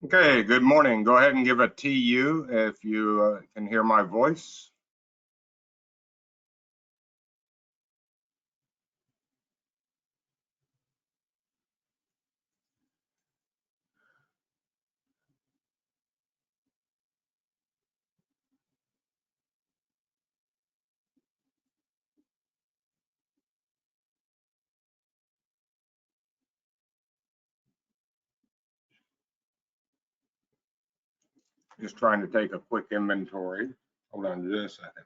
Okay, good morning. Go ahead and give a TU if you can hear my voice. Just trying to take a quick inventory. Hold on just a second.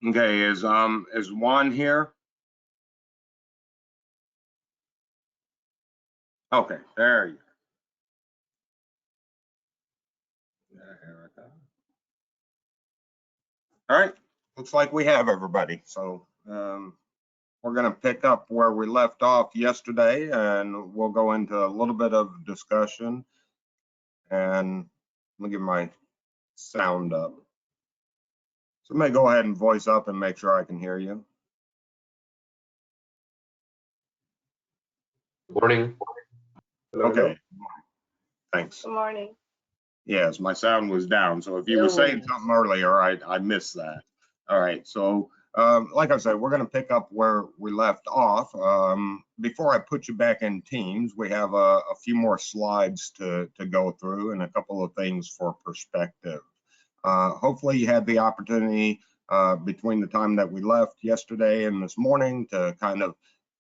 Okay, is Juan here? Okay, there you go. All right, looks like we have everybody. So we're going to pick up where we left off yesterday, and we'll go into a little bit of discussion. And let me get my sound up. So let me go ahead and voice up and make sure I can hear you. Good morning. Hello, okay. Hello. Thanks. Good morning. Yes, my sound was down. So if you were saying something earlier, I missed that. All right. So like I said, we're going to pick up where we left off. Before I put you back in Teams, we have a few more slides to go through and a couple of things for perspective. Hopefully you had the opportunity between the time that we left yesterday and this morning to kind of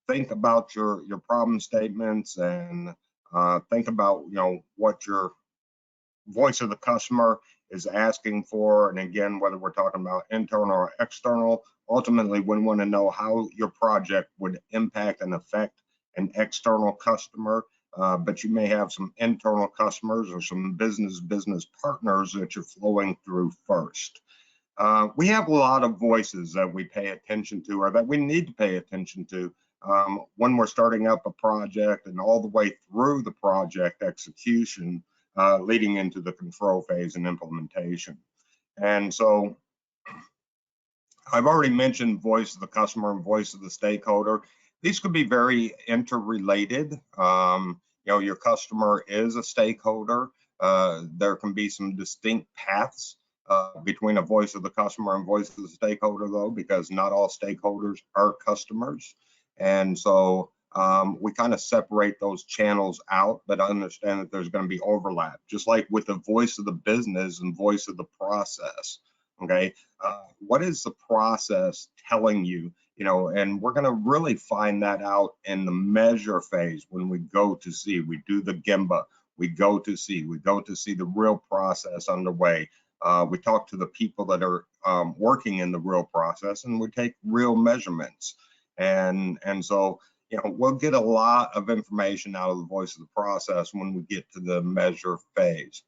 think about your problem statements and think about, what your voice of the customer is asking for. And again, whether we're talking about internal or external, ultimately we want to know how your project would impact and affect an external customer. But you may have some internal customers or some business partners that you're flowing through first. We have a lot of voices that we pay attention to or that we need to pay attention to when we're starting up a project and all the way through the project execution, leading into the control phase and implementation. And so I've already mentioned voice of the customer and voice of the stakeholder. These could be very interrelated. Your customer is a stakeholder. There can be some distinct paths between a voice of the customer and voice of the stakeholder, though, because not all stakeholders are customers. And so we kind of separate those channels out, but I understand that there's going to be overlap, just like with the voice of the business and voice of the process. Okay, what is the process telling you? And we're going to really find that out in the measure phase when we go to see. We do the Gemba, we go to see the real process underway. We talk to the people that are working in the real process, and we take real measurements. And so, we'll get a lot of information out of the voice of the process when we get to the measure phase.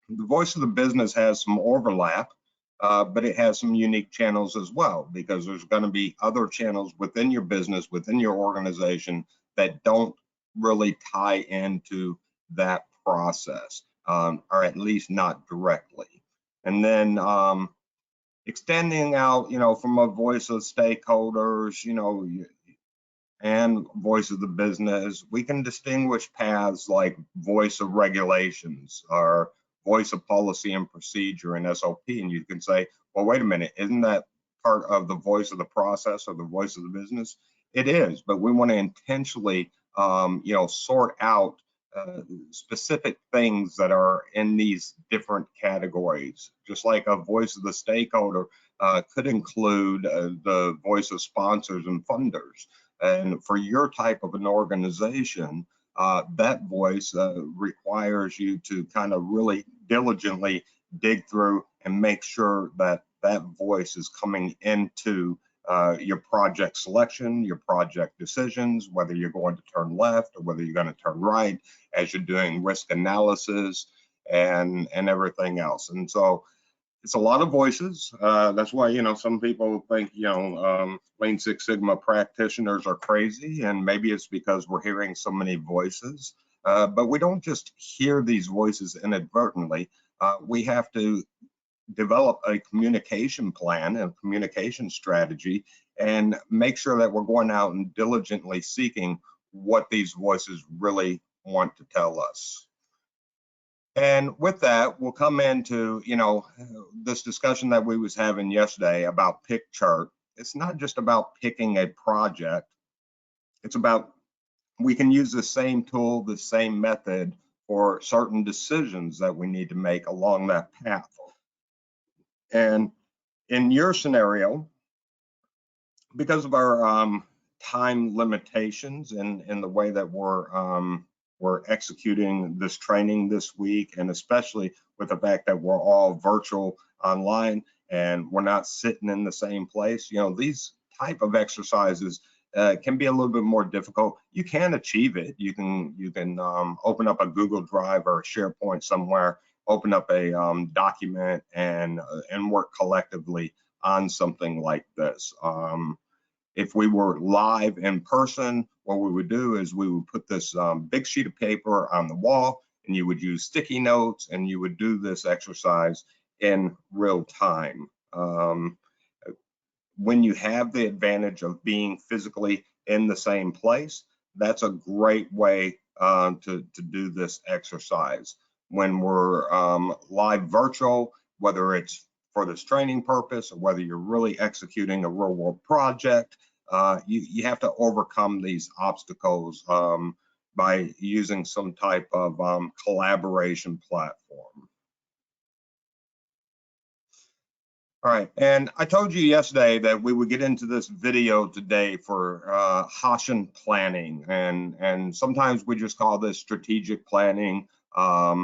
The voice of the business has some overlap, but it has some unique channels as well, because there's going to be other channels within your business, within your organization, that don't really tie into that process, or at least not directly. And then extending out, from a voice of stakeholders, and voice of the business, we can distinguish paths like voice of regulations or voice of policy and procedure and SOP. And you can say, well, wait a minute, isn't that part of the voice of the process or the voice of the business? It is, but we want to intentionally, sort out specific things that are in these different categories. Just like a voice of the stakeholder could include the voice of sponsors and funders. And for your type of an organization, that voice requires you to kind of really diligently dig through and make sure that that voice is coming into your project selection, your project decisions, whether you're going to turn left or whether you're going to turn right as you're doing risk analysis and everything else. And so it's a lot of voices. That's why, you know, some people think, you know, Lean Six Sigma practitioners are crazy, and maybe it's because we're hearing so many voices. But we don't just hear these voices inadvertently. We have to develop a communication plan and communication strategy and make sure that we're going out and diligently seeking what these voices really want to tell us. And with that, we'll come into, you know, this discussion that we was having yesterday about pick chart. It's not just about picking a project. It's about, we can use the same tool, the same method for certain decisions that we need to make along that path. And in your scenario, because of our time limitations and the way that we're executing this training this week, and especially with the fact that we're all virtual online and we're not sitting in the same place, you know, these type of exercises can be a little bit more difficult. You can achieve it. You can open up a Google Drive or a SharePoint somewhere, open up a document and work collectively on something like this. If we were live in person, what we would do is we would put this big sheet of paper on the wall, and you would use sticky notes, and you would do this exercise in real time. When you have the advantage of being physically in the same place, that's a great way to do this exercise. When we're live virtual, whether it's for this training purpose or whether you're really executing a real world project, you have to overcome these obstacles by using some type of collaboration platform. All right, and I told you yesterday that we would get into this video today for Hoshin Planning, and sometimes we just call this strategic planning.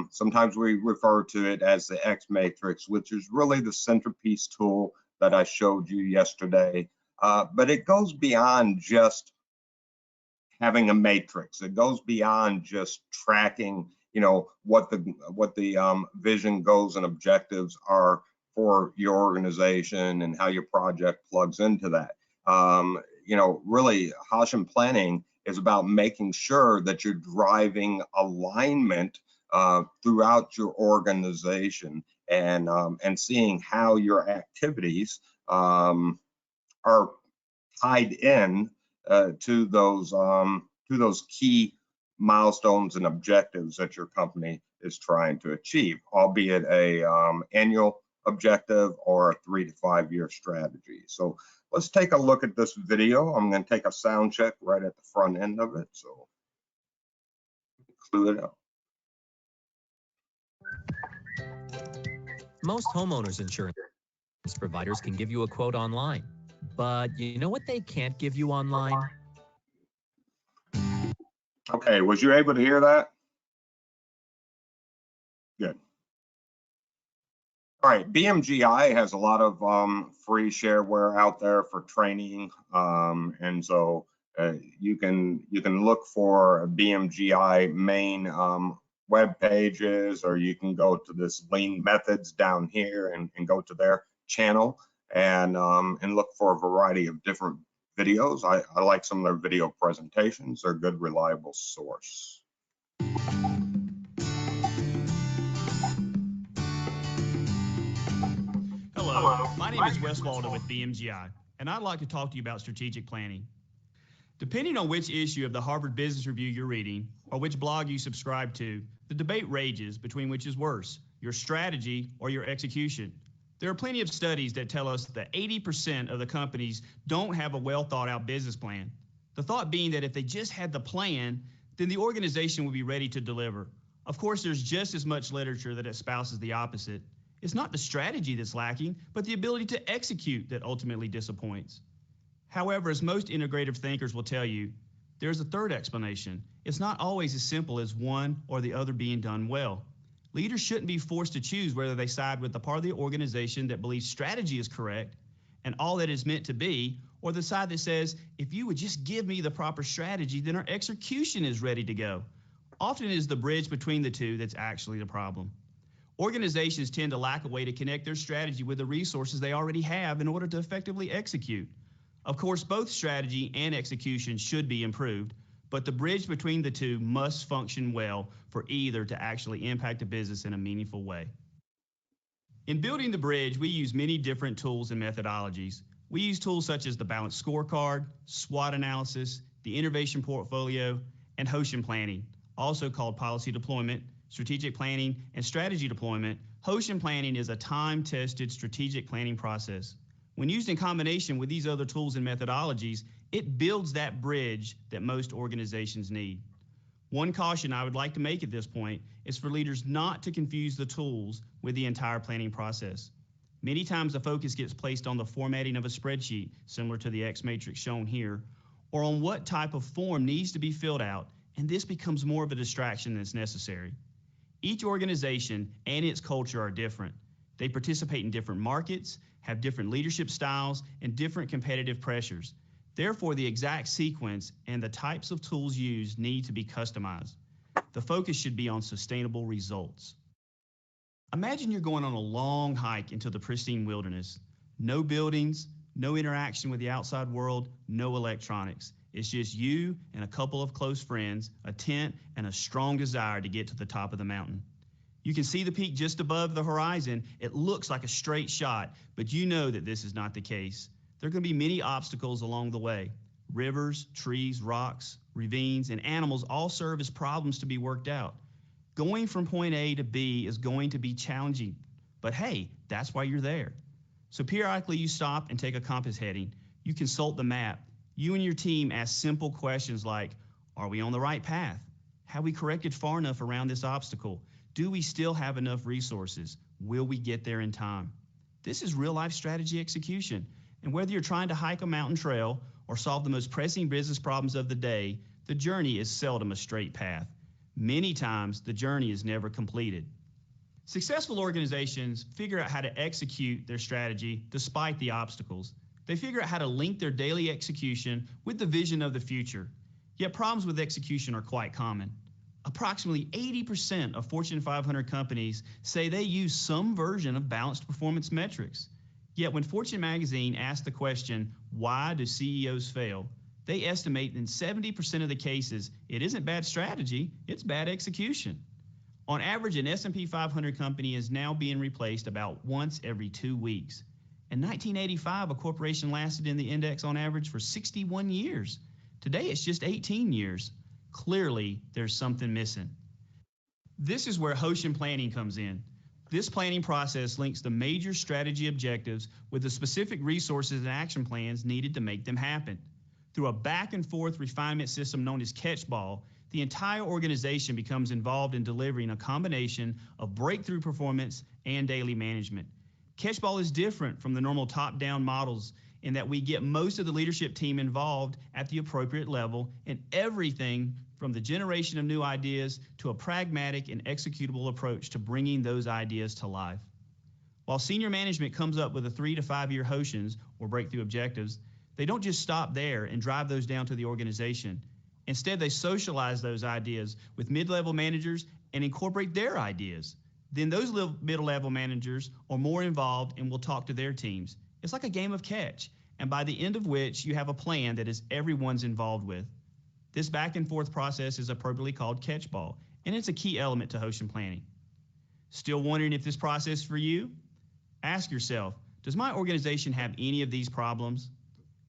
Sometimes we refer to it as the X Matrix, which is really the centerpiece tool that I showed you yesterday. But it goes beyond just having a matrix. It goes beyond just tracking, you know, what the vision, goals, and objectives are for your organization and how your project plugs into that. You know, really, Hoshin Planning is about making sure that you're driving alignment throughout your organization and seeing how your activities are tied in to those key milestones and objectives that your company is trying to achieve, albeit a annual objective or a 3 to 5 year strategy. So let's take a look at this video. I'm going to take a sound check right at the front end of it. So clue it up. Most homeowners insurance providers can give you a quote online, but you know what they can't give you online? Okay, was you able to hear that? Good. All right, BMGI has a lot of free shareware out there for training, and so you can look for BMGI main web pages, or you can go to this Lean Methods down here and go to their channel and look for a variety of different videos. I like some of their video presentations. They're a good, reliable source. Hello, my name is Wes Walden with BMGI, and I'd like to talk to you about strategic planning. Depending on which issue of the Harvard Business Review you're reading or which blog you subscribe to, the debate rages between which is worse, your strategy or your execution. There are plenty of studies that tell us that 80% of the companies don't have a well thought out business plan. The thought being that if they just had the plan, then the organization will be ready to deliver. Of course, there's just as much literature that espouses the opposite. It's not the strategy that's lacking, but the ability to execute that ultimately disappoints. However, as most integrative thinkers will tell you, there's a third explanation. It's not always as simple as one or the other being done well. Leaders shouldn't be forced to choose whether they side with the part of the organization that believes strategy is correct and all that is meant to be, or the side that says, if you would just give me the proper strategy, then our execution is ready to go. Often it is the bridge between the two that's actually the problem. Organizations tend to lack a way to connect their strategy with the resources they already have in order to effectively execute. Of course, both strategy and execution should be improved, but the bridge between the two must function well for either to actually impact a business in a meaningful way. In building the bridge, we use many different tools and methodologies. We use tools such as the balanced scorecard, SWOT analysis, the innovation portfolio, and Hoshin Planning, also called policy deployment, strategic planning, and strategy deployment. Hoshin Planning is a time-tested strategic planning process. When used in combination with these other tools and methodologies, it builds that bridge that most organizations need. One caution I would like to make at this point is for leaders not to confuse the tools with the entire planning process. Many times the focus gets placed on the formatting of a spreadsheet, similar to the X Matrix shown here, or on what type of form needs to be filled out, and this becomes more of a distraction than is necessary. Each organization and its culture are different. They participate in different markets, have different leadership styles, and different competitive pressures. Therefore, the exact sequence and the types of tools used need to be customized. The focus should be on sustainable results. Imagine you're going on a long hike into the pristine wilderness. No buildings, no interaction with the outside world, no electronics. It's just you and a couple of close friends, a tent, and a strong desire to get to the top of the mountain. You can see the peak just above the horizon. It looks like a straight shot, but you know that this is not the case. There are going to be many obstacles along the way. Rivers, trees, rocks, ravines, and animals all serve as problems to be worked out. Going from point A to B is going to be challenging, but hey, that's why you're there. So periodically you stop and take a compass heading. You consult the map. You and your team ask simple questions like, are we on the right path? Have we corrected far enough around this obstacle? Do we still have enough resources? Will we get there in time? This is real life strategy execution. And whether you're trying to hike a mountain trail or solve the most pressing business problems of the day, the journey is seldom a straight path. Many times, the journey is never completed. Successful organizations figure out how to execute their strategy despite the obstacles. They figure out how to link their daily execution with the vision of the future. Yet problems with execution are quite common. Approximately 80% of Fortune 500 companies say they use some version of balanced performance metrics. Yet when Fortune magazine asked the question, why do CEOs fail? They estimate in 70% of the cases, it isn't bad strategy, it's bad execution. On average, an S&P 500 company is now being replaced about once every 2 weeks. In 1985, a corporation lasted in the index on average for 61 years. Today, it's just 18 years. Clearly, there's something missing. This is where Hoshin Planning comes in. This planning process links the major strategy objectives with the specific resources and action plans needed to make them happen. Through a back and forth refinement system known as Catchball, the entire organization becomes involved in delivering a combination of breakthrough performance and daily management. Catchball is different from the normal top-down models in that we get most of the leadership team involved at the appropriate level in everything from the generation of new ideas to a pragmatic and executable approach to bringing those ideas to life. While senior management comes up with a 3 to 5 year Hoshins or breakthrough objectives, they don't just stop there and drive those down to the organization. Instead, they socialize those ideas with mid-level managers and incorporate their ideas. Then those middle-level managers are more involved and will talk to their teams. It's like a game of catch, and by the end of which you have a plan that is everyone's involved with. This back and forth process is appropriately called Catchball, and it's a key element to Hoshin Planning. Still wondering if this process is for you? Ask yourself, does my organization have any of these problems?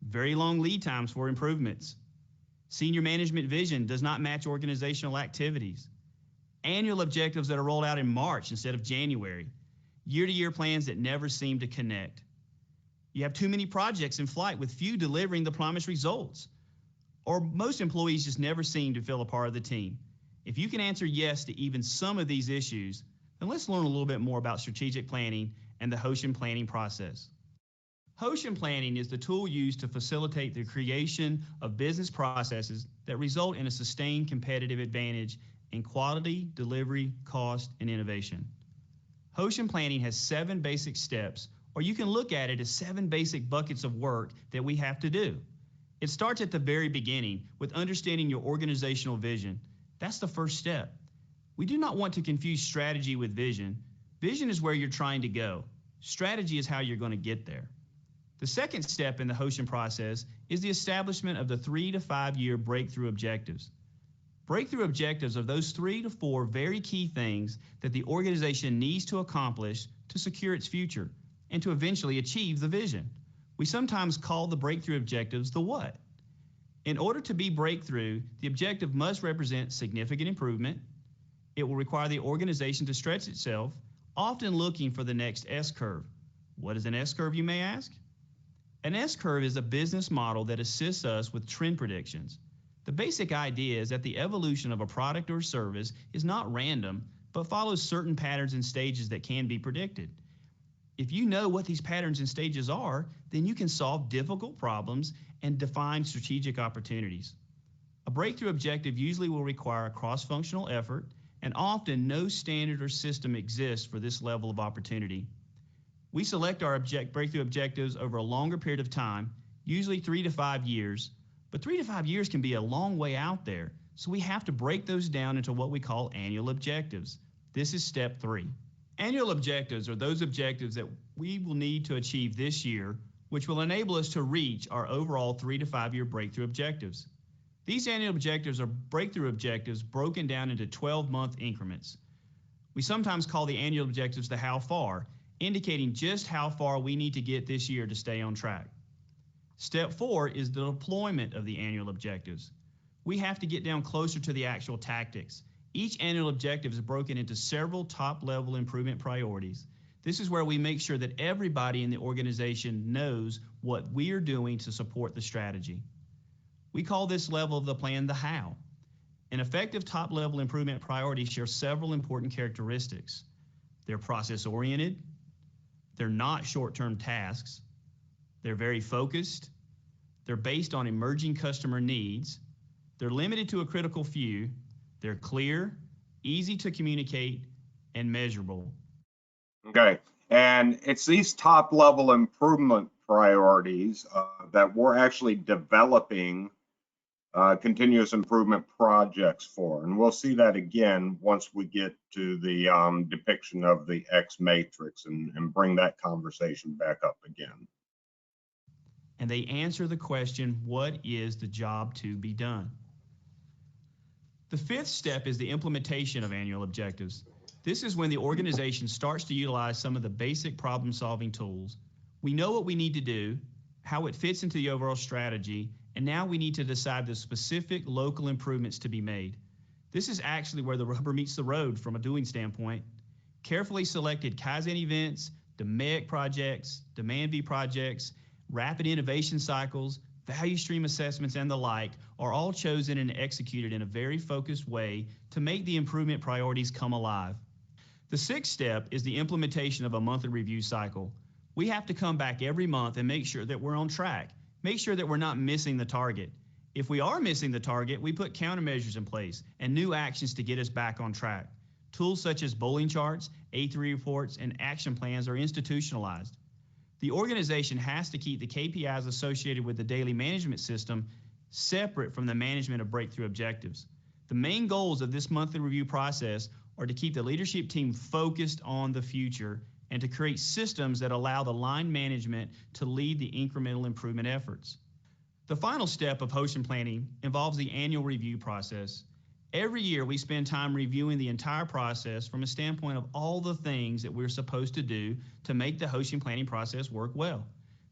Very long lead times for improvements. Senior management vision does not match organizational activities. Annual objectives that are rolled out in March instead of January. Year-to-year plans that never seem to connect. You have too many projects in flight with few delivering the promised results. or most employees just never seem to feel a part of the team? If you can answer yes to even some of these issues, then let's learn a little bit more about strategic planning and the Hoshin planning process. Hoshin Planning is the tool used to facilitate the creation of business processes that result in a sustained competitive advantage in quality, delivery, cost, and innovation. Hoshin Planning has 7 basic steps, or you can look at it as 7 basic buckets of work that we have to do. It starts at the very beginning with understanding your organizational vision. That's the first step. We do not want to confuse strategy with vision. Vision is where you're trying to go. Strategy is how you're going to get there. The second step in the Hoshin process is the establishment of the 3 to 5 year breakthrough objectives. Breakthrough objectives are those 3 to 4 very key things that the organization needs to accomplish to secure its future and to eventually achieve the vision. We sometimes call the breakthrough objectives the what. In order to be breakthrough, the objective must represent significant improvement. It will require the organization to stretch itself, often looking for the next S-curve. What is an S-curve, you may ask? An S-curve is a business model that assists us with trend predictions. The basic idea is that the evolution of a product or service is not random, but follows certain patterns and stages that can be predicted. If you know what these patterns and stages are, then you can solve difficult problems and define strategic opportunities. A breakthrough objective usually will require a cross-functional effort, and often no standard or system exists for this level of opportunity. We select our breakthrough objectives over a longer period of time, usually 3 to 5 years, but 3 to 5 years can be a long way out there, so we have to break those down into what we call annual objectives. This is step 3. Annual objectives are those objectives that we will need to achieve this year, which will enable us to reach our overall 3 to 5 year breakthrough objectives. These annual objectives are breakthrough objectives broken down into 12-month increments. We sometimes call the annual objectives the how far, indicating just how far we need to get this year to stay on track. Step 4 is the deployment of the annual objectives. We have to get down closer to the actual tactics. Each annual objective is broken into several top-level improvement priorities. This is where we make sure that everybody in the organization knows what we are doing to support the strategy. We call this level of the plan the how. An effective top-level improvement priority shares several important characteristics. They're process-oriented. They're not short-term tasks. They're very focused. They're based on emerging customer needs. They're limited to a critical few. They're clear, easy to communicate, and measurable. Okay, and it's these top level improvement priorities that we're actually developing continuous improvement projects for. And we'll see that again once we get to the depiction of the X matrix and bring that conversation back up again. And they answer the question, what is the job to be done? The 5th step is the implementation of annual objectives. This is when the organization starts to utilize some of the basic problem-solving tools. We know what we need to do, how it fits into the overall strategy, and now we need to decide the specific local improvements to be made. This is actually where the rubber meets the road from a doing standpoint. Carefully selected Kaizen events, DMAIC projects, Demand V projects, rapid innovation cycles, value stream assessments, and the like are all chosen and executed in a very focused way to make the improvement priorities come alive. The 6th step is the implementation of a monthly review cycle. We have to come back every month and make sure that we're on track. Make sure that we're not missing the target. If we are missing the target, we put countermeasures in place and new actions to get us back on track. Tools such as bowling charts, A3 reports, and action plans are institutionalized. The organization has to keep the KPIs associated with the daily management system separate from the management of breakthrough objectives. The main goals of this monthly review process are to keep the leadership team focused on the future and to create systems that allow the line management to lead the incremental improvement efforts. The final step of Hoshin Planning involves the annual review process. Every year we spend time reviewing the entire process from a standpoint of all the things that we're supposed to do to make the Hoshin Planning process work well.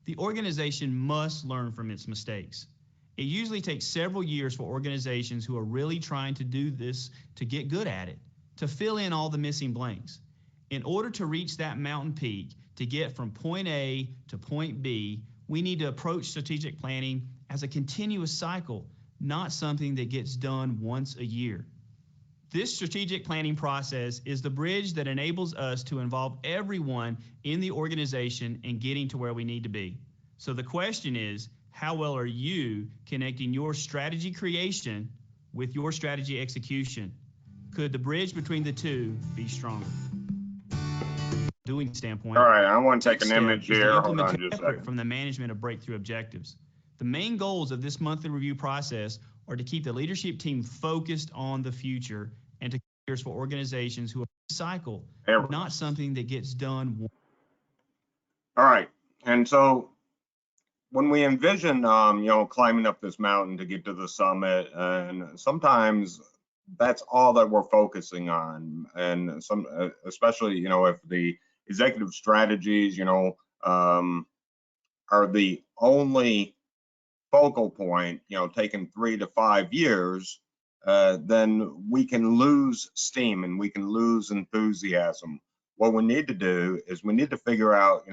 The organization must learn from its mistakes. It usually takes several years for organizations who are really trying to do this to get good at it, to fill in all the missing blanks. In order to reach that mountain peak, to get from point A to point B, we need to approach strategic planning as a continuous cycle, not something that gets done once a year. This strategic planning process is the bridge that enables us to involve everyone in the organization in getting to where we need to be. So the question is, how well are you connecting your strategy creation with your strategy execution? Could the bridge between the two be stronger? Doing standpoint. All right, I want to take an step image is to here. Hold implement on just a separate second. from the management of breakthrough objectives. The main goals of this monthly review process are to keep the leadership team focused on the future and to for organizations who are cycle, not something that gets done. All right, and so when we envision, climbing up this mountain to get to the summit, and sometimes that's all that we're focusing on, and especially, if the executive strategies, are the only focal point, taking 3 to 5 years, then we can lose steam and we can lose enthusiasm. What we need to do is we need to figure out,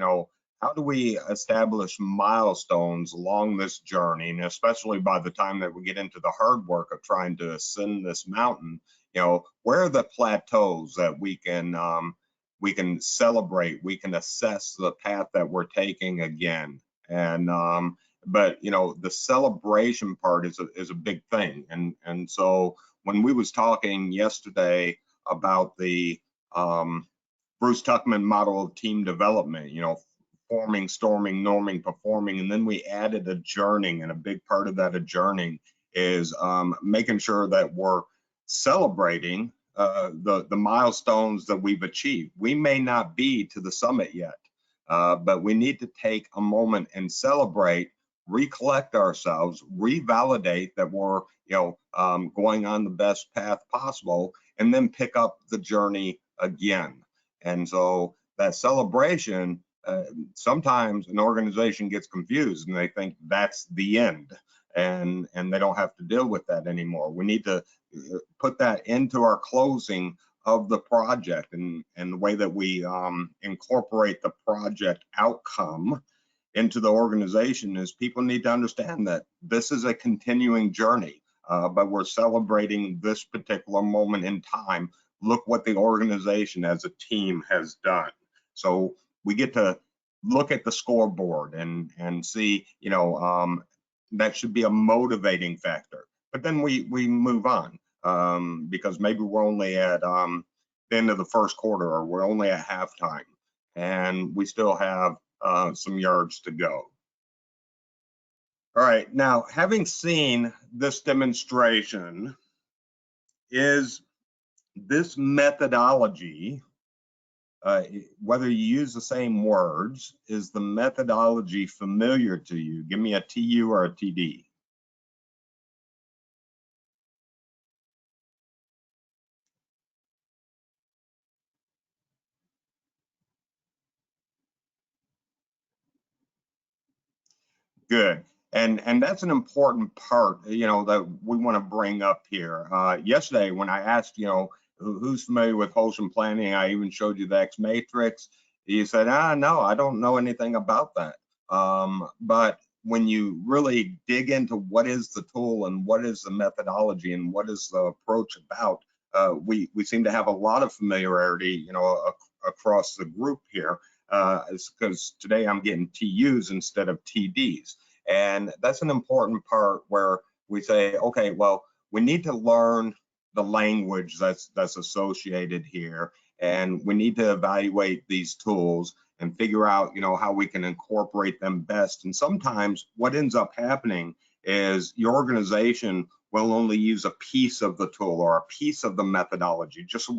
how do we establish milestones along this journey, and especially by the time that we get into the hard work of trying to ascend this mountain, where are the plateaus that we can celebrate, we can assess the path that we're taking again. And but the celebration part is a big thing, and so when we was talking yesterday about the Bruce Tuckman model of team development, forming, storming, norming, performing, and then we added adjourning, and a big part of that adjourning is making sure that we're celebrating the milestones that we've achieved. We may not be to the summit yet, but we need to take a moment and celebrate, recollect ourselves, revalidate that we're going on the best path possible, and then pick up the journey again. And so that celebration, sometimes an organization gets confused and they think that's the end, and they don't have to deal with that anymore. We need to put that into our closing of the project, and the way that we incorporate the project outcome into the organization is people need to understand that this is a continuing journey, but we're celebrating this particular moment in time. Look what the organization as a team has done. So we get to look at the scoreboard and see, that should be a motivating factor. But then we move on, because maybe we're only at the end of the first quarter, or we're only at halftime, and we still have some yards to go. All right, now having seen this demonstration, is this methodology, whether you use the same words, is the methodology familiar to you? Give me a TU or a TD. Good. And that's an important part, that we want to bring up here. Yesterday, when I asked, who's familiar with Hoshin Planning, I even showed you the X Matrix. You said, no, I don't know anything about that. But when you really dig into what is the tool and what is the methodology and what is the approach about, we seem to have a lot of familiarity, across the group here. It's because today I'm getting TUs instead of TDs. And that's an important part where we say, okay, well, we need to learn the language that's associated here, and we need to evaluate these tools and figure out, how we can incorporate them best. And sometimes what ends up happening is your organization will only use a piece of the tool or a piece of the methodology, just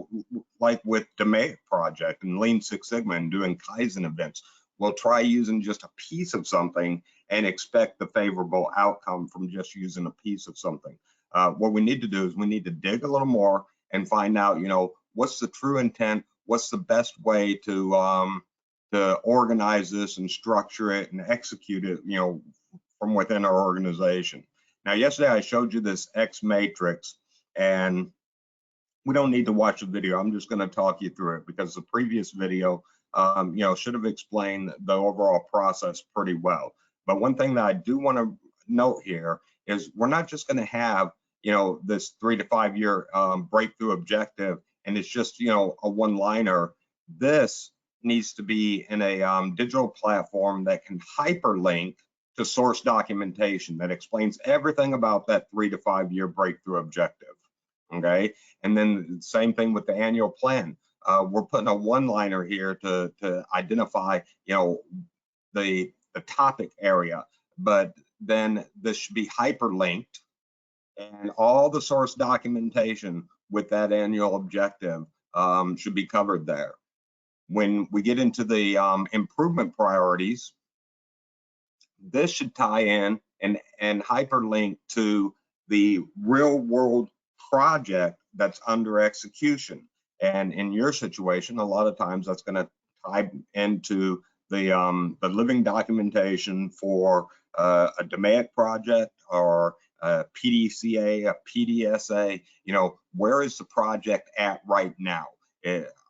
like with DMAIC project and Lean Six Sigma and doing Kaizen events. We'll try using just a piece of something and expect the favorable outcome from just using a piece of something. What we need to do is we need to dig a little more and find out, what's the true intent, what's the best way to organize this and structure it and execute it, from within our organization. Now, yesterday I showed you this X Matrix, and we don't need to watch the video. I'm just going to talk you through it because the previous video, should have explained the overall process pretty well. But one thing that I do want to note here is we're not just going to have, this 3 to 5 year breakthrough objective, and it's just, a one-liner. This needs to be in a digital platform that can hyperlink to source documentation that explains everything about that 3 to 5 year breakthrough objective. Okay, and then the same thing with the annual plan. We're putting a one-liner here to identify, the topic area, but then this should be hyperlinked, and all the source documentation with that annual objective should be covered there. When we get into the improvement priorities, this should tie in and hyperlink to the real world project that's under execution. And in your situation, a lot of times that's going to tie into the living documentation for a DMAIC project or a PDCA, a PDSA. Where is the project at right now?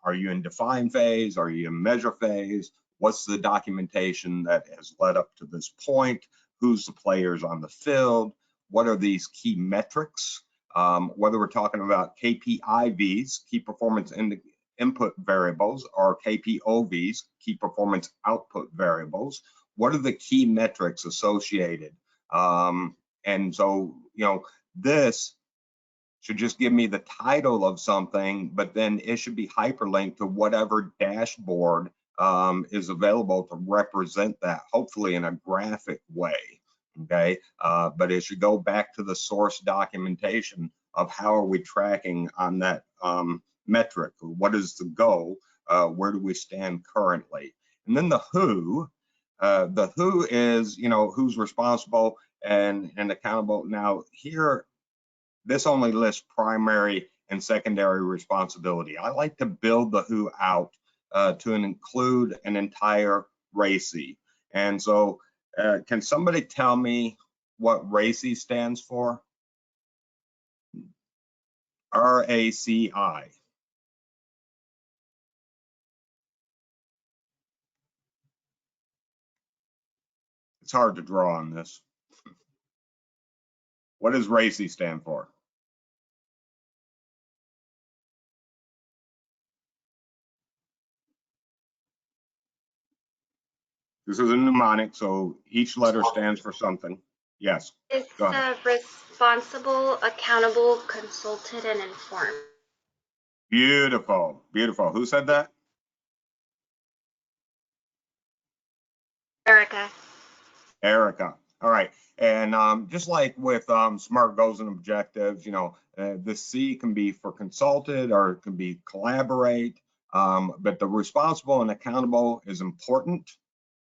Are you in define phase? Are you in measure phase? What's the documentation that has led up to this point? Who's the players on the field? What are these key metrics? Whether we're talking about KPIVs, key performance input variables, or KPOVs, key performance output variables, what are the key metrics associated? And so, this should just give me the title of something, but then it should be hyperlinked to whatever dashboard is available to represent that, hopefully in a graphic way. Okay, but it should go back to the source documentation of how are we tracking on that metric. What is the goal? Where do we stand currently? And then the who is, who's responsible and accountable. Now here, this only lists primary and secondary responsibility. I like to build the who out to include an entire RACI. And so can somebody tell me what RACI stands for? RACI. It's hard to draw on this. What does RACI stand for? This is a mnemonic, so each letter stands for something. Yes. It's responsible, accountable, consulted, and informed. Beautiful, beautiful. Who said that? Erica. Erica. All right. And just like with SMART goals and objectives, the C can be for consulted or it can be collaborate, but the responsible and accountable is important.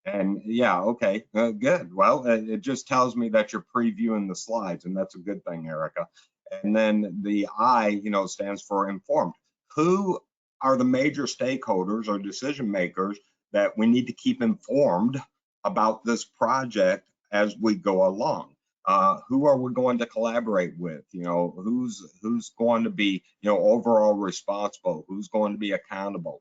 And yeah, okay, good. Well, it just tells me that you're previewing the slides, and that's a good thing, Erica. And then the I, stands for informed. Who are the major stakeholders or decision makers that we need to keep informed about this project as we go along? Who are we going to collaborate with? Who's going to be, overall responsible? Who's going to be accountable?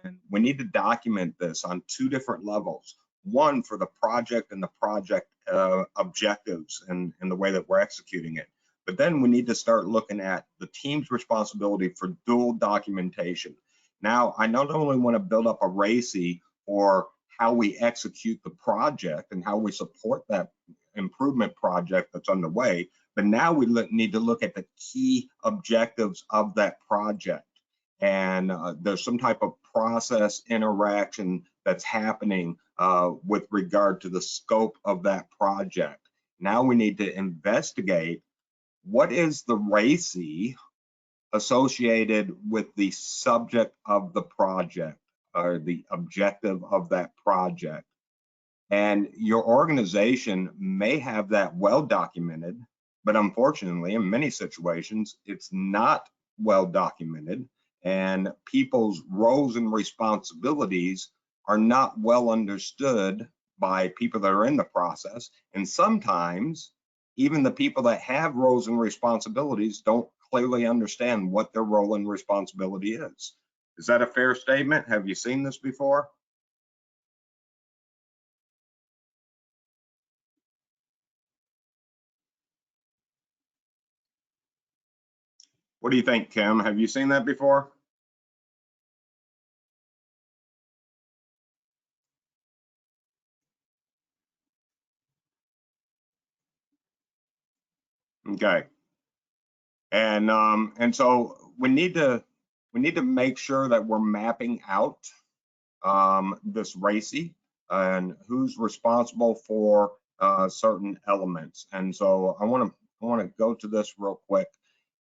And we need to document this on two different levels. One for the project and the project objectives and the way that we're executing it. But then we need to start looking at the team's responsibility for dual documentation. Now, I not only want to build up a RACI for how we execute the project and how we support that improvement project that's underway, but now we need to look at the key objectives of that project. And there's some type of process interaction that's happening with regard to the scope of that project. Now we need to investigate what is the RACI associated with the subject of the project or the objective of that project. And your organization may have that well documented, but unfortunately, in many situations, it's not well documented, and people's roles and responsibilities are not well understood by people that are in the process. And sometimes even the people that have roles and responsibilities don't clearly understand what their role and responsibility is. Is that a fair statement? Have you seen this before? What do you think, Kim? Have you seen that before? Okay. And so we need to make sure that we're mapping out this RACI and who's responsible for certain elements. And so I want to go to this real quick.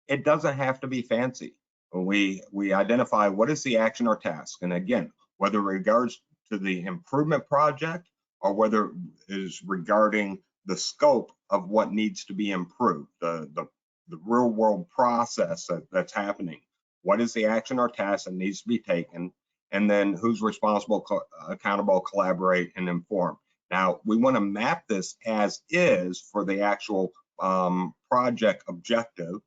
It doesn't have to be fancy. We identify what is the action or task, and again, whether it regards to the improvement project or whether it is regarding the scope of what needs to be improved, the real world process that's happening. What is the action or task that needs to be taken? And then who's responsible, accountable, collaborate, and inform. Now, we want to map this as is for the actual project objective.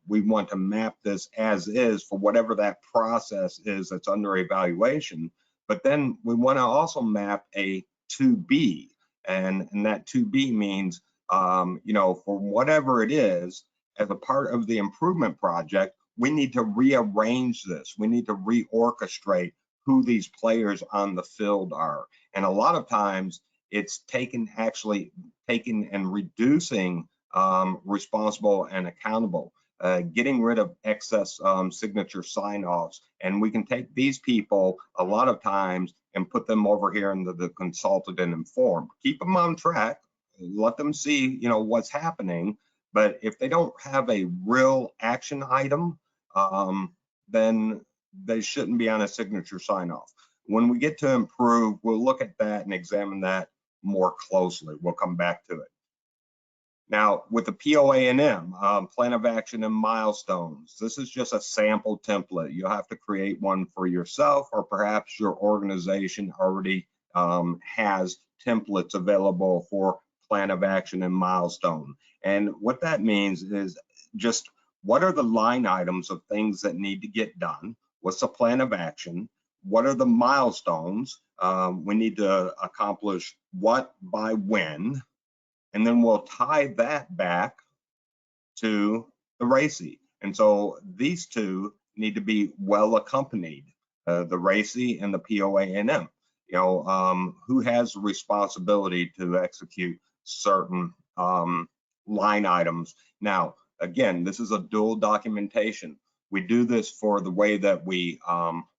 We want to map this as is for whatever that process is that's under evaluation. But then we want to also map a to be, and that to be means, you know, for whatever it is, as a part of the improvement project, we need to rearrange this. We need to reorchestrate who these players on the field are. And a lot of times it's actually taking and reducing responsible and accountable, getting rid of excess signature sign-offs. And we can take these people a lot of times and put them over here into the consulted and informed. Keep them on track, let them see, you know, what's happening. But if they don't have a real action item, then they shouldn't be on a signature sign-off. When we get to improve, we'll look at that and examine that more closely. We'll come back to it. Now, with the POA&M, plan of action and milestones, this is just a sample template. You'll have to create one for yourself, or perhaps your organization already has templates available for plan of action and milestone. And what that means is just what are the line items of things that need to get done? What's the plan of action? What are the milestones? We need to accomplish what by when, and then we'll tie that back to the RACI. And so these two need to be well accompanied, the RACI and the POA&M. You know, who has the responsibility to execute certain line items. Now, again, this is a dual documentation. We do this for the way that we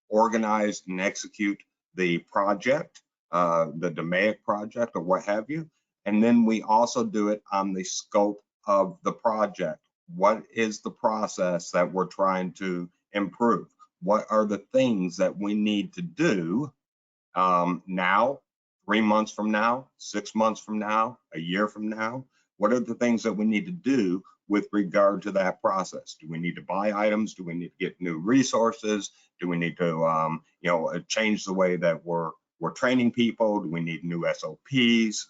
organize and execute the project, the DMAIC project or what have you. And then we also do it on the scope of the project. What is the process that we're trying to improve? What are the things that we need to do now, 3 months from now, 6 months from now, a year from now? What are the things that we need to do with regard to that process? Do we need to buy items? Do we need to get new resources? Do we need to you know, change the way that we're training people? Do we need new SOPs?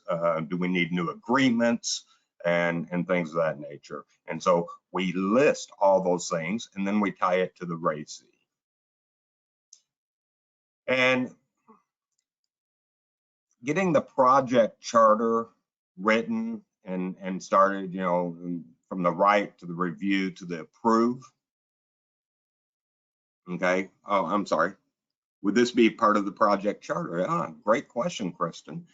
Do we need new agreements and things of that nature? And so we list all those things and then we tie it to the RACI. And getting the project charter written and started, you know, from the write to the review to the approve. Okay. Oh, I'm sorry. Would this be part of the project charter? Great question, Kristen.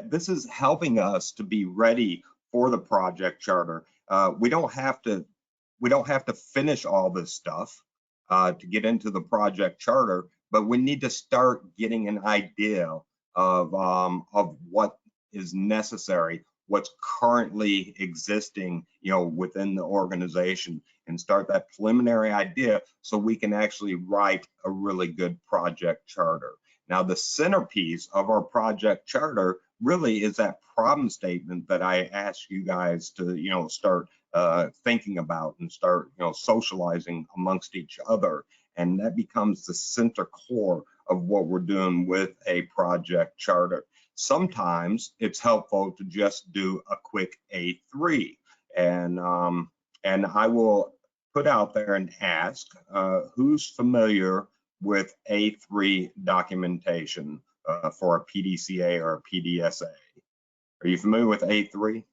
This is helping us to be ready for the project charter. We don't have to finish all this stuff to get into the project charter, but we need to start getting an idea of what is necessary, what's currently existing, you know, within the organization, and start that preliminary idea so we can actually write a really good project charter. Now, the centerpiece of our project charter really is that problem statement that I asked you guys to, you know, start thinking about and start, you know, socializing amongst each other. And that becomes the center core of what we're doing with a project charter. Sometimes it's helpful to just do a quick A3, and I will put out there and ask who's familiar with A3 documentation for a PDCA or a PDSA. Are you familiar with A3?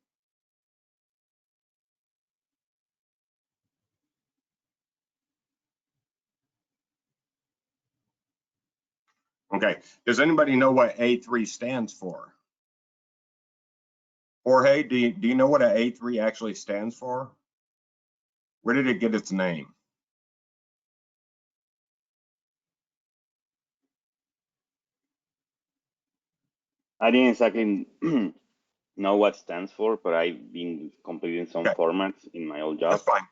Okay, does anybody know what A3 stands for? Jorge, do you know what an A3 actually stands for? Where did it get its name? I didn't exactly know what it stands for, but I've been completing some formats in my old job. That's fine.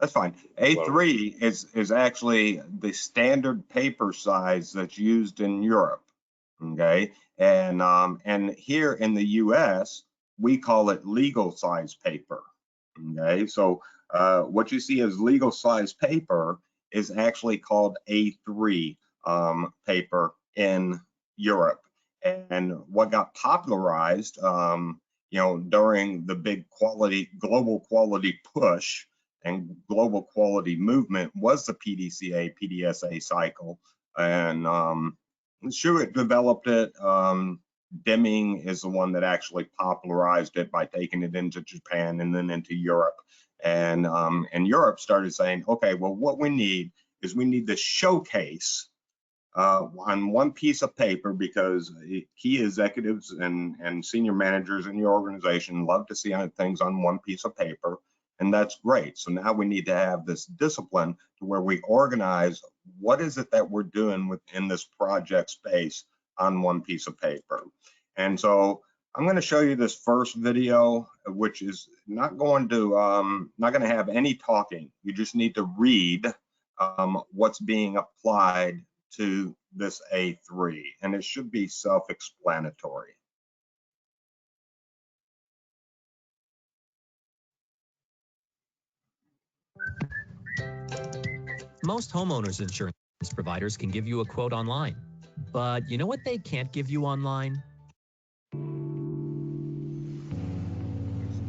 That's fine. A3 is actually the standard paper size that's used in Europe. Okay, and here in the U.S. we call it legal size paper. Okay, so what you see as legal size paper is actually called A3 paper in Europe. And what got popularized, during the big global quality push and global quality movement was the PDCA, PDSA cycle. And Schuett developed it. Deming is the one that actually popularized it by taking it into Japan and then into Europe. And Europe started saying, okay, well, what we need is we need to showcase on one piece of paper, because key executives and senior managers in your organization love to see things on one piece of paper, and that's great. So now we need to have this discipline to where we organize what is it that we're doing within this project space on one piece of paper. And so I'm going to show you this first video, which is not going to have any talking. You just need to read what's being applied to this A3, and it should be self-explanatory. Most homeowners insurance providers can give you a quote online, but you know what they can't give you online?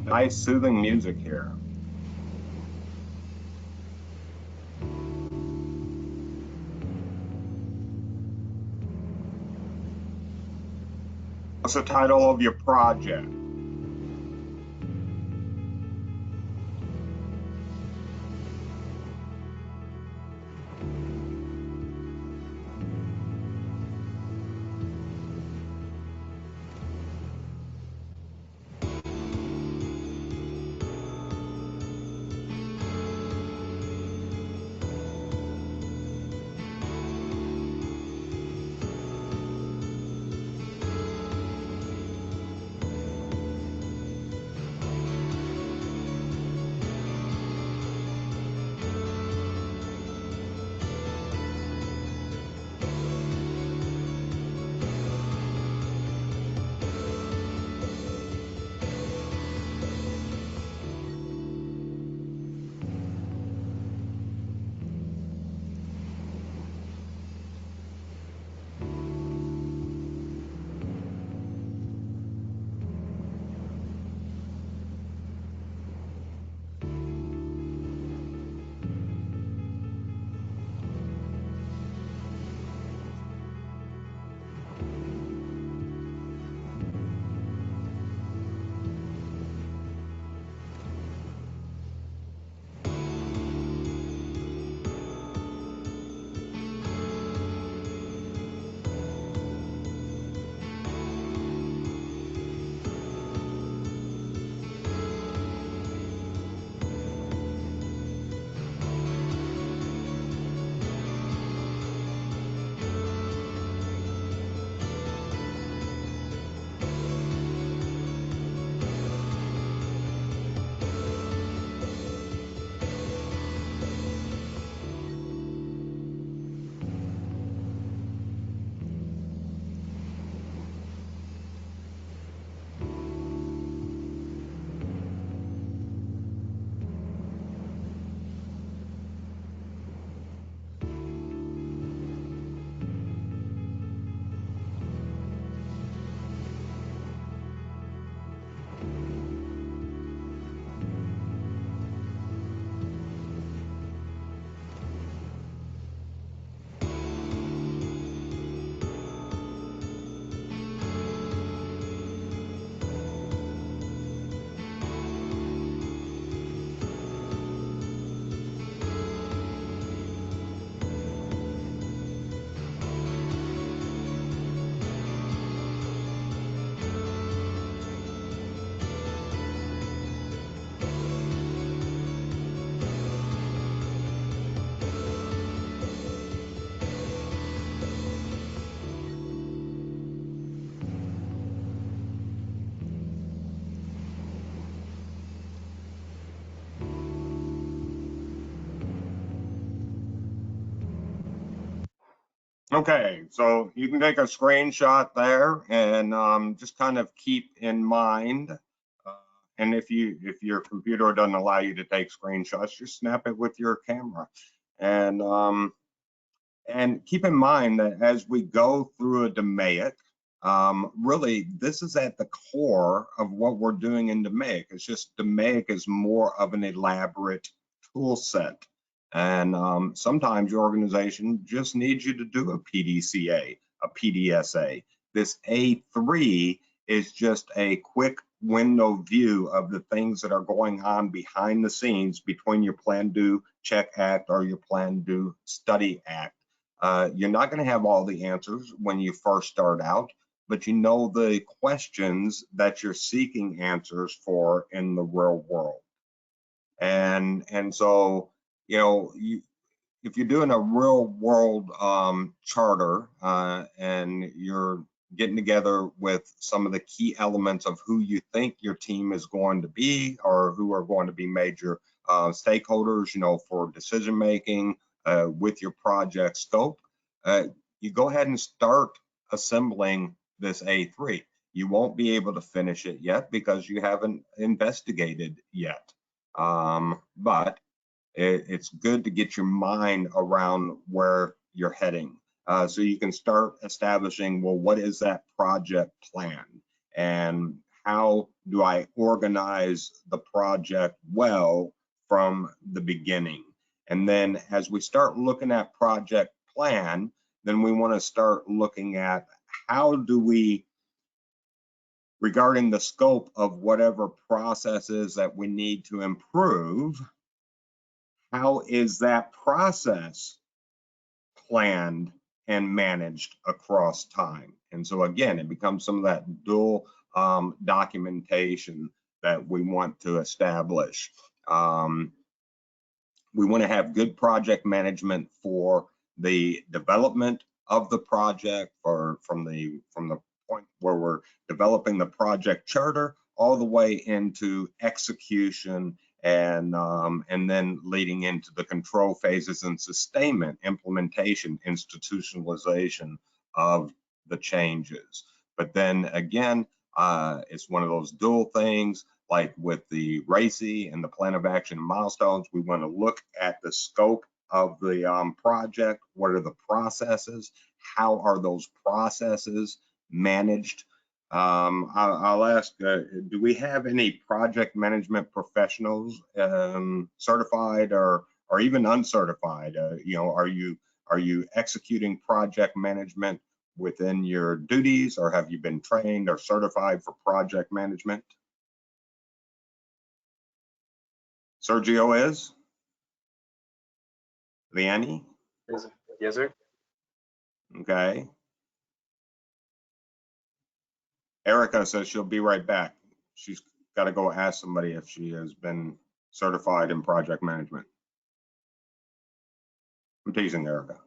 Nice soothing music here. What's the title of your project? Okay, so you can take a screenshot there and just kind of keep in mind. And if your computer doesn't allow you to take screenshots, just snap it with your camera. And keep in mind that as we go through a DMAIC, really this is at the core of what we're doing in DMAIC. It's just DMAIC is more of an elaborate tool set. And sometimes your organization just needs you to do a PDCA, a PDSA. This A3 is just a quick window view of the things that are going on behind the scenes between your plan, do, check, act, or your plan, do, study, act. You're not going to have all the answers when you first start out, but you know the questions that you're seeking answers for in the real world. And so, you know, if you're doing a real world charter and you're getting together with some of the key elements of who you think your team is going to be or who are going to be major stakeholders, you know, for decision making with your project scope, you go ahead and start assembling this A3. You won't be able to finish it yet because you haven't investigated yet. But it's good to get your mind around where you're heading. So you can start establishing, well, what is that project plan? And how do I organize the project well from the beginning? And then as we start looking at project plan, then we want to start looking at how do we, regarding the scope of whatever processes that we need to improve, how is that process planned and managed across time? And so again, it becomes some of that dual documentation that we want to establish. We want to have good project management for the development of the project, or from the point where we're developing the project charter all the way into execution and then leading into the control phases and sustainment, implementation, institutionalization of the changes. But then again, it's one of those dual things, like with the RACI and the plan of action milestones. We want to look at the scope of the project. What are the processes? How are those processes managed? I'll ask, do we have any project management professionals, certified or even uncertified? You know, are you executing project management within your duties, or have you been trained or certified for project management? Sergio is? Leanne? Yes, sir. Okay. Erica says she'll be right back. She's got to go ask somebody if she has been certified in project management. I'm teasing Erica.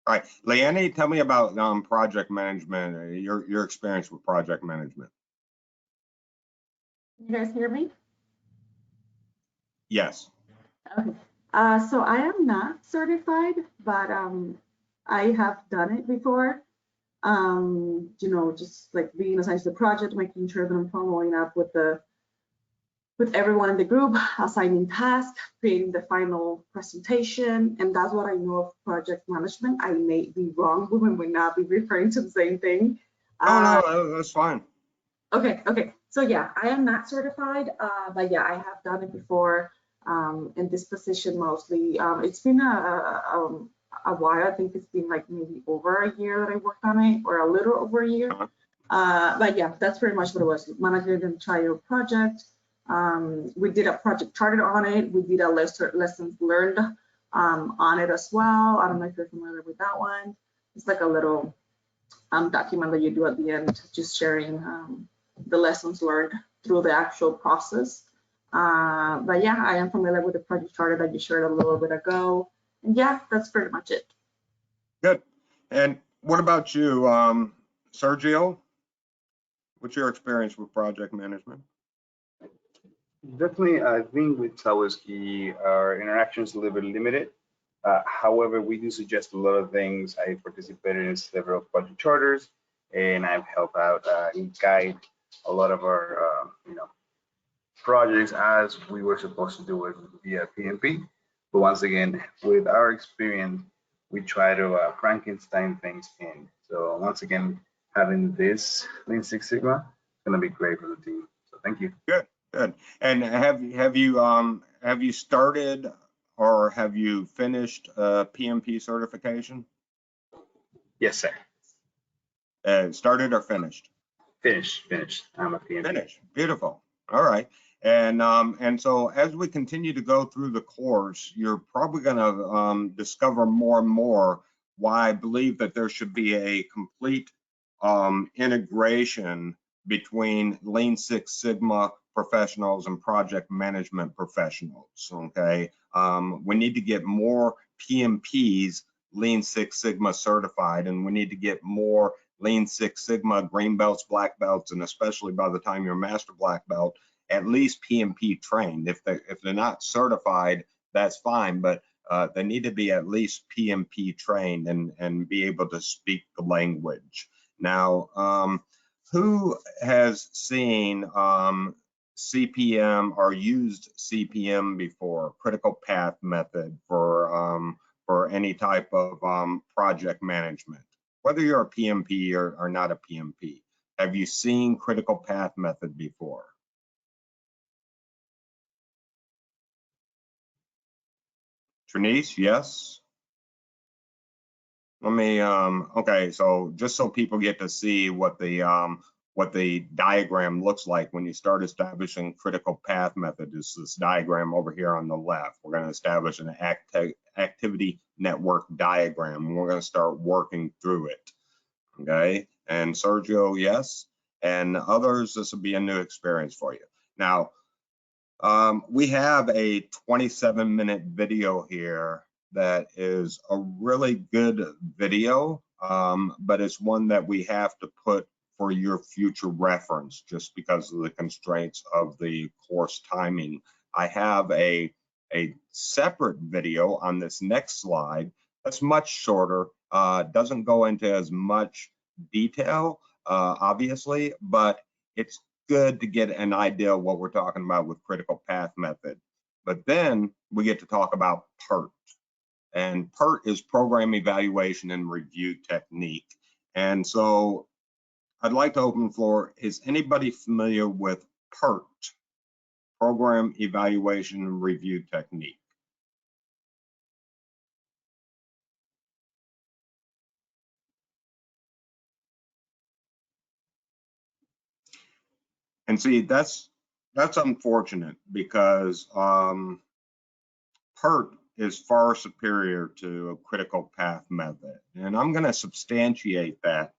All right, Leanne, tell me about project management, your experience with project management. You guys hear me? Yes. Okay. So I am not certified, but I have done it before. You know, just like being assigned to the project, making sure that I'm following up with everyone in the group, assigning tasks, creating the final presentation, and that's what I know of project management. I may be wrong, we may not be referring to the same thing. No, that's fine. Okay. So yeah, I am not certified, but yeah, I have done it before. In this position mostly. It's been a while. I think it's been like maybe over a year that I worked on it, or a little over a year. But yeah, that's pretty much what it was. Managing the entire project. We did a project charter on it. We did a lessons learned on it as well. I don't know if you're familiar with that one. It's like a little document that you do at the end, just sharing the lessons learned through the actual process. But yeah, I am familiar with the project charter that you shared a little bit ago. And yeah, that's pretty much it. Good. And what about you, Sergio? What's your experience with project management? Definitely, I think with Tawaski, our interactions a little bit limited. However, we do suggest a lot of things. I participated in several project charters, and I've helped out and guide a lot of our projects as we were supposed to do it via PMP. But once again, with our experience, we try to Frankenstein things in. So once again, having this Lean Six Sigma is going to be great for the team. So thank you. Good, good. And have you started or have you finished PMP certification? Yes, sir. Started or finished? Finished. I'm a PMP. Finished. Beautiful. All right. And so as we continue to go through the course, you're probably going to discover more and more why I believe that there should be a complete integration between Lean Six Sigma professionals and project management professionals. Okay, we need to get more PMPs Lean Six Sigma certified, and we need to get more Lean Six Sigma green belts, black belts, and especially by the time you're a master black belt, at least PMP trained. If they're not certified, that's fine, but they need to be at least PMP trained and be able to speak the language. Now, who has seen CPM or used CPM before, critical path method for any type of project management? Whether you're a PMP or not a PMP, have you seen critical path method before? Trinice, yes? Let me, okay, so just so people get to see what the diagram looks like when you start establishing critical path method, is this diagram over here on the left. We're going to establish an activity network diagram, and we're going to start working through it. Okay, and Sergio, yes, and others, this will be a new experience for you. Now, we have a 27-minute video here that is a really good video, but it's one that we have to put for your future reference just because of the constraints of the course timing. I have a separate video on this next slide that's much shorter, doesn't go into as much detail, obviously, but it's good to get an idea of what we're talking about with critical path method. But then we get to talk about PERT. And PERT is program evaluation and review technique. And so I'd like to open the floor. Is anybody familiar with PERT, program evaluation and review technique? And see, that's unfortunate because PERT is far superior to a critical path method. And I'm going to substantiate that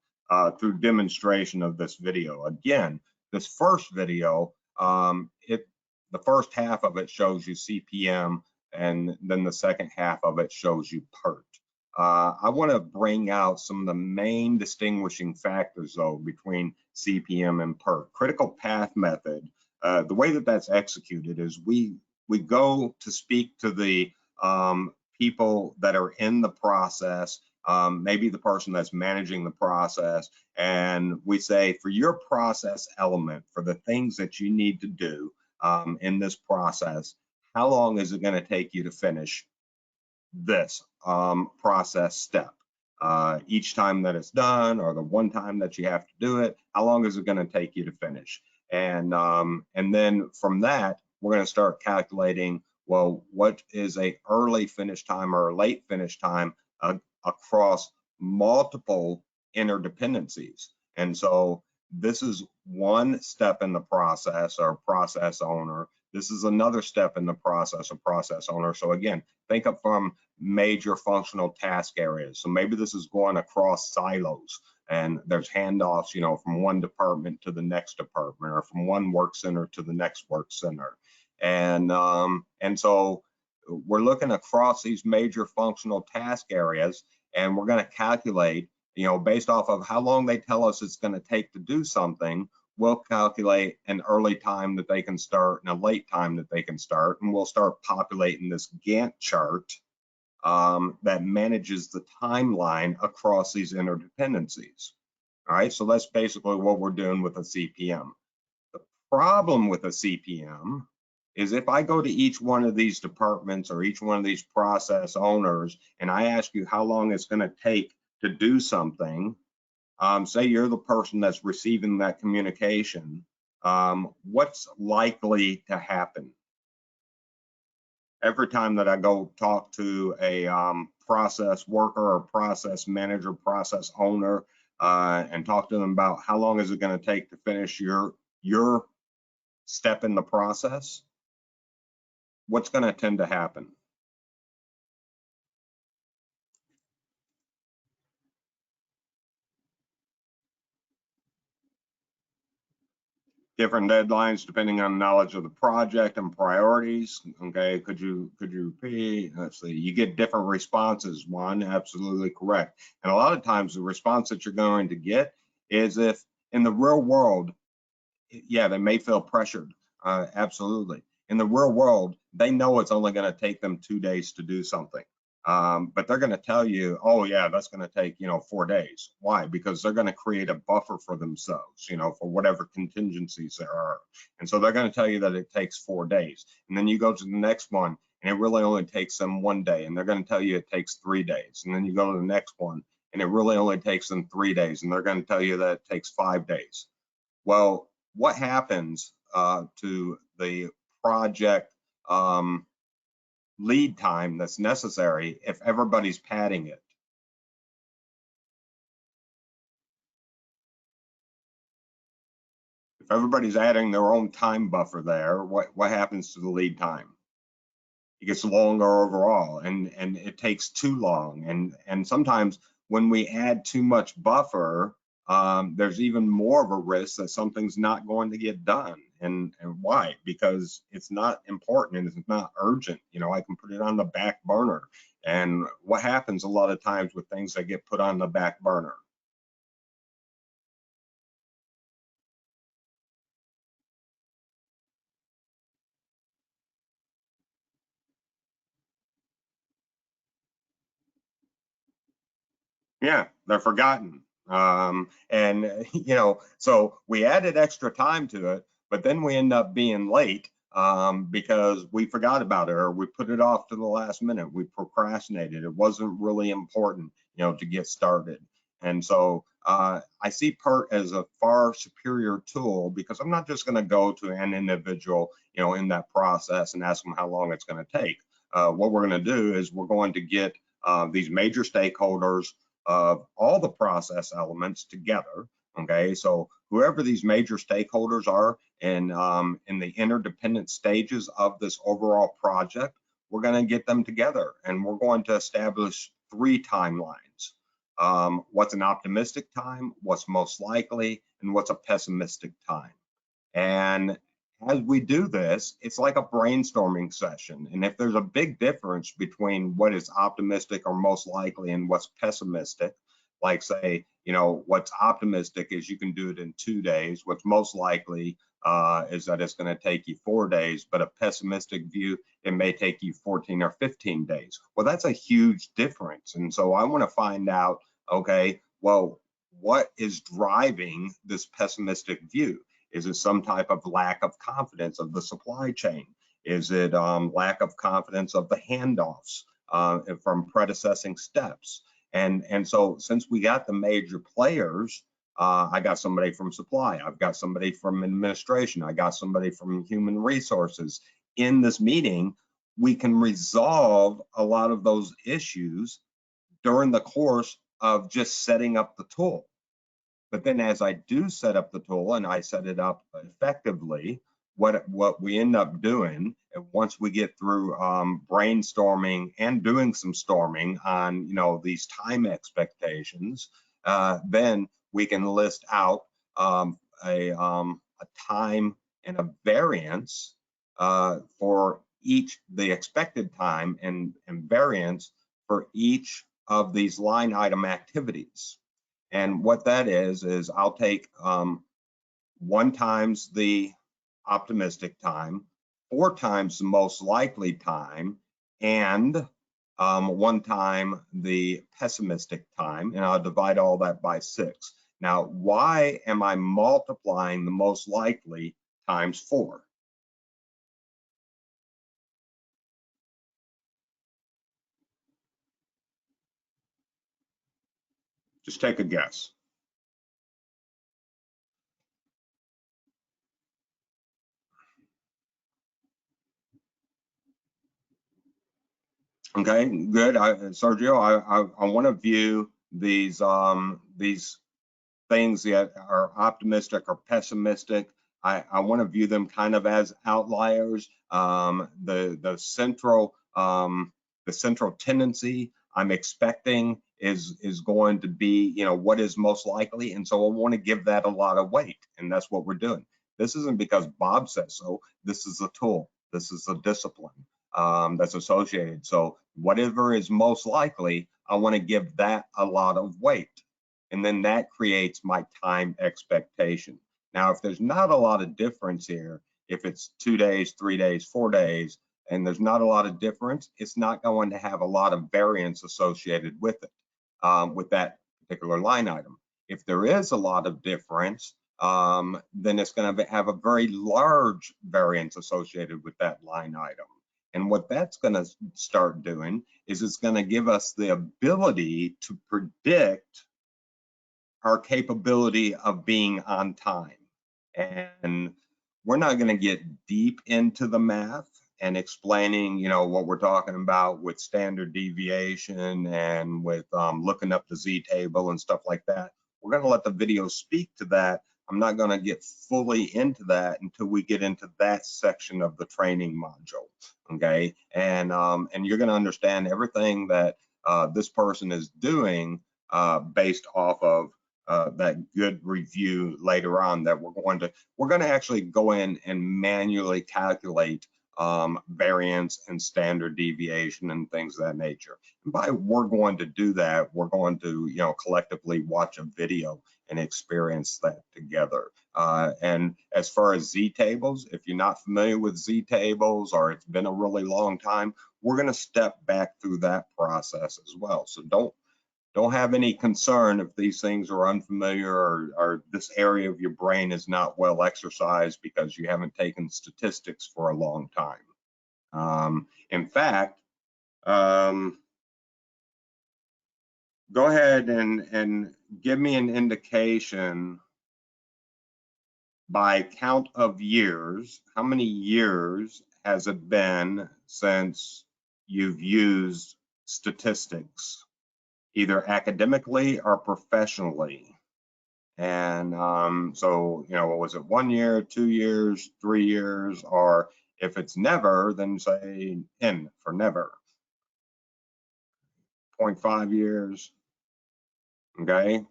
through demonstration of this video. Again, this first video, the first half of it shows you CPM, and then the second half of it shows you PERT. I want to bring out some of the main distinguishing factors, though, between CPM and PERT. Critical path method, the way that that's executed is we go to speak to the people that are in the process, maybe the person that's managing the process, and we say, for your process element, for the things that you need to do in this process, how long is it going to take you to finish this process step? Each time that it's done, or the one time that you have to do it, how long is it going to take you to finish? And then from that, we're going to start calculating, well, what is a early finish time or a late finish time across multiple interdependencies. And so this is one step in the process, or process owner. This is another step in the process, or process owner. So again, think of from major functional task areas. So maybe this is going across silos, and there's handoffs, you know, from one department to the next department, or from one work center to the next work center. And so we're looking across these major functional task areas, and we're going to calculate, you know, based off of how long they tell us it's going to take to do something, we'll calculate an early time that they can start and a late time that they can start, and we'll start populating this Gantt chart that manages the timeline across these interdependencies. All right, so that's basically what we're doing with a CPM. The problem with a CPM is if I go to each one of these departments or each one of these process owners and I ask you how long it's going to take to do something, say you're the person that's receiving that communication, what's likely to happen? Every time that I go talk to a process worker or process manager, process owner, and talk to them about how long is it going to take to finish your step in the process, what's going to tend to happen? Different deadlines depending on knowledge of the project and priorities. Okay, could you repeat? Let's see. You get different responses. One, absolutely correct. And a lot of times the response that you're going to get is if in the real world, yeah, they may feel pressured. Absolutely. In the real world, they know it's only going to take them 2 days to do something. But they're going to tell you, oh yeah, that's going to take, 4 days. Why? Because they're going to create a buffer for themselves, for whatever contingencies there are. And so they're going to tell you that it takes 4 days. And then you go to the next one and it really only takes them 1 day. And they're going to tell you it takes 3 days. And then you go to the next one and it really only takes them 3 days. And they're going to tell you that it takes 5 days. Well, what happens to the project lead time that's necessary if everybody's padding it? If everybody's adding their own time buffer there, what happens to the lead time? It gets longer overall, and it takes too long. And sometimes when we add too much buffer, there's even more of a risk that something's not going to get done. And why? Because it's not important and it's not urgent. I can put it on the back burner. And what happens a lot of times with things that get put on the back burner? Yeah, they're forgotten. So we added extra time to it, but then we end up being late because we forgot about it or we put it off to the last minute. We procrastinated. It wasn't really important, to get started. And so I see PERT as a far superior tool because I'm not just going to go to an individual, in that process and ask them how long it's going to take. What we're going to do is we're going to get these major stakeholders of all the process elements together. Okay, so whoever these major stakeholders are in the interdependent stages of this overall project, we're going to get them together and we're going to establish 3 timelines. What's an optimistic time, what's most likely, and what's a pessimistic time. And as we do this, it's like a brainstorming session. And if there's a big difference between what is optimistic or most likely and what's pessimistic, like say, what's optimistic is you can do it in 2 days. What's most likely is that it's going to take you 4 days, but a pessimistic view, it may take you 14 or 15 days. Well, that's a huge difference. And so I want to find out, okay, well, what is driving this pessimistic view? Is it some type of lack of confidence of the supply chain? Is it lack of confidence of the handoffs from predecessing steps? And so since we got the major players, I got somebody from supply, I've got somebody from administration, I got somebody from human resources in this meeting, we can resolve a lot of those issues during the course of just setting up the tool. But then as I do set up the tool and I set it up effectively, what we end up doing once we get through brainstorming and doing some storming on these time expectations, then we can list out a time and a variance for the expected time and variance for each of these line item activities. And what that is I'll take 1 times the optimistic time, 4 times the most likely time, and one time the pessimistic time, and I'll divide all that by 6. Now, why am I multiplying the most likely times 4? Just take a guess. Okay, good. Sergio, I want to view these things that are optimistic or pessimistic. I want to view them kind of as outliers. The central tendency I'm expecting is going to be, you know, what is most likely, and so I want to give that a lot of weight, and that's what we're doing. This isn't because Bob says so. This is a tool. This is a discipline that's associated. So whatever is most likely, I want to give that a lot of weight. And then that creates my time expectation. Now, if there's not a lot of difference here, if it's 2 days, 3 days, 4 days, and there's not a lot of difference, it's not going to have a lot of variance associated with it, with that particular line item. If there is a lot of difference, then it's going to have a very large variance associated with that line item. And what that's going to start doing is it's going to give us the ability to predict our capability of being on time. And we're not going to get deep into the math and explaining, you know, what we're talking about with standard deviation and with looking up the Z table and stuff like that. We're going to let the video speak to that. I'm not going to get fully into that until we get into that section of the training module. Okay, and you're going to understand everything that this person is doing based off of that good review later on. That we're going to actually go in and manually calculate variance and standard deviation and things of that nature. And by we're going to do that, we're going to, you know, collectively watch a video and experience that together. And as far as Z tables, if you're not familiar with Z tables or it's been a really long time, we're going to step back through that process as well. So don't have any concern if these things are unfamiliar or this area of your brain is not well exercised because you haven't taken statistics for a long time. In fact, go ahead and give me an indication by count of years. How many years has it been since you've used statistics, either academically or professionally? And so, you know, what was it, 1 year, 2 years, 3 years, or if it's never, then say N for never. 0.5 years, okay?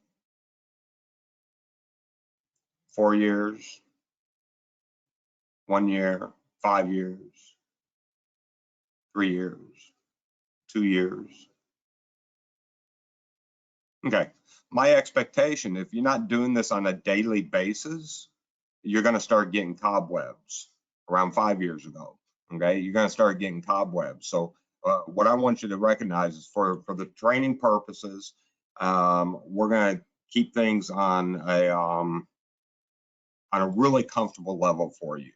4 years, 1 year, 5 years, 3 years, 2 years. Okay, my expectation, if you're not doing this on a daily basis, you're going to start getting cobwebs. Around 5 years ago, okay, you're going to start getting cobwebs. So what I want you to recognize is for the training purposes, we're going to keep things on a really comfortable level for you.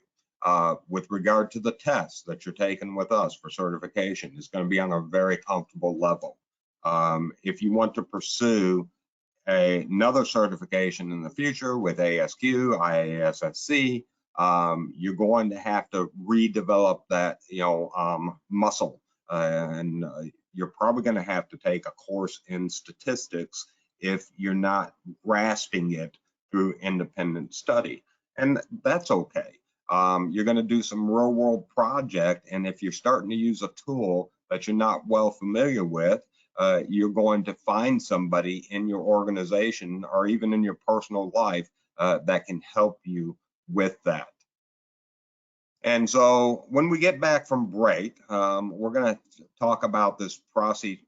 With regard to the tests that you're taking with us for certification, it's going to be on a very comfortable level. If you want to pursue another certification in the future with ASQ, IASSC, you're going to have to redevelop that, you know, muscle, and you're probably going to have to take a course in statistics if you're not grasping it through independent study, and that's okay. You're going to do some real world project, and if you're starting to use a tool that you're not well familiar with, you're going to find somebody in your organization or even in your personal life that can help you with that. And so when we get back from break, we're going to talk about this project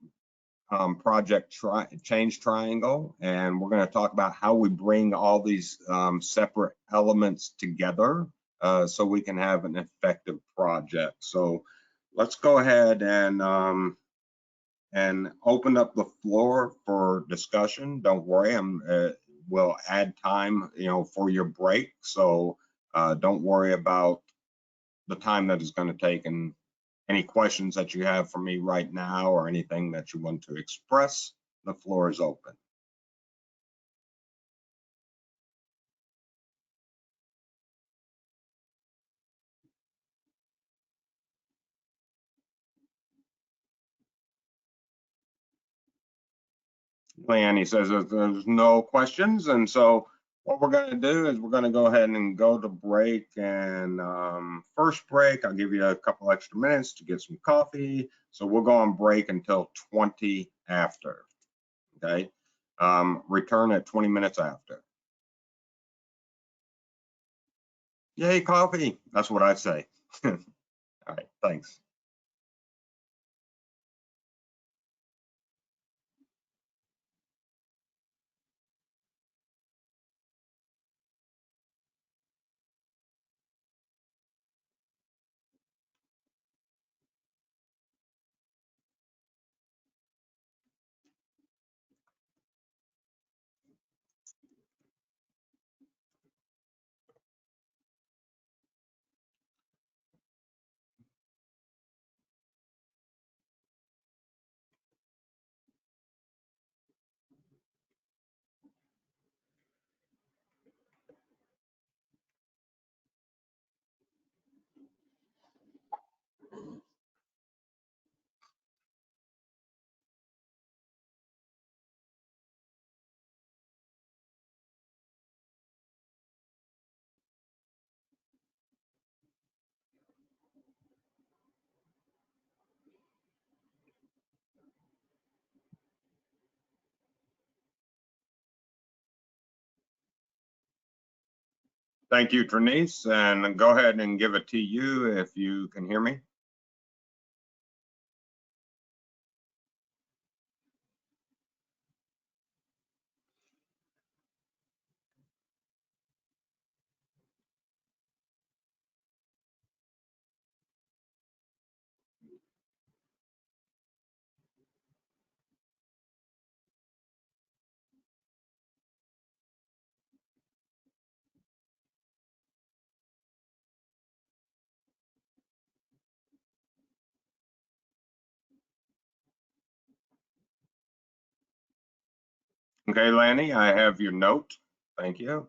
change triangle, and we're going to talk about how we bring all these separate elements together so we can have an effective project. So let's go ahead and and open up the floor for discussion. Don't worry, we'll add time, for your break. So don't worry about the time that is going to take, and any questions that you have for me right now or anything that you want to express, the floor is open. Leanne says that there's no questions, and so what we're going to do is we're going to go ahead and go to break. And first break, I'll give you a couple extra minutes to get some coffee. So we'll go on break until 20 after. Okay, return at 20 minutes after. Yay, coffee! That's what I say. All right, thanks. Thank you, Trinice, and go ahead and give it to you if you can hear me. Okay, Lanny, I have your note. Thank you.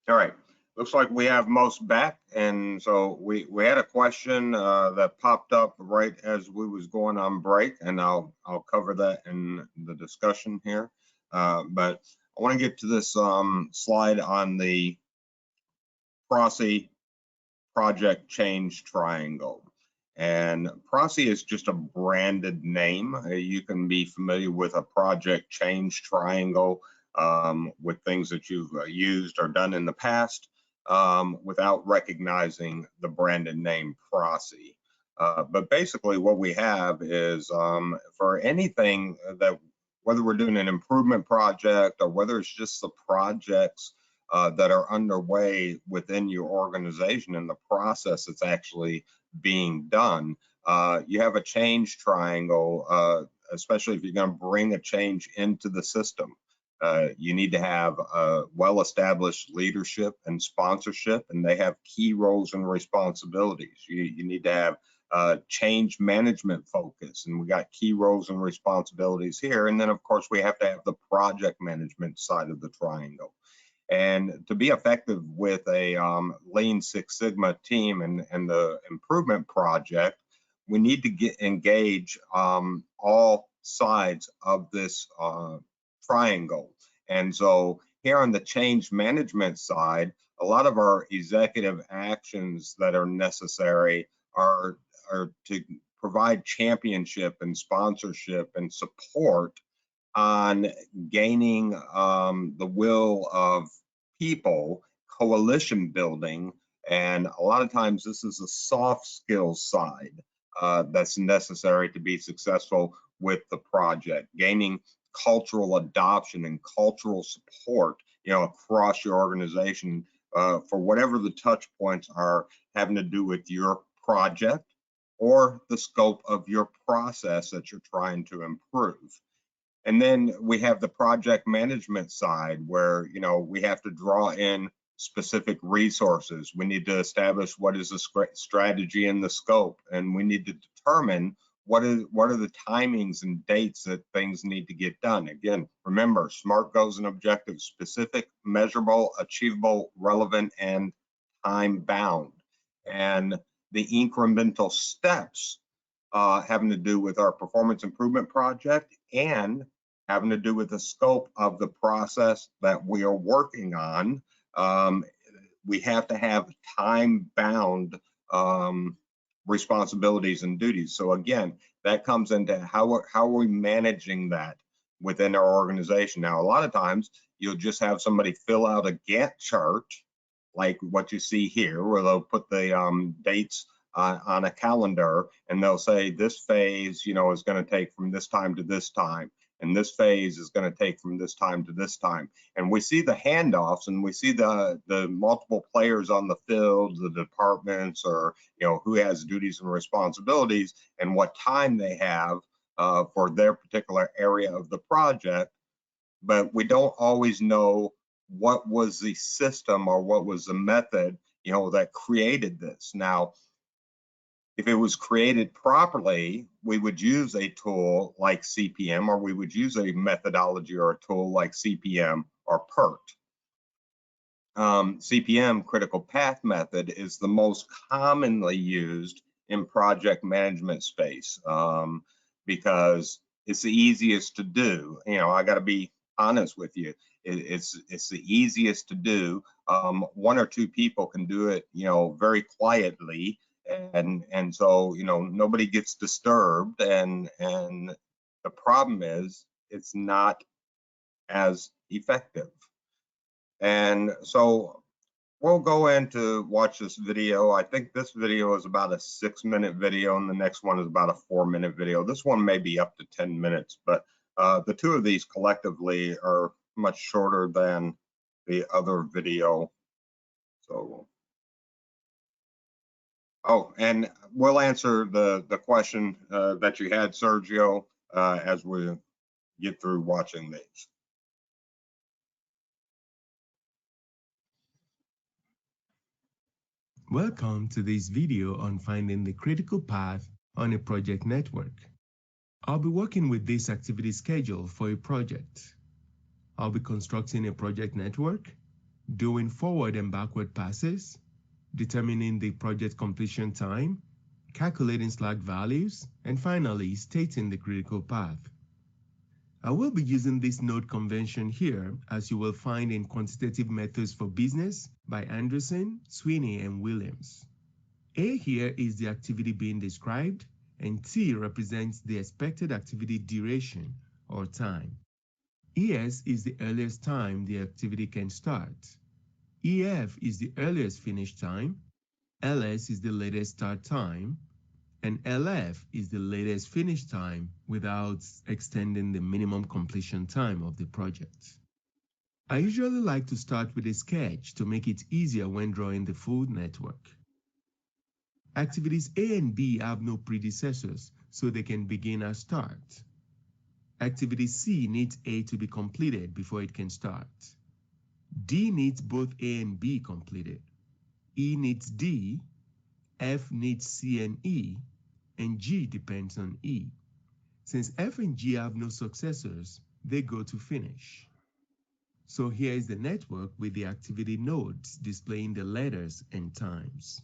All right, looks like we have most back, and so we had a question that popped up right as we was going on break, and I'll cover that in the discussion here. But I want to get to this slide on the RACI project change triangle. And RACI is just a branded name. You can be familiar with a project change triangle with things that you've used or done in the past without recognizing the branded name RACI. But basically what we have is for anything that, whether we're doing an improvement project or whether it's just the projects that are underway within your organization and the process that's actually being done, you have a change triangle, especially if you're going to bring a change into the system. You need to have well-established leadership and sponsorship, and they have key roles and responsibilities. You need to have change management focus, and we got key roles and responsibilities here. And then, of course, we have to have the project management side of the triangle. And to be effective with a Lean Six Sigma team and the improvement project, we need to engage all sides of this triangle. And so here on the change management side, a lot of our executive actions that are necessary are to provide championship and sponsorship and support on gaining the will of people, coalition building, and a lot of times this is a soft skills side that's necessary to be successful with the project, gaining cultural adoption and cultural support, across your organization for whatever the touch points are having to do with your project or the scope of your process that you're trying to improve. And then we have the project management side where, you know, we have to draw in specific resources. We need to establish what is the strategy and the scope, and we need to determine what are the timings and dates that things need to get done. Again, remember, SMART goals and objectives: specific, measurable, achievable, relevant, and time bound. And the incremental steps having to do with our performance improvement project and having to do with the scope of the process that we are working on. We have to have time-bound responsibilities and duties. So again, that comes into how are we managing that within our organization. Now, a lot of times you'll just have somebody fill out a Gantt chart like what you see here, where they'll put the dates on a calendar, and they'll say this phase, you know, is going to take from this time to this time, and this phase is going to take from this time to this time. And we see the handoffs, and we see the multiple players on the field, the departments, or, you know, who has duties and responsibilities and what time they have for their particular area of the project. But we don't always know what was the system or what was the method, you know, that created this. Now, if it was created properly, we would use a tool like CPM, or we would use a methodology or a tool like CPM or PERT. CPM, critical path method, is the most commonly used in project management space because it's the easiest to do. You know, I got to be honest with you. It's the easiest to do. One or two people can do it, you know, very quietly. And so, you know, nobody gets disturbed, and the problem is it's not as effective. And so we'll go in to watch this video. I think this video is about a 6-minute video, and the next one is about a 4-minute video. This one may be up to 10 minutes, but the two of these collectively are much shorter than the other video. So oh, and we'll answer the question that you had, Sergio, as we get through watching these. Welcome to this video on finding the critical path on a project network. I'll be working with this activity schedule for a project. I'll be constructing a project network, doing forward and backward passes, determining the project completion time, calculating slack values, and finally stating the critical path. I will be using this node convention here, as you will find in Quantitative Methods for Business by Anderson, Sweeney, and Williams. A here is the activity being described, and T represents the expected activity duration or time. ES is the earliest time the activity can start. EF is the earliest finish time, LS is the latest start time, and LF is the latest finish time without extending the minimum completion time of the project. I usually like to start with a sketch to make it easier when drawing the full network. Activities A and B have no predecessors, so they can begin as start. Activity C needs A to be completed before it can start. D needs both A and B completed. E needs D, F needs C and E, and G depends on E. Since F and G have no successors, they go to finish. So here is the network with the activity nodes displaying the letters and times.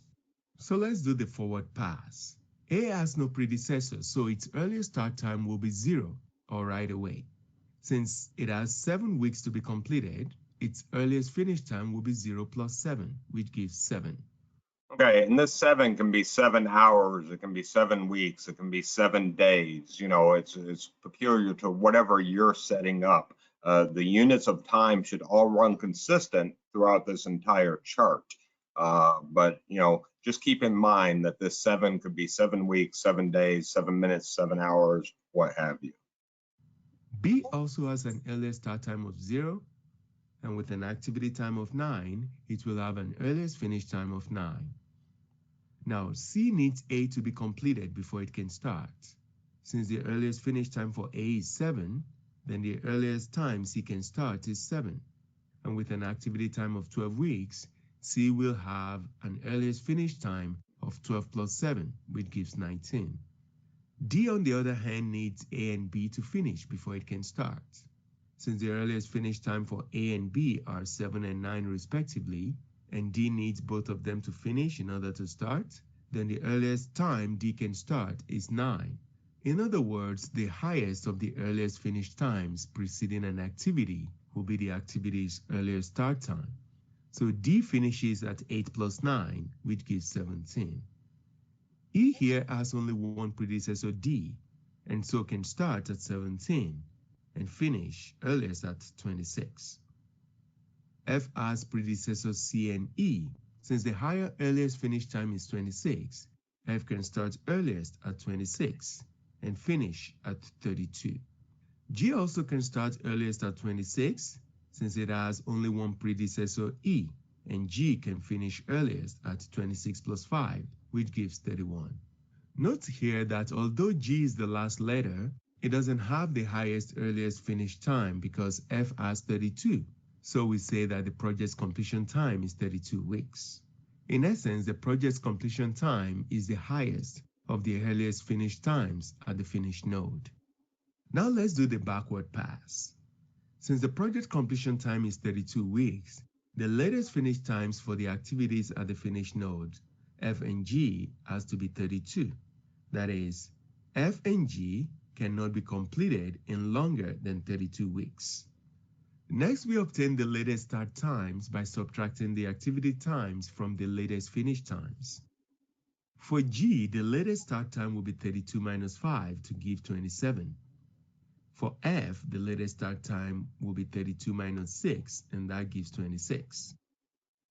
So let's do the forward pass. A has no predecessor, so its earliest start time will be 0, or right away. Since it has 7 weeks to be completed, its earliest finish time will be 0 plus 7, which gives 7. Okay, and this 7 can be 7 hours, it can be 7 weeks, it can be 7 days. You know, it's peculiar to whatever you're setting up. The units of time should all run consistent throughout this entire chart. But, you know, just keep in mind that this 7 could be 7 weeks, 7 days, 7 minutes, 7 hours, what have you. B also has an earliest start time of 0, And with an activity time of 9, it will have an earliest finish time of 9. Now, C needs A to be completed before it can start. Since the earliest finish time for A is 7, then the earliest time C can start is 7. And with an activity time of 12 weeks, C will have an earliest finish time of 12 plus 7, which gives 19. D, on the other hand, needs A and B to finish before it can start. Since the earliest finish time for A and B are 7 and 9 respectively, and D needs both of them to finish in order to start, then the earliest time D can start is 9. In other words, the highest of the earliest finish times preceding an activity will be the activity's earliest start time. So D finishes at 8 plus 9, which gives 17. E here has only one predecessor D, and so can start at 17 and finish earliest at 26. F has predecessors C and E. Since the higher earliest finish time is 26, F can start earliest at 26 and finish at 32. G also can start earliest at 26, since it has only one predecessor E, and G can finish earliest at 26 plus 5, which gives 31. Note here that although G is the last letter, it doesn't have the highest earliest finish time because F has 32. So we say that the project's completion time is 32 weeks. In essence, the project's completion time is the highest of the earliest finish times at the finish node. Now let's do the backward pass. Since the project completion time is 32 weeks, the latest finish times for the activities at the finish node, F and G, has to be 32. That is, F and G cannot be completed in longer than 32 weeks. Next, we obtain the latest start times by subtracting the activity times from the latest finish times. For G, the latest start time will be 32 minus 5 to give 27. For F, the latest start time will be 32 minus 6, and that gives 26.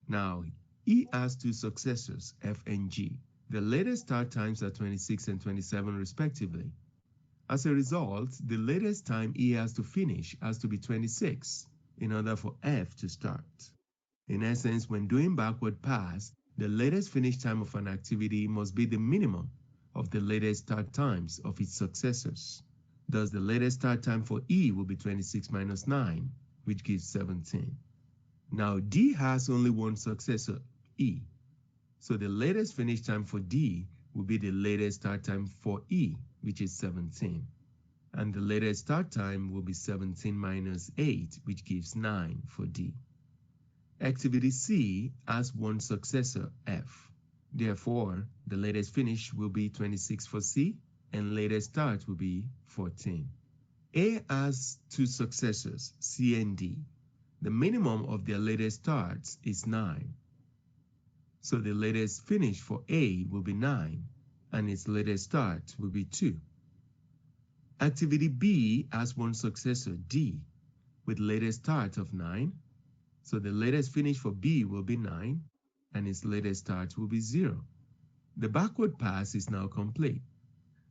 Now, E has two successors, F and G. The latest start times are 26 and 27 respectively. As a result, the latest time E has to finish has to be 26 in order for F to start. In essence, when doing backward pass, the latest finish time of an activity must be the minimum of the latest start times of its successors. Thus, the latest start time for E will be 26 minus 9, which gives 17. Now, D has only one successor, E. So the latest finish time for D will be the latest start time for E, which is 17. And the latest start time will be 17 minus 8, which gives 9 for D. Activity C has one successor, F. Therefore, the latest finish will be 26 for C, and latest start will be 14. A has two successors, C and D. The minimum of their latest starts is 9. So the latest finish for A will be 9, and its latest start will be 2. Activity B has one successor, D, with latest start of 9. So the latest finish for B will be 9, and its latest start will be 0. The backward pass is now complete.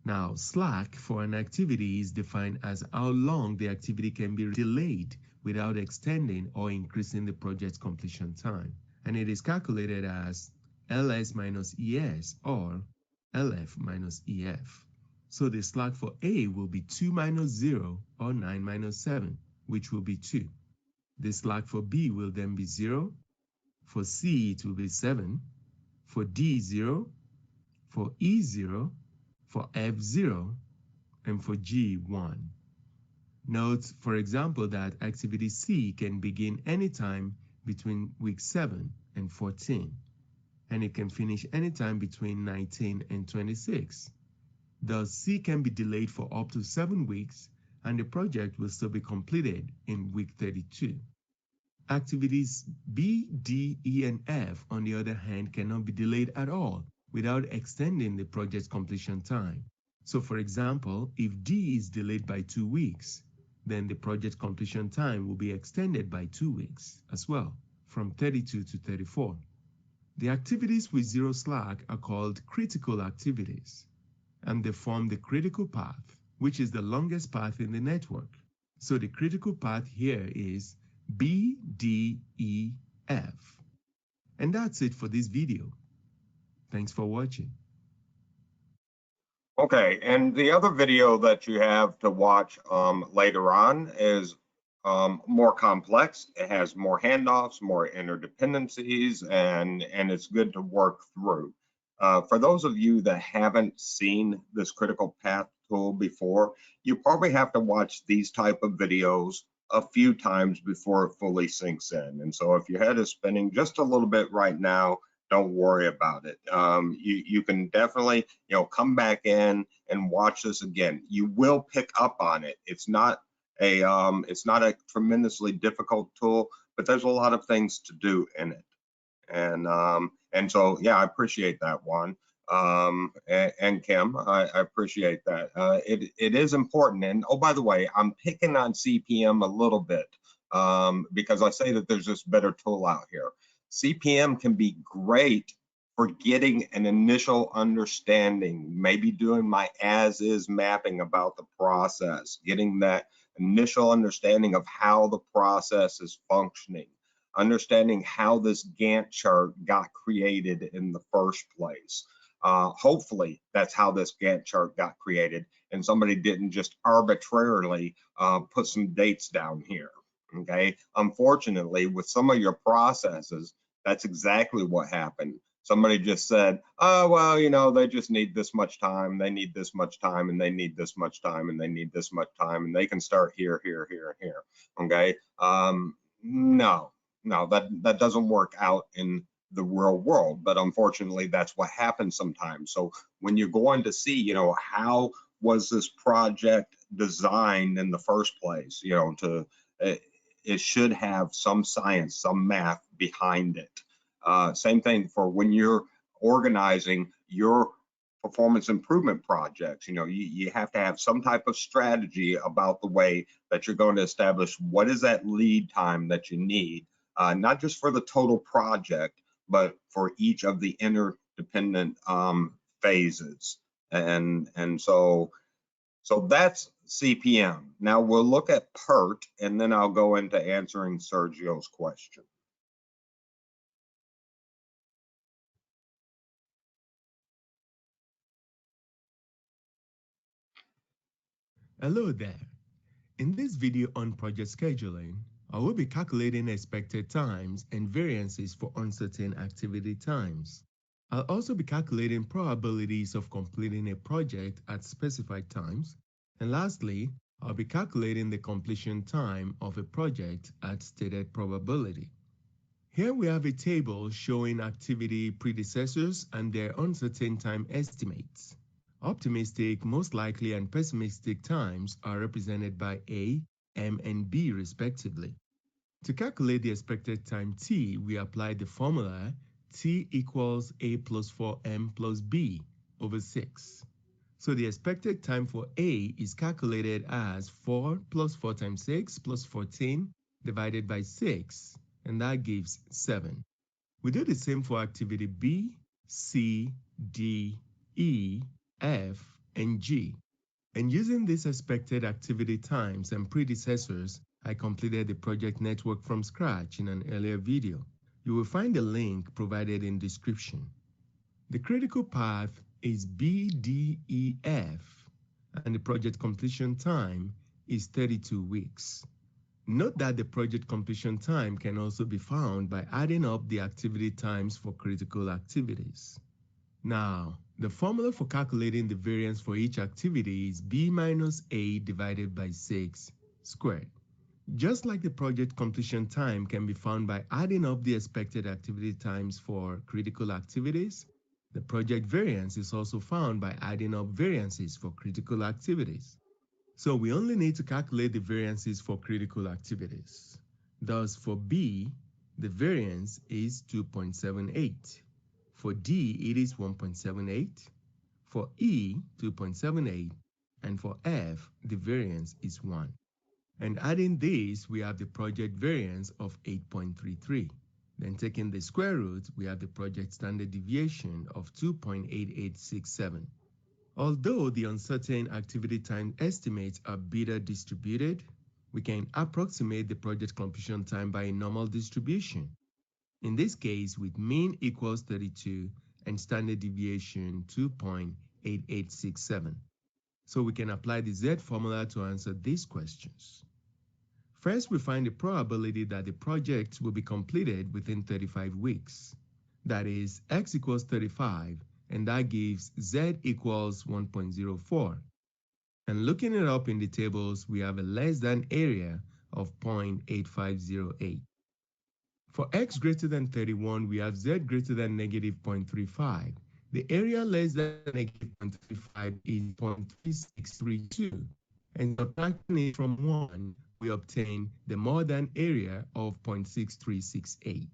Now, slack for an activity is defined as how long the activity can be delayed without extending or increasing the project's completion time. And it is calculated as LS minus ES or LF minus EF. So the slack for A will be 2 minus 0 or 9 minus 7, which will be 2. The slack for B will then be 0. For C, it will be 7. For D, 0. For E, 0. For F, 0. And for G, 1. Note, for example, that activity C can begin anytime between week 7 and 14, and it can finish anytime between 19 and 26. Thus, C can be delayed for up to 7 weeks, and the project will still be completed in week 32. Activities B, D, E, and F, on the other hand, cannot be delayed at all without extending the project's completion time. So, for example, if D is delayed by 2 weeks, then the project completion time will be extended by 2 weeks as well, from 32 to 34. The activities with 0 slack are called critical activities, and they form the critical path, which is the longest path in the network. So the critical path here is B, D, E, F. And that's it for this video. Thanks for watching. Okay, and the other video that you have to watch later on is more complex. It has more handoffs, more interdependencies, and it's good to work through. For those of you that haven't seen this critical path tool before, you probably have to watch these type of videos a few times before it fully sinks in. And so if your head is spinning just a little bit right now, don't worry about it. You can definitely, come back in and watch this again. You will pick up on it. It's not a tremendously difficult tool, but there's a lot of things to do in it. And so, yeah, I appreciate that, Juan. And Kim, I appreciate that. It is important. And oh, by the way, I'm picking on CPM a little bit because I say that there's this better tool out here. CPM can be great for getting an initial understanding, maybe doing my as-is mapping about the process, getting that initial understanding of how the process is functioning, understanding how this Gantt chart got created in the first place. Hopefully that's how this Gantt chart got created and somebody didn't just arbitrarily put some dates down here. Okay, unfortunately, with some of your processes, that's exactly what happened. Somebody just said, oh, well, they just need this much time, they need this much time, and they need this much time, and they need this much time, and they can start here, here, here, and here. Okay, no, that doesn't work out in the real world, but unfortunately, that's what happens sometimes. So when you're going to see, how was this project designed in the first place, it should have some science, some math behind it. Same thing for when you're organizing your performance improvement projects. You have to have some type of strategy about the way that you're going to establish what is that lead time that you need, not just for the total project, but for each of the interdependent phases. And so that's CPM. Now we'll look at PERT, and then I'll go into answering Sergio's question. Hello there. In this video on project scheduling, I will be calculating expected times and variances for uncertain activity times. I'll also be calculating probabilities of completing a project at specified times. And lastly, I'll be calculating the completion time of a project at stated probability. Here we have a table showing activity predecessors and their uncertain time estimates. Optimistic, most likely, and pessimistic times are represented by A, M, and B respectively. To calculate the expected time T, we apply the formula T equals A plus 4M plus B over 6. So the expected time for A is calculated as 4 plus 4 times 6 plus 14 divided by 6, and that gives 7. We do the same for activity B, C, D, E, F, and G. And using these expected activity times and predecessors, I completed the project network from scratch in an earlier video. You will find the link provided in description. The critical path is BDEF, and the project completion time is 32 weeks. Note that the project completion time can also be found by adding up the activity times for critical activities. Now, the formula for calculating the variance for each activity is B minus A divided by 6 squared. Just like the project completion time can be found by adding up the expected activity times for critical activities, the project variance is also found by adding up variances for critical activities. So we only need to calculate the variances for critical activities. Thus, for B, the variance is 2.78. For D, it is 1.78. For E, 2.78. And for F, the variance is 1. And adding these, we have the project variance of 8.33. Then taking the square root, we have the project standard deviation of 2.8867. Although the uncertain activity time estimates are beta distributed, we can approximate the project completion time by a normal distribution. In this case, with mean equals 32 and standard deviation 2.8867. So we can apply the Z formula to answer these questions. First, we find the probability that the project will be completed within 35 weeks. That is, X equals 35, and that gives Z equals 1.04. And looking it up in the tables, we have a less than area of 0.8508. For X greater than 31, we have Z greater than negative 0.35. The area less than negative 0.35 is 0.3632. And subtracting it from 1, we obtain the more than area of 0.6368.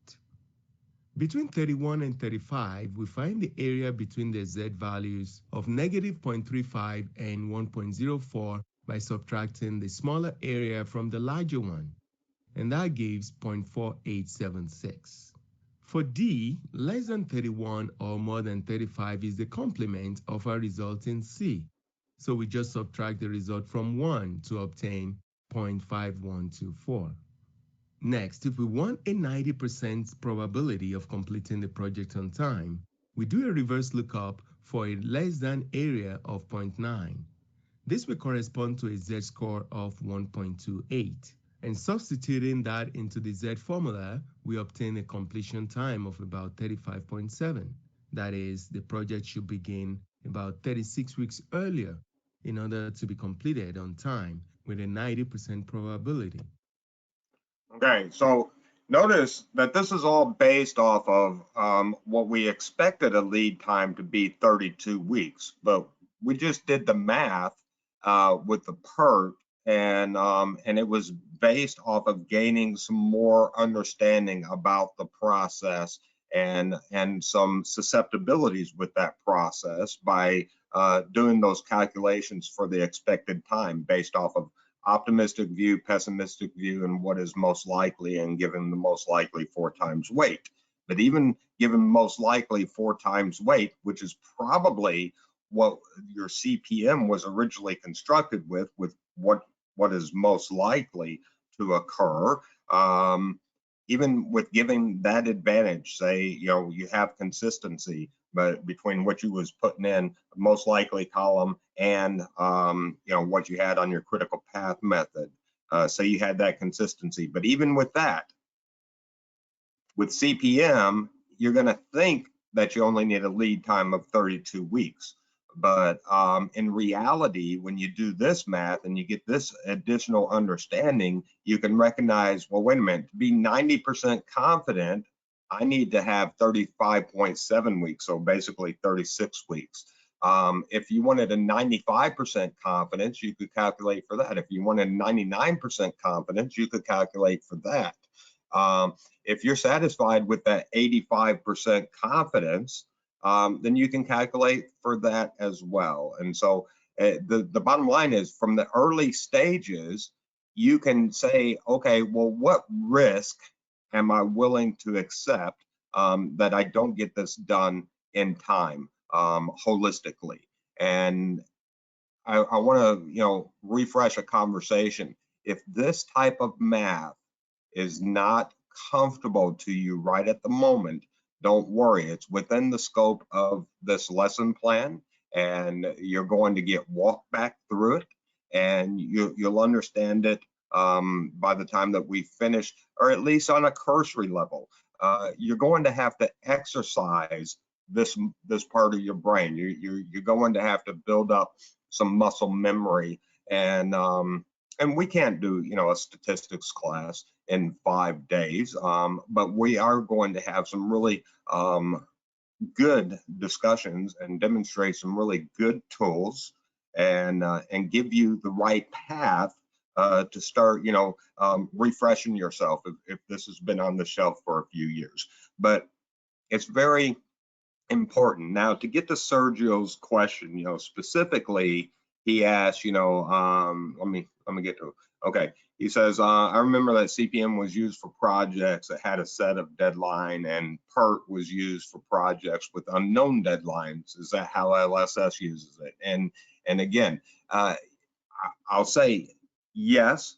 Between 31 and 35, we find the area between the Z values of negative 0.35 and 1.04 by subtracting the smaller area from the larger one, and that gives 0.4876. For D, less than 31 or more than 35 is the complement of our result in C. So we just subtract the result from 1 to obtain 0.5124. Next, if we want a 90% probability of completing the project on time, we do a reverse lookup for a less than area of 0.9. This will correspond to a Z score of 1.28. And substituting that into the Z formula, we obtain a completion time of about 35.7. That is, the project should begin about 36 weeks earlier in order to be completed on time with a 90% probability. Okay, so notice that this is all based off of what we expected a lead time to be 32 weeks, but we just did the math with the PERT, and it was based off of gaining some more understanding about the process and some susceptibilities with that process by doing those calculations for the expected time based off of optimistic view, pessimistic view, and what is most likely, and given the most likely 4 times weight. But even given most likely 4 times weight, which is probably what your CPM was originally constructed with what is most likely to occur, even with giving that advantage, say, you have consistency, but between what you was putting in most likely column and what you had on your critical path method, so you had that consistency. But even with that, with CPM, you're going to think that you only need a lead time of 32 weeks. But in reality, when you do this math and you get this additional understanding, you can recognize, well, wait a minute, to be 90% confident, I need to have 35.7 weeks, so basically 36 weeks. If you wanted a 95% confidence, you could calculate for that. If you wanted 99% confidence, you could calculate for that. If you're satisfied with that 85% confidence, then you can calculate for that as well. And so the bottom line is, from the early stages, you can say, okay, well, what risk am I willing to accept that I don't get this done in time holistically? And I want to refresh a conversation. If this type of math is not comfortable to you right at the moment, don't worry, it's within the scope of this lesson plan, and you're going to get walked back through it, and you'll understand it by the time that we finish, or at least on a cursory level. You're going to have to exercise this part of your brain. You're going to have to build up some muscle memory, and we can't do a statistics class in 5 days, but we are going to have some really good discussions and demonstrate some really good tools, and give you the right path to start refreshing yourself if this has been on the shelf for a few years. But it's very important. Now, to get to Sergio's question, specifically, he asked, let me get to it. Okay, he says, I remember that CPM was used for projects that had a set of deadline, and PERT was used for projects with unknown deadlines. Is that how LSS uses it? And again, I'll say yes.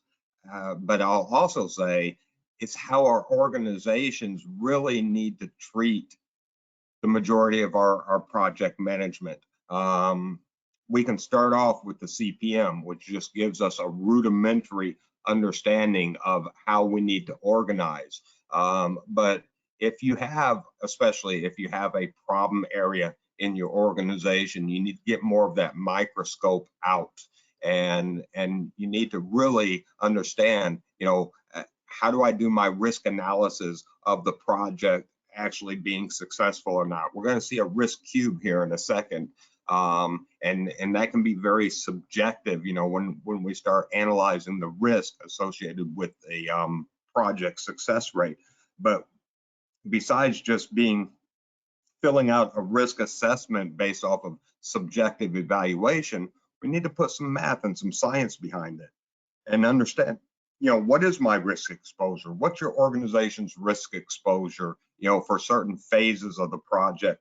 but I'll also say it's how our organizations really need to treat the majority of our project management. We can start off with the CPM, which just gives us a rudimentary understanding of how we need to organize. But if you have, especially if you have a problem area in your organization, you need to get more of that microscope out, and you need to really understand, you know, how do I do my risk analysis of the project actually being successful or not. We're going to see a risk cube here in a second. And that can be very subjective, you know, when we start analyzing the risk associated with a project success rate. But besides just filling out a risk assessment based off of subjective evaluation, we need to put some math and some science behind it and understand, you know, what is my risk exposure? What's your organization's risk exposure, you know, for certain phases of the project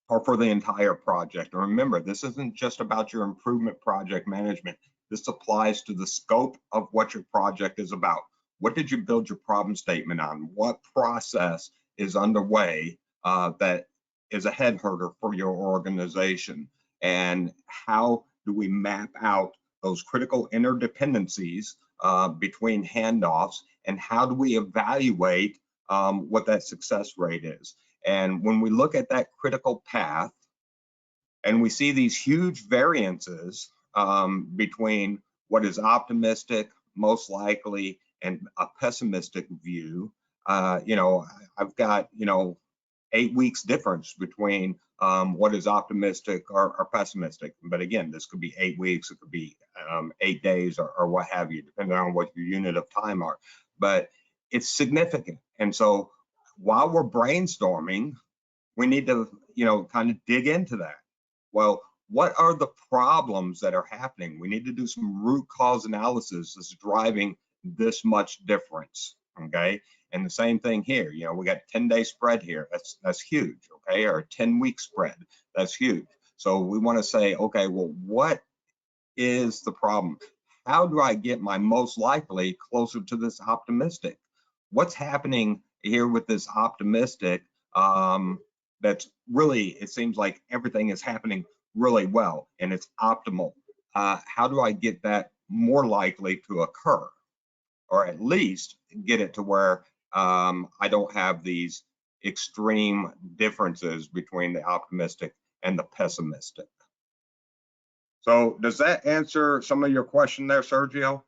or for the entire project? And remember, this isn't just about your improvement project management. This applies to the scope of what your project is about. What did you build your problem statement on? What process is underway that is a head herder for your organization? And how do we map out those critical interdependencies between handoffs? And how do we evaluate what that success rate is? And when we look at that critical path and we see these huge variances between what is optimistic, most likely, and a pessimistic view, you know, I've got, you know, 8 weeks difference between what is optimistic or pessimistic. But again, this could be 8 weeks, it could be 8 days or what have you, depending on what your unit of time are. But it's significant. And so while we're brainstorming, we need to, you know, kind of dig into that. Well, what are the problems that are happening? We need to do some root cause analysis that's driving this much difference, okay? And the same thing here, you know, we got 10-day spread here, that's huge, okay? Or a 10-week spread, that's huge. So we want to say, okay, well, what is the problem? How do I get my most likely closer to this optimistic? What's happening here with this optimistic that's really, it seems like everything is happening really well and it's optimal. How do I get that more likely to occur? Or at least get it to where I don't have these extreme differences between the optimistic and the pessimistic. So does that answer some of your question there, Sergio?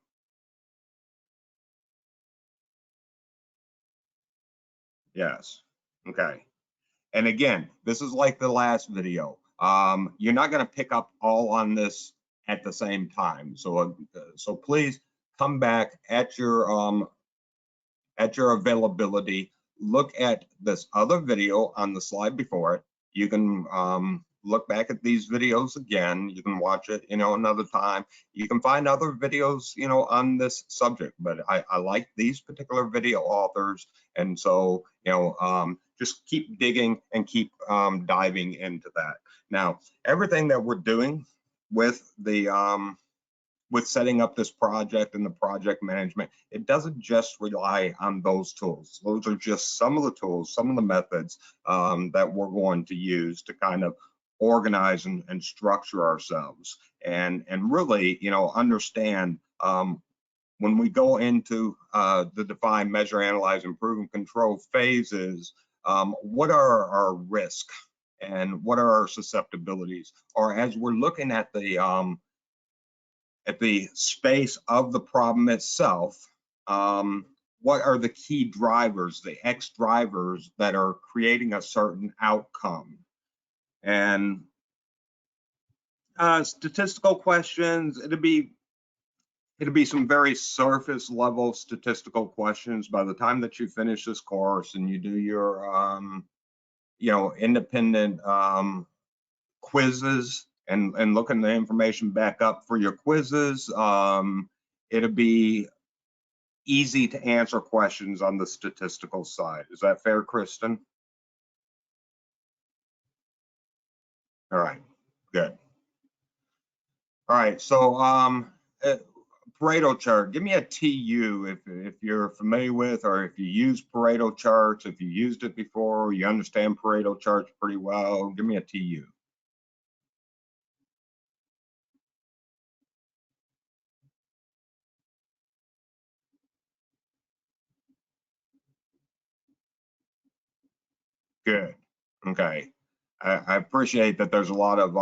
Yes, okay. And again, this is like the last video. You're not gonna pick up all on this at the same time. So please come back at your availability. Look at this other video on the slide before it. You can look back at these videos again. You can watch it, you know, another time. You can find other videos, you know, on this subject, but I like these particular video authors. And so, you know, just keep digging and keep diving into that. Now, everything that we're doing with the with setting up this project and the project management, it doesn't just rely on those tools. Those are just some of the tools, some of the methods that we're going to use to kind of organize and structure ourselves and really, you know, understand when we go into the define, measure, analyze, improve, and control phases, what are our risks and what are our susceptibilities? Or as we're looking at the space of the problem itself, what are the key drivers, the X drivers that are creating a certain outcome? And statistical questions, it'll be some very surface level statistical questions. By the time that you finish this course and you do your you know, independent quizzes and looking the information back up for your quizzes, it'll be easy to answer questions on the statistical side. Is that fair, Kristen? All right, good. All right, so Pareto chart, give me a TU if you're familiar with, or if you use Pareto charts, if you used it before, you understand Pareto charts pretty well, give me a TU. Good. Okay. I appreciate that there's a lot of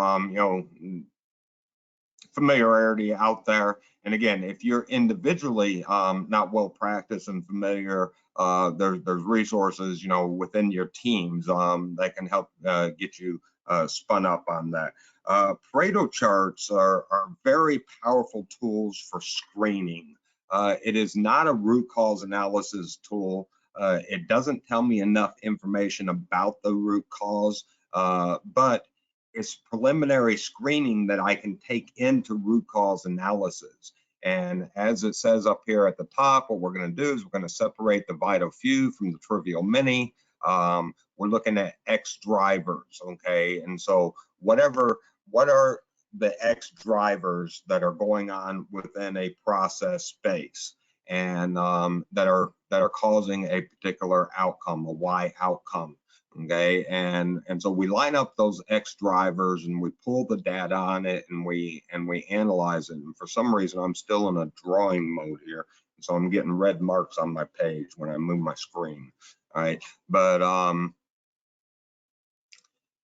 familiarity out there. And again, if you're individually not well practiced and familiar, there's resources within your teams that can help get you spun up on that. Pareto charts are very powerful tools for screening. It is not a root cause analysis tool. It doesn't tell me enough information about the root cause, but it's preliminary screening that I can take into root cause analysis. And as it says up here at the top, what we're going to do is we're going to separate the vital few from the trivial many. We're looking at X drivers, okay? And so what are the X drivers that are going on within a process space and that are causing a particular outcome, a Y outcome? Okay, and so we line up those X drivers and we pull the data on it and we analyze it. And for some reason, I'm still in a drawing mode here, so I'm getting red marks on my page when I move my screen. All right, but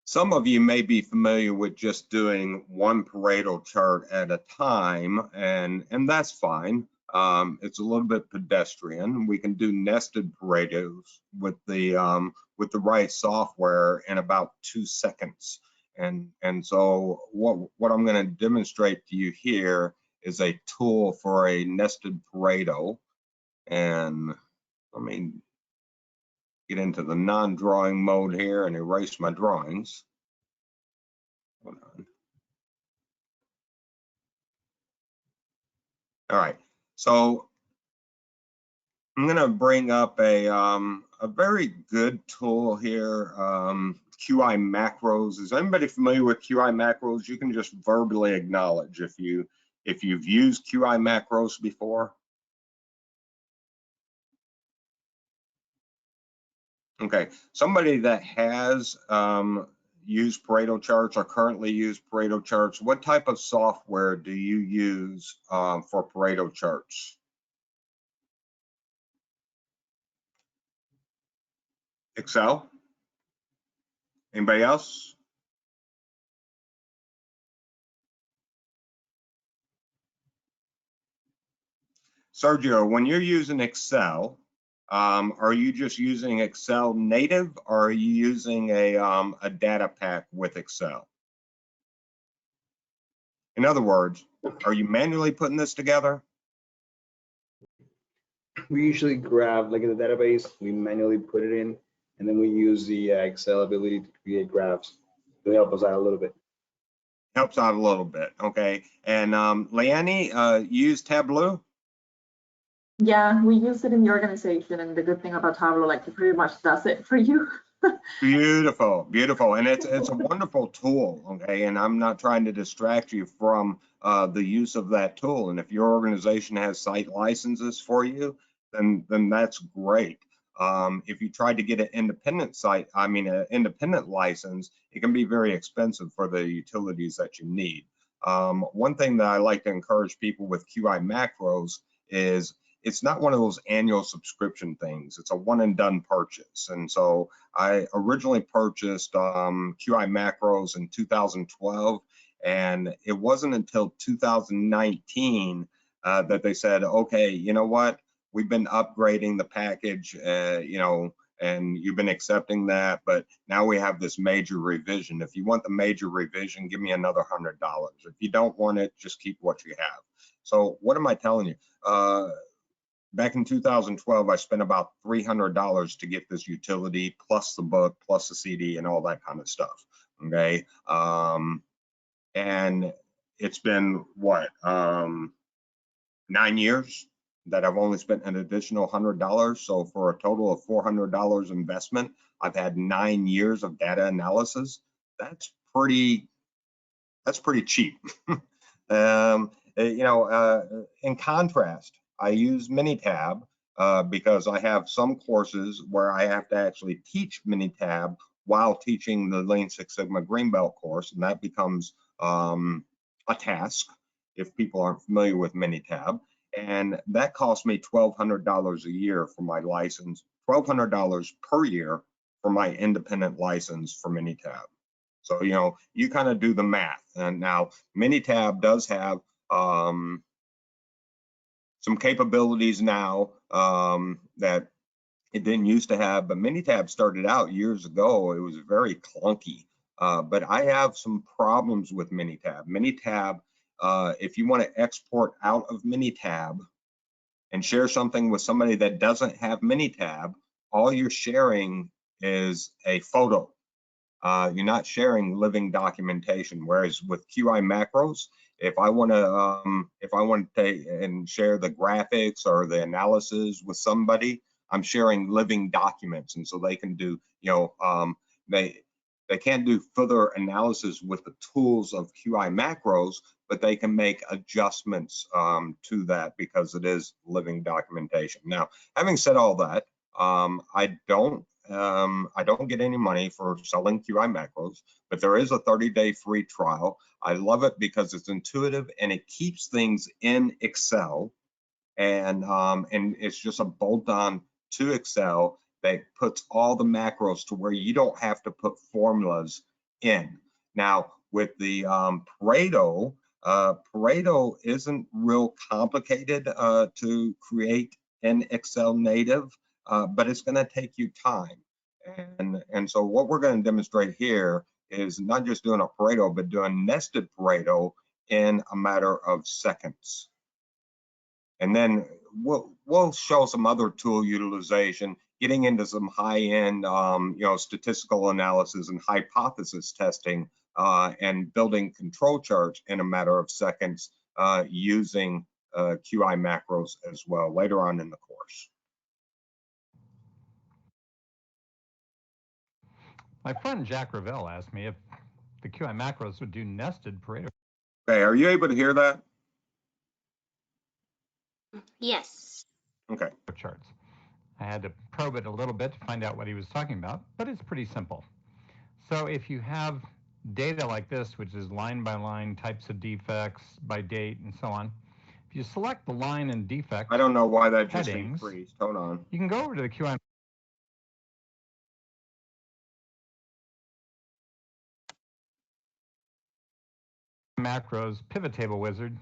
some of you may be familiar with just doing one Pareto chart at a time, and that's fine. It's a little bit pedestrian. We can do nested Paretos with the right software in about 2 seconds. And so what I'm going to demonstrate to you here is a tool for a nested Pareto. And let me get into the non-drawing mode here and erase my drawings. Hold on. All right. So I'm going to bring up a very good tool here, QI macros. Is anybody familiar with QI macros? You can just verbally acknowledge if you've used QI macros before. Okay, somebody that has used Pareto charts or currently use Pareto charts, what type of software do you use for Pareto charts? Excel? Anybody else? Sergio, when you're using Excel, are you just using Excel native, or are you using a data pack with Excel? In other words, are you manually putting this together? We usually grab, like in the database, we manually put it in, and then we use the Excel ability to create graphs to help us out a little bit. Helps out a little bit, okay. And Leanne, you use Tableau? Yeah, we use it in the organization, and the good thing about Tableau, like, it pretty much does it for you. Beautiful, beautiful, and it's a wonderful tool, okay. And I'm not trying to distract you from the use of that tool. And if your organization has site licenses for you, then that's great. If you try to get an independent an independent license, it can be very expensive for the utilities that you need. One thing that I like to encourage people with QI macros is it's not one of those annual subscription things. It's a one and done purchase. And so I originally purchased QI macros in 2012, and it wasn't until 2019 that they said, okay, you know what? We've been upgrading the package, and you've been accepting that, but now we have this major revision. If you want the major revision, give me another $100. If you don't want it, just keep what you have. So what am I telling you? Back in 2012, I spent about $300 to get this utility, plus the book, plus the CD, and all that kind of stuff. Okay, and it's been what, 9 years that I've only spent an additional $100. So for a total of $400 investment, I've had 9 years of data analysis. That's pretty cheap. in contrast, I use Minitab because I have some courses where I have to actually teach Minitab while teaching the Lean Six Sigma Green Belt course, and that becomes a task if people aren't familiar with Minitab. And that cost me $1,200 a year for my license, $1,200 per year for my independent license for Minitab. So, you kind of do the math. And now Minitab does have some capabilities now that it didn't used to have, but Minitab started out years ago. It was very clunky, but I have some problems with Minitab. Minitab, if you want to export out of Minitab and share something with somebody that doesn't have Minitab, all you're sharing is a photo. You're not sharing living documentation. Whereas with QI macros, if I want to take and share the graphics or the analysis with somebody, I'm sharing living documents, and so they can do, they can't do further analysis with the tools of QI macros, but they can make adjustments to that because it is living documentation. Now, having said all that, I don't get any money for selling QI macros, but there is a 30-day free trial. I love it because it's intuitive and it keeps things in Excel, and it's just a bolt-on to Excel that puts all the macros to where you don't have to put formulas in. Now, with the Pareto, Pareto isn't real complicated to create in Excel native, but it's going to take you time. And so what we're going to demonstrate here is not just doing a Pareto, but doing nested Pareto in a matter of seconds. And then we'll show some other tool utilization, getting into some high-end, statistical analysis and hypothesis testing, and building control charts in a matter of seconds using QI macros as well later on in the course. My friend Jack Ravel asked me if the QI macros would do nested Pareto. Okay, are you able to hear that? Yes. Okay. Charts. I had to probe it a little bit to find out what he was talking about, but it's pretty simple. So if you have data like this, which is line by line, types of defects by date, and so on, if you select the line and defect, I don't know why that just headings, increased. Hold on. You can go over to the QI macros pivot table wizard,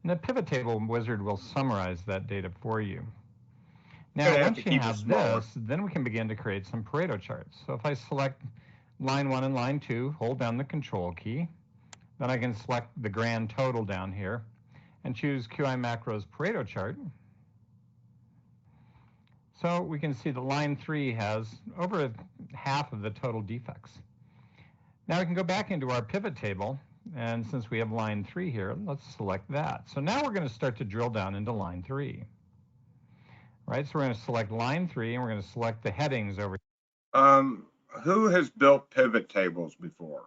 and the pivot table wizard will summarize that data for you. Now, once you have this, then we can begin to create some Pareto charts. So if I select line 1 and line 2, hold down the control key, then I can select the grand total down here and choose QI macros Pareto chart. So we can see that line 3 has over half of the total defects. Now we can go back into our pivot table, and since we have line 3 here, let's select that. So now we're going to start to drill down into line 3. Right, so we're going to select line 3, and we're going to select the headings over. Who has built pivot tables before?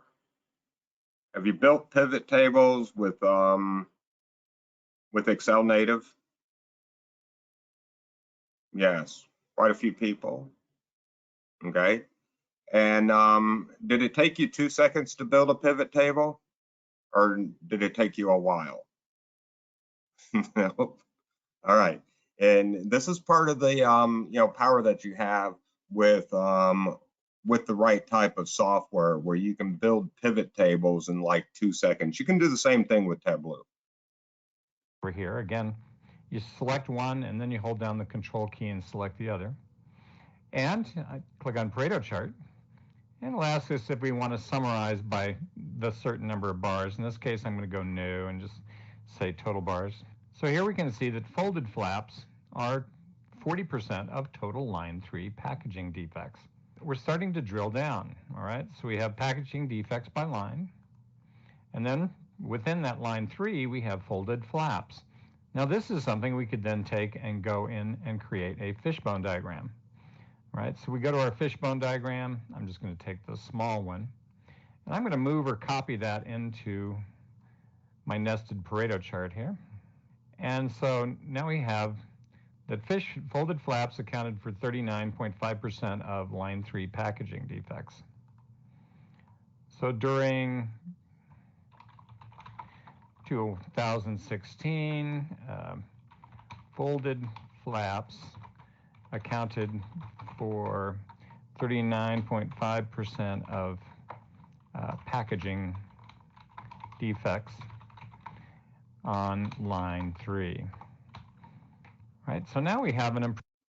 Have you built pivot tables with Excel native? Yes, quite a few people. Okay, and did it take you 2 seconds to build a pivot table, or did it take you a while? No. All right. And this is part of the power that you have with the right type of software, where you can build pivot tables in like 2 seconds. You can do the same thing with Tableau. Over here again, you select one and then you hold down the control key and select the other. And I click on Pareto chart, and it'll ask us if we want to summarize by the certain number of bars. In this case, I'm going to go no and just say total bars. So here we can see that folded flaps are 40% of total line 3 packaging defects. We're starting to drill down, all right? So we have packaging defects by line, and then within that line 3, we have folded flaps. Now this is something we could then take and go in and create a fishbone diagram, right? So we go to our fishbone diagram. I'm just going to take the small one, and I'm going to move or copy that into my nested Pareto chart here. And so now we have that folded flaps accounted for 39.5% of line 3 packaging defects. So during 2016, folded flaps accounted for 39.5% of packaging defects on line 3. Right, so now we have an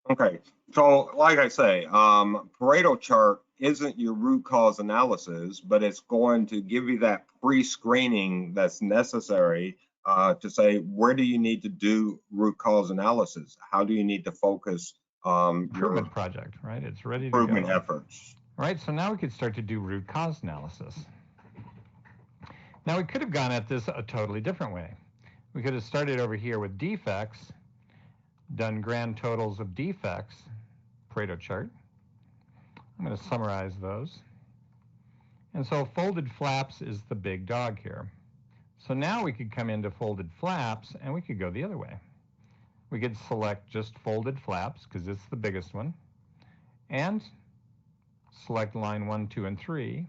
Okay, so like I say, Pareto chart isn't your root cause analysis, but it's going to give you that pre-screening that's necessary to say, where do you need to do root cause analysis? How do you need to focus improvement project, right? It's ready to go. Improvement efforts. Right, so now we could start to do root cause analysis. Now we could have gone at this a totally different way. We could have started over here with defects, done grand totals of defects, Pareto chart. I'm going to summarize those. And so folded flaps is the big dog here. So now we could come into folded flaps and we could go the other way. We could select just folded flaps because it's the biggest one, and select line 1, 2, and 3.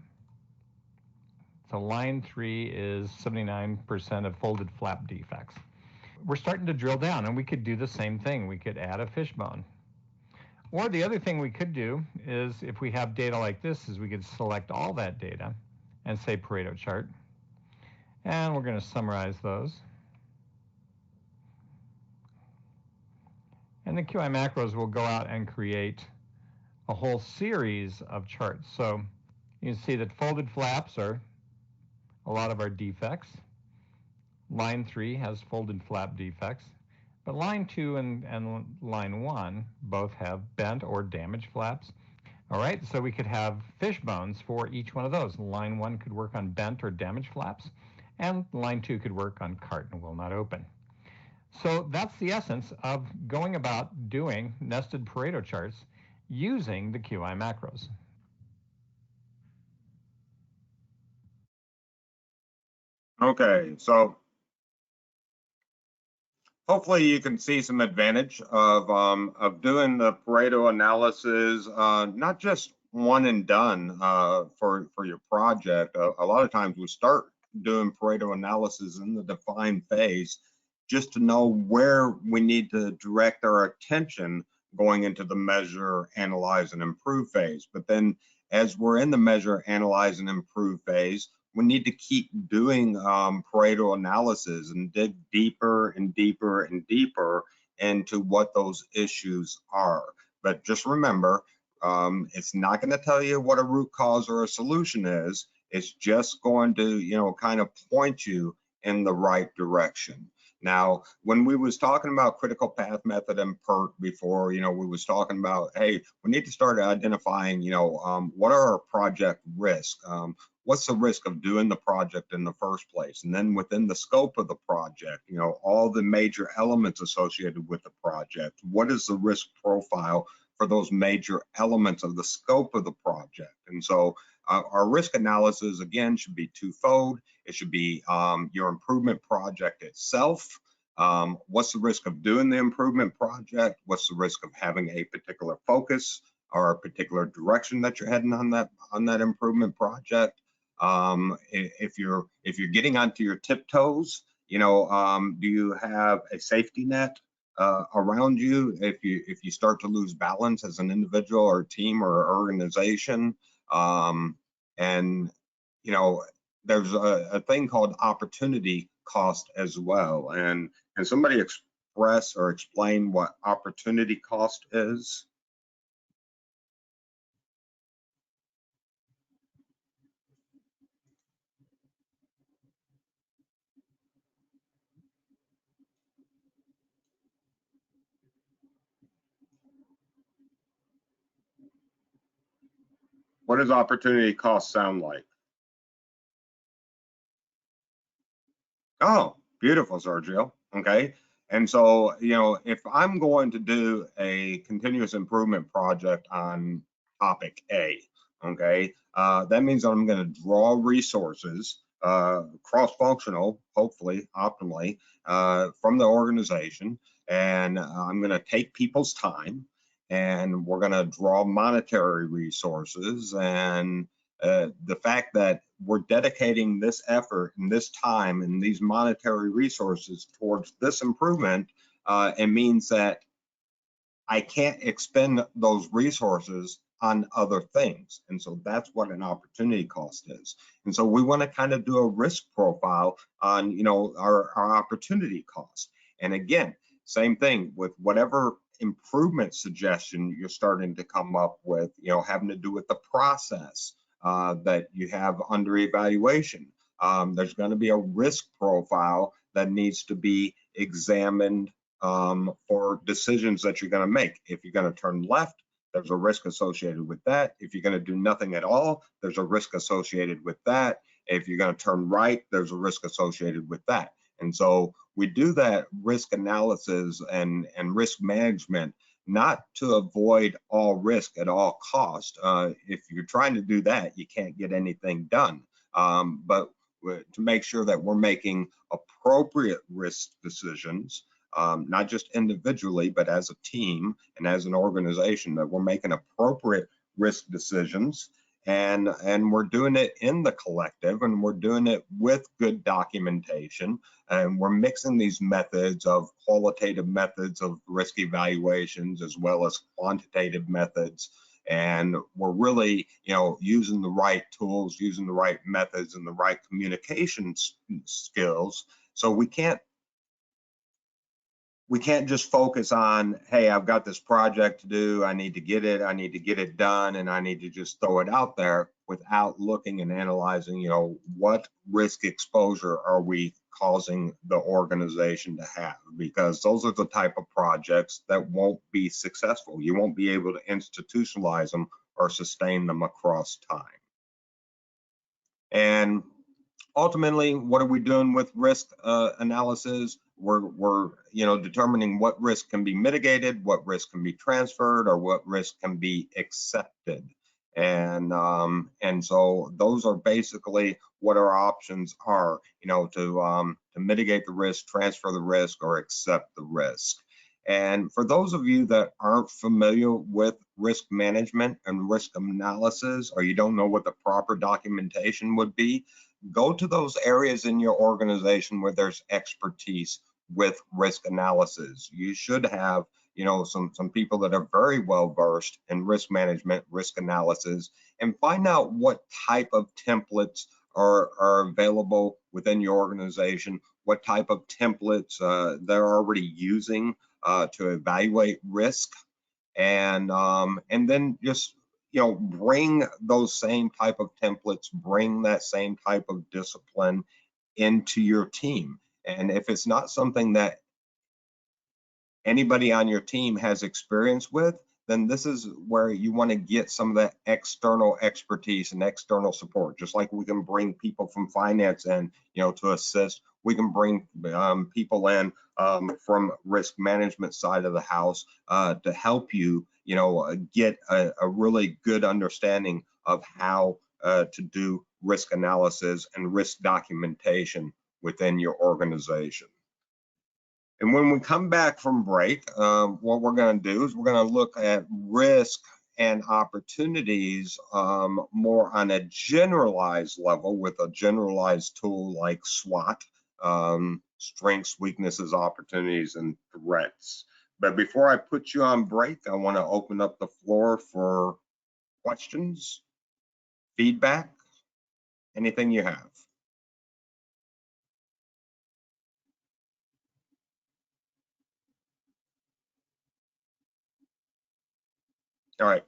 So line 3 is 79% of folded flap defects. We're starting to drill down, and we could do the same thing. We could add a fishbone. Or the other thing we could do is, if we have data like this, is we could select all that data and say Pareto chart. And we're going to summarize those. And the QI macros will go out and create a whole series of charts. So you can see that folded flaps are a lot of our defects. Line 3 has folded flap defects, but line 2 and line 1 both have bent or damaged flaps. All right, so we could have fish bones for each one of those. Line 1 could work on bent or damaged flaps, and line 2 could work on cart and will not open. So that's the essence of going about doing nested Pareto charts using the QI macros. Okay, so hopefully you can see some advantage of doing the Pareto analysis, not just one and done for your project. A lot of times we start doing Pareto analysis in the define phase just to know where we need to direct our attention going into the measure, analyze, and improve phase. But then as we're in the measure, analyze, and improve phase, we need to keep doing Pareto analysis and dig deeper and deeper and deeper into what those issues are. But just remember, it's not going to tell you what a root cause or a solution is. It's just going to, kind of point you in the right direction. Now, when we was talking about critical path method and PERT before, we was talking about, hey, we need to start identifying, what are our project risks? What's the risk of doing the project in the first place? And then within the scope of the project, all the major elements associated with the project. What is the risk profile for those major elements of the scope of the project? And so our risk analysis, again, should be twofold. It should be your improvement project itself. What's the risk of doing the improvement project? What's the risk of having a particular focus or a particular direction that you're heading on that improvement project? If you're getting onto your tiptoes, do you have a safety net around you if you start to lose balance as an individual or team or organization? And there's a thing called opportunity cost as well. And can somebody express or explain what opportunity cost is? What does opportunity cost sound like? Oh, beautiful, Sergio. Okay. And so, if I'm going to do a continuous improvement project on topic A, okay, that means I'm going to draw resources cross-functional, hopefully optimally, from the organization. And I'm going to take people's time, and we're going to draw monetary resources. And the fact that we're dedicating this effort and this time and these monetary resources towards this improvement, it means that I can't expend those resources on other things. And so that's what an opportunity cost is. And so we want to kind of do a risk profile on, you know, our opportunity cost. And again, same thing with whatever improvement suggestion you're starting to come up with, you know, having to do with the process that you have under evaluation. There's going to be a risk profile that needs to be examined for decisions that you're going to make. If you're going to turn left, there's a risk associated with that. If you're going to do nothing at all, there's a risk associated with that. If you're going to turn right, there's a risk associated with that. And so we do that risk analysis and risk management, not to avoid all risk at all cost. If you're trying to do that, you can't get anything done. But to make sure that we're making appropriate risk decisions, not just individually, but as a team and as an organization, that we're making appropriate risk decisions, and we're doing it in the collective, and we're doing it with good documentation, and we're mixing these methods of qualitative methods of risk evaluations as well as quantitative methods. And we're really, you know, using the right tools, using the right methods and the right communication skills. So we can't just focus on, hey, I've got this project to do, I need to get it done, and I need to just throw it out there without looking and analyzing, you know, what risk exposure are we causing the organization to have? Because those are the type of projects that won't be successful. You won't be able to institutionalize them or sustain them across time. And ultimately, what are we doing with risk analysis? We're you know, determining what risk can be mitigated, what risk can be transferred, or what risk can be accepted. And so those are basically what our options are, you know, to mitigate the risk, transfer the risk, or accept the risk. And for those of you that aren't familiar with risk management and risk analysis, or you don't know what the proper documentation would be, go to those areas in your organization where there's expertise with risk analysis. You should have, you know, some people that are very well versed in risk management, risk analysis, and find out what type of templates are available within your organization, what type of templates they're already using to evaluate risk, and then just, you know, bring those same type of templates, bring that same type of discipline into your team. And if it's not something that anybody on your team has experience with, then this is where you want to get some of that external expertise and external support. Just like we can bring people from finance in, you know, to assist, we can bring people in from risk management side of the house to help you, you know, get a really good understanding of how to do risk analysis and risk documentation within your organization. And when we come back from break, what we're going to do is we're going to look at risk and opportunities more on a generalized level with a generalized tool like SWOT, strengths, weaknesses, opportunities, and threats. But before I put you on break, I want to open up the floor for questions, feedback, anything you have. All right,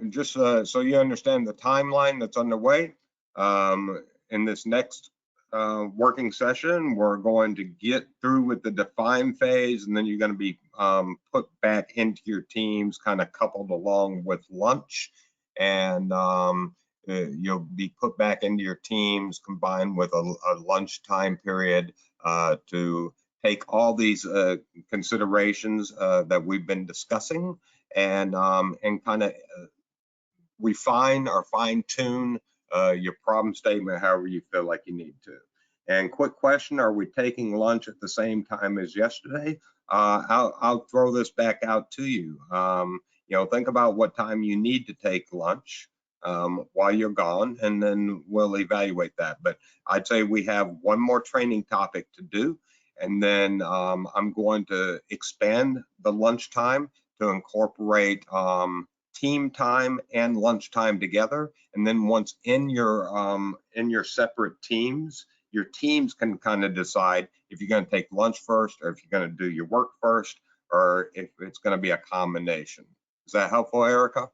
just so you understand the timeline that's underway, in this next working session, we're going to get through with the define phase, and then you're going to be put back into your teams, kind of coupled along with lunch, and you'll be put back into your teams combined with a lunch time period to take all these considerations that we've been discussing and kind of refine or fine-tune your problem statement however you feel like you need to. And quick question, are we taking lunch at the same time as yesterday? I'll throw this back out to you. You know, think about what time you need to take lunch while you're gone, and then we'll evaluate that. But I'd say we have one more training topic to do, and then I'm going to expand the lunch time to incorporate team time and lunch time together. And then once in your separate teams, your teams can kind of decide if you're going to take lunch first, or if you're going to do your work first, or if it's going to be a combination. Is that helpful, Erica?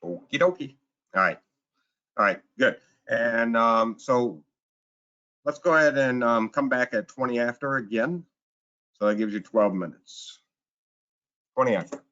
Okie dokie. All right, good. And so let's go ahead and come back at 20 after again. So that gives you 12 minutes. 20 after.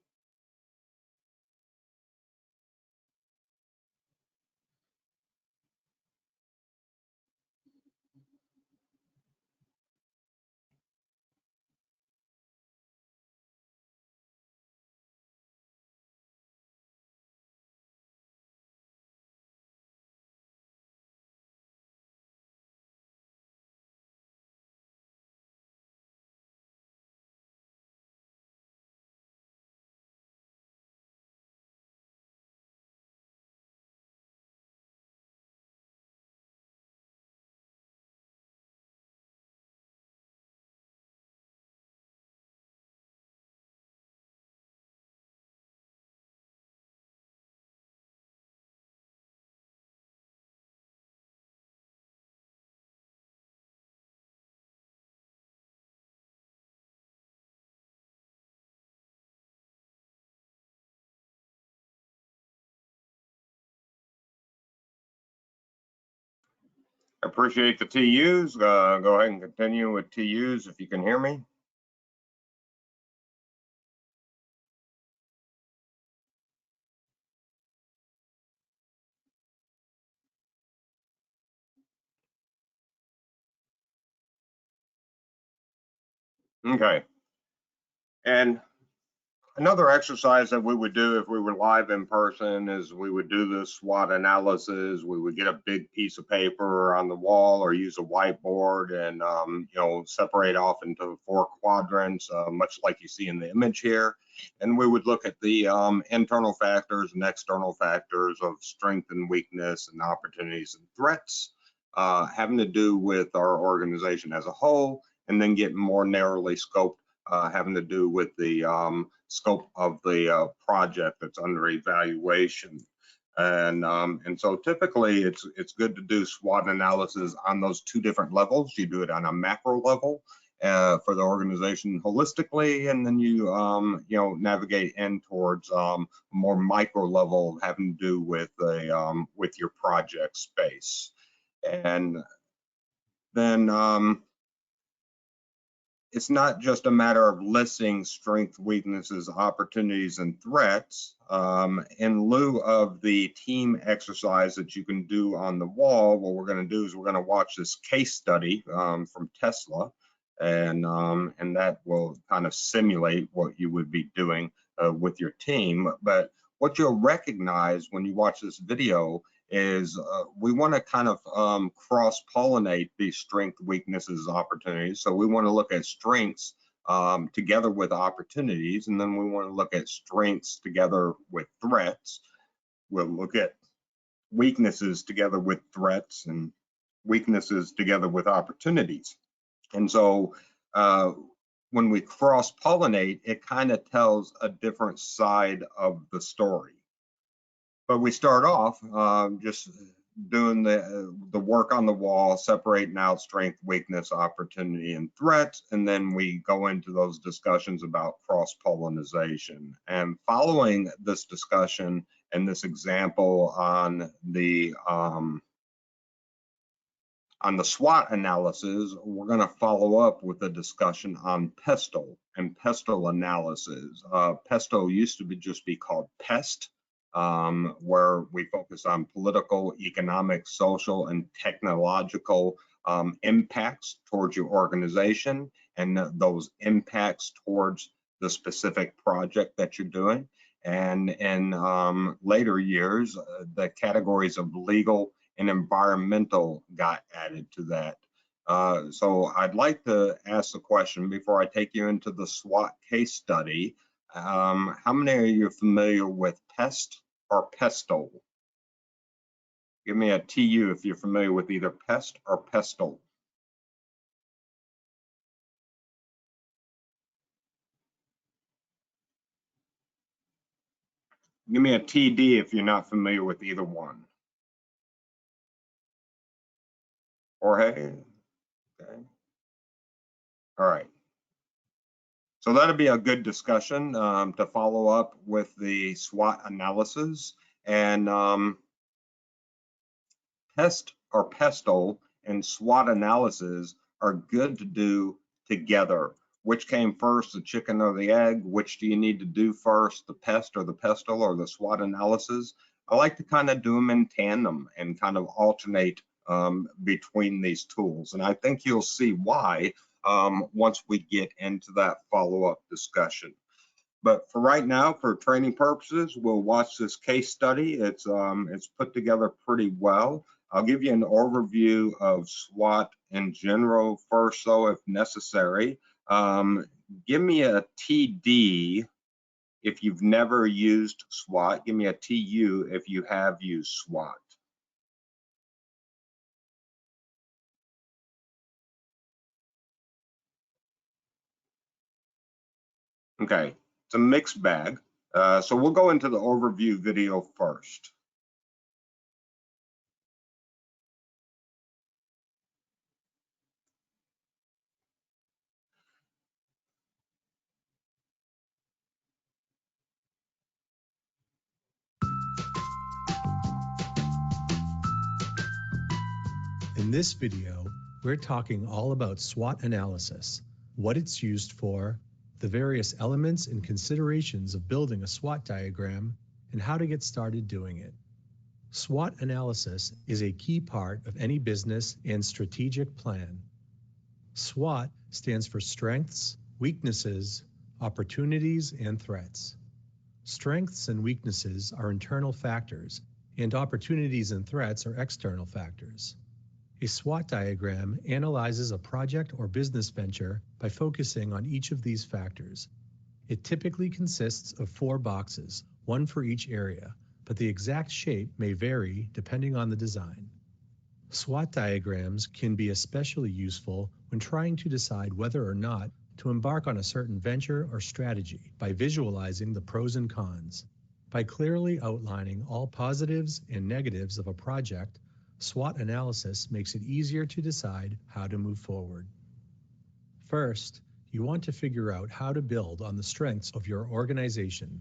Appreciate the TUs. Go ahead and continue with TUs if you can hear me. Okay. And another exercise that we would do if we were live in person is we would do the SWOT analysis. We would get a big piece of paper on the wall or use a whiteboard and you know, separate off into 4 quadrants, much like you see in the image here. And we would look at the internal factors and external factors of strength and weakness and opportunities and threats having to do with our organization as a whole, and then get more narrowly scoped having to do with the scope of the project that's under evaluation. And so typically it's good to do SWOT analysis on those 2 different levels. You do it on a macro level for the organization holistically, and then you you know, navigate in towards more micro level having to do with the with your project space. And then it's not just a matter of listing strengths, weaknesses, opportunities, and threats. In lieu of the team exercise that you can do on the wall, what we're going to do is we're going to watch this case study from Tesla, and that will kind of simulate what you would be doing with your team. But what you'll recognize when you watch this video is we want to kind of cross-pollinate these strengths, weaknesses, opportunities. So we want to look at strengths together with opportunities, and then we want to look at strengths together with threats. We'll look at weaknesses together with threats and weaknesses together with opportunities. And so when we cross-pollinate, it kind of tells a different side of the story. But we start off just doing the work on the wall, separating out strength, weakness, opportunity, and threats, and then we go into those discussions about cross-pollination. And following this discussion and this example on the SWOT analysis, we're going to follow up with a discussion on PESTLE and PESTLE analysis. PESTLE used to just be called PEST, where we focus on political, economic, social, and technological impacts towards your organization and those impacts towards the specific project that you're doing. And in later years, the categories of legal and environmental got added to that. So I'd like to ask the question before I take you into the SWOT case study. How many are you familiar with PEST or PESTLE? Give me a TU if you're familiar with either PEST or PESTLE. Give me a TD if you're not familiar with either one. Jorge? Okay. All right. So that'll be a good discussion to follow up with the SWOT analysis. And PEST or PESTLE and SWOT analysis are good to do together. Which came first, the chicken or the egg? Which do you need to do first, the PEST or the PESTLE or the SWOT analysis? I like to kind of do them in tandem and kind of alternate between these tools. And I think you'll see why once we get into that follow-up discussion. But for right now, for training purposes, we'll watch this case study. It's put together pretty well. I'll give you an overview of SWOT in general first, though, if necessary. Give me a TD if you've never used SWOT. Give me a TU if you have used SWOT. Okay, it's a mixed bag. So we'll go into the overview video first. In this video, we're talking all about SWOT analysis, what it's used for, the various elements and considerations of building a SWOT diagram, and how to get started doing it. SWOT analysis is a key part of any business and strategic plan. SWOT stands for strengths, weaknesses, opportunities, and threats. Strengths and weaknesses are internal factors, and opportunities and threats are external factors. A SWOT diagram analyzes a project or business venture by focusing on each of these factors. It typically consists of 4 boxes, one for each area, but the exact shape may vary depending on the design. SWOT diagrams can be especially useful when trying to decide whether or not to embark on a certain venture or strategy by visualizing the pros and cons. By clearly outlining all positives and negatives of a project, SWOT analysis makes it easier to decide how to move forward. First, you want to figure out how to build on the strengths of your organization.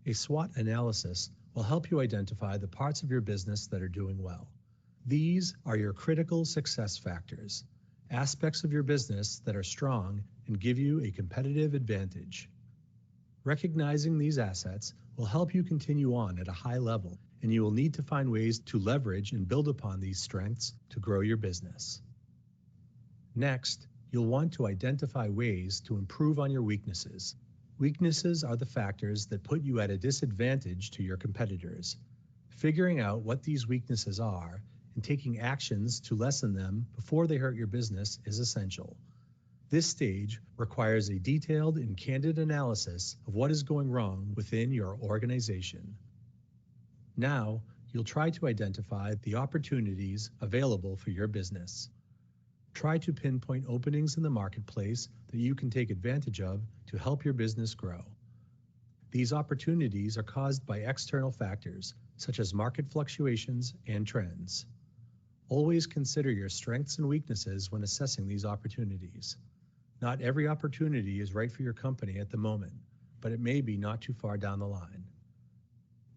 A SWOT analysis will help you identify the parts of your business that are doing well. These are your critical success factors, aspects of your business that are strong and give you a competitive advantage. Recognizing these assets will help you continue on at a high level, and you will need to find ways to leverage and build upon these strengths to grow your business. Next, you'll want to identify ways to improve on your weaknesses. Weaknesses are the factors that put you at a disadvantage to your competitors. Figuring out what these weaknesses are and taking actions to lessen them before they hurt your business is essential. This stage requires a detailed and candid analysis of what is going wrong within your organization. Now, you'll try to identify the opportunities available for your business. Try to pinpoint openings in the marketplace that you can take advantage of to help your business grow. These opportunities are caused by external factors, such as market fluctuations and trends. Always consider your strengths and weaknesses when assessing these opportunities. Not every opportunity is right for your company at the moment, but it may be not too far down the line.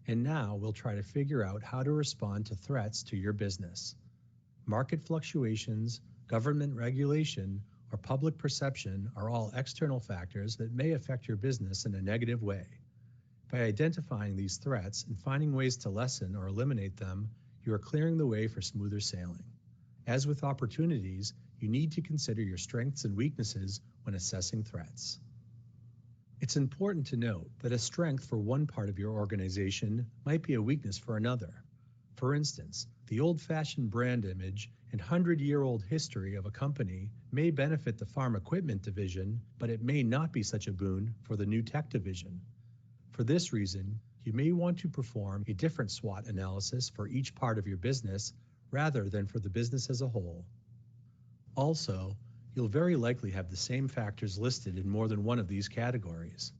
And now we'll try to figure out how to respond to threats to your business. Market fluctuations, government regulation, or public perception are all external factors that may affect your business in a negative way. By identifying these threats and finding ways to lessen or eliminate them, you are clearing the way for smoother sailing. As with opportunities, you need to consider your strengths and weaknesses when assessing threats. It's important to note that a strength for one part of your organization might be a weakness for another. For instance, the old-fashioned brand image and 100-year-old history of a company may benefit the farm equipment division, but it may not be such a boon for the new tech division. For this reason, you may want to perform a different SWOT analysis for each part of your business rather than for the business as a whole. Also, you'll very likely have the same factors listed in more than one of these categories.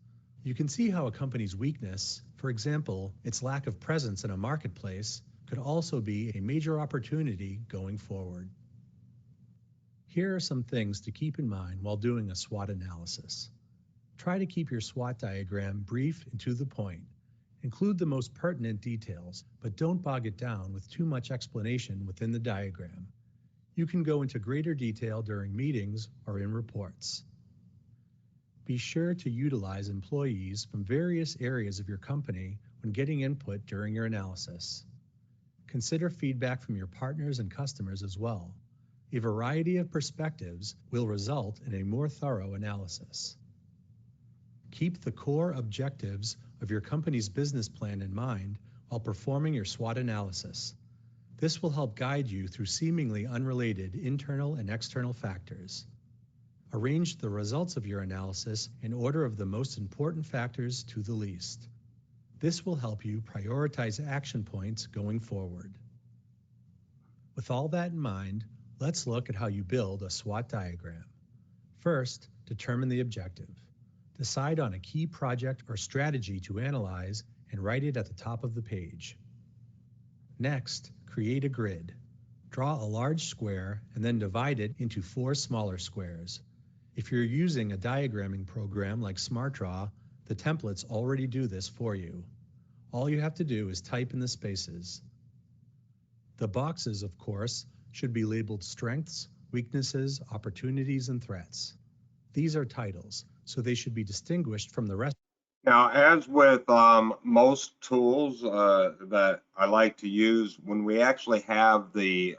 You can see how a company's weakness, for example, its lack of presence in a marketplace, could also be a major opportunity going forward. Here are some things to keep in mind while doing a SWOT analysis. Try to keep your SWOT diagram brief and to the point. Include the most pertinent details, but don't bog it down with too much explanation within the diagram. You can go into greater detail during meetings or in reports. Be sure to utilize employees from various areas of your company when getting input during your analysis. Consider feedback from your partners and customers as well. A variety of perspectives will result in a more thorough analysis. Keep the core objectives of your company's business plan in mind while performing your SWOT analysis. This will help guide you through seemingly unrelated internal and external factors. Arrange the results of your analysis in order of the most important factors to the least. This will help you prioritize action points going forward. With all that in mind, let's look at how you build a SWOT diagram. First, determine the objective. Decide on a key project or strategy to analyze and write it at the top of the page. Next, create a grid. Draw a large square and then divide it into 4 smaller squares. If you're using a diagramming program like SmartDraw, the templates already do this for you. All you have to do is type in the spaces. The boxes, of course, should be labeled strengths, weaknesses, opportunities, and threats. These are titles, so they should be distinguished from the rest. Now, as with most tools that I like to use, when we actually have the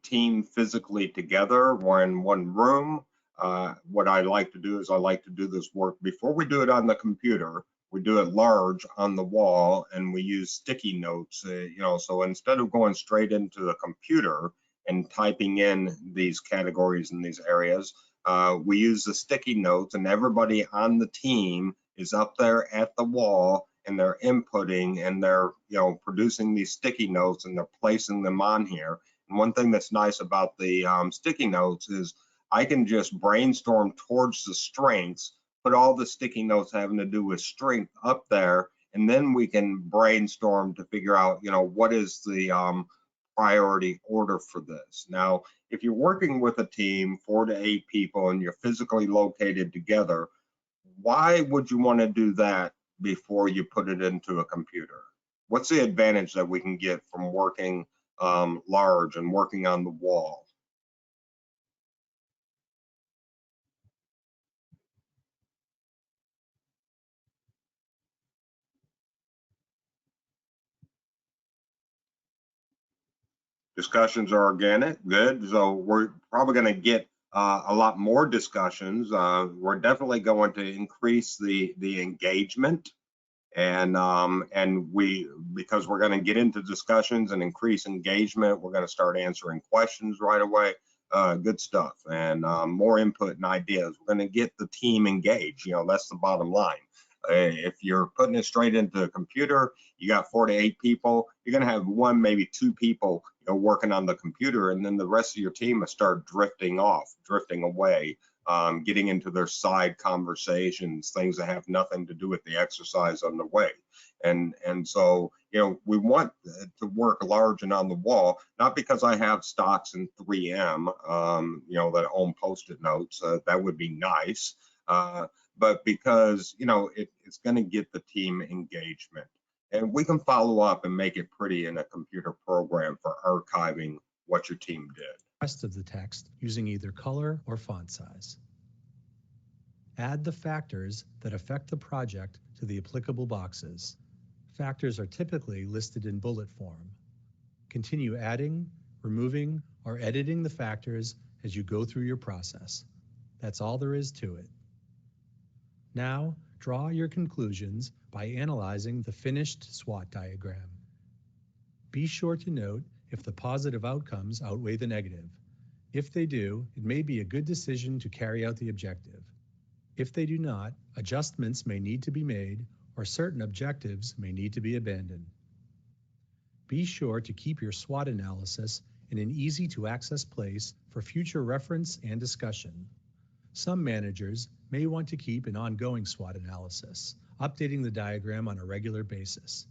team physically together, we're in one room, what I like to do is I like to do this work before we do it on the computer. We do it large on the wall, and we use sticky notes, so instead of going straight into the computer and typing in these categories and these areas, we use the sticky notes, and everybody on the team is up there at the wall, and they're inputting, and they're producing these sticky notes, and they're placing them on here. And one thing that's nice about the sticky notes is I can just brainstorm towards the strengths, put all the sticky notes having to do with strength up there, and then we can brainstorm to figure out what is the priority order for this. Now, if you're working with a team, 4 to 8 people, and you're physically located together, why would you want to do that before you put it into a computer? What's the advantage that we can get from working large and working on the wall? Discussions are organic, good. So we're probably going to get a lot more discussions. We're definitely going to increase the engagement, and because we're going to get into discussions and increase engagement, we're going to start answering questions right away. Good stuff, and more input and ideas. We're going to get the team engaged. That's the bottom line. If you're putting it straight into a computer, you got 4 to 8 people, you're going to have 1, maybe 2 people working on the computer, and then the rest of your team will start drifting off, drifting away, getting into their side conversations, things that have nothing to do with the exercise on the way. And so, we want to work large and on the wall, not because I have stocks in 3M, that own Post-it notes. That would be nice. But because it's going to get the team engagement, and we can follow up and make it pretty in a computer program for archiving what your team did. Rest of the text using either color or font size. Add the factors that affect the project to the applicable boxes. Factors are typically listed in bullet form. Continue adding, removing, or editing the factors as you go through your process. That's all there is to it. Now, Draw your conclusions by analyzing the finished SWOT diagram. Be sure to note if the positive outcomes outweigh the negative. If they do, it may be a good decision to carry out the objective. If they do not, adjustments may need to be made or certain objectives may need to be abandoned. Be sure to keep your SWOT analysis in an easy-to-access place for future reference and discussion. Some managers may want to keep an ongoing SWOT analysis, updating the diagram on a regular basis.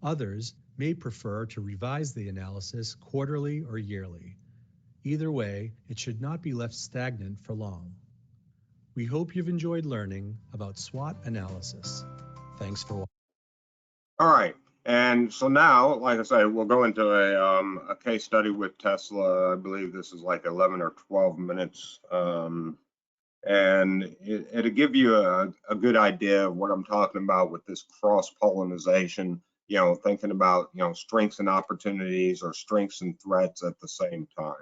Others may prefer to revise the analysis quarterly or yearly. Either way, it should not be left stagnant for long. We hope you've enjoyed learning about SWOT analysis. Thanks for watching. All right. And so now, like I say, we'll go into a case study with Tesla. I believe this is like 11 or 12 minutes. And it'll give you a good idea of what I'm talking about with this cross-pollination, you know, thinking about, you know, strengths and opportunities or strengths and threats at the same time.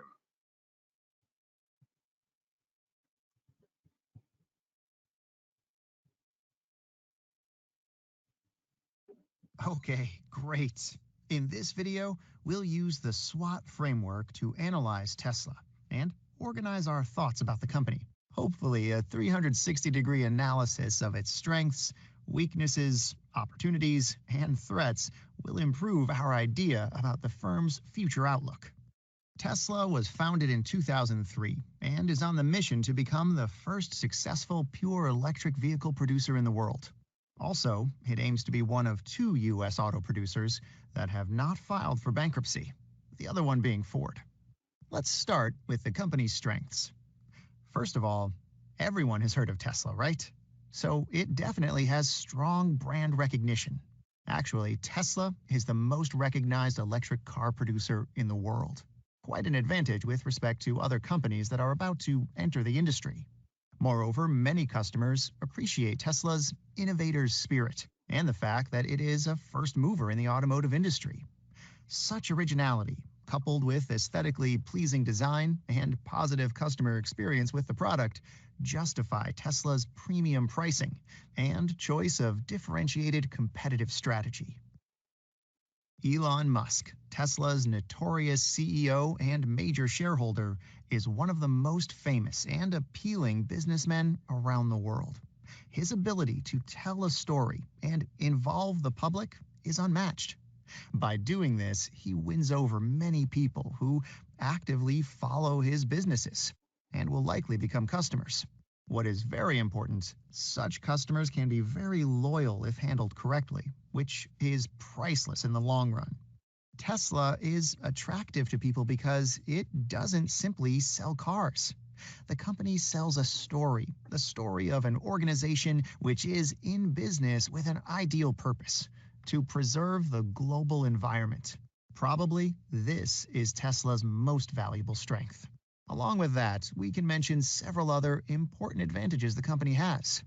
Okay, great. In this video, we'll use the SWOT framework to analyze Tesla and organize our thoughts about the company. Hopefully, a 360-degree analysis of its strengths, weaknesses, opportunities, and threats will improve our idea about the firm's future outlook. Tesla was founded in 2003 and is on the mission to become the first successful pure electric vehicle producer in the world. Also, it aims to be one of 2 U.S. auto producers that have not filed for bankruptcy, the other one being Ford. Let's start with the company's strengths. First of all, everyone has heard of Tesla, right? So it definitely has strong brand recognition. Actually, Tesla is the most recognized electric car producer in the world. Quite an advantage with respect to other companies that are about to enter the industry. Moreover, many customers appreciate Tesla's innovator's spirit and the fact that it is a first mover in the automotive industry. Such originality, coupled with aesthetically pleasing design and positive customer experience with the product, justify Tesla's premium pricing and choice of differentiated competitive strategy. Elon Musk, Tesla's notorious CEO and major shareholder, is one of the most famous and appealing businessmen around the world. His ability to tell a story and involve the public is unmatched. By doing this, he wins over many people who actively follow his businesses and will likely become customers. What is very important, such customers can be very loyal if handled correctly, which is priceless in the long run. Tesla is attractive to people because it doesn't simply sell cars. The company sells a story, the story of an organization which is in business with an ideal purpose: to preserve the global environment. Probably this is Tesla's most valuable strength. Along with that, we can mention several other important advantages the company has.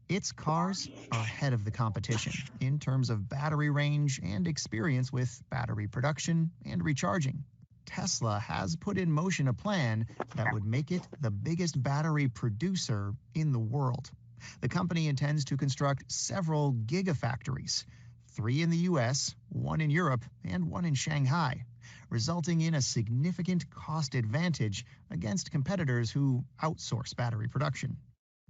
Its cars are ahead of the competition in terms of battery range and experience with battery production and recharging. Tesla has put in motion a plan that would make it the biggest battery producer in the world. The company intends to construct several gigafactories, 3 in the US, 1 in Europe, and 1 in Shanghai, resulting in a significant cost advantage against competitors who outsource battery production.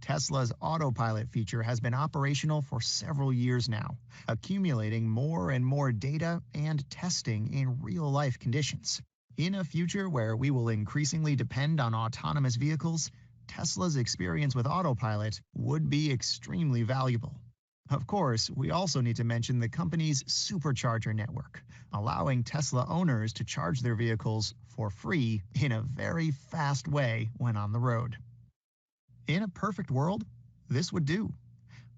Tesla's autopilot feature has been operational for several years now, accumulating more and more data and testing in real-life conditions. In a future where we will increasingly depend on autonomous vehicles, Tesla's experience with autopilot would be extremely valuable. Of course, we also need to mention the company's supercharger network, allowing Tesla owners to charge their vehicles for free in a very fast way when on the road. In a perfect world, this would do.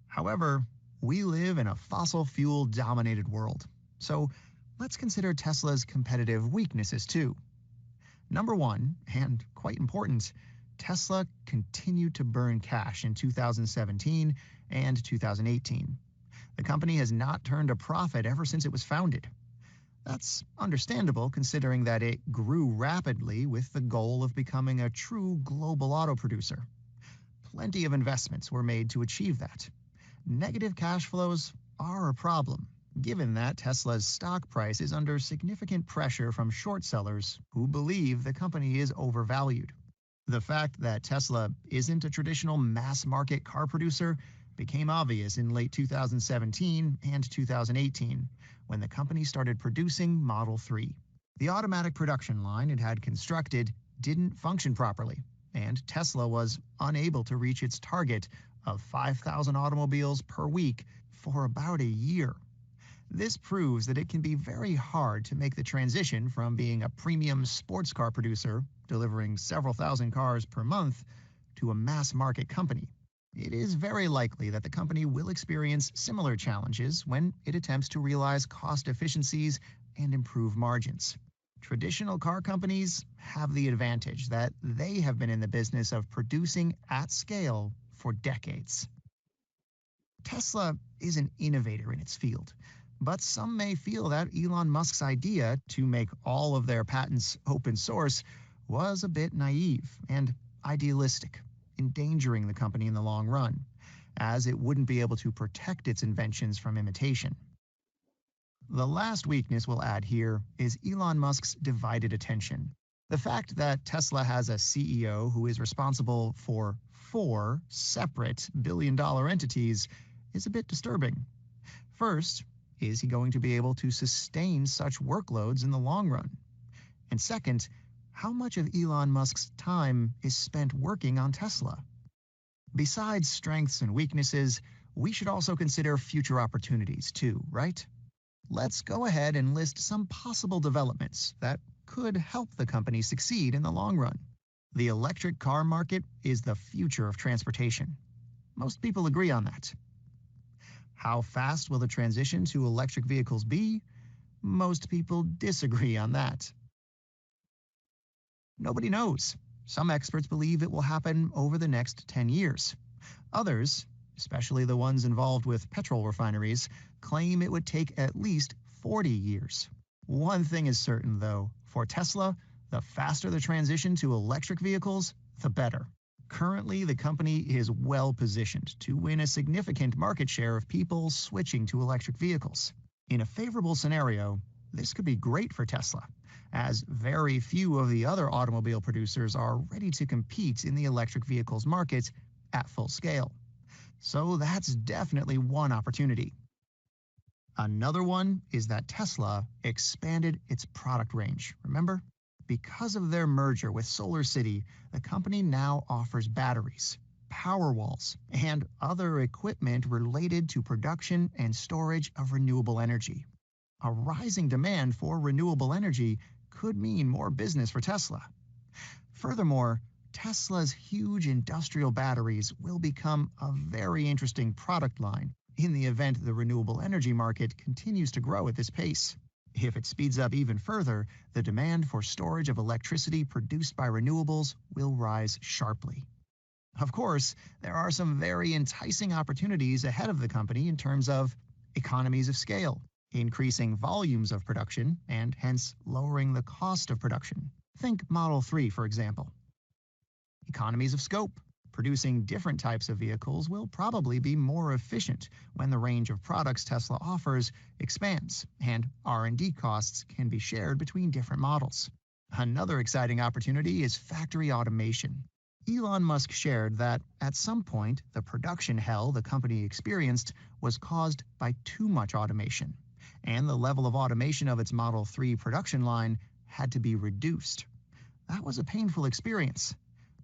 However, we live in a fossil fuel dominated world, so let's consider Tesla's competitive weaknesses too. Number 1, and quite important, Tesla continued to burn cash in 2017 and 2018. The company has not turned a profit ever since it was founded. That's understandable considering that it grew rapidly with the goal of becoming a true global auto producer. Plenty of investments were made to achieve that. Negative cash flows are a problem, given that Tesla's stock price is under significant pressure from short sellers who believe the company is overvalued. The fact that Tesla isn't a traditional mass market car producer became obvious in late 2017 and 2018 when the company started producing Model 3. The automatic production line it had constructed didn't function properly, and Tesla was unable to reach its target of 5,000 automobiles per week for about a year. This proves that it can be very hard to make the transition from being a premium sports car producer, delivering several thousand cars per month, to a mass market company. It is very likely that the company will experience similar challenges when it attempts to realize cost efficiencies and improve margins. Traditional car companies have the advantage that they have been in the business of producing at scale for decades. Tesla is an innovator in its field, but some may feel that Elon Musk's idea to make all of their patents open source was a bit naive and idealistic, endangering the company in the long run, as it wouldn't be able to protect its inventions from imitation. The last weakness we'll add here is Elon Musk's divided attention. The fact that Tesla has a CEO who is responsible for 4 separate billion-dollar entities is a bit disturbing. First, is he going to be able to sustain such workloads in the long run? And second, how much of Elon Musk's time is spent working on Tesla? Besides strengths and weaknesses, we should also consider future opportunities too, right? Let's go ahead and list some possible developments that could help the company succeed in the long run. The electric car market is the future of transportation. Most people agree on that. How fast will the transition to electric vehicles be? Most people disagree on that. Nobody knows. Some experts believe it will happen over the next 10 years. Others, especially the ones involved with petrol refineries, claim it would take at least 40 years. One thing is certain, though. For Tesla, the faster the transition to electric vehicles, the better. Currently, the company is well positioned to win a significant market share of people switching to electric vehicles. In a favorable scenario, this could be great for Tesla, as very few of the other automobile producers are ready to compete in the electric vehicles market at full scale. So that's definitely one opportunity. Another one is that Tesla expanded its product range. Remember? Because of their merger with SolarCity, the company now offers batteries, power walls, and other equipment related to production and storage of renewable energy. A rising demand for renewable energy could mean more business for Tesla. Furthermore, Tesla's huge industrial batteries will become a very interesting product line in the event the renewable energy market continues to grow at this pace. If it speeds up even further, the demand for storage of electricity produced by renewables will rise sharply. Of course, there are some very enticing opportunities ahead of the company in terms of economies of scale, increasing volumes of production, and hence lowering the cost of production. Think Model 3, for example. Economies of scope. Producing different types of vehicles will probably be more efficient when the range of products Tesla offers expands, and R&D costs can be shared between different models. Another exciting opportunity is factory automation. Elon Musk shared that at some point, the production hell the company experienced was caused by too much automation, and the level of automation of its Model 3 production line had to be reduced. That was a painful experience.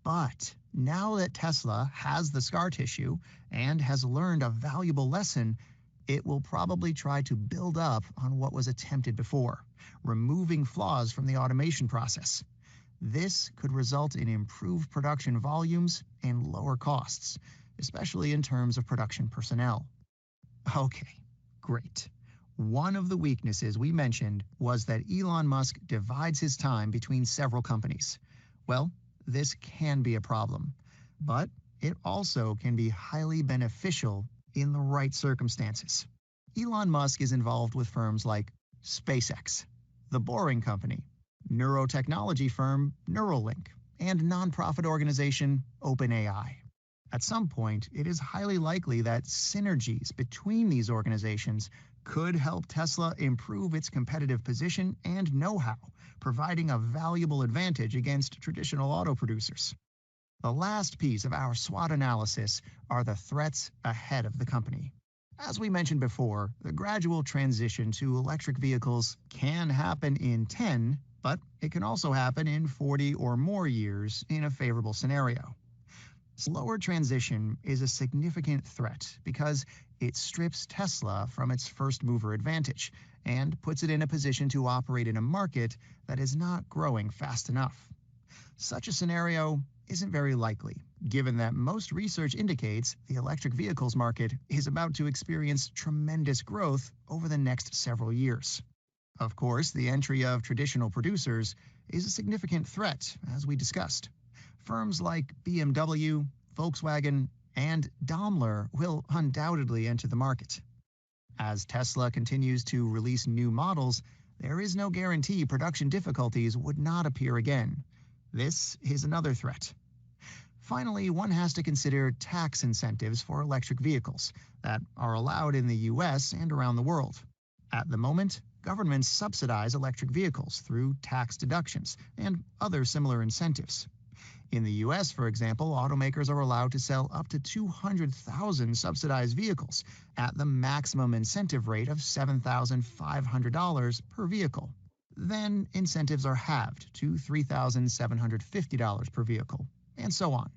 But now that Tesla has the scar tissue and has learned a valuable lesson, it will probably try to build up on what was attempted before, removing flaws from the automation process. This could result in improved production volumes and lower costs, especially in terms of production personnel. Okay, great. One of the weaknesses we mentioned was that Elon Musk divides his time between several companies. Well, this can be a problem, but it also can be highly beneficial in the right circumstances. Elon Musk is involved with firms like SpaceX, The Boring Company, neurotechnology firm Neuralink, and nonprofit organization OpenAI. At some point, it is highly likely that synergies between these organizations could help Tesla improve its competitive position and know-how, providing a valuable advantage against traditional auto producers. The last piece of our SWOT analysis are the threats ahead of the company. As we mentioned before, the gradual transition to electric vehicles can happen in 10, but it can also happen in 40 or more years in a favorable scenario. Slower transition is a significant threat because it strips Tesla from its first mover advantage and puts it in a position to operate in a market that is not growing fast enough. Such a scenario isn't very likely, given that most research indicates the electric vehicles market is about to experience tremendous growth over the next several years. Of course, the entry of traditional producers is a significant threat, as we discussed. Firms like BMW, Volkswagen, and Daimler will undoubtedly enter the market. As Tesla continues to release new models, there is no guarantee production difficulties would not appear again. This is another threat. Finally, one has to consider tax incentives for electric vehicles that are allowed in the US and around the world. At the moment, governments subsidize electric vehicles through tax deductions and other similar incentives. In the US, for example, automakers are allowed to sell up to 200,000 subsidized vehicles at the maximum incentive rate of $7,500 per vehicle. Then incentives are halved to $3,750 per vehicle, and so on.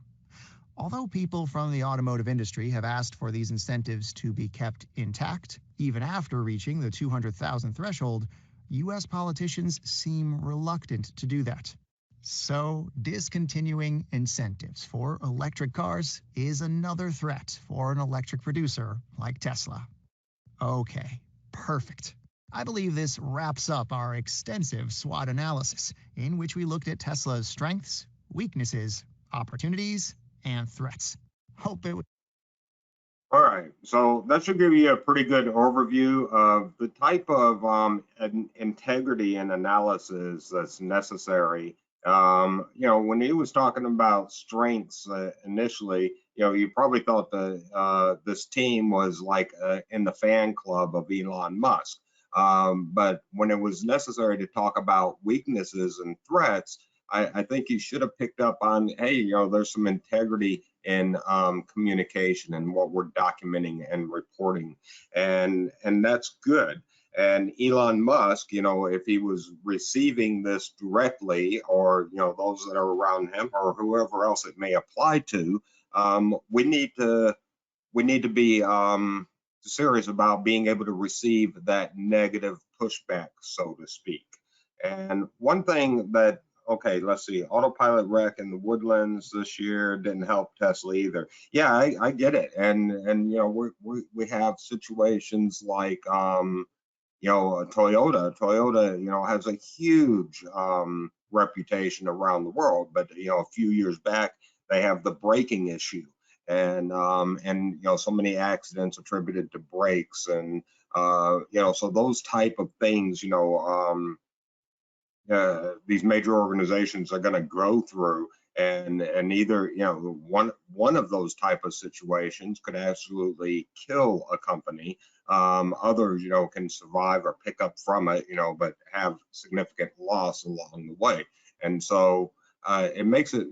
Although people from the automotive industry have asked for these incentives to be kept intact, even after reaching the 200,000 threshold, US politicians seem reluctant to do that. So, discontinuing incentives for electric cars is another threat for an electric producer like Tesla. Okay, perfect. I believe this wraps up our extensive SWOT analysis, in which we looked at Tesla's strengths, weaknesses, opportunities, and threats. Hope it. All right, so that should give you a pretty good overview of the type of integrity and analysis that's necessary. When he was talking about strengths initially, you probably thought that this team was like in the fan club of Elon Musk. But when it was necessary to talk about weaknesses and threats, I think you should have picked up on, hey, there's some integrity in communication and what we're documenting and reporting, and that's good. And Elon Musk, if he was receiving this directly, or those that are around him, or whoever else it may apply to, we need to be serious about being able to receive that negative pushback, so to speak. And one thing that, okay, let's see, autopilot wreck in the woodlands this year didn't help Tesla either. Yeah, I get it. And we have situations like Toyota has a huge reputation around the world, but a few years back they have the braking issue, and so many accidents attributed to brakes, and so those type of things, these major organizations are going to go through, and either one of those type of situations could absolutely kill a company. Others can survive or pick up from it, but have significant loss along the way. And so it makes it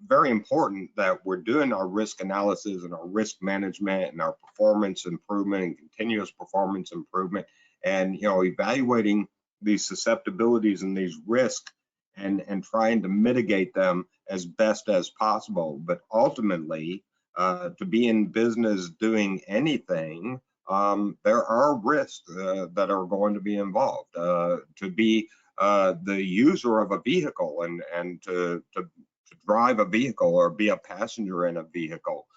very important that we're doing our risk analysis and our risk management and our performance improvement and continuous performance improvement, and evaluating these susceptibilities and these risks, and trying to mitigate them as best as possible. But ultimately, to be in business doing anything, there are risks that are going to be involved. To be the user of a vehicle and to drive a vehicle or be a passenger in a vehicle,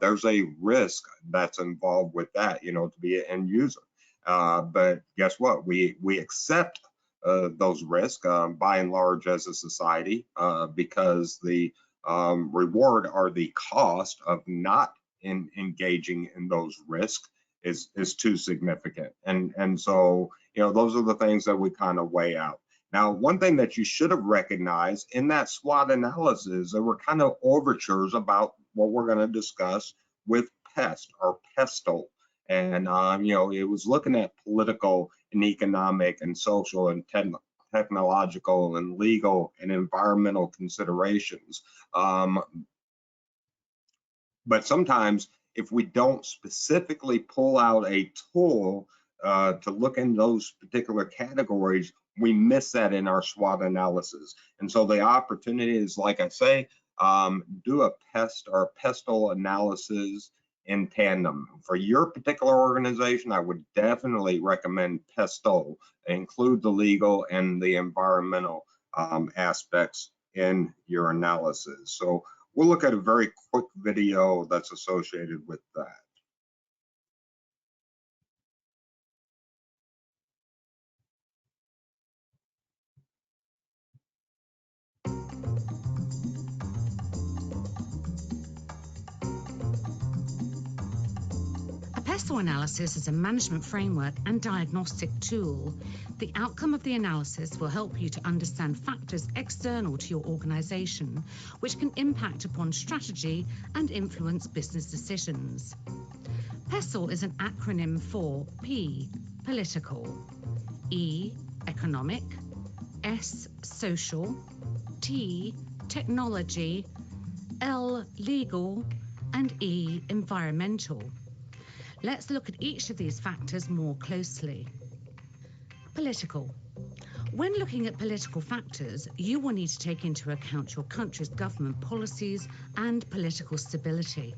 there's a risk that's involved with that, to be an end user. But guess what? We accept those risks by and large as a society, because the reward or the cost of not engaging in those risks is too significant. And so those are the things that we kind of weigh out. Now, one thing that you should have recognized in that SWOT analysis, there were kind of overtures about what we're going to discuss with PEST or PESTLE. And, you know, it was looking at political and economic and social and technological and legal and environmental considerations. But sometimes if we don't specifically pull out a tool to look in those particular categories, we miss that in our SWOT analysis. And so the opportunity is, like I say, do a PEST or PESTLE analysis in tandem. For your particular organization, I would definitely recommend PESTLE. Include the legal and the environmental aspects in your analysis. So we'll look at a very quick video that's associated with that. A PESTLE analysis is a management framework and diagnostic tool. The outcome of the analysis will help you to understand factors external to your organization, which can impact upon strategy and influence business decisions. PESTLE is an acronym for P, political, E, economic, S, social, T, technology, L, legal, and E, environmental. Let's look at each of these factors more closely. Political. When looking at political factors, you will need to take into account your country's government policies and political stability.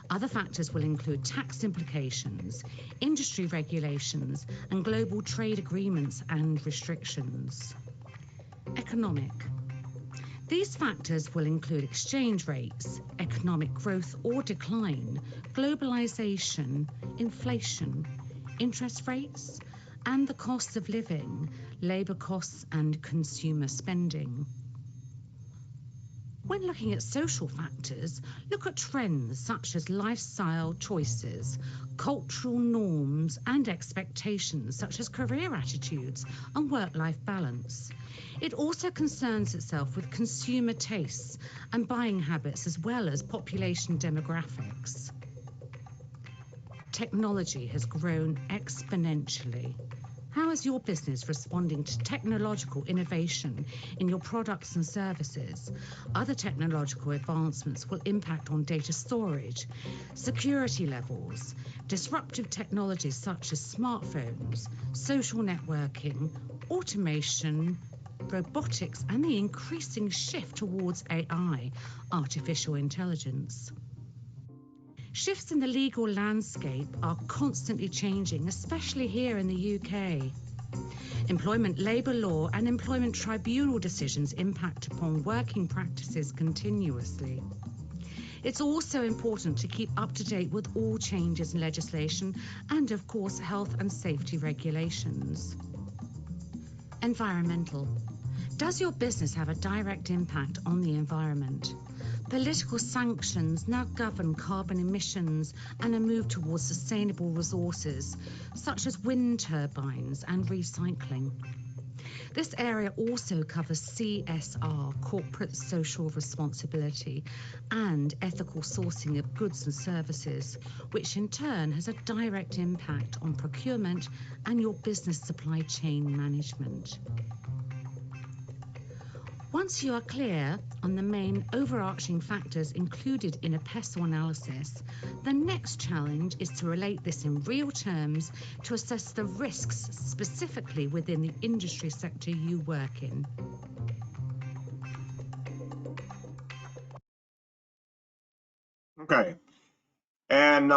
Other factors will include tax implications, industry regulations, and global trade agreements and restrictions. Economic. These factors will include exchange rates, economic growth or decline, globalization, inflation, interest rates, and the cost of living, labor costs, and consumer spending. When looking at social factors, look at trends such as lifestyle choices, cultural norms, and expectations such as career attitudes and work-life balance. It also concerns itself with consumer tastes and buying habits, as well as population demographics. Technology has grown exponentially. How is your business responding to technological innovation in your products and services? Other technological advancements will impact on data storage, security levels, disruptive technologies such as smartphones, social networking, automation, robotics, and the increasing shift towards AI, artificial intelligence. Shifts in the legal landscape are constantly changing, especially here in the UK. Employment labour law and employment tribunal decisions impact upon working practices continuously. It's also important to keep up to date with all changes in legislation and, of course, health and safety regulations. Environmental. Does your business have a direct impact on the environment? Political sanctions now govern carbon emissions and a move towards sustainable resources, such as wind turbines and recycling. This area also covers CSR, corporate social responsibility, and ethical sourcing of goods and services, which in turn has a direct impact on procurement and your business supply chain management. Once you are clear on the main overarching factors included in a PESTLE analysis, the next challenge is to relate this in real terms to assess the risks specifically within the industry sector you work in. Okay, and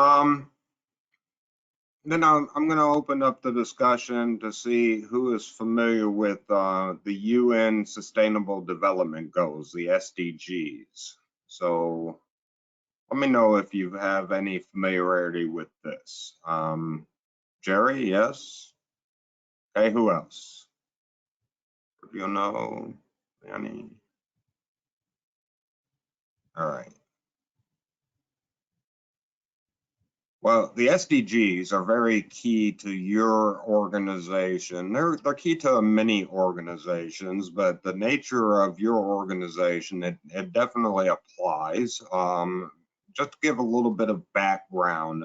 then I'm going to open up the discussion to see who is familiar with the UN Sustainable Development Goals, the SDGs. So let me know if you have any familiarity with this. Jerry, yes? Okay, who else? Do you know? Annie? All right. Well, the SDGs are very key to your organization. They're key to many organizations, but the nature of your organization, it definitely applies. just to give a little bit of background,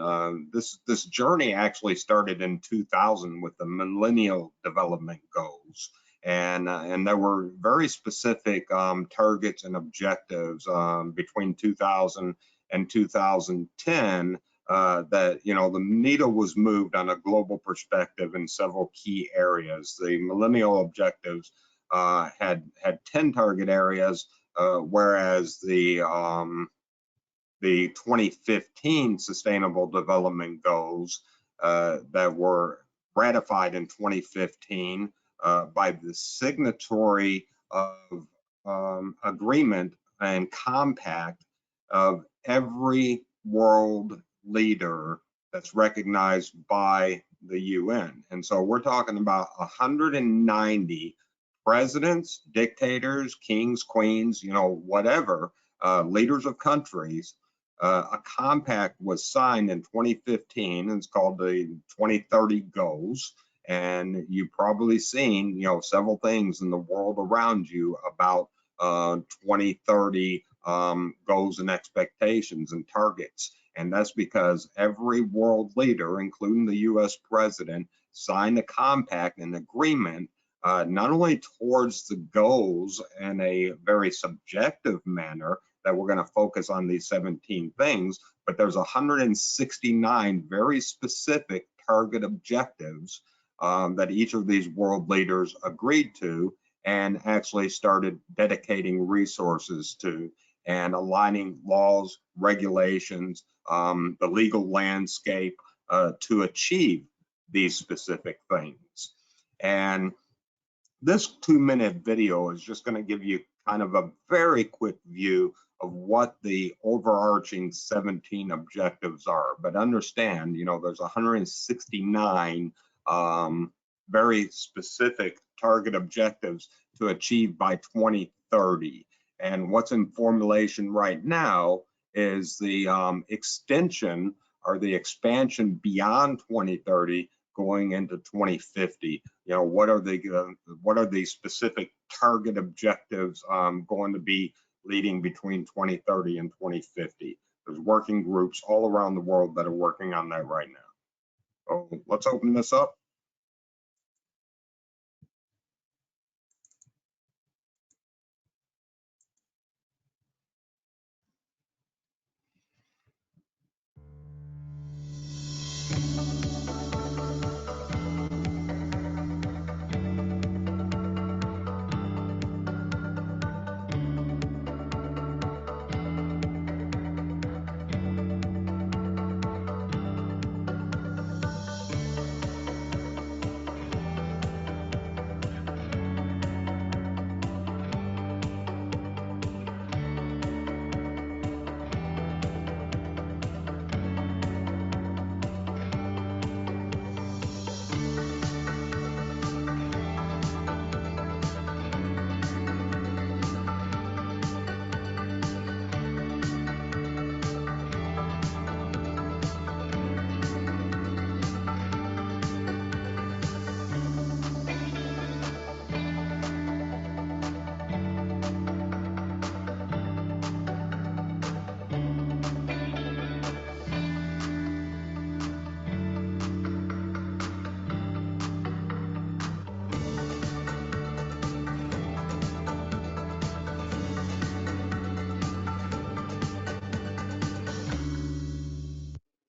this journey actually started in 2000 with the Millennial Development Goals, and there were very specific targets and objectives between 2000 and 2010 that the needle was moved on a global perspective in several key areas. The Millennial Objectives had 10 target areas, whereas the 2015 Sustainable Development Goals that were ratified in 2015 by the signatory of agreement and compact of every world leader that's recognized by the UN. And so we're talking about 190 presidents, dictators, kings, queens, whatever, leaders of countries. A compact was signed in 2015, and it's called the 2030 Goals. And you've probably seen, several things in the world around you about 2030 goals and expectations and targets. And that's because every world leader, including the US president, signed a compact and agreement not only towards the goals in a very subjective manner, that we're going to focus on these 17 things, but there's 169 very specific target objectives that each of these world leaders agreed to and actually started dedicating resources to and aligning laws, regulations, the legal landscape to achieve these specific things. And this 2-minute video is just going to give you kind of a very quick view of what the overarching 17 objectives are. But understand, there's 169 very specific target objectives to achieve by 2030. And what's in formulation right now is the extension or the expansion beyond 2030 going into 2050. What are the specific target objectives going to be leading between 2030 and 2050? There's working groups all around the world that are working on that right now. So let's open this up.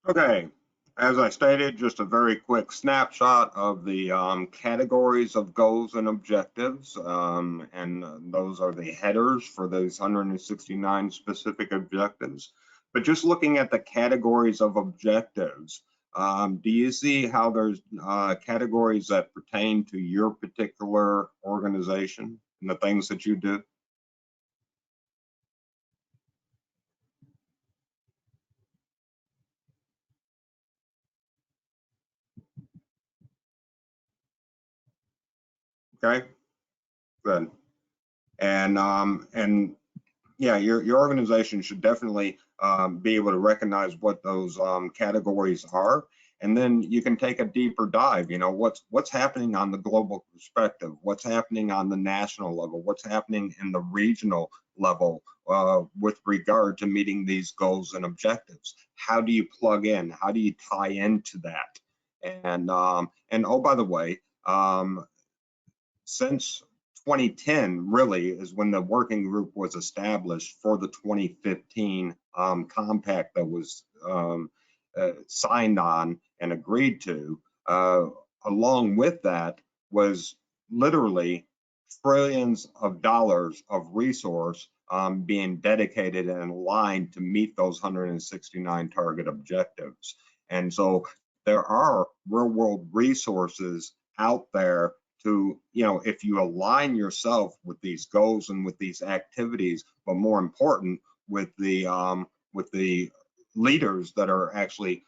Okay, as I stated, just a very quick snapshot of the categories of goals and objectives, and those are the headers for those 169 specific objectives. But just looking at the categories of objectives, do you see how there's categories that pertain to your particular organization and the things that you do? Okay, good. And yeah, your organization should definitely be able to recognize what those categories are, and then you can take a deeper dive. What's happening on the global perspective, what's happening on the national level, what's happening in the regional level with regard to meeting these goals and objectives? How do you plug in? How do you tie into that? And oh, by the way, since 2010 really is when the working group was established for the 2015 compact that was signed on and agreed to. Along with that was literally trillions of dollars of resource being dedicated and aligned to meet those 169 target objectives. And so there are real world resources out there to, if you align yourself with these goals and with these activities, but more important with the leaders that are actually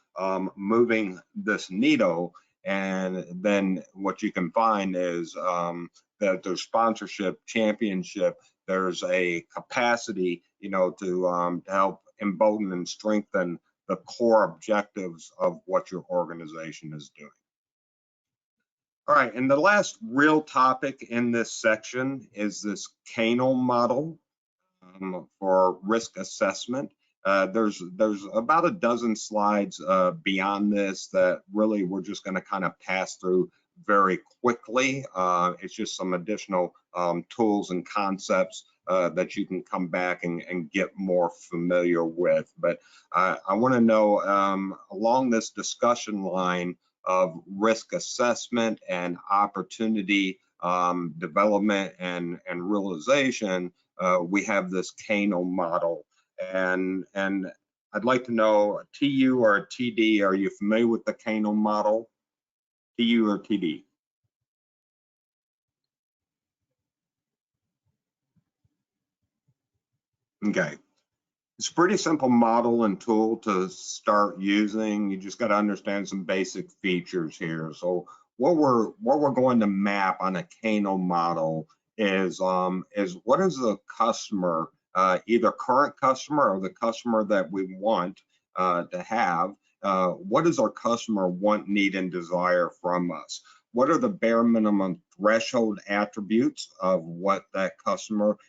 moving this needle. And then what you can find is that there's sponsorship, championship, there's a capacity, to help embolden and strengthen the core objectives of what your organization is doing. All right, and the last real topic in this section is this Kano model for risk assessment. There's about a dozen slides beyond this that really we're just going to kind of pass through very quickly. It's just some additional tools and concepts that you can come back and get more familiar with. But I want to know along this discussion line of risk assessment and opportunity development and realization, we have this Kano model. And I'd like to know, TU or TD, are you familiar with the Kano model? TU or TD? Okay. It's a pretty simple model and tool to start using. You just got to understand some basic features here. So what we're going to map on a Kano model is what is the customer, either current customer or the customer that we want to have. What does our customer want, need, and desire from us? What are the bare minimum threshold attributes of what that customer,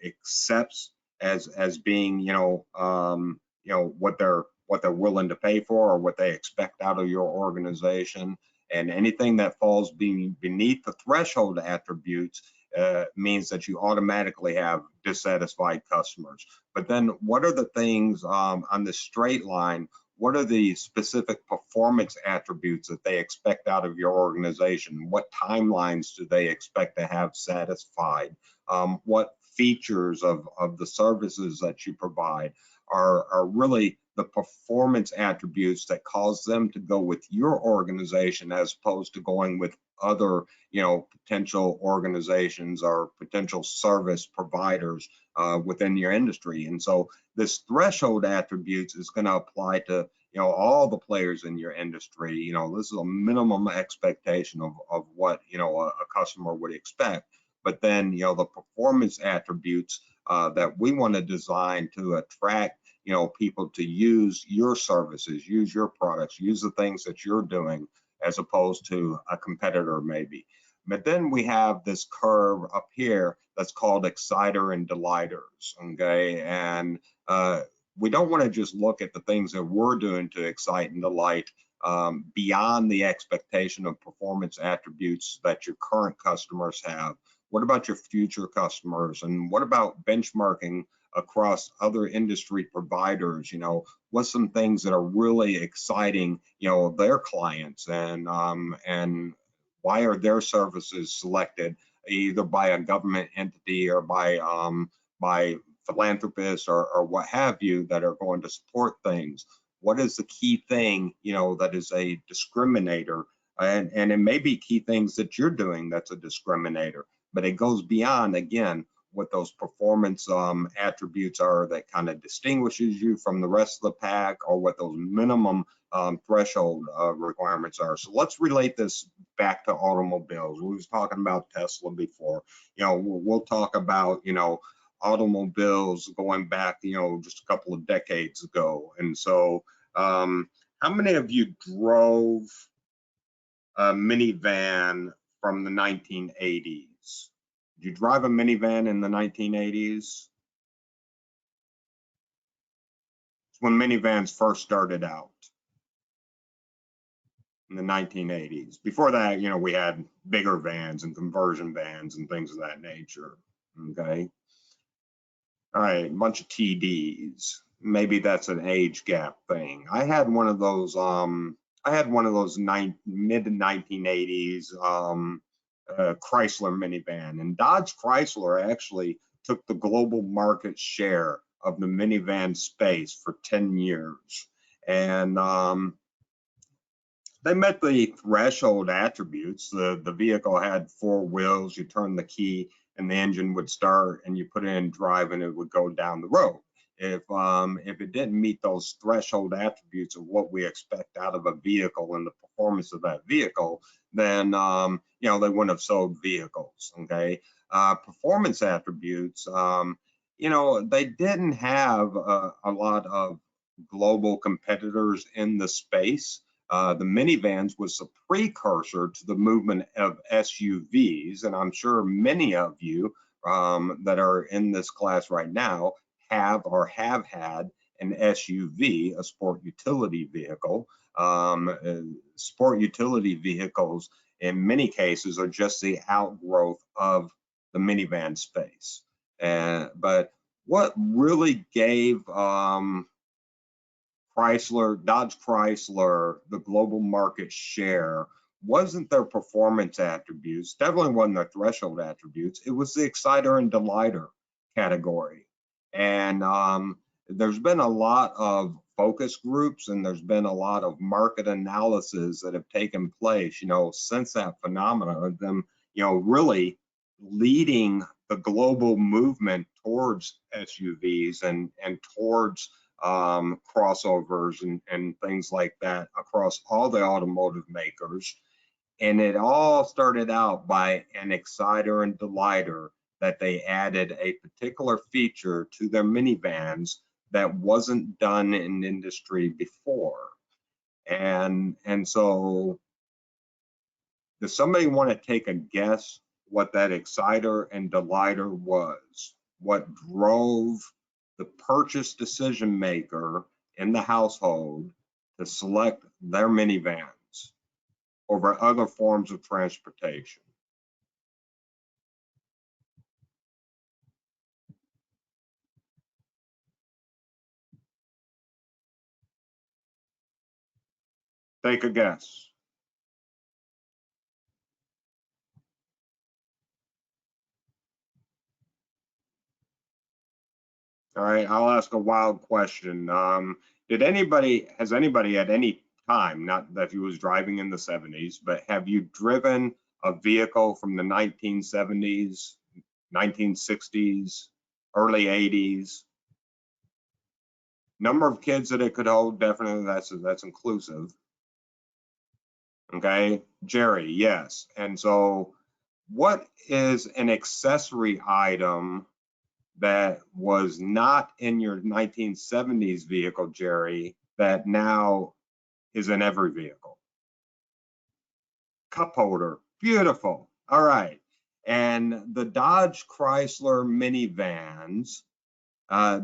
accepts as being, what they're willing to pay for or what they expect out of your organization? And anything that falls beneath the threshold attributes means that you automatically have dissatisfied customers. But then what are the things on the straight line? What are the specific performance attributes that they expect out of your organization? What timelines do they expect to have satisfied? What features of the services that you provide are really the performance attributes that cause them to go with your organization as opposed to going with other, potential organizations or potential service providers within your industry. And so this threshold attributes is going to apply to, all the players in your industry. This is a minimum expectation of what, a customer would expect. But then, the performance attributes that we want to design to attract, people to use your services, use your products, use the things that you're doing, as opposed to a competitor maybe. But then we have this curve up here that's called exciter and delighters, okay? And we don't want to just look at the things that we're doing to excite and delight beyond the expectation of performance attributes that your current customers have. What about your future customers? And what about benchmarking across other industry providers? What's some things that are really exciting, their clients, and why are their services selected either by a government entity or by philanthropists or what have you that are going to support things? What is the key thing, that is a discriminator? And it may be key things that you're doing that's a discriminator, but it goes beyond, again, what those performance attributes are that kind of distinguishes you from the rest of the pack, or what those minimum threshold requirements are. So let's relate this back to automobiles. We was talking about Tesla before. We'll talk about, automobiles going back, just a couple of decades ago. And so how many of you drove a minivan from the 1980s? Did you drive a minivan in the 1980s? when minivans first started out in the 1980s. Before that, you know, we had bigger vans and conversion vans and things of that nature. Okay. All right, a bunch of TDs. Maybe that's an age gap thing. I had one of those. Mid 1980s Chrysler minivan, and Dodge Chrysler actually took the global market share of the minivan space for 10 years, and they met the threshold attributes. The vehicle had 4 wheels. You turn the key, and the engine would start, and you put it in drive, and it would go down the road. If it didn't meet those threshold attributes of what we expect out of a vehicle and the performance of that vehicle, then you know, they wouldn't have sold vehicles. Okay, performance attributes. You know, they didn't have a lot of global competitors in the space. The minivans was a precursor to the movement of SUVs, and I'm sure many of you that are in this class right now have or have had an SUV, a sport utility vehicle. Sport utility vehicles in many cases are just the outgrowth of the minivan space. But what really gave Dodge Chrysler the global market share wasn't their performance attributes, definitely wasn't their threshold attributes, it was the exciter and delighter category. And there's been a lot of focus groups, and there's been a lot of market analysis that have taken place, you know, since that phenomenon of them, you know, really leading the global movement towards SUVs and towards crossovers and things like that across all the automotive makers. And it all started out by an exciter and delighter that they added a particular feature to their minivans that wasn't done in industry before. And so does somebody want to take a guess what that exciter and delighter was? What drove the purchase decision maker in the household to select their minivans over other forms of transportation? Take a guess. All right, I'll ask a wild question. Has anybody at any time, not that he was driving in the 70s, but have you driven a vehicle from the 1970s, 1960s, early 80s? Number of kids that it could hold, definitely that's inclusive. Okay, Jerry, yes. And so what is an accessory item that was not in your 1970s vehicle, Jerry, that now is in every vehicle? Cup holder, beautiful. All right. And the Dodge Chrysler minivans,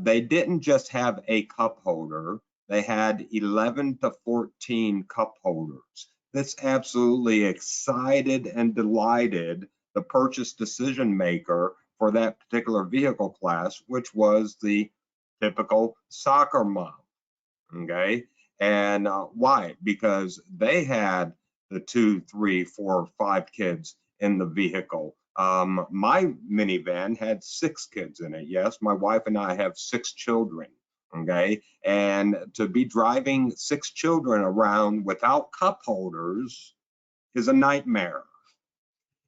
they didn't just have a cup holder, they had 11 to 14 cup holders. This absolutely excited and delighted the purchase decision maker for that particular vehicle class, which was the typical soccer mom. Okay, and why? Because they had the 2, 3, 4, 5 kids in the vehicle. My minivan had 6 kids in it. Yes, my wife and I have 6 children. Okay, and to be driving 6 children around without cup holders is a nightmare.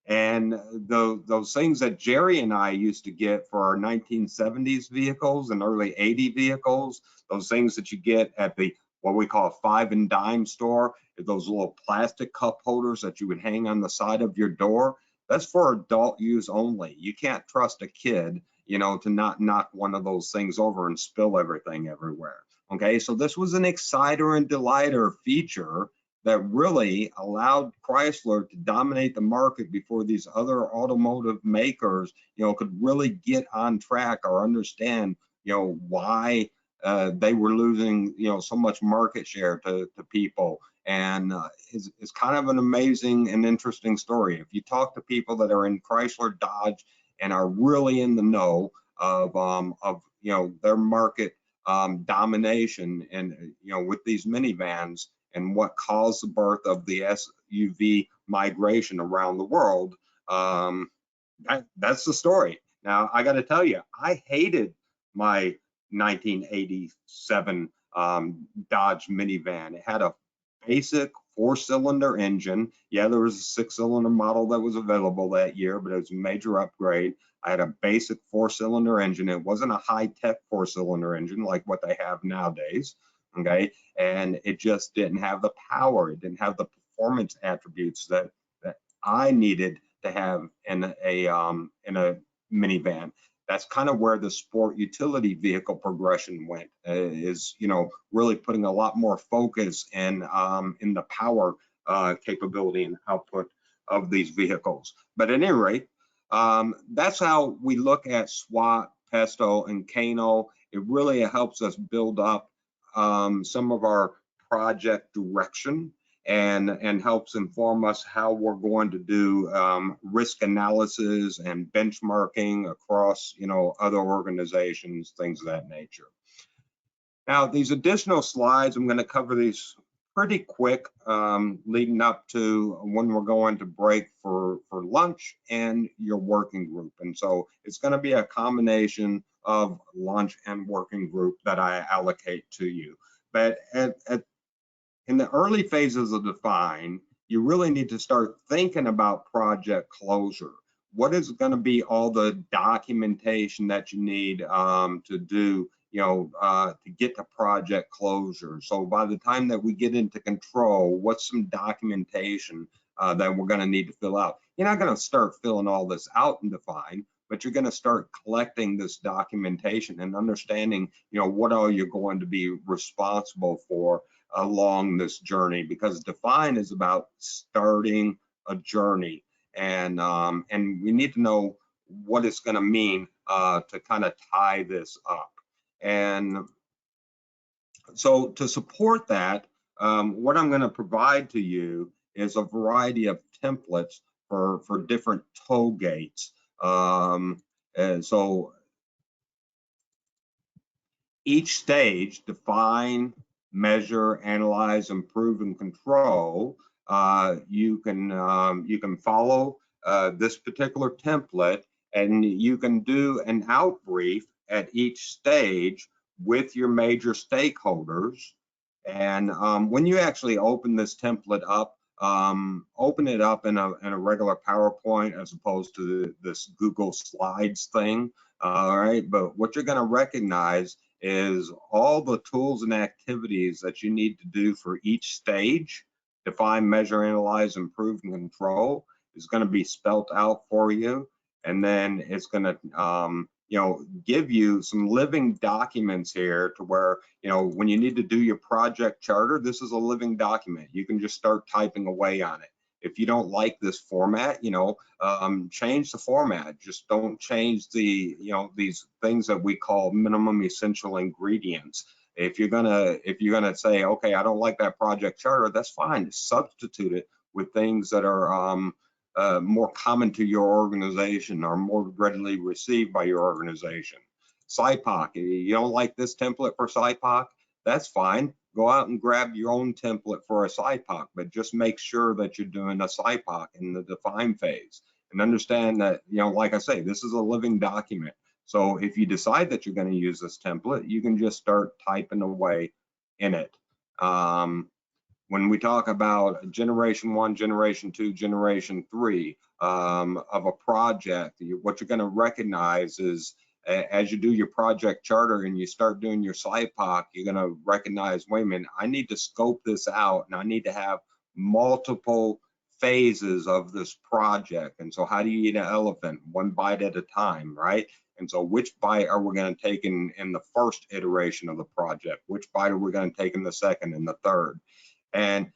And those things that Jerry and I used to get for our 1970s vehicles and early 80 vehicles, those things that you get at the what we call a 5 and dime store, those little plastic cup holders that you would hang on the side of your door, that's for adult use only. You can't trust a kid, you know, to not knock one of those things over and spill everything everywhere. Okay, so this was an exciter and delighter feature that really allowed Chrysler to dominate the market before these other automotive makers, you know, could really get on track or understand, you know, why they were losing, so much market share to people. And it's kind of an amazing and interesting story. If you talk to people that are in Chrysler, Dodge, and are really in the know of their market domination and with these minivans and what caused the birth of the SUV migration around the world, that's the story. Now I got to tell you, I hated my 1987 Dodge minivan. It had a basic 4-cylinder engine. Yeah, there was a 6-cylinder model that was available that year, but it was a major upgrade. I had a basic 4-cylinder engine. It wasn't a high-tech 4-cylinder engine like what they have nowadays, okay? And it just didn't have the power. It didn't have the performance attributes that I needed to have in a minivan. That's kind of where the sport utility vehicle progression went, is really putting a lot more focus in the power capability and output of these vehicles. But at any rate, that's how we look at SWOT, PESTO, and Kano. It really helps us build up some of our project direction and helps inform us how we're going to do risk analysis and benchmarking across other organizations, things of that nature. Now, these additional slides, I'm going to cover these pretty quick, leading up to when we're going to break for lunch and your working group. And so it's going to be a combination of lunch and working group that I allocate to you. But in the early phases of Define, you really need to start thinking about project closure. What is going to be all the documentation that you need to do, to get to project closure? So by the time that we get into control, what's some documentation that we're going to need to fill out? You're not going to start filling all this out in Define, but you're going to start collecting this documentation and understanding, what all you're going to be responsible for along this journey, because Define is about starting a journey, and we need to know what it's going to mean to kind of tie this up. And so to support that, what I'm going to provide to you is a variety of templates for different toll gates. And so each stage, define, measure, analyze, improve, and control. You can follow this particular template, and you can do an outbrief at each stage with your major stakeholders. And when you actually open this template up, open it up in a regular PowerPoint as opposed to this Google Slides thing. All right, but what you're going to recognize is all the tools and activities that you need to do for each stage. Define, measure, analyze, improve, and control is going to be spelt out for you, and then it's going to give you some living documents here to where, when you need to do your project charter, this is a living document. You can just start typing away on it. If you don't like this format, change the format. Just don't change the, these things that we call minimum essential ingredients. If you're gonna say, okay, I don't like that project charter, that's fine. Substitute it with things that are more common to your organization or more readily received by your organization. SIPOC, you don't like this template for SIPOC, that's fine. Go out and grab your own template for a SIPOC, but just make sure that you're doing a SIPOC in the define phase. And understand that, like I say, this is a living document. So if you decide that you're going to use this template, you can just start typing away in it. When we talk about generation 1, generation 2, generation 3 of a project, what you're going to recognize is as you do your project charter and you start doing your SIPOC, you're going to recognize, wait a minute, I need to scope this out and I need to have multiple phases of this project. And so how do you eat an elephant? One bite at a time, right? And so which bite are we going to take in the first iteration of the project? Which bite are we going to take in the second and the third? And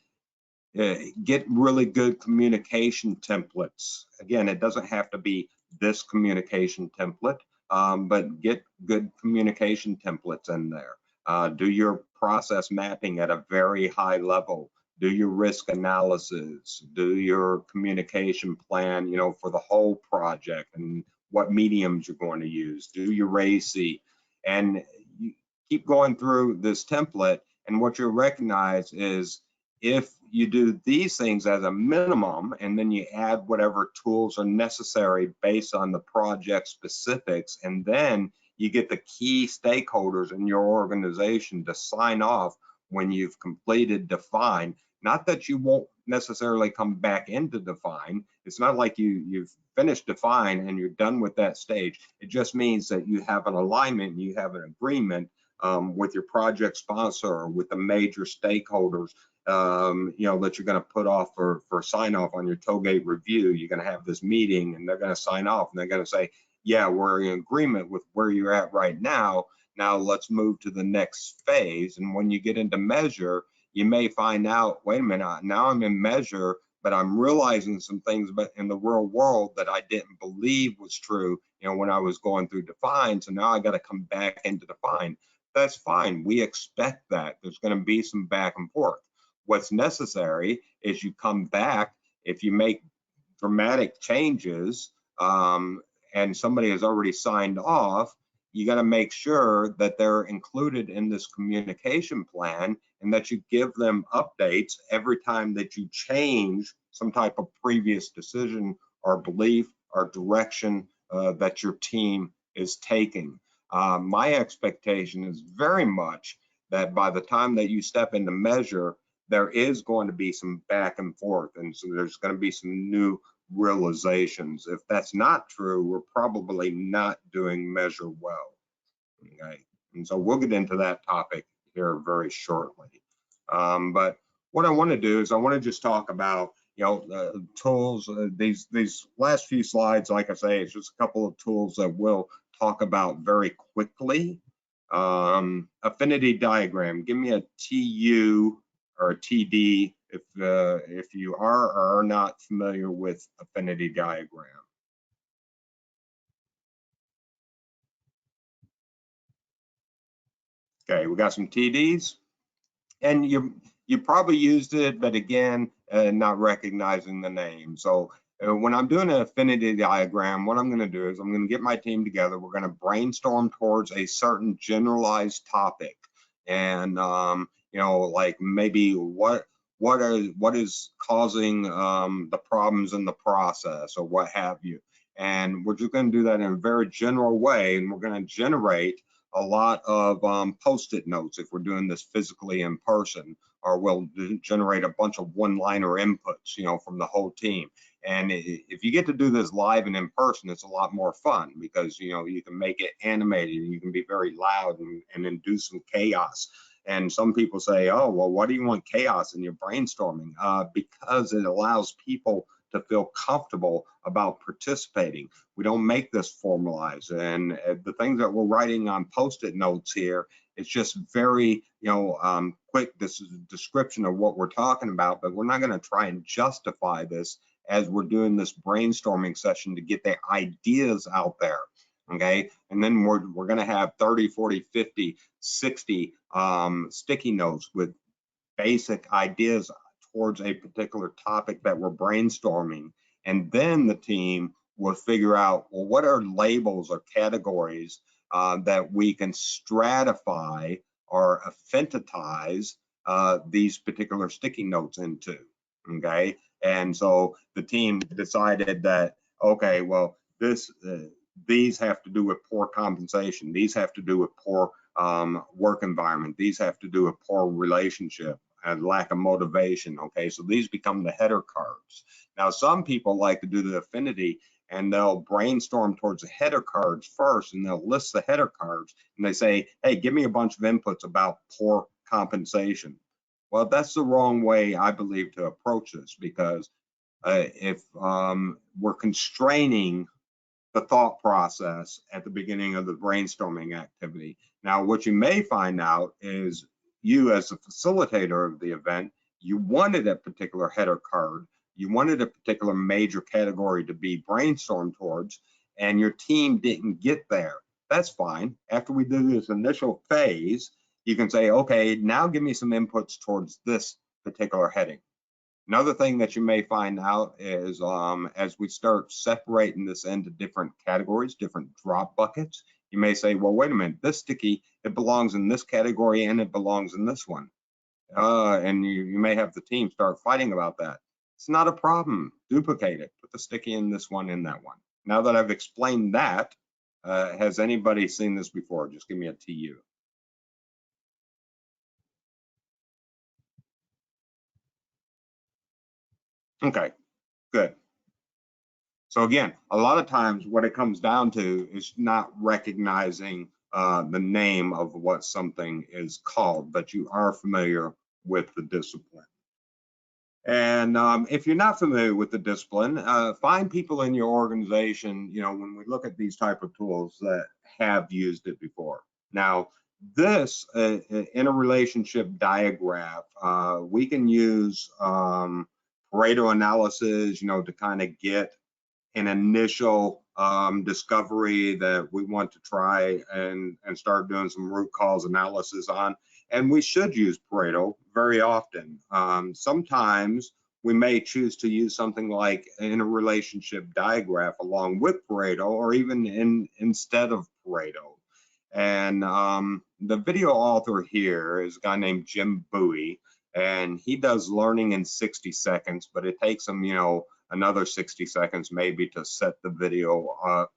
get really good communication templates. Again, it doesn't have to be this communication template, but get good communication templates in there. Do your process mapping at a very high level. Do your risk analysis. Do your communication plan, you know, for the whole project and what mediums you're going to use. Do your RACI, and you keep going through this template. And what you'll recognize is if you do these things as a minimum, and then you add whatever tools are necessary based on the project specifics, and then you get the key stakeholders in your organization to sign off when you've completed define. Not that you won't necessarily come back into define. It's not like you've finished define and you're done with that stage. It just means that you have an alignment, you have an agreement with your project sponsor or with the major stakeholders, you know, that you're going to put off for sign off on your tollgate review. You're going to have this meeting and they're going to sign off and they're going to say, yeah, we're in agreement with where you're at right now. Now let's move to the next phase. And when you get into measure, you may find out, wait a minute, now I'm in measure, but I'm realizing some things in the real world that I didn't believe was true, you know, when I was going through define. So now I got to come back into define. That's fine. We expect that. There's going to be some back and forth. What's necessary is you come back, if you make dramatic changes, and somebody has already signed off, you got to make sure that they're included in this communication plan and that you give them updates every time that you change some type of previous decision or belief or direction that your team is taking. My expectation is very much that by the time that you step into measure, there is going to be some back and forth, and so there's going to be some new realizations. If that's not true, we're probably not doing measure well. Okay, and so we'll get into that topic here very shortly. But what I want to do is I want to just talk about, you know, tools. These last few slides, like I say, it's just a couple of tools that we'll talk about very quickly. Affinity diagram. Give me a TU or a TD if you are or are not familiar with affinity diagram. Okay, we got some TDs, and you probably used it, but again, not recognizing the name. So when I'm doing an affinity diagram, what I'm going to do is I'm going to get my team together. We're going to brainstorm towards a certain generalized topic, and you know, like maybe what is causing the problems in the process or what have you. And we're just going to do that in a very general way, and we're going to generate a lot of post-it notes if we're doing this physically in person, or we'll generate a bunch of one-liner inputs, you know, from the whole team. And if you get to do this live and in person, it's a lot more fun because, you know, you can make it animated and you can be very loud and induce some chaos. And some people say, oh, well, why do you want chaos in your brainstorming? Because it allows people to feel comfortable about participating. We don't make this formalized, and the things that we're writing on post-it notes here, it's just very, you know, quick. This is a description of what we're talking about, but we're not going to try and justify this as we're doing this brainstorming session to get the ideas out there. Okay, and then we're going to have 30, 40, 50, 60 sticky notes with basic ideas towards a particular topic that we're brainstorming. And then the team will figure out, well, what are labels or categories that we can stratify or affinitize these particular sticky notes into, okay? And so the team decided that, okay, well, these have to do with poor compensation. These have to do with poor work environment. These have to do with poor relationship and lack of motivation. Okay, so these become the header cards. Now, some people like to do the affinity and they'll brainstorm towards the header cards first, and they'll list the header cards and they say, hey, give me a bunch of inputs about poor compensation. Well, that's the wrong way, I believe, to approach this, because if we're constraining the thought process at the beginning of the brainstorming activity. Now, what you may find out is you, as the facilitator of the event, you wanted a particular header card, you wanted a particular major category to be brainstormed towards, and your team didn't get there. That's fine. After we do this initial phase, you can say, okay, now give me some inputs towards this particular heading. Another thing that you may find out is as we start separating this into different categories, different drop buckets, you may say, well, wait a minute, this sticky, it belongs in this category and it belongs in this one. And you may have the team start fighting about that. It's not a problem. Duplicate it. Put the sticky in this one, in that one. Now that I've explained that, has anybody seen this before? Just give me a TU. Okay, good. So again, a lot of times what it comes down to is not recognizing the name of what something is called, but you are familiar with the discipline. And if you're not familiar with the discipline, find people in your organization, you know, when we look at these type of tools that have used it before. Now, this interrelationship diagram, we can use Pareto analysis, you know, to kind of get an initial discovery that we want to try and start doing some root cause analysis on. And we should use Pareto very often. Sometimes we may choose to use something like an interrelationship diagram along with Pareto, or even instead of Pareto. And the video author here is a guy named Jim Bowie, and he does learning in 60 seconds, but it takes him, you know, another 60 seconds maybe to set the video up.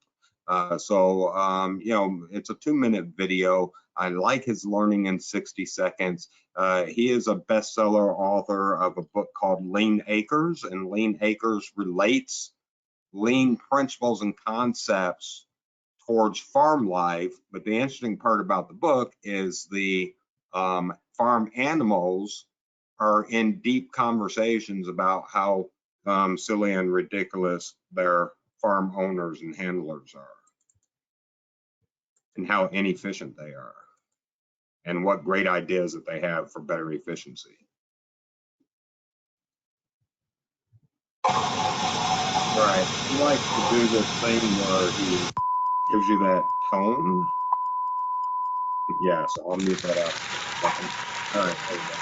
You know, it's a 2-minute video. I like his learning in 60 seconds. He is a bestseller author of a book called Lean Acres, and Lean Acres relates lean principles and concepts towards farm life. But the interesting part about the book is the farm animals are in deep conversations about how silly and ridiculous their farm owners and handlers are, and how inefficient they are, and what great ideas that they have for better efficiency. Right, he likes to do this thing where he gives you that tone. Yeah, so I'll mute that up. All right, there you go.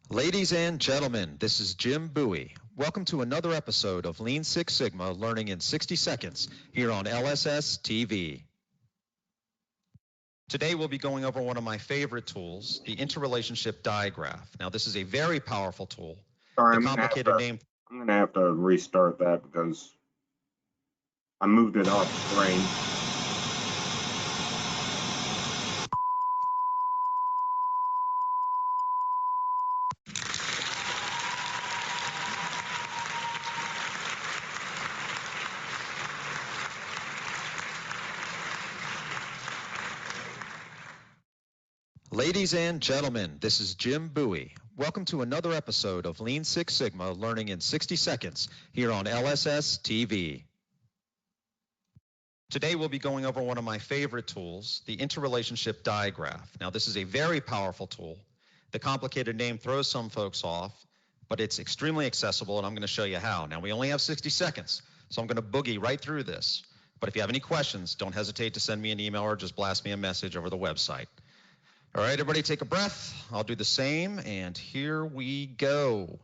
Ladies and gentlemen, this is Jim Bowie. Welcome to another episode of Lean Six Sigma Learning in 60 Seconds here on LSS TV. Today we'll be going over one of my favorite tools, the interrelationship diagram. Now this is a very powerful tool. Sorry, I'm gonna have to restart that because I moved it off screen. Ladies and gentlemen, this is Jim Bowie. Welcome to another episode of Lean Six Sigma Learning in 60 Seconds here on LSS TV. Today we'll be going over one of my favorite tools, the interrelationship diagram. Now this is a very powerful tool. The complicated name throws some folks off, but it's extremely accessible, and I'm going to show you how. Now we only have 60 seconds, so I'm going to boogie right through this. But if you have any questions, don't hesitate to send me an email or just blast me a message over the website. All right, everybody take a breath. I'll do the same, and here we go.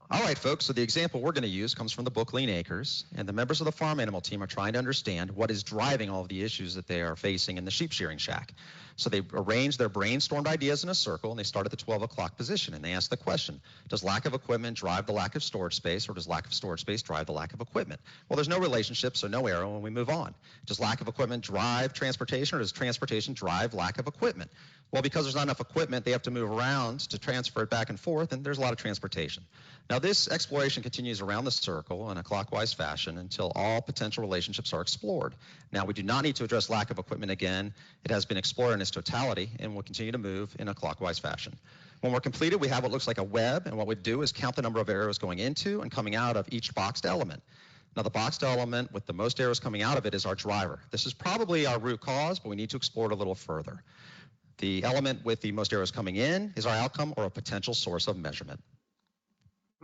All right, folks, so the example we're going to use comes from the book Lean Acres, and the members of the farm animal team are trying to understand what is driving all of the issues that they are facing in the sheep shearing shack. So they arranged their brainstormed ideas in a circle, and they start at the 12 o'clock position, and they ask the question, does lack of equipment drive the lack of storage space, or does lack of storage space drive the lack of equipment? Well, there's no relationship, so no arrow, and we move on. Does lack of equipment drive transportation, or does transportation drive lack of equipment? Well, because there's not enough equipment, they have to move around to transfer it back and forth, and there's a lot of transportation. Now, this exploration continues around the circle in a clockwise fashion until all potential relationships are explored. Now, we do not need to address lack of equipment again. It has been explored in its totality, and we'll continue to move in a clockwise fashion. When we're completed, we have what looks like a web, and what we do is count the number of arrows going into and coming out of each boxed element. Now, the boxed element with the most arrows coming out of it is our driver. This is probably our root cause, but we need to explore it a little further. The element with the most arrows coming in is our outcome or a potential source of measurement.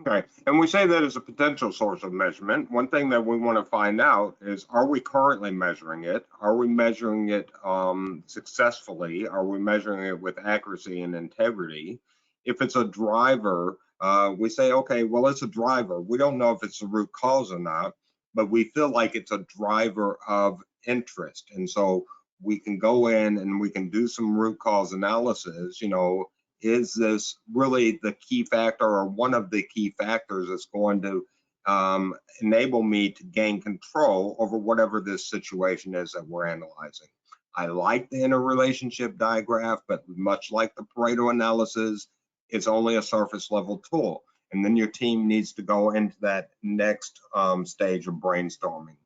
Okay, and we say that as a potential source of measurement. One thing that we want to find out is, are we currently measuring it? Are we measuring it successfully? Are we measuring it with accuracy and integrity? If it's a driver, we say, okay, well, it's a driver. We don't know if it's the root cause or not, but we feel like it's a driver of interest. And so we can go in and we can do some root cause analysis, you know, is this really the key factor or one of the key factors that's going to enable me to gain control over whatever this situation is that we're analyzing? I like the interrelationship diagram, but much like the Pareto analysis, it's only a surface level tool. And then your team needs to go into that next stage of brainstorming.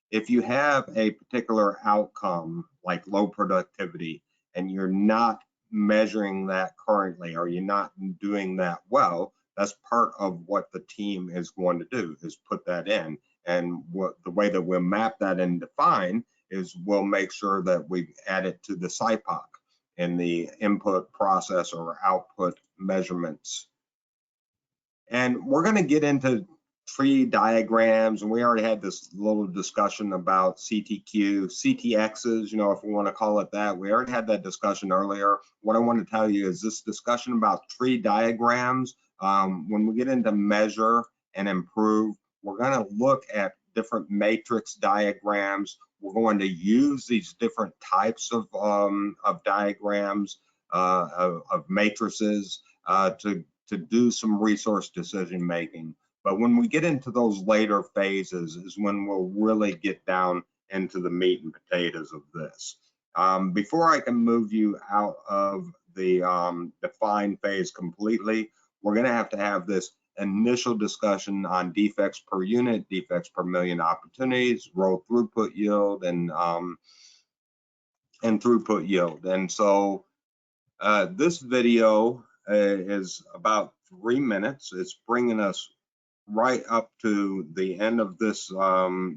If you have a particular outcome like low productivity and you're not measuring that currently, or you're not doing that well, that's part of what the team is going to do, is put that in. And the way that we'll map that and define is we'll make sure that we add it to the SIPOC in the input, process, or output measurements. And we're going to get into tree diagrams, and we already had this little discussion about CTQ, CTXs, you know, if we want to call it that. We already had that discussion earlier. What I want to tell you is this discussion about tree diagrams, when we get into measure and improve, we're going to look at different matrix diagrams. We're going to use these different types of diagrams, of matrices to do some resource decision making. But when we get into those later phases is when we'll really get down into the meat and potatoes of this. Before I can move you out of the define phase completely, we're going to have this initial discussion on defects per unit, defects per million opportunities, row throughput yield, and throughput yield. And so this video is about 3 minutes. It's bringing us right up to the end of this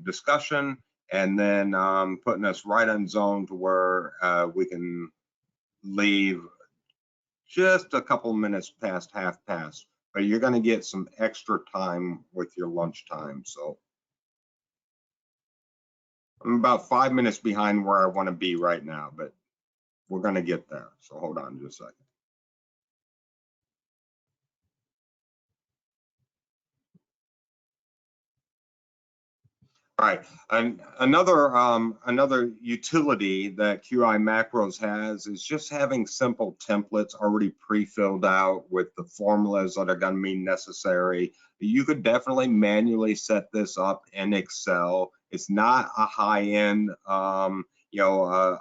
discussion, and then putting us right on zone to where we can leave just a couple minutes past half past, but you're going to get some extra time with your lunch time. So I'm about 5 minutes behind where I want to be right now, but we're going to get there. So hold on just a second. All right, and another utility that QI Macros has is just having simple templates already pre-filled out with the formulas that are going to be necessary. You could definitely manually set this up in Excel. It's not a high-end,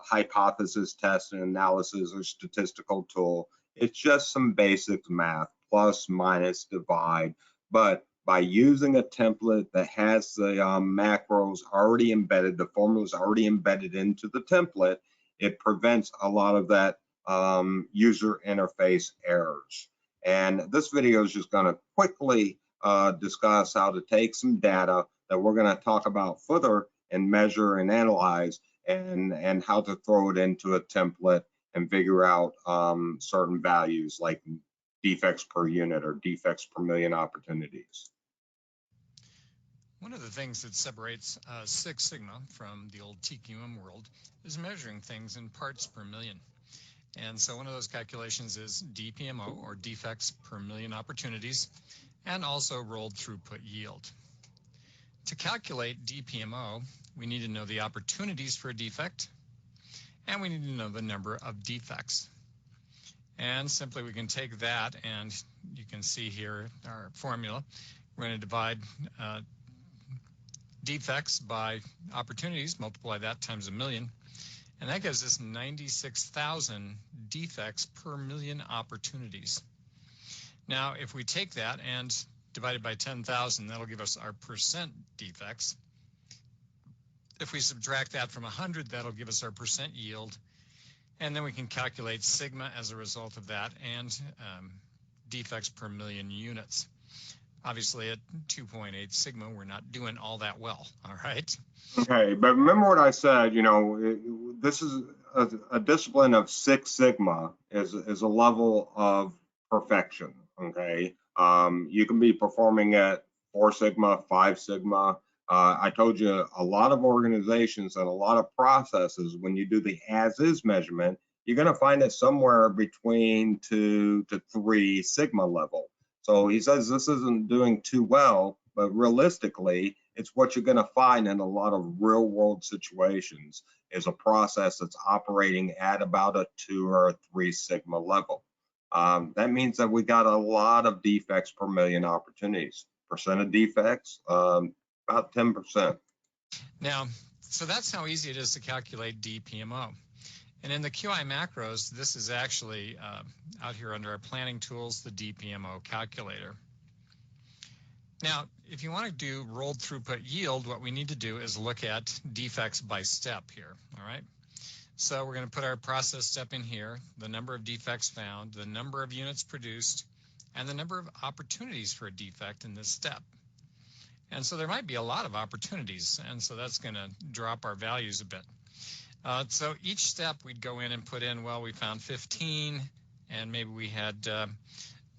hypothesis test and analysis or statistical tool. It's just some basic math, plus, minus, divide, but by using a template that has the macros already embedded, the formulas already embedded into the template, it prevents a lot of that user interface errors. And this video is just going to quickly discuss how to take some data that we're going to talk about further and measure and analyze, and how to throw it into a template and figure out certain values like defects per unit or defects per million opportunities. One of the things that separates Six Sigma from the old TQM world is measuring things in parts per million. And so one of those calculations is DPMO, or defects per million opportunities, and also rolled throughput yield. To calculate DPMO, we need to know the opportunities for a defect, and we need to know the number of defects. And simply we can take that, and you can see here our formula. We're going to divide defects by opportunities, multiply that times a million, and that gives us 96,000 defects per million opportunities. Now, if we take that and divide it by 10,000, that'll give us our percent defects. If we subtract that from 100, that'll give us our percent yield, and then we can calculate sigma as a result of that, and defects per million units. Obviously, at 2.8 sigma, we're not doing all that well, all right? Okay, but remember what I said, you know, this is a discipline of Six Sigma is a level of perfection, okay? You can be performing at 4 sigma, 5 sigma. I told you a lot of organizations and a lot of processes, when you do the as-is measurement, you're going to find it somewhere between 2 to 3 sigma level. So he says this isn't doing too well, but realistically, it's what you're going to find in a lot of real world situations is a process that's operating at about a 2 or a 3 sigma level. That means that we got a lot of defects per million opportunities. Percent of defects, about 10%. Now, so that's how easy it is to calculate DPMO. And in the QI macros, this is actually out here under our planning tools, the DPMO calculator. Now, if you want to do rolled throughput yield, what we need to do is look at defects by step here, all right? So we're going to put our process step in here, the number of defects found, the number of units produced, and the number of opportunities for a defect in this step. And so there might be a lot of opportunities, and so that's going to drop our values a bit. So each step we'd go in and put in, well, we found 15, and maybe we had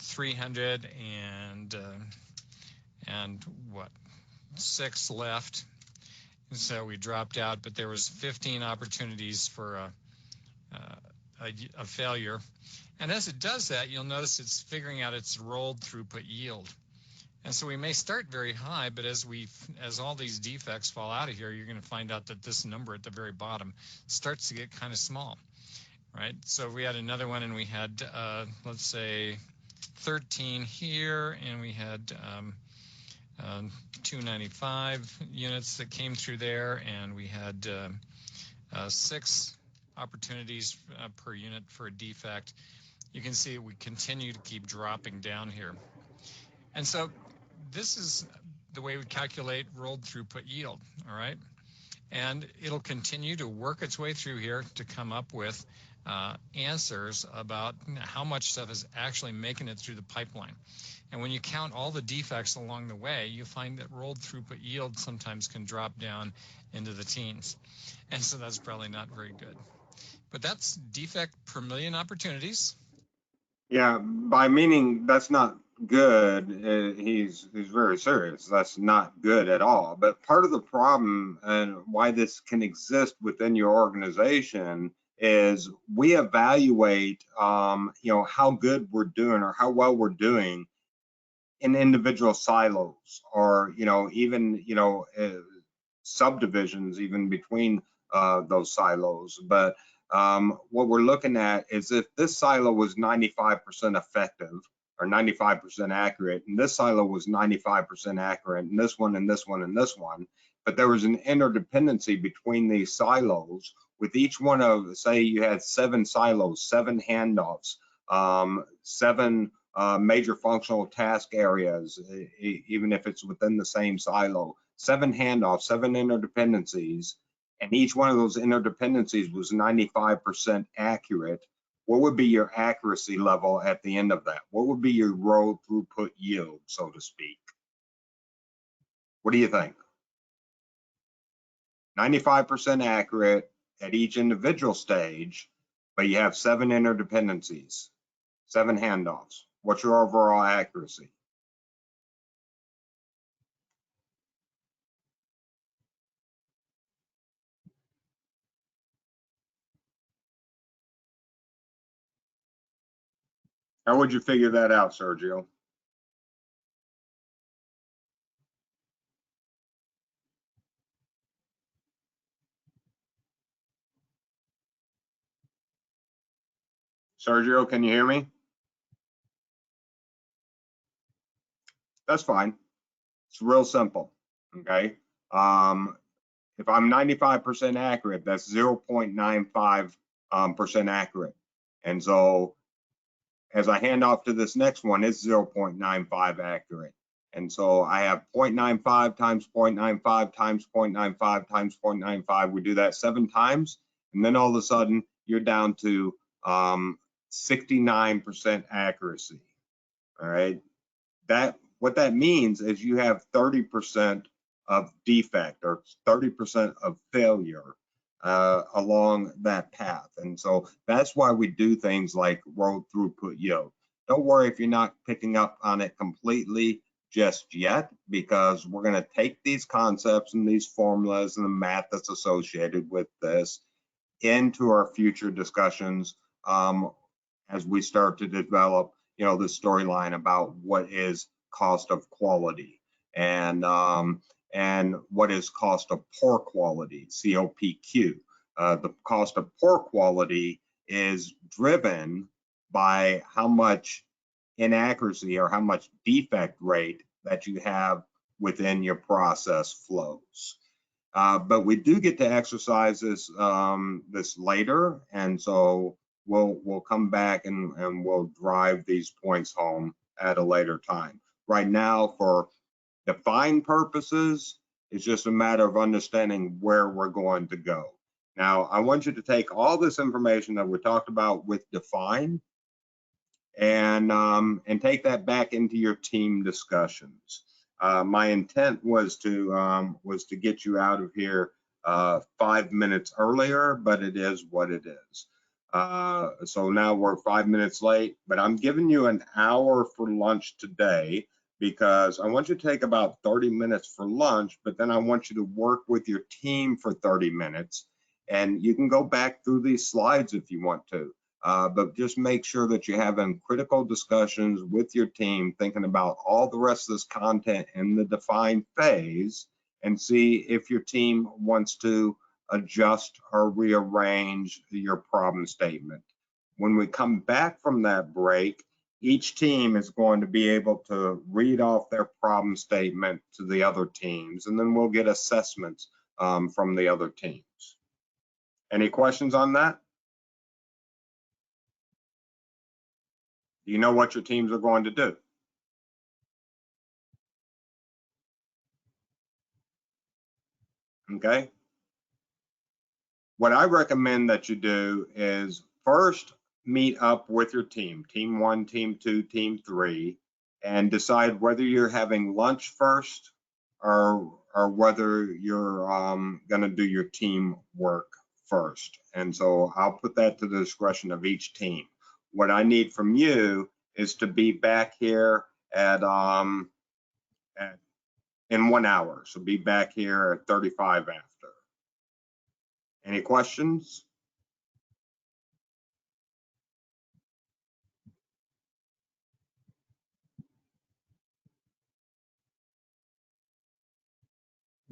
300 and what, 6 left. And so we dropped out, but there was 15 opportunities for a failure. And as it does that, you'll notice it's figuring out its rolled throughput yield. And so we may start very high, but as all these defects fall out of here, you're going to find out that this number at the very bottom starts to get kind of small, right? So if we had another one and we had, let's say, 13 here, and we had 295 units that came through there, and we had 6 opportunities per unit for a defect. You can see we continue to keep dropping down here. And so this is the way we calculate rolled throughput yield, all right? And it'll continue to work its way through here to come up with answers about how much stuff is actually making it through the pipeline. And when you count all the defects along the way, you find that rolled throughput yield sometimes can drop down into the teens. And so that's probably not very good. But that's defect per million opportunities. Yeah, by meaning that's not good, he's very serious. That's not good at all. But part of the problem and why this can exist within your organization is we evaluate, how good we're doing or how well we're doing in individual silos, or even subdivisions even between those silos. But what we're looking at is if this silo was 95% effective or 95% accurate, and this silo was 95% accurate, and this one and this one and this one, but there was an interdependency between these silos. With each one of, say you had 7 silos, 7 handoffs, 7 major functional task areas, even if it's within the same silo, 7 handoffs, 7 interdependencies, and each one of those interdependencies was 95% accurate, what would be your accuracy level at the end of that? What would be your rolled throughput yield, so to speak? What do you think? 95% accurate at each individual stage, but you have 7 interdependencies, 7 handoffs. What's your overall accuracy? How would you figure that out, Sergio? Sergio, can you hear me? That's fine. It's real simple, okay? If I'm 95% accurate, that's 0.95% accurate. And so as I hand off to this next one, it's 0.95 accurate. And so I have 0.95 times 0.95 times 0.95 times 0.95. We do that 7 times, and then all of a sudden you're down to 69% accuracy. All right. What that means is you have 30% of defect or 30% of failure along that path. And so that's why we do things like rolled throughput yield, Don't worry if you're not picking up on it completely just yet, because we're going to take these concepts and these formulas and the math that's associated with this into our future discussions as we start to develop, the storyline about what is cost of quality and what is cost of poor quality, COPQ. The cost of poor quality is driven by how much inaccuracy or how much defect rate that you have within your process flows. But we do get to exercise this later, and so we'll come back and we'll drive these points home at a later time. Right now, for define purposes, it's just a matter of understanding where we're going to go. Now, I want you to take all this information that we talked about with define and take that back into your team discussions. My intent was to get you out of here 5 minutes earlier, but it is what it is. So now we're 5 minutes late, but I'm giving you an hour for lunch today because I want you to take about 30 minutes for lunch, but then I want you to work with your team for 30 minutes. And you can go back through these slides if you want to. But just make sure that you're having critical discussions with your team, thinking about all the rest of this content in the define phase, and see if your team wants to adjust or rearrange your problem statement. When we come back from that break, each team is going to be able to read off their problem statement to the other teams, and then we'll get assessments from the other teams. Any questions on that? Do you know what your teams are going to do? Okay. What I recommend that you do is first meet up with your team, team 1, team 2, team 3, and decide whether you're having lunch first or whether you're going to do your team work first. And so I'll put that to the discretion of each team. What I need from you is to be back here in 1 hour. So be back here at 35 after. Any questions?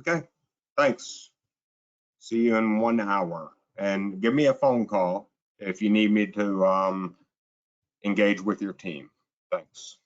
Okay, thanks. See you in 1 hour. And give me a phone call if you need me to engage with your team. Thanks.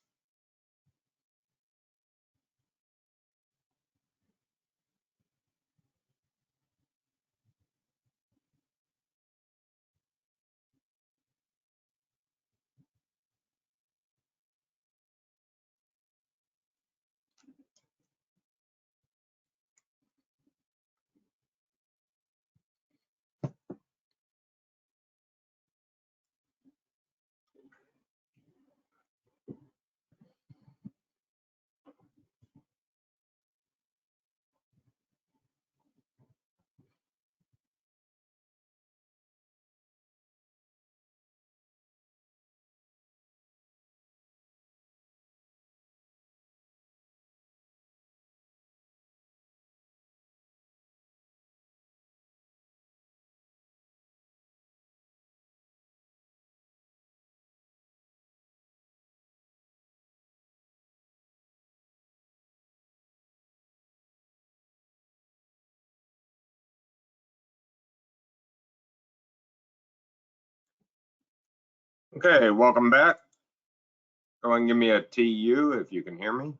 Okay, welcome back. Go and give me a TU if you can hear me.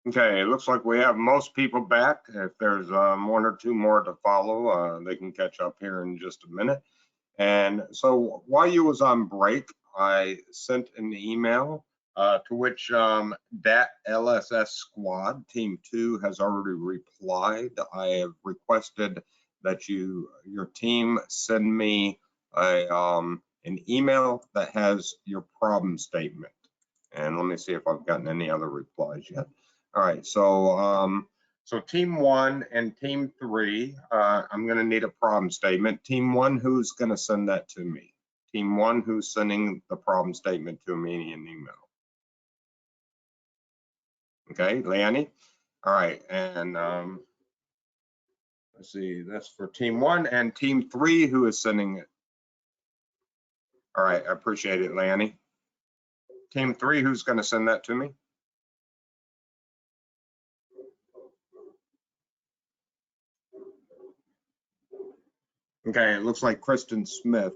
Okay, it looks like we have most people back. If there's one or two more to follow, they can catch up here in just a minute. And so while you was on break, I sent an email to which that LSS squad, Team 2, has already replied. I have requested that your team send me an email that has your problem statement. And let me see if I've gotten any other replies yet. All right, so so Team 1 and Team 3, I'm going to need a problem statement. Team 1, who's going to send that to me? Team 1, who's sending the problem statement to me in an email? Okay, Leanne. All right, and let's see, that's for Team 1 and Team 3, who is sending it? All right, I appreciate it, Leanne. Team 3, who's going to send that to me? Okay, it looks like Kristen Smith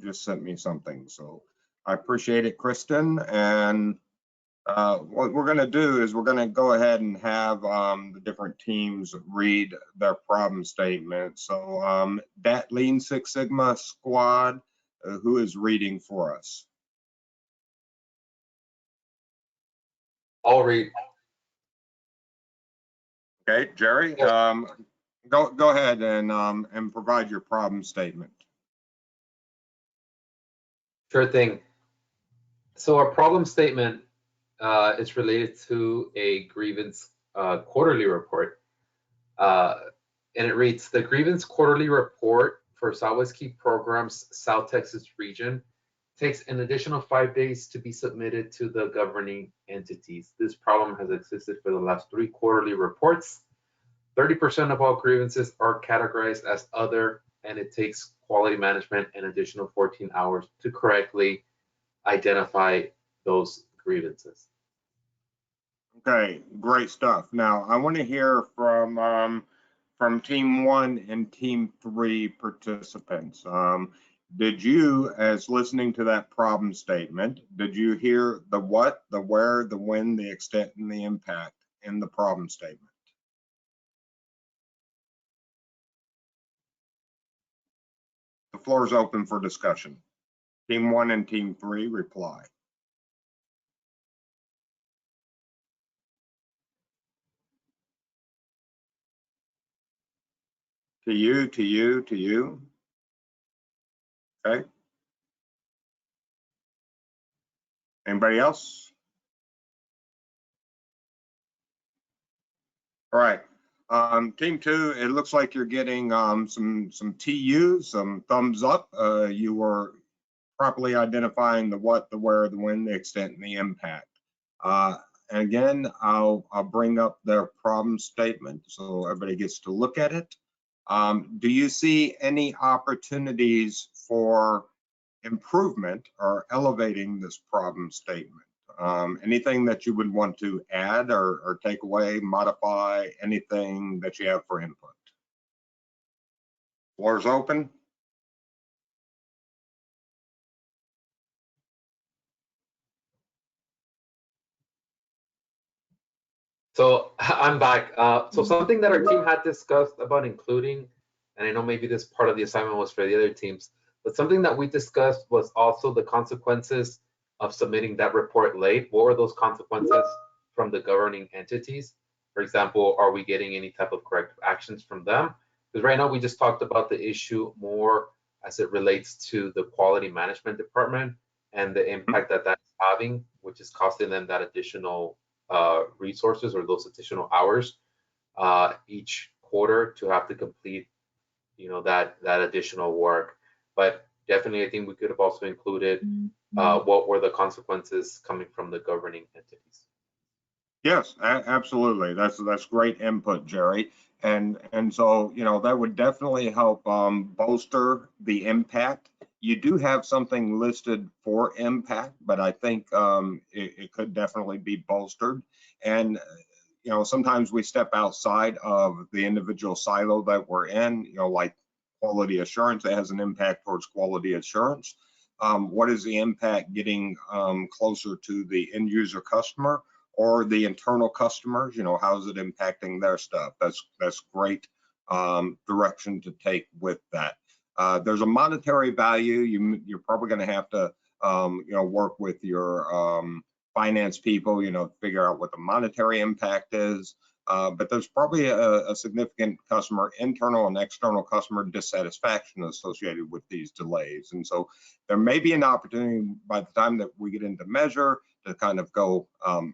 just sent me something, so I appreciate it, Kristen. And what we're going to do is we're going to go ahead and have the different teams read their problem statement. So that Lean Six Sigma squad, who is reading for us? I'll read. Okay, Jerry, go ahead and provide your problem statement. Sure thing. So our problem statement is related to a grievance quarterly report. And it reads, the grievance quarterly report for Southwest Key Programs South Texas region takes an additional 5 days to be submitted to the governing entities. This problem has existed for the last 3 quarterly reports. 30% of all grievances are categorized as other, and it takes quality management an additional 14 hours to correctly identify those grievances. Okay, great stuff. Now I want to hear from Team 1 and Team 3 participants. Did you, as listening to that problem statement, did you hear the what, the where, the when, the extent, and the impact in the problem statement? The floor is open for discussion. Team 1 and Team 3 reply. To you, to you, to you. Okay. Anybody else? All right. Team 2, it looks like you're getting some TU, some thumbs up. You were properly identifying the what, the where, the when, the extent, and the impact. And again, I'll bring up their problem statement so everybody gets to look at it. Do you see any opportunities for improvement or elevating this problem statement? Anything that you would want to add or take away, modify, anything that you have for input? Floor is open. So I'm back. So something that our team had discussed about including, and I know maybe this part of the assignment was for the other teams, but something that we discussed was also the consequences of submitting that report late. What were those consequences from the governing entities? For example, are we getting any type of corrective actions from them? Because right now we just talked about the issue more as it relates to the quality management department and the impact that that's having, which is costing them that additional resources or those additional hours each quarter to have to complete, you know, that additional work. But definitely, I think we could have also included what were the consequences coming from the governing entities. Yes, absolutely. That's great input, Jerry. And so, you know, that would definitely help bolster the impact. You do have something listed for impact, but I think it could definitely be bolstered. And, you know, sometimes we step outside of the individual silo that we're in, you know, like quality assurance, that has an impact towards quality assurance. What is the impact getting closer to the end user customer? or the internal customers, you know, how's it impacting their stuff? That's great direction to take with that. There's a monetary value. You're probably going to have to, you know, work with your finance people, you know, figure out what the monetary impact is. But there's probably a significant customer, internal and external customer dissatisfaction associated with these delays. And so there may be an opportunity by the time that we get into measure to kind of go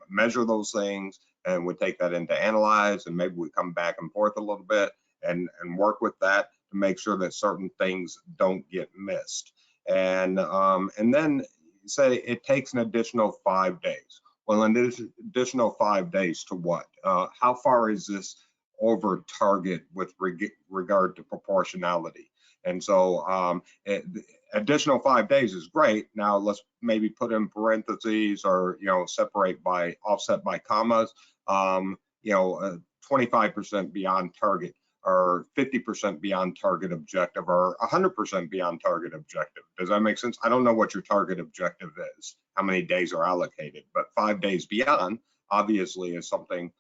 measure those things, and we take that into analyze, and maybe we come back and forth a little bit and work with that to make sure that certain things don't get missed. And then say it takes an additional 5 days. Well, an additional 5 days to what? How far is this over target with regard to proportionality? And so additional 5 days is great. Now let's maybe put in parentheses, or, you know, separate by, offset by commas, you know, 25% beyond target, or 50% beyond target objective, or 100% beyond target objective. Does that make sense? I don't know what your target objective is, how many days are allocated, but 5 days beyond obviously is something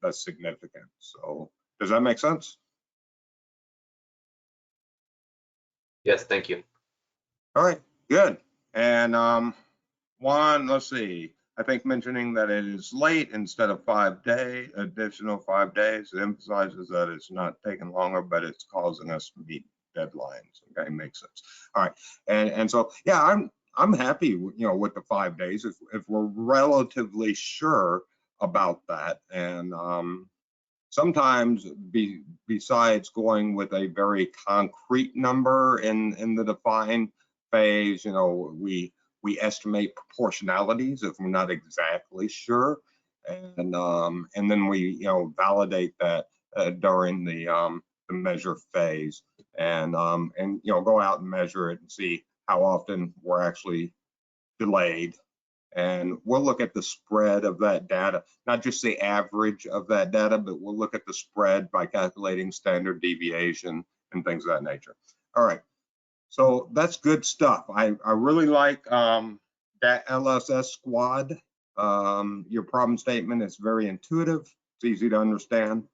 that's significant. So does that make sense? Yes, thank you. All right, good. And let's see, I think mentioning that it is late instead of 5 days, additional 5 days, it emphasizes that it's not taking longer, but it's causing us to meet deadlines. Okay, makes sense. All right, and so yeah, I'm happy, you know, with the 5 days if we're relatively sure about that. And sometimes besides going with a very concrete number in the define phase, you know, we estimate proportionalities if we're not exactly sure, and then we, you know, validate that during the measure phase, and you know, go out and measure it and see how often we're actually delayed. And we'll look at the spread of that data, not just the average of that data, but we'll look at the spread by calculating standard deviation and things of that nature. All right, so that's good stuff. I really like that LSS squad. Your problem statement is very intuitive. It's easy to understand.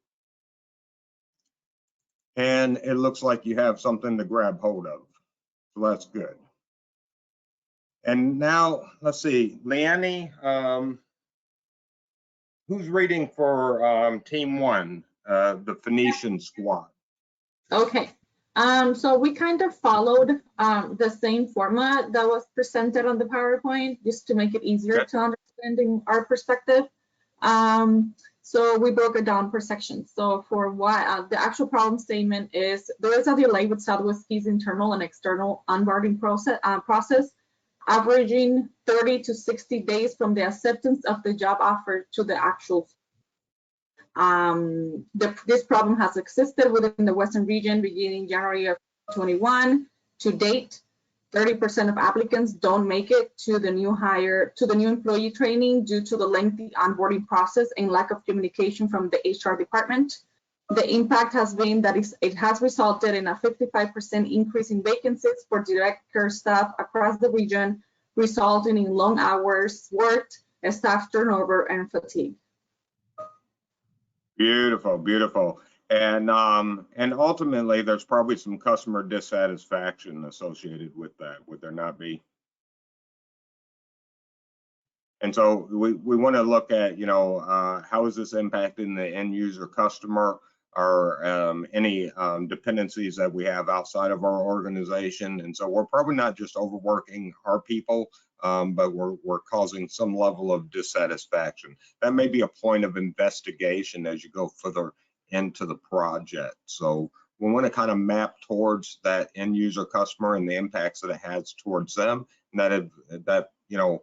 And it looks like you have something to grab hold of. So that's good. And now, let's see, Leanne, who's reading for team one, the Phoenician squad? Okay. So we kind of followed the same format that was presented on the PowerPoint, just to make it easier to understand in our perspective. So we broke it down per section. So for what the actual problem statement is, there is a delay with Southwest Ski's internal and external onboarding process, averaging 30 to 60 days from the acceptance of the job offer to the actual. This problem has existed within the Western region beginning January of 21. To date, 30% of applicants don't make it to the new employee training due to the lengthy onboarding process and lack of communication from the HR department. The impact has been that it has resulted in a 55% increase in vacancies for direct care staff across the region, resulting in long hours worked, staff turnover, and fatigue. Beautiful, beautiful. And ultimately, there's probably some customer dissatisfaction associated with that. Would there not be? And so we want to look at, you know, how is this impacting the end user customer, or any dependencies that we have outside of our organization. And so we're probably not just overworking our people, but we're causing some level of dissatisfaction. That may be a point of investigation as you go further into the project. So we want to kind of map towards that end user customer and the impacts that it has towards them, and that you know,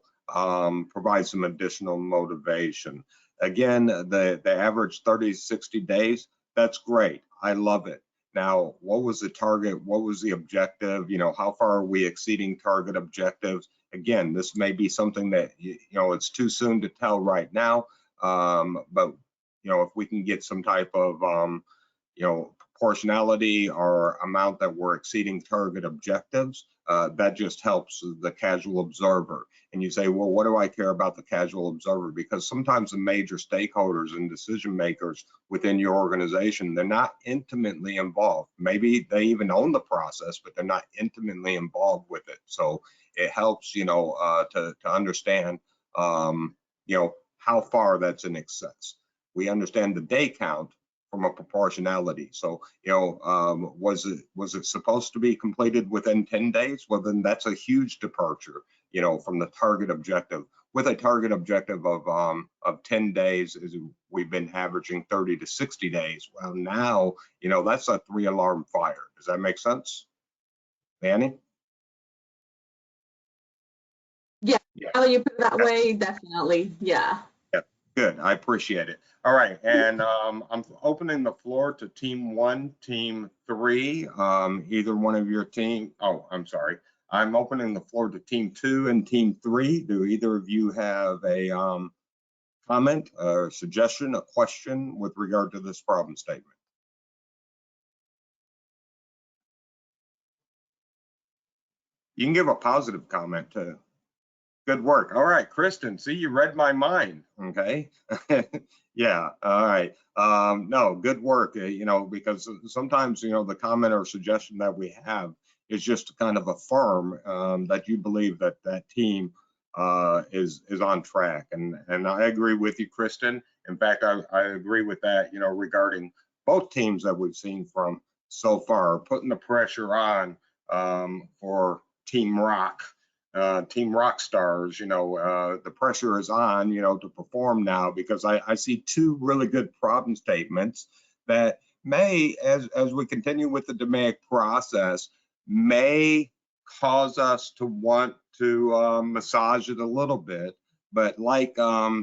provides some additional motivation. Again, the average 30 to 60 days, that's great. I love it. Now, what was the target? What was the objective? You know, how far are we exceeding target objectives? Again, this may be something that, you know, it's too soon to tell right now, but, you know, if we can get some type of, you know, proportionality or amount that we're exceeding target objectives, that just helps the casual observer. And you say, well, what do I care about the casual observer? Because sometimes the major stakeholders and decision makers within your organization, they're not intimately involved. Maybe they even own the process, but they're not intimately involved with it. So it helps, to understand, how far that's in excess. We understand the day count from a proportionality. So, was it supposed to be completed within 10 days? Well, then that's a huge departure, from the target objective. With a target objective of 10 days, is we've been averaging 30 to 60 days. Well, now, that's a 3-alarm fire. Does that make sense, Annie? Yeah, now that you put it that way, definitely, yeah. Good, I appreciate it. All right, and I'm opening the floor to team 1, team 3, either one of your team. Oh, I'm sorry. I'm opening the floor to team 2 and team 3. Do either of you have a comment, a suggestion, a question with regard to this problem statement? You can give a positive comment too. Good work. All right, Kristen, see, you read my mind, okay? Yeah, all right. No, good work, because sometimes, the comment or suggestion that we have is just to kind of affirm that you believe that that team is on track. And I agree with you, Kristen. In fact, I agree with that, regarding both teams that we've seen from so far, putting the pressure on for Team Rock. Team rock stars, the pressure is on, to perform now, because I see 2 really good problem statements that may, as we continue with the DMAIC process, may cause us to want to massage it a little bit. But like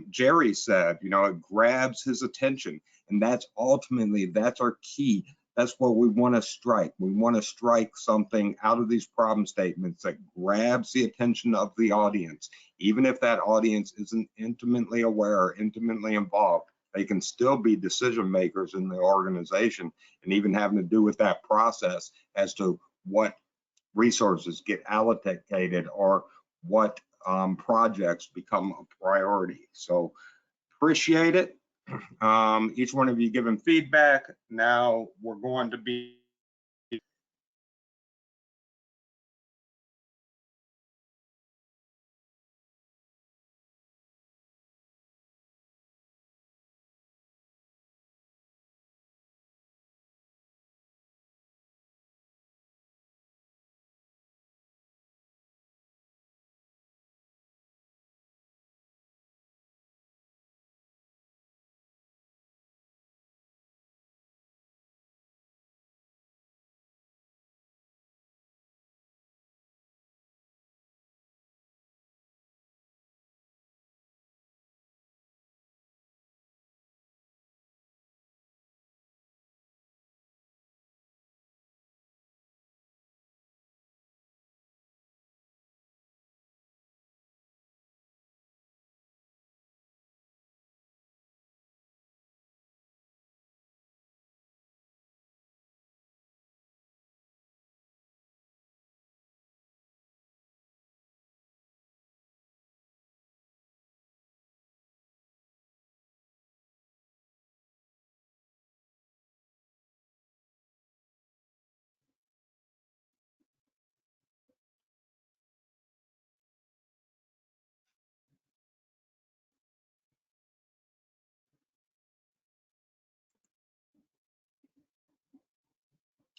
Jerry said, it grabs his attention, and that's our key. That's what we want to strike. We want to strike something out of these problem statements that grabs the attention of the audience. Even if that audience isn't intimately aware, intimately involved, they can still be decision makers in the organization, and even having to do with that process as to what resources get allocated or what projects become a priority. So appreciate it. Each one of you giving feedback. Now we're going to be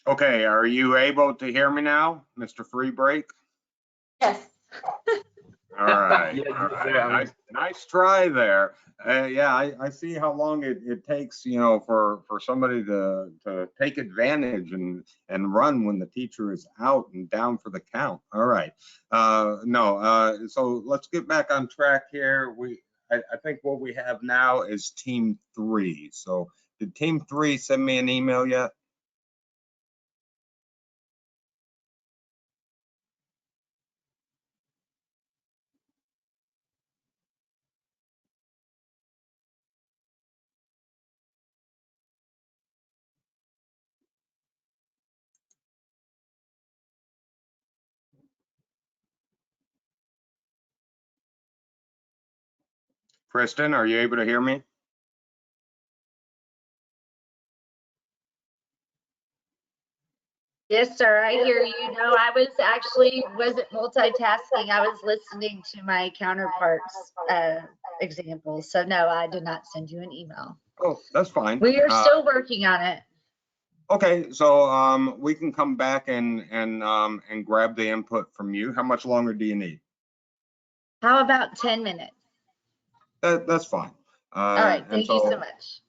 okay. Are you able to hear me now, Mr. Free Break? Yes. All right. All right. Nice try there. Yeah, I see how long it takes, for somebody to take advantage and run when the teacher is out and down for the count. All right. So let's get back on track here. I think what we have now is team 3. So did team 3 send me an email yet? Kristen, are you able to hear me? Yes, sir, I hear you. No, I wasn't multitasking. I was listening to my counterparts' examples. So no, I did not send you an email. Oh, that's fine. We are still working on it. Okay, so we can come back and grab the input from you. How much longer do you need? How about 10 minutes? That's fine. All right, thank you so much.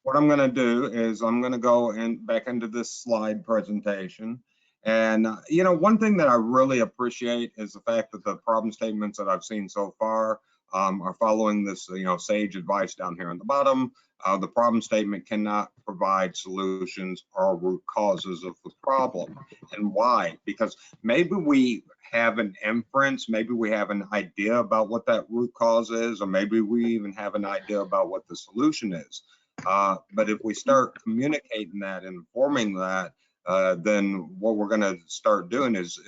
What I'm going to do is I'm going to go back into this slide presentation. And, you know, one thing that I really appreciate is the fact that the problem statements that I've seen so far are following this, you know, sage advice down here on the bottom. The problem statement cannot provide solutions or root causes of the problem. And why? Because maybe we have an inference, maybe we have an idea about what that root cause is, or maybe we even have an idea about what the solution is. But if we start communicating that and informing that, then what we're going to start doing is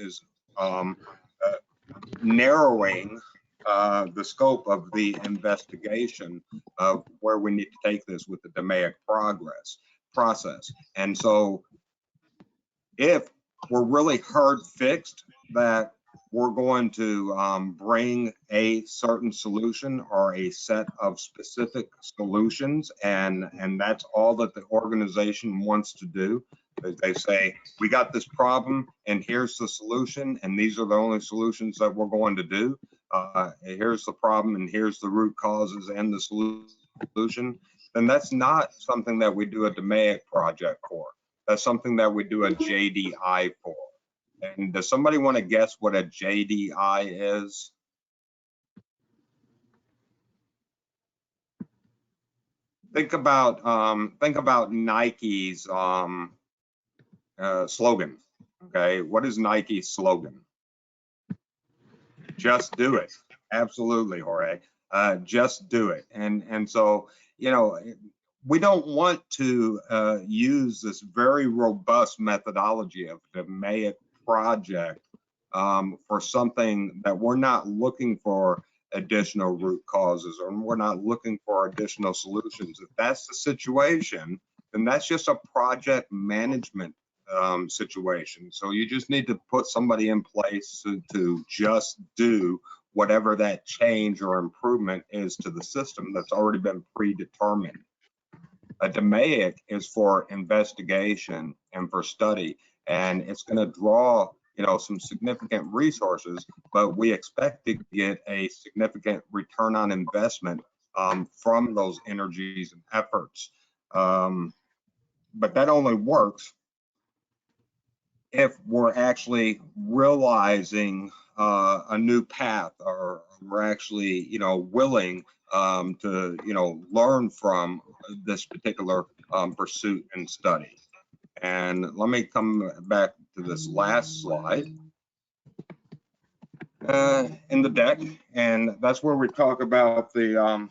narrowing the scope of the investigation of where we need to take this with the DMAIC process. And so if we're really hard fixed that we're going to bring a certain solution or a set of specific solutions, and that's all that the organization wants to do. They say, we got this problem and here's the solution, and these are the only solutions that we're going to do. Here's the problem and here's the root causes and the solution. Then that's not something that we do a DMAIC project for. That's something that we do a JDI for. And does somebody want to guess what a JDI is? Think about Nike's slogan. Okay, what is Nike's slogan? Just do it. Absolutely, Jorge. Just do it. And so, you know, we don't want to use this very robust methodology of the DMAIC project for something that we're not looking for additional root causes, or we're not looking for additional solutions. If that's the situation, then that's just a project management situation. So you just need to put somebody in place to just do whatever that change or improvement is to the system that's already been predetermined. A DMAIC is for investigation and for study, and it's going to draw, you know, some significant resources, but we expect to get a significant return on investment from those energies and efforts. But that only works if we're actually realizing a new path, or we're actually, you know, willing to, you know, learn from this particular pursuit and study. And let me come back to this last slide in the deck, and that's where we talk about the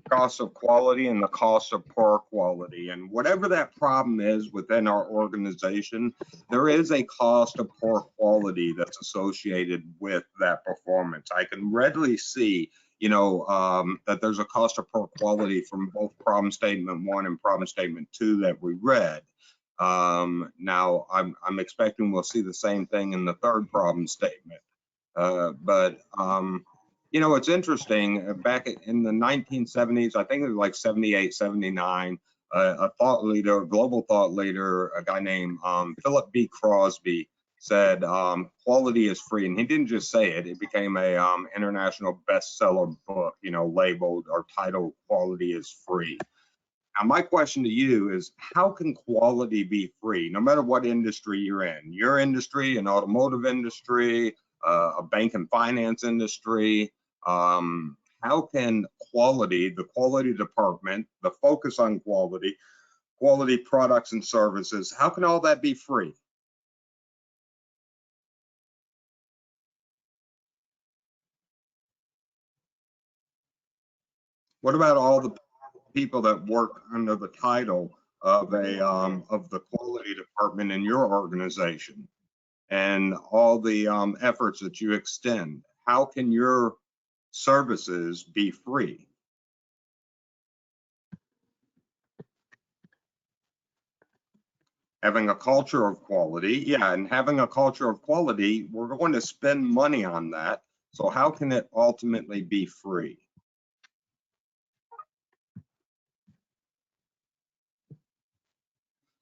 cost of quality and the cost of poor quality. And whatever that problem is within our organization, there is a cost of poor quality that's associated with that performance. I can readily see, you know, that there's a cost of poor quality from both problem statement 1 and problem statement 2 that we read. Now I'm expecting we'll see the same thing in the third problem statement. You know, it's interesting, back in the 1970s, I think it was like 78, 79, a thought leader, a global thought leader, a guy named Philip B. Crosby said, quality is free. And he didn't just say it, it became a international bestseller book, you know, labeled or titled Quality is Free. Now, my question to you is, how can quality be free, no matter what industry you're in? Your industry, an automotive industry, a bank and finance industry. How can quality, the quality department, the focus on quality, quality products and services, how can all that be free? What about all the people that work under the title of the quality department in your organization, and all the efforts that you extend? How can your services be free? Having a culture of quality, yeah, and having a culture of quality, we're going to spend money on that. So how can it ultimately be free?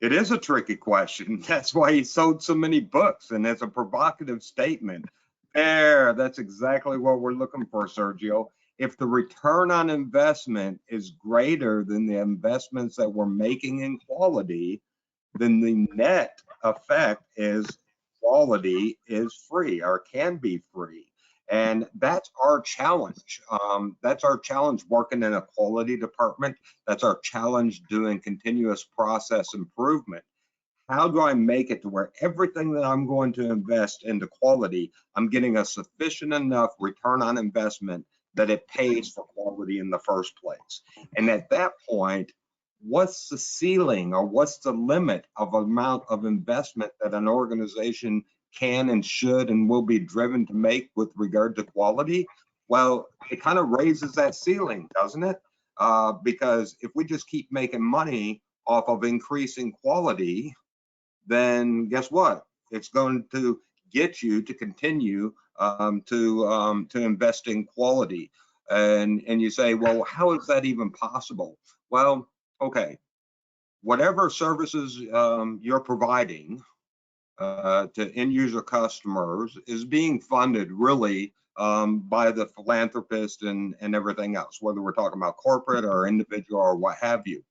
It is a tricky question. That's why he sold so many books, and it's a provocative statement. There, that's exactly what we're looking for, Sergio. If the return on investment is greater than the investments that we're making in quality, then the net effect is quality is free or can be free. And that's our challenge. That's our challenge working in a quality department. That's our challenge doing continuous process improvement. How do I make it to where everything that I'm going to invest into quality, I'm getting a sufficient enough return on investment that it pays for quality in the first place? And at that point, what's the ceiling or what's the limit of amount of investment that an organization can and should and will be driven to make with regard to quality? Well, it kind of raises that ceiling, doesn't it? Because if we just keep making money off of increasing quality, then guess what? It's going to get you to continue to invest in quality. And you say, well, how is that even possible? Well, okay, whatever services you're providing to end user customers is being funded really by the philanthropist and everything else, whether we're talking about corporate or individual or what have you.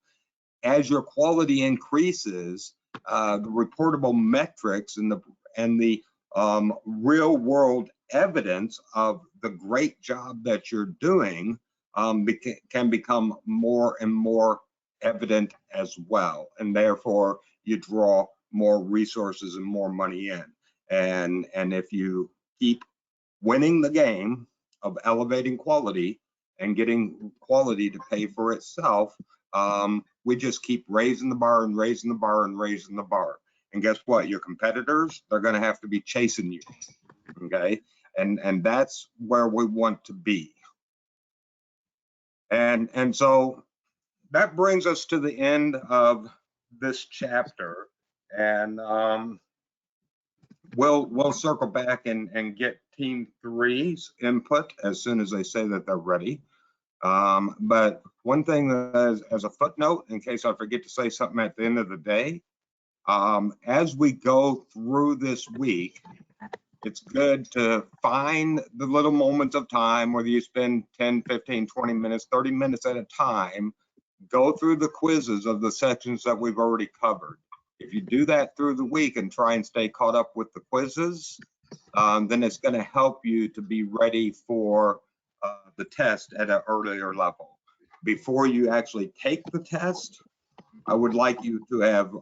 As your quality increases, the reportable metrics and the real world evidence of the great job that you're doing can become more and more evident as well, and therefore you draw more resources and more money in. And if you keep winning the game of elevating quality and getting quality to pay for itself, we just keep raising the bar and raising the bar and raising the bar. And guess what? Your competitors, they're going to have to be chasing you. Okay, and that's where we want to be. And so that brings us to the end of this chapter, and we'll circle back and get Team 3's input as soon as they say that they're ready. But one thing as a footnote, in case I forget to say something at the end of the day, as we go through this week, it's good to find the little moments of time, whether you spend 10, 15, 20 minutes, 30 minutes at a time, go through the quizzes of the sections that we've already covered. If you do that through the week and try and stay caught up with the quizzes, then it's going to help you to be ready for the test at an earlier level. Before you actually take the test, I would like you to have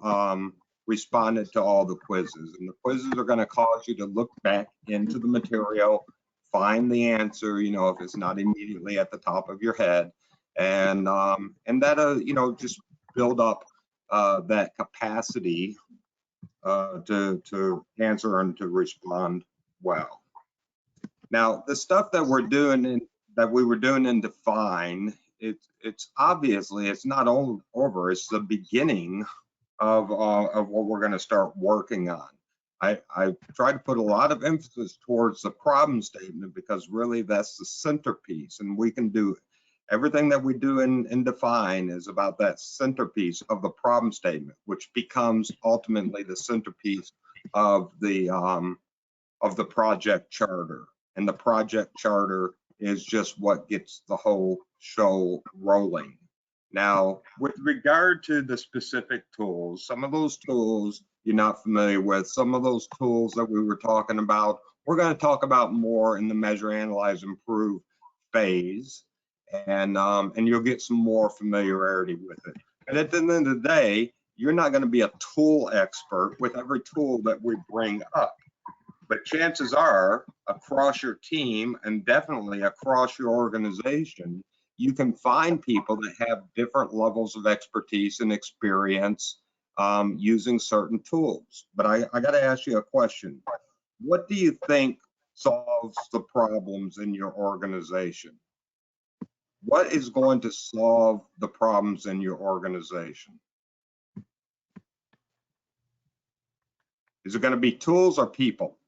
responded to all the quizzes. And the quizzes are going to cause you to look back into the material, find the answer, you know, if it's not immediately at the top of your head, and that you know, just build up that capacity to answer and to respond well. Now, the stuff that we're doing we were doing in Define, it's obviously it's not over. It's the beginning of what we're going to start working on. I try to put a lot of emphasis towards the problem statement because really that's the centerpiece, and we can do everything that we do in Define is about that centerpiece of the problem statement, which becomes ultimately the centerpiece of the project charter. And the project charter is just what gets the whole show rolling. Now, with regard to the specific tools, some of those tools you're not familiar with, some of those tools that we were talking about, we're going to talk about more in the measure, analyze, improve phase, and you'll get some more familiarity with it. But at the end of the day, you're not going to be a tool expert with every tool that we bring up. But chances are, across your team and definitely across your organization, you can find people that have different levels of expertise and experience using certain tools. But I got to ask you a question. What do you think solves the problems in your organization? What is going to solve the problems in your organization? Is it going to be tools or people?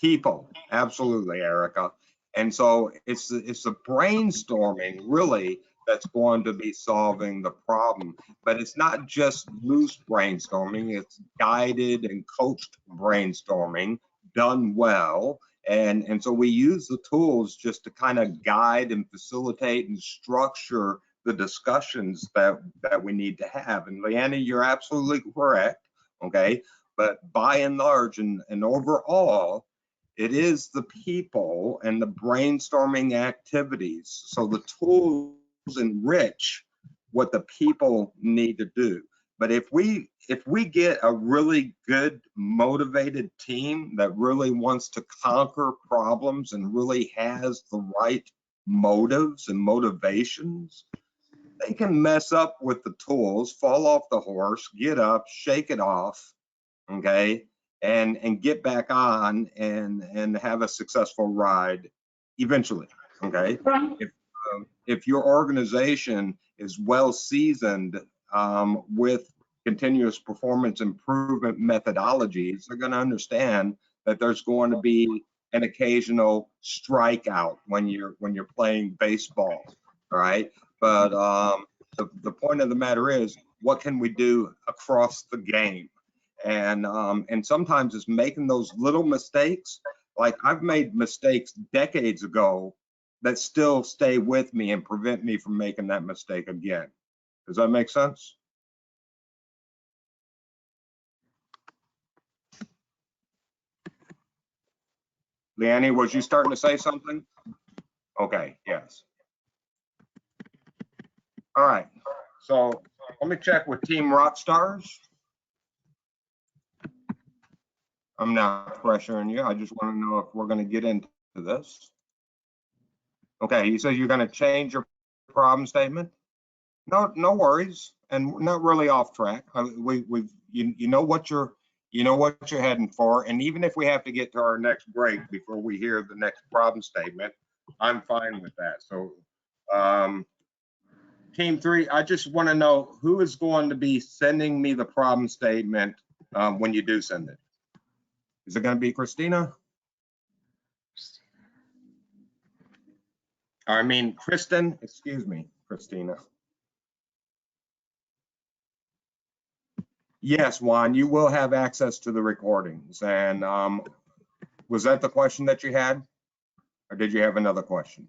People, absolutely, Erica. And so it's the brainstorming really that's going to be solving the problem. But it's not just loose brainstorming, it's guided and coached brainstorming done well. And so we use the tools just to kind of guide and facilitate and structure the discussions that we need to have. And Leanna, you're absolutely correct, okay? But by and large and overall, it is the people and the brainstorming activities. So the tools enrich what the people need to do. But if we get a really good motivated team that really wants to conquer problems and really has the right motives and motivations, they can mess up with the tools, fall off the horse, get up, shake it off, okay, and get back on and have a successful ride eventually, okay? If your organization is well seasoned with continuous performance improvement methodologies, they're going to understand that there's going to be an occasional strikeout when you're playing baseball, all right? But the point of the matter is, what can we do across the game? And sometimes it's making those little mistakes. Like I've made mistakes decades ago that still stay with me and prevent me from making that mistake again. Does that make sense? Leanne, was you starting to say something? Okay, yes. All right, so let me check with Team Rockstars. I'm not pressuring you. I just want to know if we're going to get into this. Okay, you said you're going to change your problem statement. No worries, and we're not really off track. You know what you're heading for, and even if we have to get to our next break before we hear the next problem statement, I'm fine with that. So, Team 3, I just want to know who is going to be sending me the problem statement when you do send it. Is it going to be Christina? I mean, Kristen, excuse me, Christina. Yes, Juan, you will have access to the recordings. And was that the question that you had? Or did you have another question?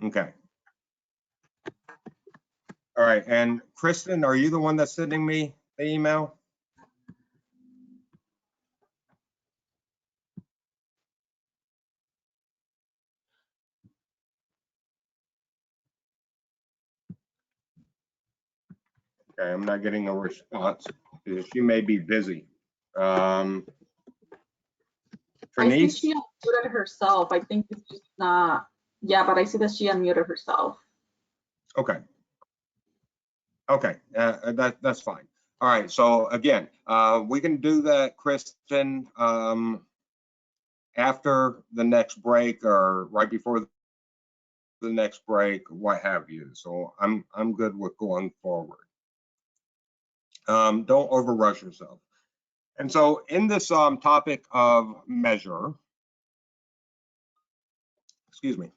Okay. All right, and Kristen, are you the one that's sending me the email? Okay, I'm not getting a response. She may be busy. I think she unmuted herself. I think it's just not. Yeah, but I see that she unmuted herself. Okay. Okay, that's fine. All right, so again, we can do that, Kristen, after the next break or right before the next break, what have you. So I'm good with going forward. Don't overrush yourself. And so in this topic of measure, excuse me,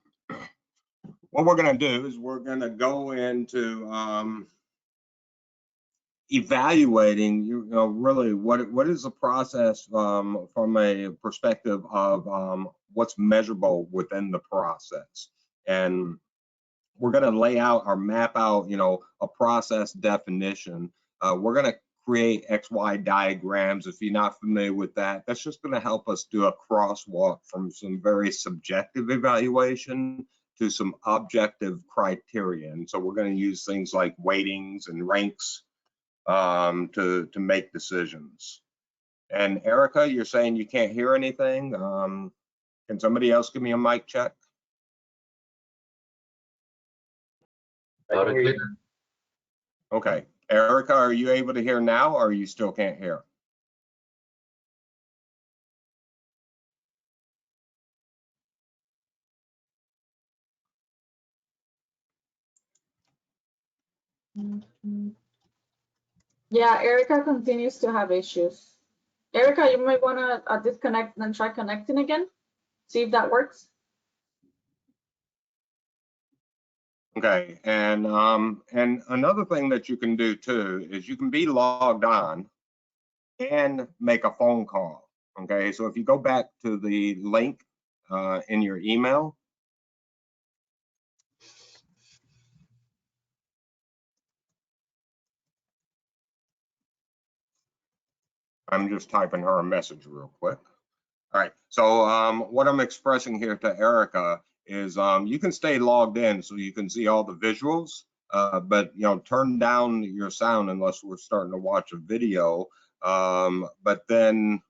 what we're going to do is we're going to go into evaluating, really what is the process from a perspective of what's measurable within the process. And we're going to lay out or map out, a process definition. We're going to create XY diagrams. If you're not familiar with that, that's just going to help us do a crosswalk from some very subjective evaluation to some objective criteria. And so we're going to use things like weightings and ranks to make decisions. And Erica, you're saying you can't hear anything. Can somebody else give me a mic check? Okay, Erica, are you able to hear now, or you still can't hear? Yeah, Erica continues to have issues. Erica, you might want to disconnect and try connecting again. See if that works. Okay, and another thing that you can do too is you can be logged on and make a phone call. Okay, so if you go back to the link in your email, I'm just typing her a message real quick. All right, so what I'm expressing here to Erica is you can stay logged in so you can see all the visuals, but turn down your sound unless we're starting to watch a video. But then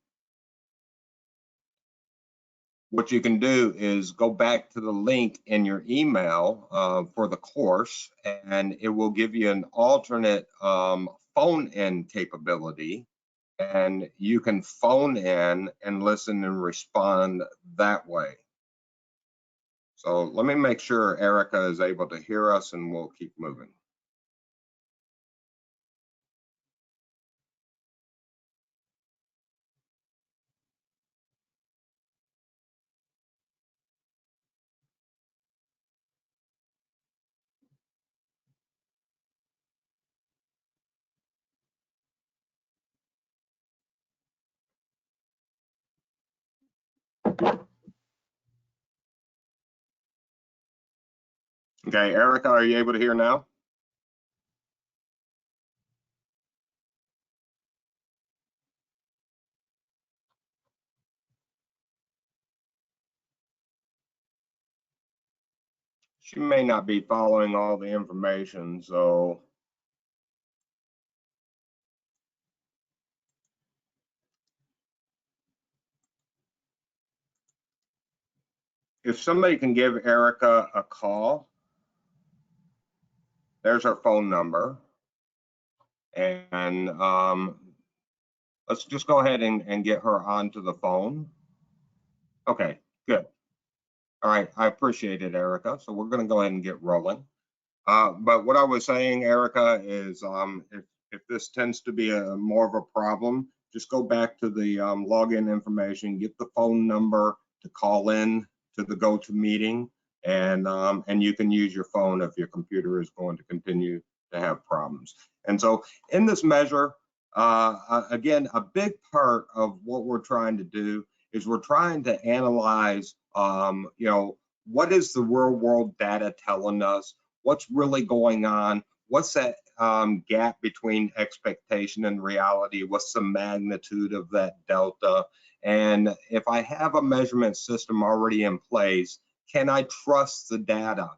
what you can do is go back to the link in your email for the course, and it will give you an alternate phone-in capability. And you can phone in and listen and respond that way. So let me make sure Erica is able to hear us, and we'll keep moving. Okay, Erica, are you able to hear now? She may not be following all the information, so if somebody can give Erica a call, there's her phone number, and let's just go ahead and get her onto the phone. Okay, good. All right, I appreciate it, Erica. So we're going to go ahead and get rolling. But what I was saying, Erica, is if this tends to be more of a problem, just go back to the login information, get the phone number to call in to the GoToMeeting, and you can use your phone if your computer is going to continue to have problems. And so in this measure, again, a big part of what we're trying to do is we're trying to analyze, what is the real world data telling us? What's really going on? What's that gap between expectation and reality? What's the magnitude of that delta? And if I have a measurement system already in place, can I trust the data?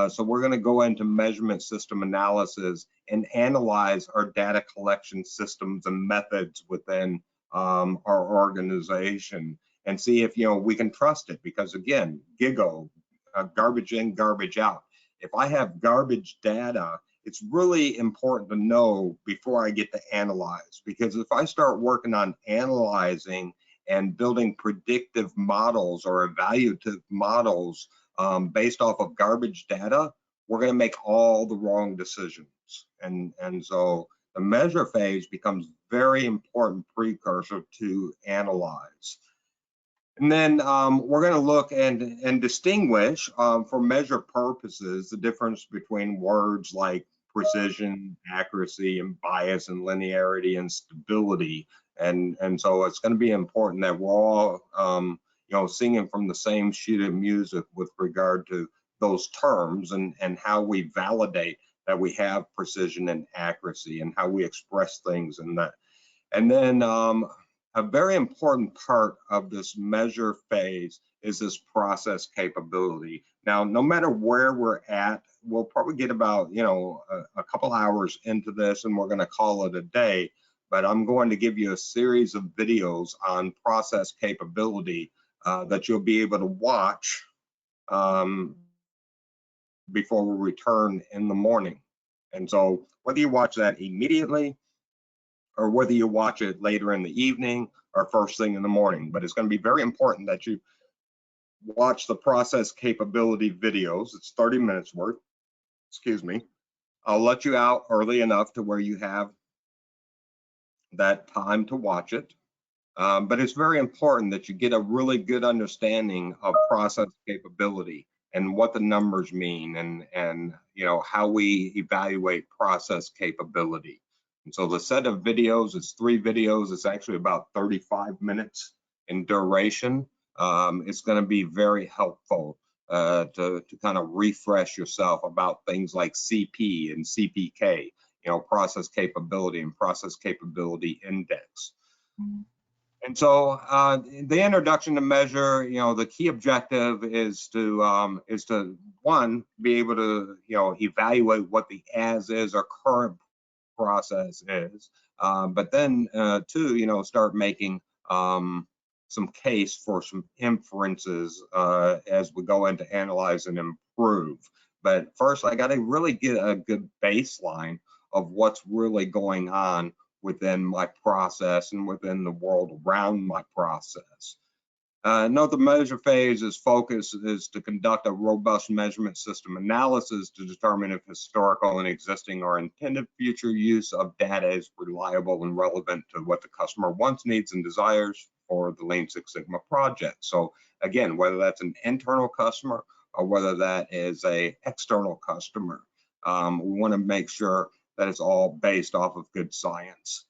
So we're going to go into measurement system analysis and analyze our data collection systems and methods within our organization and see if we can trust it. Because again, GIGO, garbage in, garbage out. If I have garbage data, it's really important to know before I get to analyze, because if I start working on analyzing and building predictive models or evaluative models based off of garbage data, we're going to make all the wrong decisions. And so the measure phase becomes very important precursor to analyze. And then we're going to look and distinguish for measure purposes the difference between words like precision, accuracy, and bias, and linearity, and stability. And so it's going to be important that we're all singing from the same sheet of music with regard to those terms and how we validate that we have precision and accuracy and how we express things in that. And then a very important part of this measure phase is this process capability. Now, no matter where we're at, we'll probably get about, a couple hours into this and we're going to call it a day, but I'm going to give you a series of videos on process capability that you'll be able to watch before we return in the morning. And so whether you watch that immediately or whether you watch it later in the evening or first thing in the morning, but it's going to be very important that you watch the process capability videos. It's 30 minutes worth, excuse me. I'll let you out early enough to where you have that time to watch it. But it's very important that you get a really good understanding of process capability and what the numbers mean, and you know, how we evaluate process capability. And so the set of videos, it's 3 videos. It's actually about 35 minutes in duration. It's going to be very helpful to kind of refresh yourself about things like CP and CPK, you know, process capability and process capability index. And so the introduction to measure, you know, the key objective is to one, be able to, you know, evaluate what the as is or current process is, but then 2, you know, start making some case for some inferences as we go into analyze and improve. But first, I got to really get a good baseline of what's really going on within my process and within the world around my process. Note the measure phase is focus is to conduct a robust measurement system analysis to determine if historical and existing or intended future use of data is reliable and relevant to what the customer wants, needs, and desires for the Lean Six Sigma project. So again, whether that's an internal customer or whether that is a external customer, we want to make sure that it's all based off of good science.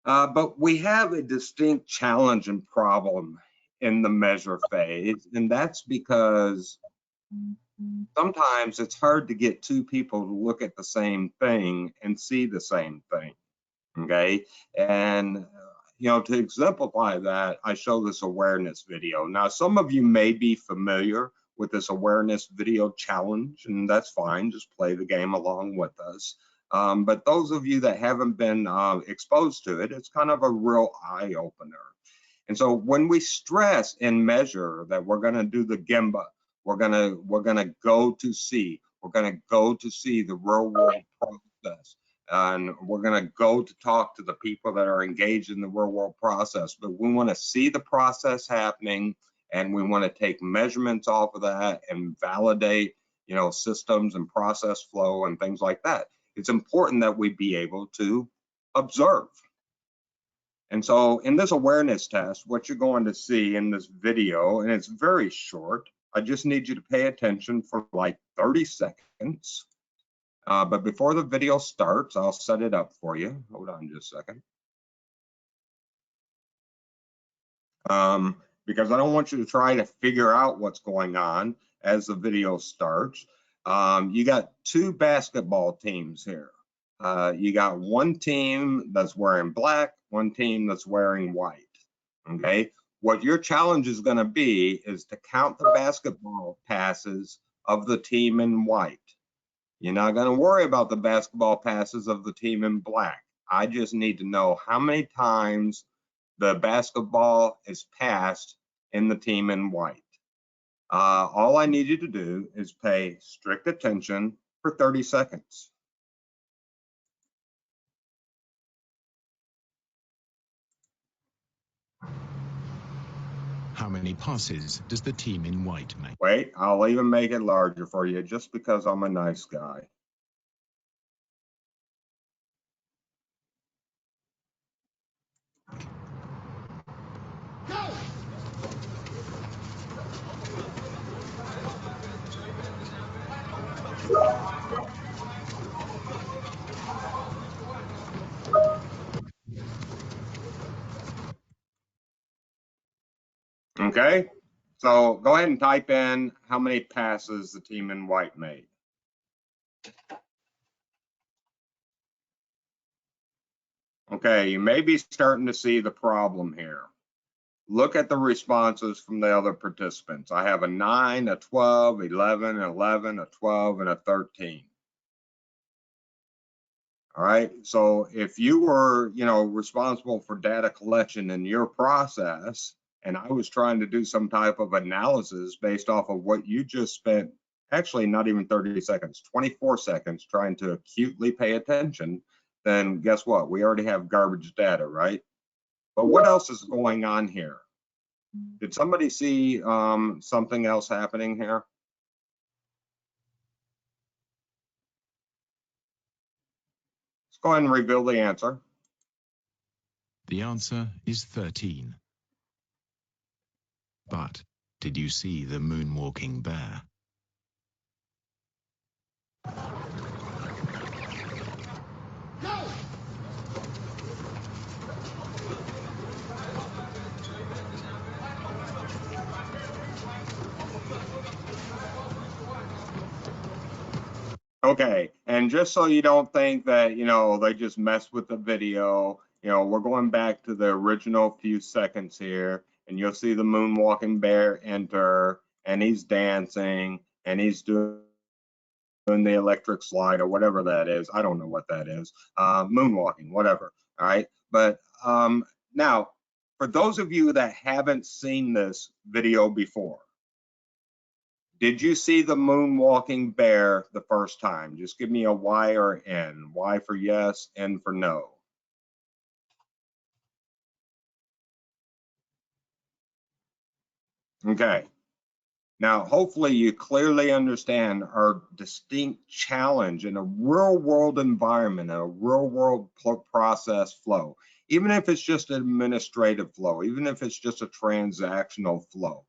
But we have a distinct challenge and problem in the measure phase, and that's because sometimes it's hard to get 2 people to look at the same thing and see the same thing, okay? And you know, to exemplify that, I show this awareness video. Now, some of you may be familiar with this awareness video challenge, and that's fine, just play the game along with us. But those of you that haven't been exposed to it, it's kind of a real eye-opener. And so when we stress and measure that we're going to do the Gemba, we're gonna go to see, we're gonna go to see the real world process, and we're gonna go to talk to the people that are engaged in the real world process. But we want to see the process happening, and we want to take measurements off of that and validate, you know, systems and process flow and things like that. It's important that we be able to observe. And so in this awareness test, what you're going to see in this video, and it's very short, I just need you to pay attention for like 30 seconds. But before the video starts, I'll set it up for you. Hold on just a second. Because I don't want you to try to figure out what's going on as the video starts. You got 2 basketball teams here. You got one team that's wearing black, one team that's wearing white, okay? What your challenge is gonna be is to count the basketball passes of the team in white. You're not gonna worry about the basketball passes of the team in black. I just need to know how many times the basketball is passed in the team in white. All I need you to do is pay strict attention for 30 seconds. How many passes does the team in white make? Wait, I'll even make it larger for you just because I'm a nice guy. Okay, so go ahead and type in how many passes the team in white made. Okay, you may be starting to see the problem here. Look at the responses from the other participants. I have a 9, a 12, 11, 11, a 12, and a 13. All right, so if you were, you know, responsible for data collection in your process, and I was trying to do some type of analysis based off of what you just spent, actually not even 30 seconds, 24 seconds trying to acutely pay attention, then guess what? We already have garbage data, right? But what else is going on here? Did somebody see something else happening here? Let's go ahead and reveal the answer. The answer is 13. But did you see the moonwalking bear? Okay, and just so you don't think that, they just messed with the video, we're going back to the original few seconds here, and you'll see the moonwalking bear enter, and he's dancing, and he's doing the electric slide or whatever that is. I don't know what that is. Moonwalking, whatever. All right. But now, for those of you that haven't seen this video before, did you see the moonwalking bear the first time? Just give me a Y or N. Y for yes, N for no. Okay. Now, hopefully you clearly understand our distinct challenge in a real world environment, a real world process flow, even if it's just an administrative flow, even if it's just a transactional flow.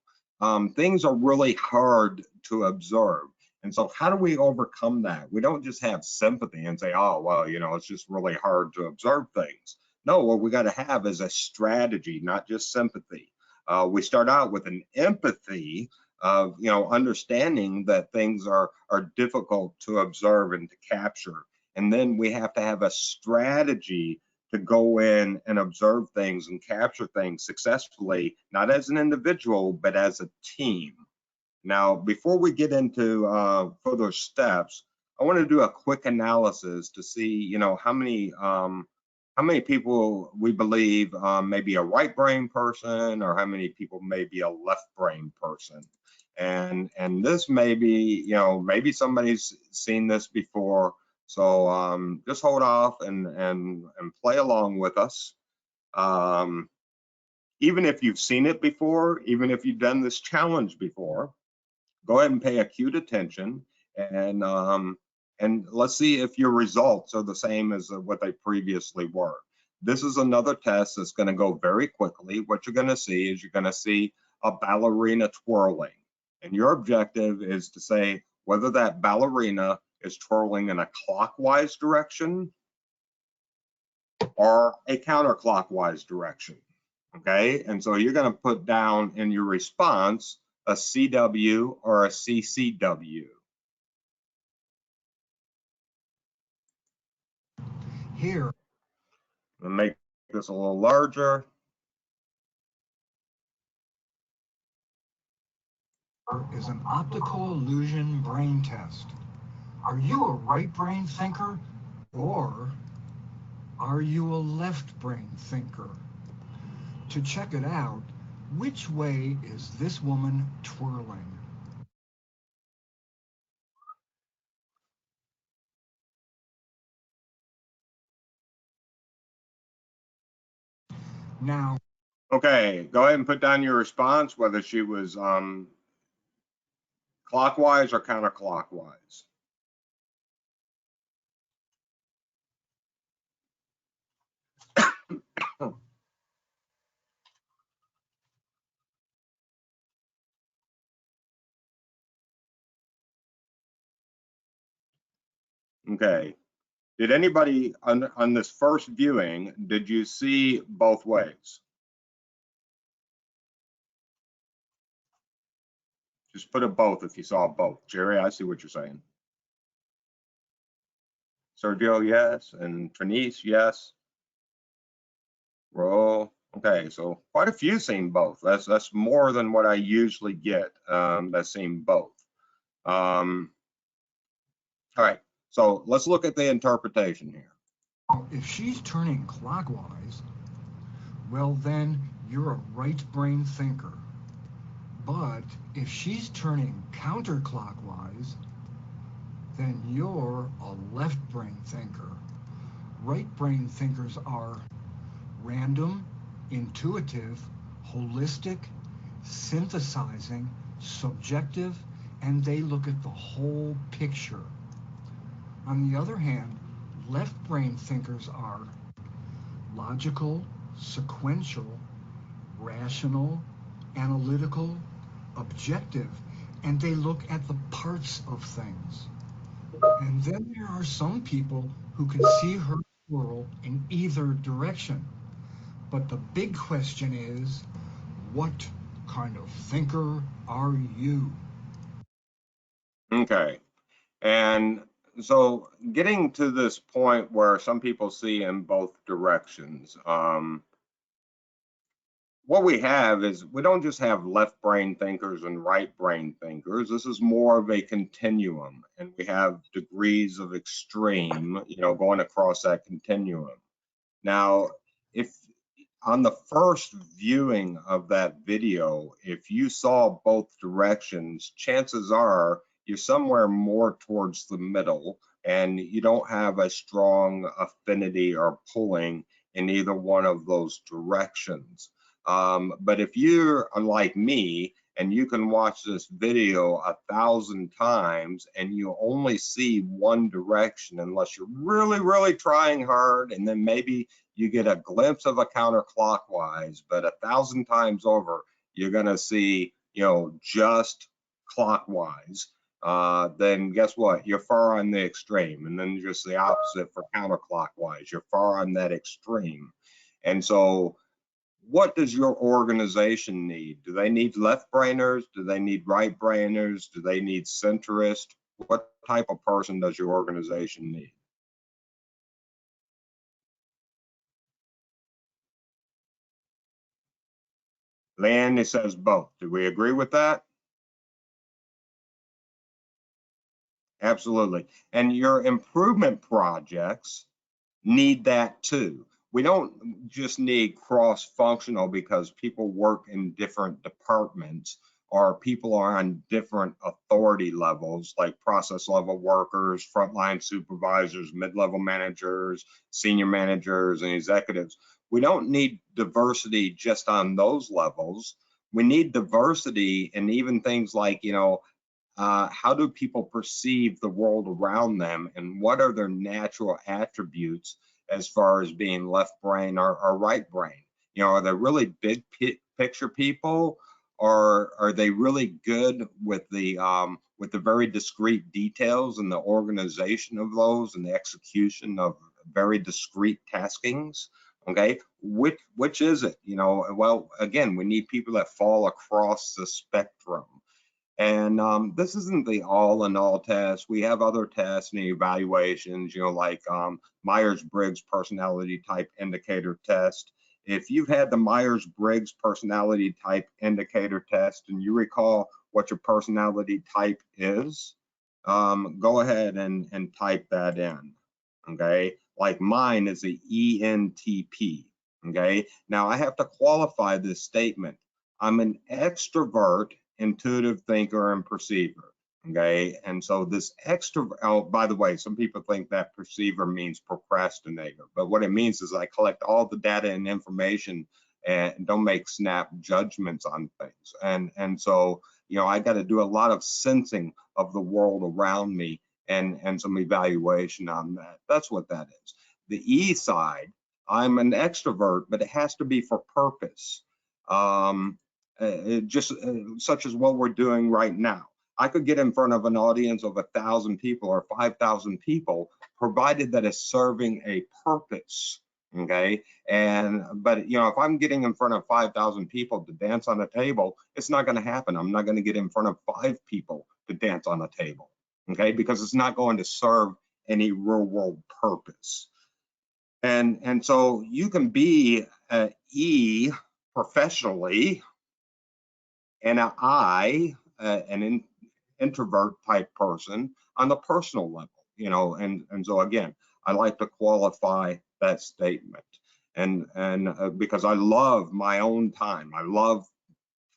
Things are really hard to observe. And so how do we overcome that? We don't just have sympathy and say, oh, well, it's just really hard to observe things. No, what we got to have is a strategy, not just sympathy. We start out with an empathy of, understanding that things are difficult to observe and to capture. And then we have to have a strategy to go in and observe things and capture things successfully, not as an individual, but as a team. Now, before we get into further steps, I want to do a quick analysis to see, how many people we believe may be a right brain person, or how many people may be a left brain person. And this may be, maybe somebody's seen this before. So just hold off and play along with us. Even if you've seen it before, even if you've done this challenge before, go ahead and pay acute attention, and let's see if your results are the same as what they previously were. This is another test that's going to go very quickly. What you're going to see is you're going to see a ballerina twirling, and your objective is to say whether that ballerina is twirling in a clockwise direction or a counterclockwise direction. Okay, and so you're going to put down in your response a CW or a CCW. Here. I'll make this a little larger. Is an optical illusion brain test. Are you a right brain thinker, or are you a left brain thinker? To check it out, which way is this woman twirling? Now, okay, go ahead and put down your response, whether she was clockwise or counterclockwise. Okay. Did anybody on this first viewing, did you see both ways? Just put a both if you saw both. Jerry, I see what you're saying. Sergio, yes. And Trinice, yes. Roll. Okay, so quite a few seen both. That's more than what I usually get that's seen both. All right, so let's look at the interpretation here. If she's turning clockwise, well then you're a right brain thinker. But if she's turning counterclockwise, then you're a left brain thinker. Right brain thinkers are random, intuitive, holistic, synthesizing, subjective, and they look at the whole picture. On the other hand, left brain thinkers are logical, sequential, rational, analytical, objective, and they look at the parts of things. And then there are some people who can see her world in either direction. But the big question is, what kind of thinker are you? Okay. And so getting to this point where some people see in both directions, what we have is we don't just have left brain thinkers and right brain thinkers. This is more of a continuum, and we have degrees of extreme, going across that continuum. Now, if on the first viewing of that video, if you saw both directions, chances are you're somewhere more towards the middle and you don't have a strong affinity or pulling in either one of those directions. But if you're like me and you can watch this video 1,000 times and you only see one direction, unless you're really, really trying hard, and then maybe you get a glimpse of a counterclockwise, but 1,000 times over, you're gonna see, just clockwise, then guess what? You're far on the extreme. And then just the opposite for counterclockwise, you're far on that extreme. And so what does your organization need? Do they need left brainers? Do they need right brainers? Do they need centrists? What type of person does your organization need? Leanne says both. Do we agree with that? Absolutely. And your improvement projects need that too. We don't just need cross-functional because people work in different departments or people are on different authority levels, like process level workers, frontline supervisors, mid-level managers, senior managers, and executives. We don't need diversity just on those levels. We need diversity in even things like, how do people perceive the world around them and what are their natural attributes as far as being left brain or right brain? Are they really big picture people, or are they really good with the very discrete details and the organization of those and the execution of very discrete taskings? Okay, which is it? Well, again, we need people that fall across the spectrum. And this isn't the all-in-all test. We have other tests and evaluations, like Myers-Briggs personality type indicator test. If you've had the Myers-Briggs personality type indicator test and you recall what your personality type is, go ahead and type that in, okay? Like mine is the ENTP, okay? Now I have to qualify this statement. I'm an extrovert, intuitive thinker, and perceiver, okay? And so this by the way, some people think that perceiver means procrastinator, but what it means is I collect all the data and information and don't make snap judgments on things. And so, I got to do a lot of sensing of the world around me and some evaluation on that. That's what that is. The E side, I'm an extrovert, but it has to be for purpose. Such as what we're doing right now. I could get in front of an audience of 1,000 people or 5,000 people, provided that it's serving a purpose, okay? But if I'm getting in front of 5,000 people to dance on a table, it's not gonna happen. I'm not gonna get in front of 5 people to dance on a table, okay? Because it's not going to serve any real world purpose. And so you can be an E professionally, and an introvert type person on the personal level, and so again, I like to qualify that statement, and because I love my own time. I love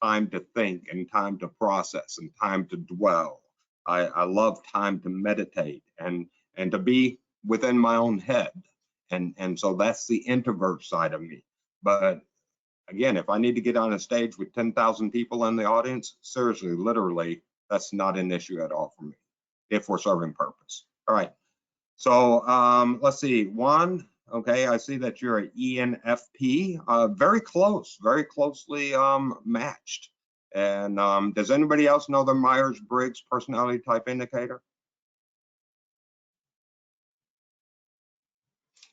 time to think and time to process and time to dwell. I love time to meditate and to be within my own head, and so that's the introvert side of me. But again, if I need to get on a stage with 10,000 people in the audience, seriously, literally, that's not an issue at all for me if we're serving purpose. All right. So let's see. Juan, Okay, I see that you're an ENFP, very close, very closely matched. And does anybody else know the Myers-Briggs personality type indicator?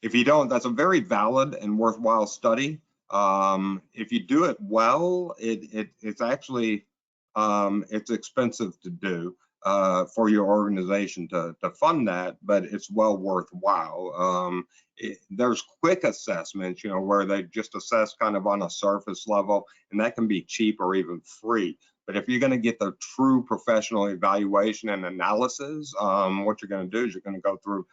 If you don't, that's a very valid and worthwhile study. If you do it well, it's actually it's expensive to do for your organization to fund that, but it's well worthwhile. There's quick assessments, you know, where they just assess kind of on a surface level, and that can be cheap or even free. But if you're going to get the true professional evaluation and analysis, what you're going to do is you're going to go through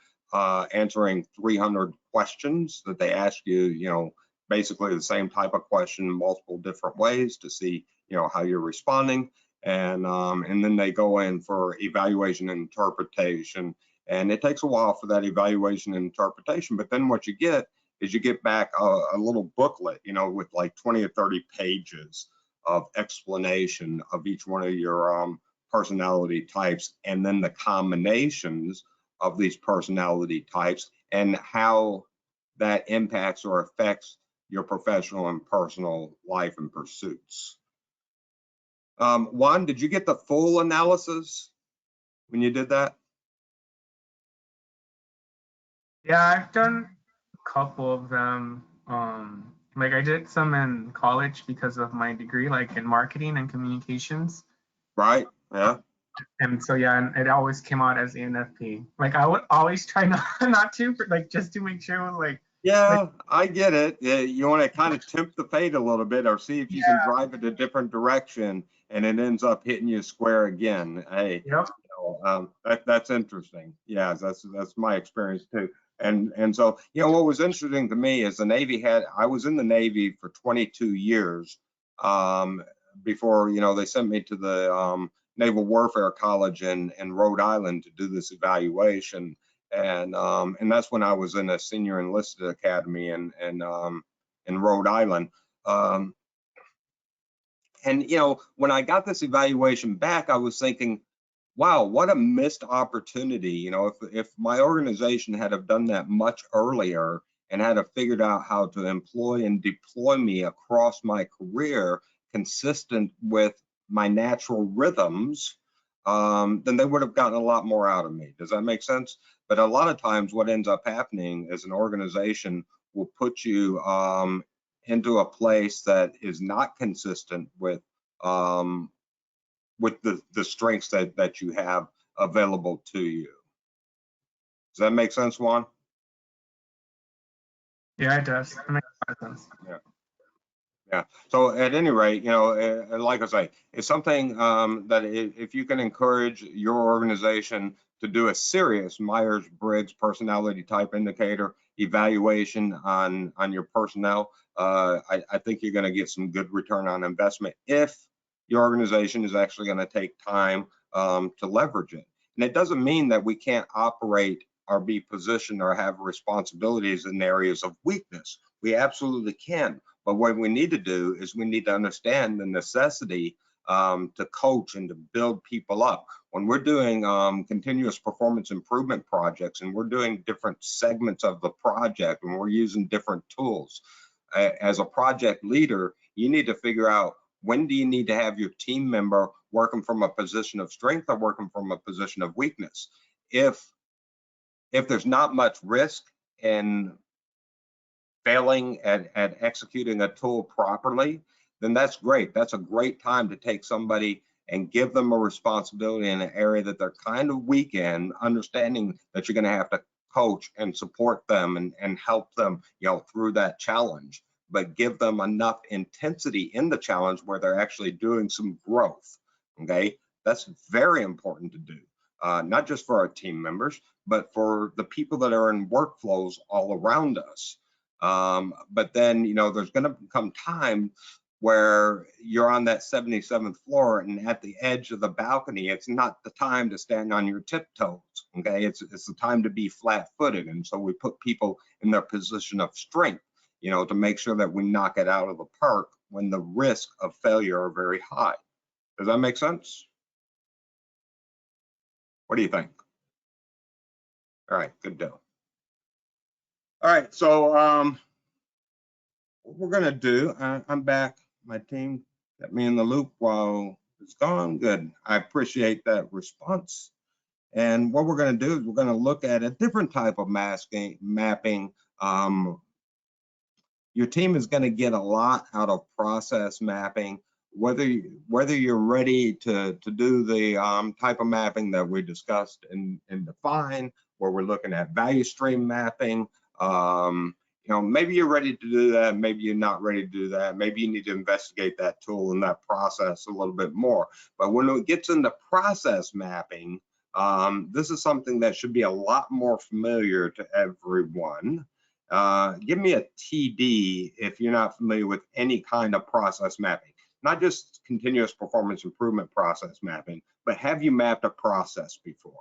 answering 300 questions that they ask you, you know, basically the same type of question, multiple different ways to see, you know, how you're responding. And then they go in for evaluation and interpretation. And it takes a while for that evaluation and interpretation. But then what you get is you get back a little booklet, you know, with like 20 or 30 pages of explanation of each one of your personality types, and then the combinations of these personality types and how that impacts or affects your professional and personal life and pursuits. Juan, did you get the full analysis when you did that? Yeah, I've done a couple of them. Like I did some in college because of my degree, like in marketing and communications. Right, yeah. And so, yeah, and it always came out as ENFP. Like I would always try not to, like just to make sure it was like. Yeah, like, I get it. You want to kind of tempt the fate a little bit or see if you can drive it a different direction and it ends up hitting you square again. Hey, yep. You know, that's interesting. Yeah, that's my experience too. And so, you know, what was interesting to me is the Navy I was in the Navy for 22 years before, you know, they sent me to the Naval Warfare College in Rhode Island to do this evaluation. And that's when I was in a senior enlisted academy in Rhode Island. And, you know, when I got this evaluation back, I was thinking, wow, what a missed opportunity. You know, if my organization had have done that much earlier and had have figured out how to employ and deploy me across my career consistent with my natural rhythms, then they would have gotten a lot more out of me. Does that make sense? But a lot of times what ends up happening is an organization will put you into a place that is not consistent with the strengths that you have available to you. Does that make sense, Juan? Yeah, it does. It makes a lot of sense. Yeah. Yeah. So at any rate, you know, like I say, it's something that if you can encourage your organization to do a serious Myers-Briggs personality type indicator evaluation on your personnel, I think you're going to get some good return on investment if your organization is actually going to take time to leverage it. And it doesn't mean that we can't operate or be positioned or have responsibilities in areas of weakness. We absolutely can. But what we need to do is we need to understand the necessity to coach and to build people up. When we're doing continuous performance improvement projects and we're doing different segments of the project and we're using different tools, as a project leader, you need to figure out when do you need to have your team member working from a position of strength or working from a position of weakness. If there's not much risk in failing at executing a tool properly, then that's great. That's a great time to take somebody and give them a responsibility in an area that they're kind of weak in, understanding that you're going to have to coach and support them and help them, you know, through that challenge, but give them enough intensity in the challenge where they're actually doing some growth. Okay, that's very important to do, not just for our team members, but for the people that are in workflows all around us. But then, you know, there's going to come time where you're on that 77th floor and at the edge of the balcony, it's not the time to stand on your tiptoes. Okay, it's the time to be flat-footed. And so we put people in their position of strength, you know, to make sure that we knock it out of the park when the risk of failure are very high. Does that make sense? What do you think? All right, good deal. All right, so what we're gonna do, I'm back. My team got me in the loop while it's gone. Good. I appreciate that response. And what we're gonna do is we're gonna look at a different type of mapping. Your team is gonna get a lot out of process mapping, whether you're ready to do the type of mapping that we discussed and define, where we're looking at value stream mapping. You know, maybe you're ready to do that, maybe you're not ready to do that, maybe you need to investigate that tool and that process a little bit more. But when it gets into process mapping, this is something that should be a lot more familiar to everyone. Give me a TD if you're not familiar with any kind of process mapping, not just continuous performance improvement process mapping, but have you mapped a process before?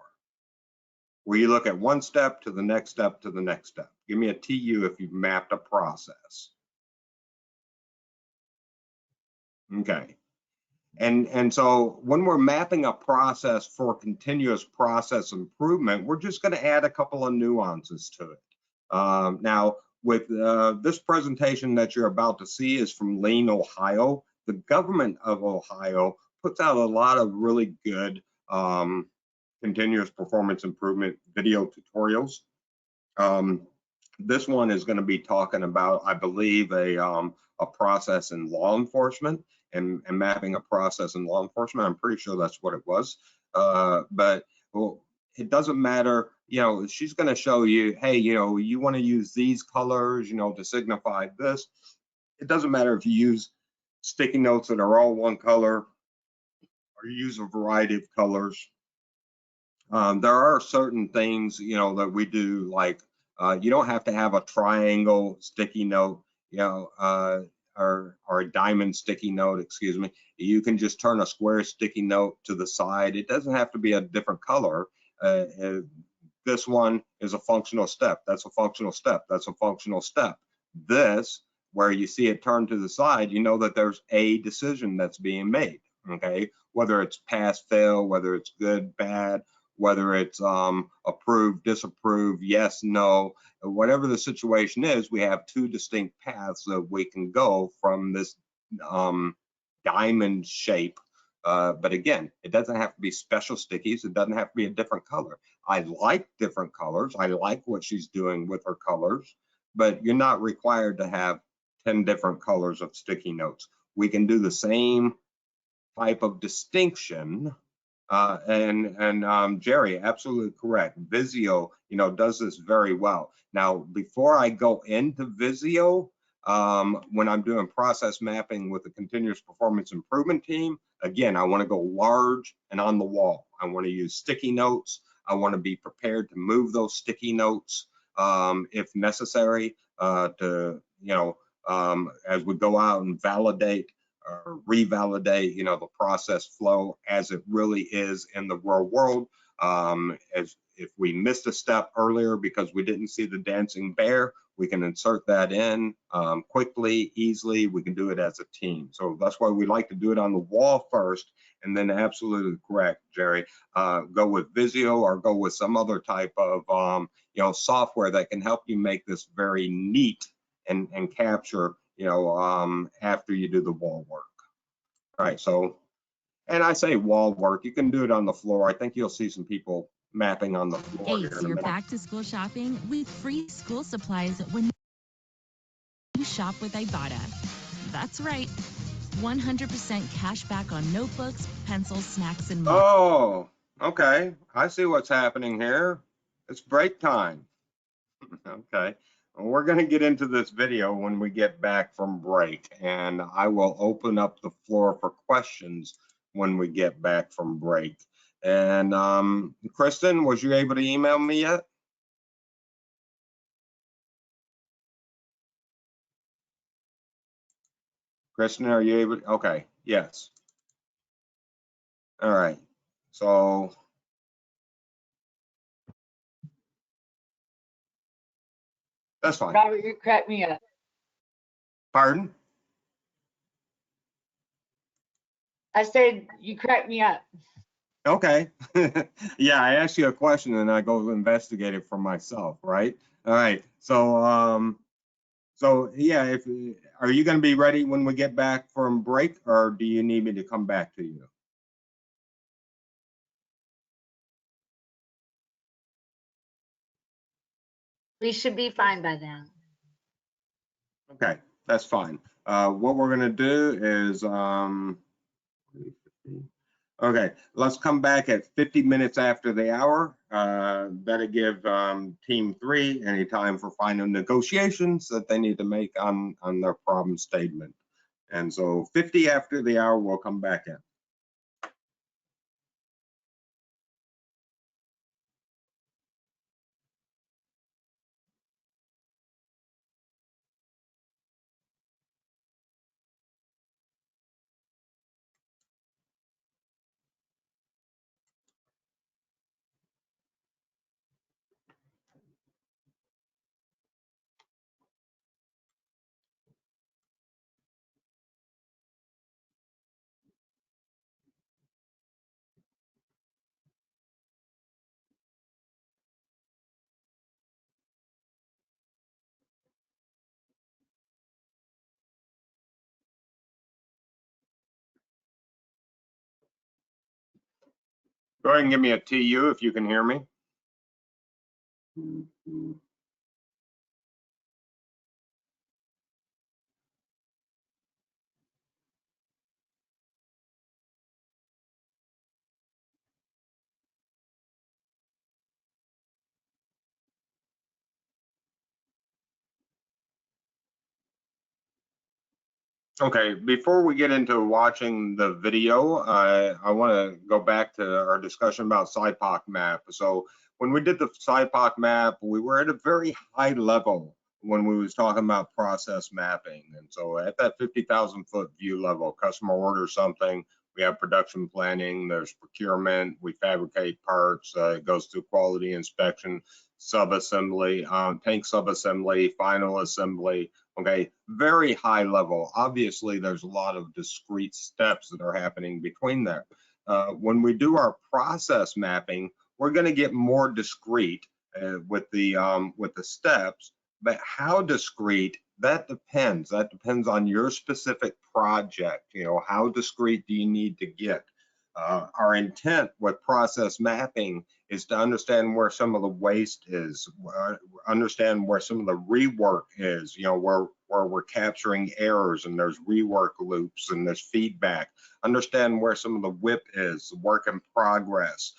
Where you look at one step to the next step to the next step. Give me a TU if you've mapped a process. Okay. And so when we're mapping a process for continuous process improvement, we're just going to add a couple of nuances to it. Now, with this presentation that you're about to see is from Lean, Ohio. The government of Ohio puts out a lot of really good continuous performance improvement video tutorials. This one is going to be talking about, I believe, a process in law enforcement and mapping a process in law enforcement. I'm pretty sure that's what it was. But well, it doesn't matter. You know, she's going to show you, hey, you know, you want to use these colors, you know, to signify this. It doesn't matter if you use sticky notes that are all one color or you use a variety of colors. There are certain things, you know, that we do, like you don't have to have a triangle sticky note, you know, or a diamond sticky note, excuse me. You can just turn a square sticky note to the side. It doesn't have to be a different color. This one is a functional step. That's a functional step. That's a functional step. This, where you see it turned to the side, you know that there's a decision that's being made, okay? Whether it's pass, fail, whether it's good, bad, whether it's approve, disapprove, yes, no, whatever the situation is, we have two distinct paths that we can go from this diamond shape. But again, it doesn't have to be special stickies. It doesn't have to be a different color. I like different colors. I like what she's doing with her colors, but you're not required to have 10 different colors of sticky notes. We can do the same type of distinction. Jerry, absolutely correct. Visio, you know, does this very well. Now, before I go into Visio, when I'm doing process mapping with the continuous performance improvement team, again, I want to go large and on the wall. I want to use sticky notes. I want to be prepared to move those sticky notes if necessary to, you know, as we go out and validate or revalidate, you know, the process flow as it really is in the real world. As if we missed a step earlier because we didn't see the dancing bear, we can insert that in quickly, easily. We can do it as a team. So that's why we like to do it on the wall first, and then absolutely correct, Jerry. Go with Visio or go with some other type of you know, software that can help you make this very neat and capture, you know, after you do the wall work. All right, so, and I say wall work, you can do it on the floor. I think you'll see some people mapping on the floor. Ace your back to school shopping with free school supplies when you shop with Ibotta. That's right, 100% cash back on notebooks, pencils, snacks, and more. Oh, okay, I see what's happening here. It's break time. Okay. We're going to get into this video when we get back from break, and I will open up the floor for questions when we get back from break. And Kristen, was you able to email me yet? Kristen, are you able? Okay, yes. All right, so that's fine. Robert, you cracked me up. Pardon? I said you cracked me up. Okay. Yeah, I ask you a question and I go investigate it for myself, right? All right. So so yeah, if are you going to be ready when we get back from break, or do you need me to come back to you? We should be fine by then. Okay, that's fine. What we're going to do is okay, let's come back at 50 minutes after the hour. That'll give team 3 any time for final negotiations that they need to make on their problem statement. And so 50 after the hour, we'll come back in. Go ahead and give me a TU if you can hear me. Okay, before we get into watching the video, I want to go back to our discussion about SIPOC map. So when we did the SIPOC map, we were at a very high level when we was talking about process mapping. And so at that 50,000 foot view level, customer orders something, we have production planning, there's procurement, we fabricate parts, it goes through quality inspection, sub-assembly, tank sub-assembly, final assembly. Okay, very high level. Obviously, there's a lot of discrete steps that are happening between there. When we do our process mapping, we're going to get more discrete with the steps. But how discrete? That depends. That depends on your specific project. You know, how discrete do you need to get? Our intent with process mapping is to understand where some of the waste is, understand where some of the rework is, you know, where we're capturing errors and there's rework loops and there's feedback, understand where some of the WIP is, work in progress,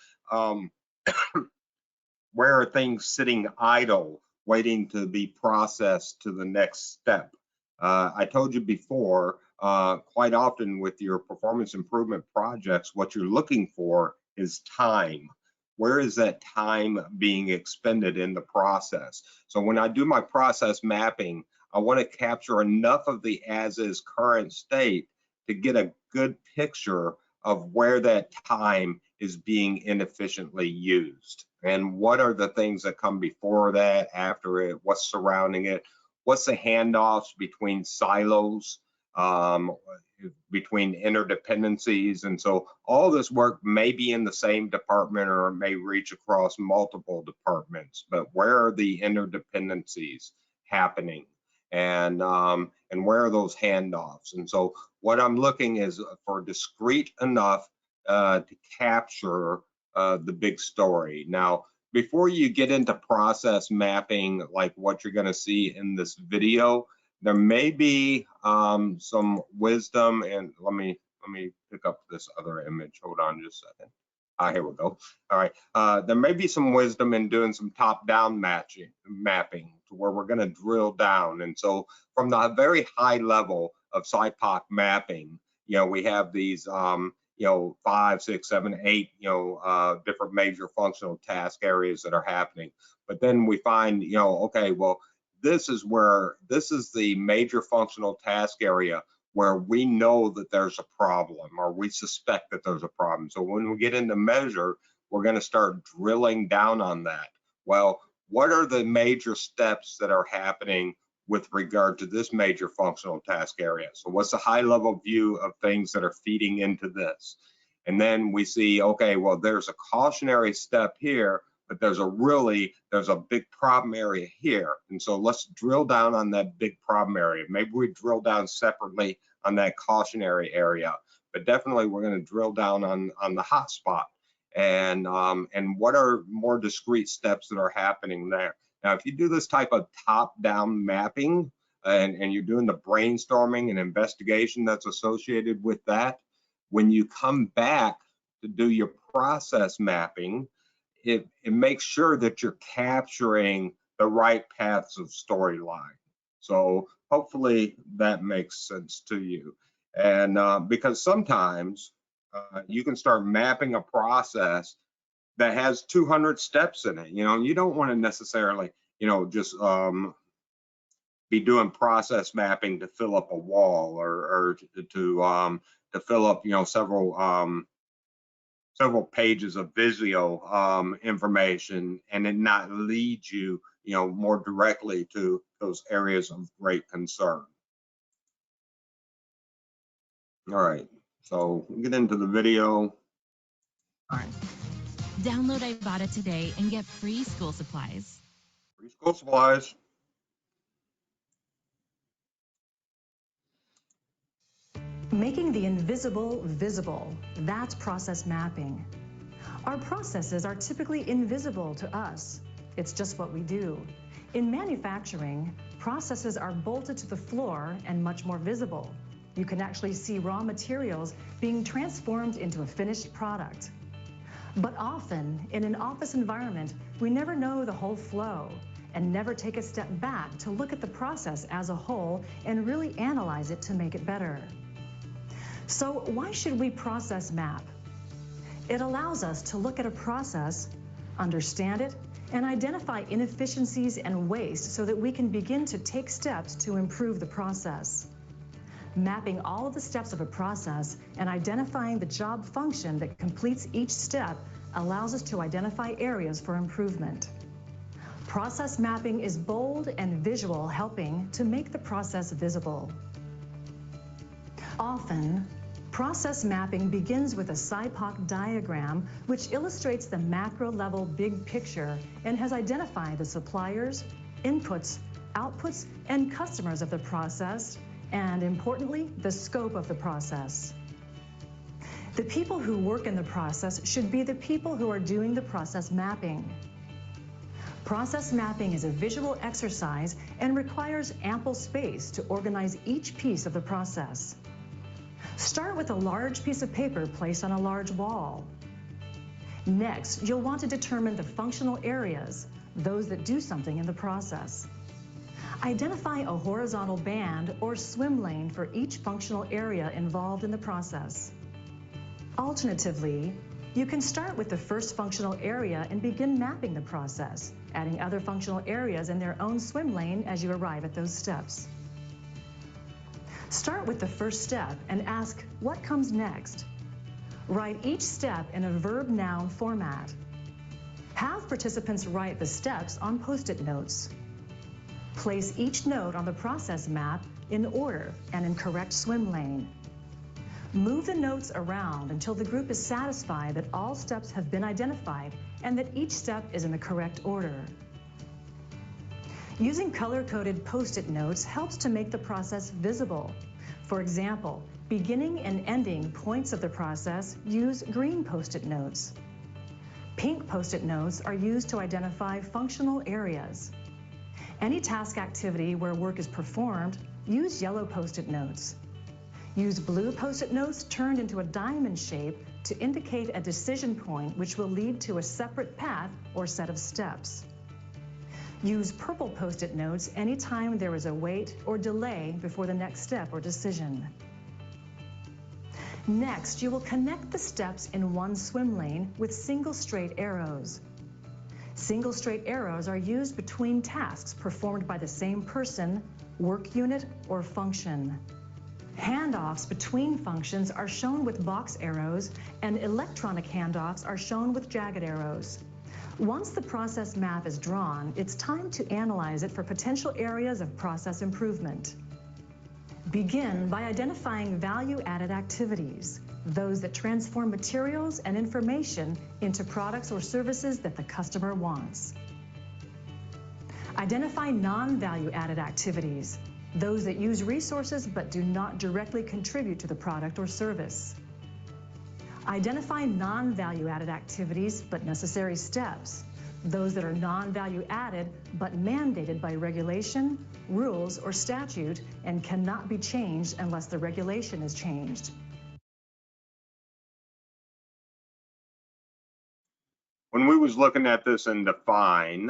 where are things sitting idle, waiting to be processed to the next step. I told you before, quite often with your performance improvement projects, what you're looking for is time. Where is that time being expended in the process? So when I do my process mapping, I want to capture enough of the as-is current state to get a good picture of where that time is being inefficiently used. And what are the things that come before that, after it, what's surrounding it, what's the handoffs between silos, between interdependencies. And so all this work may be in the same department or it may reach across multiple departments, but where are the interdependencies happening? And where are those handoffs? And so what I'm looking is for discrete enough to capture the big story. Now, before you get into process mapping, like what you're going to see in this video, there may be some wisdom, and let me pick up this other image. Hold on just a second. Here we go. All right. There may be some wisdom in doing some top-down mapping to where we're going to drill down. And so from the very high level of SIPOC mapping, you know, we have these you know, 5, 6, 7, 8, you know, different major functional task areas that are happening. But then we find, you know, okay, well, this is the major functional task area where we know that there's a problem or we suspect that there's a problem. So when we get into measure, we're going to start drilling down on that. Well, what are the major steps that are happening with regard to this major functional task area? So what's the high level view of things that are feeding into this? And then we see, okay, well, there's a cautionary step here, but there's a big problem area here. And so let's drill down on that big problem area. Maybe we drill down separately on that cautionary area, but definitely we're going to drill down on the hot spot. And what are more discrete steps that are happening there. Now, if you do this type of top-down mapping and you're doing the brainstorming and investigation that's associated with that, when you come back to do your process mapping, it makes sure that you're capturing the right paths of storyline. So hopefully that makes sense to you. And because sometimes you can start mapping a process that has 200 steps in it. You know, you don't want to necessarily, you know, just be doing process mapping to fill up a wall or to fill up, you know, several pages of Visio information and it not lead you, you know, more directly to those areas of great concern. All right, so we'll get into the video. All right. Download Ibotta today and get free school supplies. Free school supplies. Making the invisible visible, that's process mapping. Our processes are typically invisible to us. It's just what we do. In manufacturing, processes are bolted to the floor and much more visible. You can actually see raw materials being transformed into a finished product. But often, in an office environment, we never know the whole flow and never take a step back to look at the process as a whole and really analyze it to make it better. So why should we process map? It allows us to look at a process, understand it, and identify inefficiencies and waste so that we can begin to take steps to improve the process. Mapping all of the steps of a process and identifying the job function that completes each step allows us to identify areas for improvement. Process mapping is bold and visual, helping to make the process visible. Often, process mapping begins with a SIPOC diagram, which illustrates the macro-level big picture and has identified the suppliers, inputs, outputs, and customers of the process, and importantly, the scope of the process. The people who work in the process should be the people who are doing the process mapping. Process mapping is a visual exercise and requires ample space to organize each piece of the process. Start with a large piece of paper placed on a large wall. Next, you'll want to determine the functional areas, those that do something in the process. Identify a horizontal band or swim lane for each functional area involved in the process. Alternatively, you can start with the first functional area and begin mapping the process, adding other functional areas in their own swim lane as you arrive at those steps. Start with the first step and ask, what comes next? Write each step in a verb-noun format. Have participants write the steps on Post-it notes. Place each note on the process map in order and in correct swim lane. Move the notes around until the group is satisfied that all steps have been identified and that each step is in the correct order. Using color-coded Post-it notes helps to make the process visible. For example, beginning and ending points of the process use green Post-it notes. Pink Post-it notes are used to identify functional areas. Any task activity where work is performed, use yellow Post-it notes. Use blue Post-it notes turned into a diamond shape to indicate a decision point which will lead to a separate path or set of steps. Use purple Post-it notes anytime there is a wait or delay before the next step or decision. Next, you will connect the steps in one swim lane with single straight arrows. Single straight arrows are used between tasks performed by the same person, work unit, or function. Handoffs between functions are shown with box arrows, and electronic handoffs are shown with jagged arrows. Once the process map is drawn, it's time to analyze it for potential areas of process improvement. Begin by identifying value-added activities, those that transform materials and information into products or services that the customer wants. Identify non-value-added activities, those that use resources but do not directly contribute to the product or service. Identify non-value-added activities but necessary steps, those that are non-value-added but mandated by regulation, rules, or statute and cannot be changed unless the regulation is changed. When we was looking at this in Define,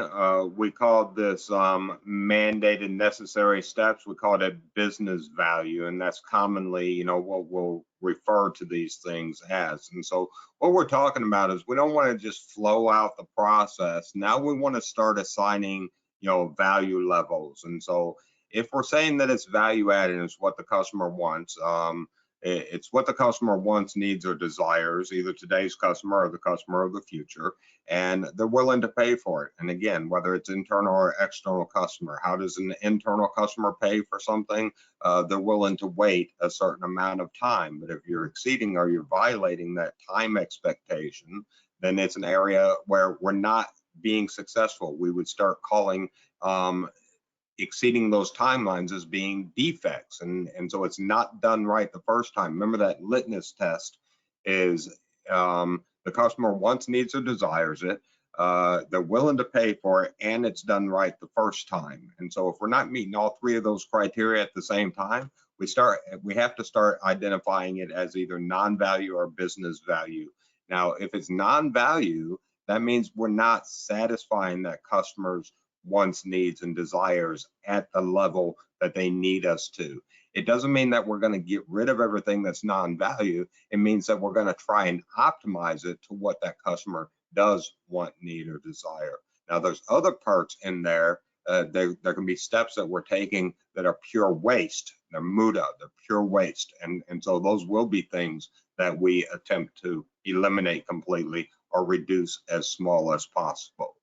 we called this mandated necessary steps. We called it business value, and that's commonly, you know, what we'll refer to these things as. And so what we're talking about is we don't want to just flow out the process. Now we want to start assigning, you know, value levels. And so if we're saying that it's value added and it's what the customer wants, it's what the customer wants, needs, or desires, either today's customer or the customer of the future, and they're willing to pay for it. And again, whether it's internal or external customer, how does an internal customer pay for something? They're willing to wait a certain amount of time. But if you're exceeding or you're violating that time expectation, then it's an area where we're not being successful. We would start calling exceeding those timelines as being defects, and so it's not done right the first time. Remember that litmus test is the customer wants, needs, or desires it, they're willing to pay for it, and it's done right the first time. And so if we're not meeting all three of those criteria at the same time, we have to start identifying it as either non-value or business value. Now if it's non-value, that means we're not satisfying that customer's wants, needs, and desires at the level that they need us to. It doesn't mean that we're going to get rid of everything that's non-value. It means that we're going to try and optimize it to what that customer does want, need, or desire. Now there's other parts in there. There can be steps that we're taking that are pure waste. They're muda, they're pure waste. And so those will be things that we attempt to eliminate completely or reduce as small as possible.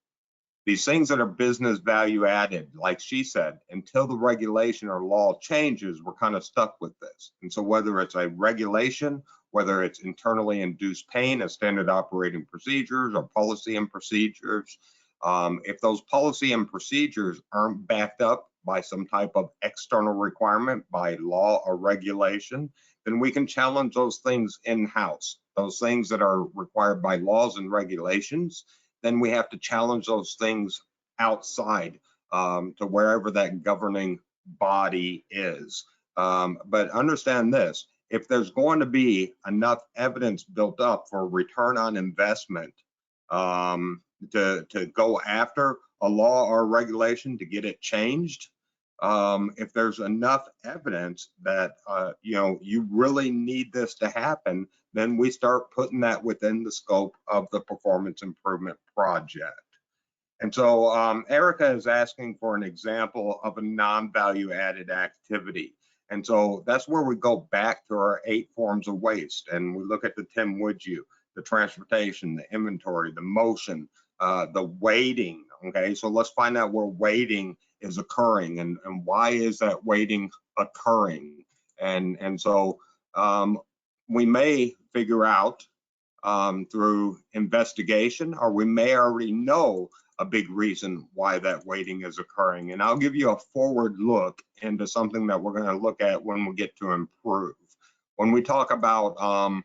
These things that are business value added, like she said, until the regulation or law changes, we're kind of stuck with this. And so whether it's a regulation, whether it's internally induced pain as standard operating procedures or policy and procedures, if those policy and procedures aren't backed up by some type of external requirement by law or regulation, then we can challenge those things in-house. Those things that are required by laws and regulations, then we have to challenge those things outside to wherever that governing body is. But understand this, if there's going to be enough evidence built up for return on investment to go after a law or regulation to get it changed, if there's enough evidence that you know, you really need this to happen, then we start putting that within the scope of the performance improvement project. And so Erica is asking for an example of a non-value added activity. And so that's where we go back to our 8 forms of waste, and we look at the Tim would you, the transportation, the inventory, the motion, the waiting. Okay, so let's find out where waiting is occurring and why is that waiting occurring. And so we may figure out through investigation, or we may already know a big reason why that waiting is occurring. And I'll give you a forward look into something that we're going to look at when we get to improve. When we talk about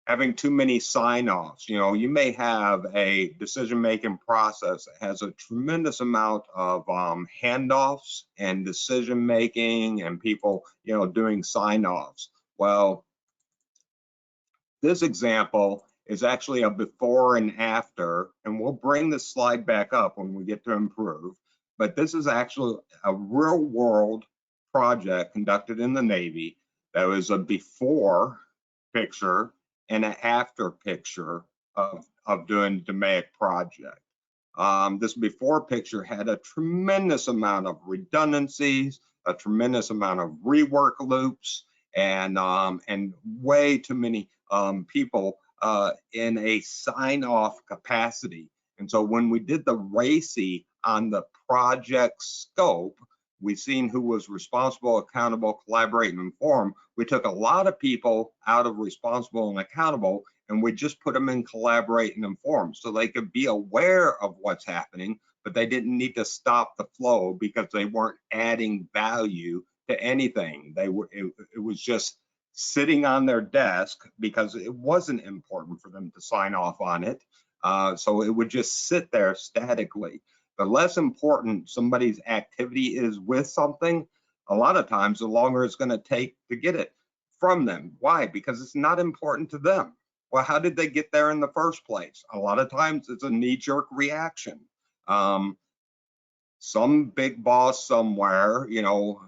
having too many sign-offs, you know, you may have a decision-making process that has a tremendous amount of handoffs and decision-making and people, you know, doing sign-offs. Well, this example is actually a before and after, and we'll bring this slide back up when we get to improve. But this is actually a real-world project conducted in the Navy that was a before picture and an after picture of doing the DMAIC project. This before picture had a tremendous amount of redundancies, a tremendous amount of rework loops, and way too many people in a sign-off capacity. And so when we did the RACI on the project scope, we seen who was responsible, accountable, collaborate, and inform. We took a lot of people out of responsible and accountable, and we just put them in collaborate and inform so they could be aware of what's happening, but they didn't need to stop the flow because they weren't adding value to anything. They were, it was just sitting on their desk because it wasn't important for them to sign off on it. So it would just sit there statically. The less important somebody's activity is with something, a lot of times the longer it's going to take to get it from them. Why? Because it's not important to them. Well, how did they get there in the first place? A lot of times it's a knee-jerk reaction. Some big boss somewhere, you know,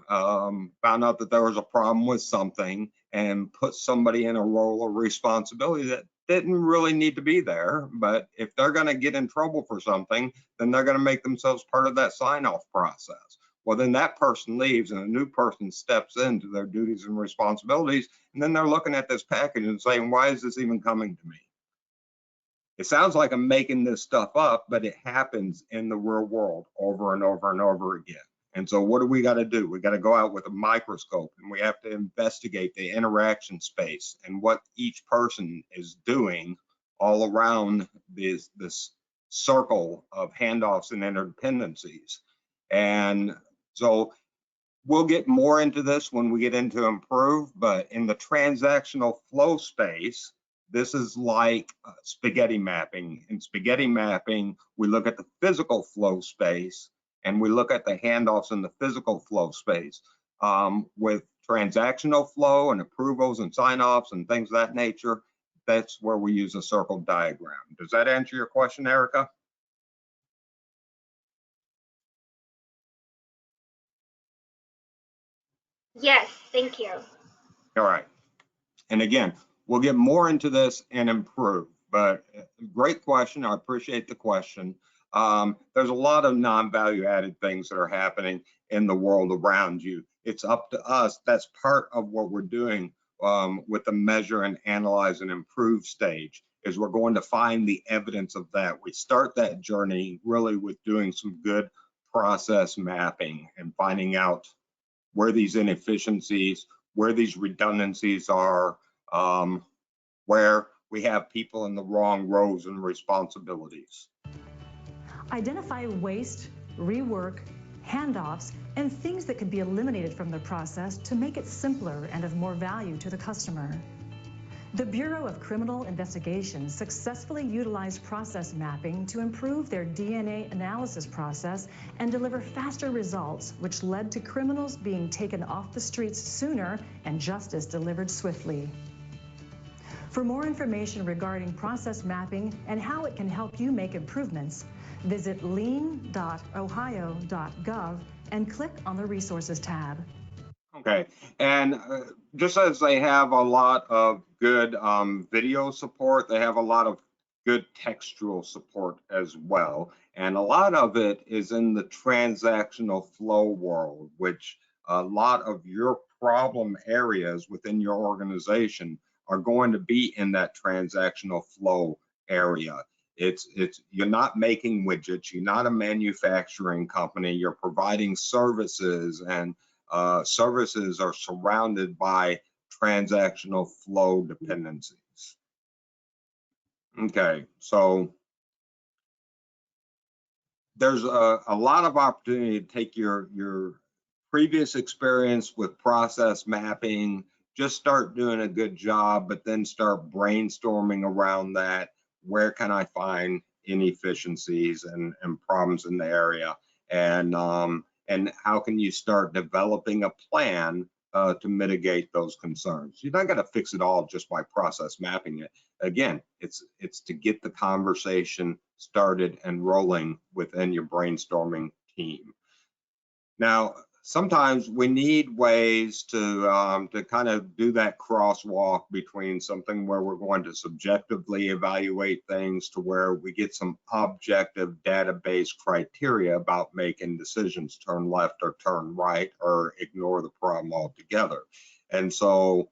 found out that there was a problem with something and put somebody in a role of responsibility that didn't really need to be there. But if they're going to get in trouble for something, then they're going to make themselves part of that sign-off process. Well, then that person leaves and a new person steps into their duties and responsibilities, and then they're looking at this package and saying, why is this even coming to me? It sounds like I'm making this stuff up, but it happens in the real world over and over and over again. And so what do we got to do? We got to go out with a microscope and we have to investigate the interaction space and what each person is doing all around this circle of handoffs and interdependencies. And so we'll get more into this when we get into improve, but in the transactional flow space, this is like spaghetti mapping. In spaghetti mapping, we look at the physical flow space and we look at the handoffs in the physical flow space. With transactional flow and approvals and sign-offs and things of that nature, that's where we use a circle diagram. Does that answer your question, Erica? Yes, thank you. All right. And again, we'll get more into this and improve, but great question. I appreciate the question. There's a lot of non-value added things that are happening in the world around you. It's up to us. That's part of what we're doing with the measure and analyze and improve stage, is we're going to find the evidence of that. We start that journey really with doing some good process mapping and finding out where these inefficiencies, where these redundancies are, where we have people in the wrong roles and responsibilities. Identify waste, rework, handoffs, and things that could be eliminated from the process to make it simpler and of more value to the customer. The Bureau of Criminal Investigation successfully utilized process mapping to improve their DNA analysis process and deliver faster results, which led to criminals being taken off the streets sooner and justice delivered swiftly. For more information regarding process mapping and how it can help you make improvements, visit lean.ohio.gov and click on the Resources tab. Okay, and just as they have a lot of good video support, they have a lot of good textual support as well. And a lot of it is in the transactional flow world, which a lot of your problem areas within your organization are going to be in that transactional flow area. You're not making widgets, you're not a manufacturing company, you're providing services, and services are surrounded by transactional flow dependencies. Okay, so there's a lot of opportunity to take your previous experience with process mapping, just start doing a good job, but then start brainstorming around that. Where can I find inefficiencies and problems in the area? And how can you start developing a plan to mitigate those concerns? You're not going to fix it all just by process mapping it. Again, it's to get the conversation started and rolling within your brainstorming team. Now, sometimes we need ways to kind of do that crosswalk between something where we're going to subjectively evaluate things to where we get some objective database criteria about making decisions, turn left or turn right or ignore the problem altogether. And so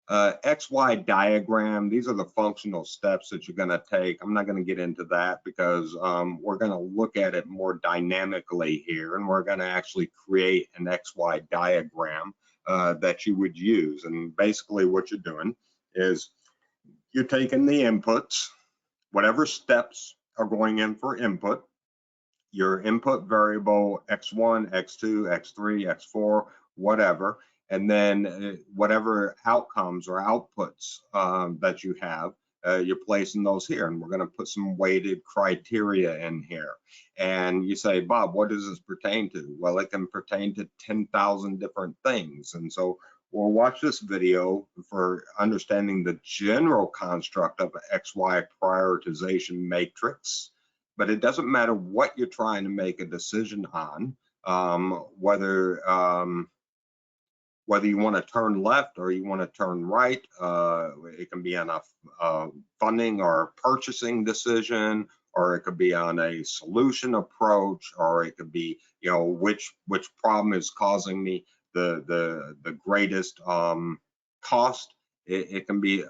XY diagram, these are the functional steps that you're going to take. I'm not going to get into that because we're going to look at it more dynamically here, and we're going to actually create an XY diagram that you would use. And basically what you're doing is you're taking the inputs, whatever steps are going in for input, your input variable X1, X2, X3, X4, whatever, and then whatever outcomes or outputs that you have, you're placing those here. And we're going to put some weighted criteria in here. And you say, Bob, what does this pertain to? Well, it can pertain to 10,000 different things. And so we'll watch this video for understanding the general construct of an XY prioritization matrix. But it doesn't matter what you're trying to make a decision on, whether you want to turn left or you want to turn right. It can be on a funding or purchasing decision, or it could be on a solution approach, or it could be, you know, which problem is causing me the greatest cost. It can be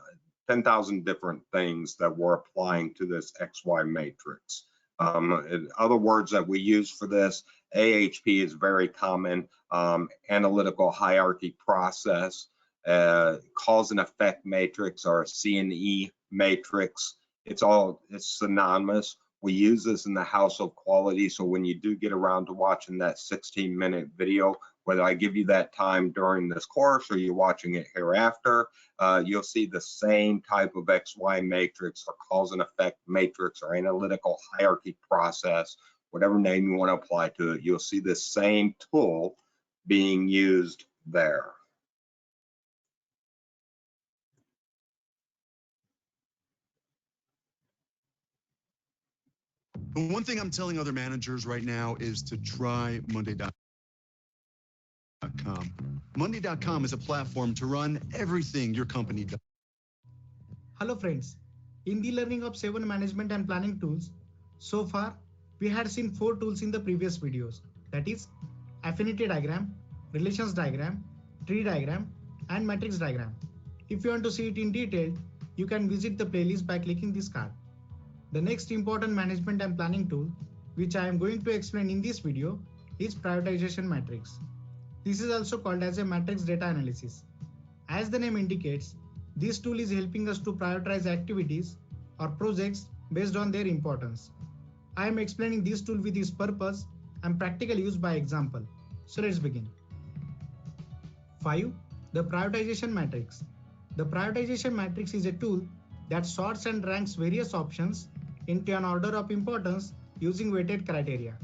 10,000 different things that we're applying to this XY matrix. Other words that we use for this, AHP is very common, analytical hierarchy process, cause and effect matrix, or a C&E matrix. It's synonymous. We use this in the house of quality. So when you do get around to watching that 16-minute video, whether I give you that time during this course or you're watching it hereafter, you'll see the same type of XY matrix or cause and effect matrix or analytical hierarchy process, whatever name you want to apply to it. You'll see the same tool being used there. But one thing I'm telling other managers right now is to try Monday.com. Monday.com is a platform to run everything your company does. Hello friends, in the learning of 7 management and planning tools, so far we had seen 4 tools in the previous videos, that is affinity diagram, relations diagram, tree diagram, and matrix diagram. If you want to see it in detail, you can visit the playlist by clicking this card. The next important management and planning tool, which I am going to explain in this video, is prioritization matrix. This is also called as a matrix data analysis. As the name indicates, this tool is helping us to prioritize activities or projects based on their importance. I am explaining this tool with its purpose and practical use by example. So let's begin. 5. The prioritization matrix. The prioritization matrix is a tool that sorts and ranks various options into an order of importance using weighted criteria.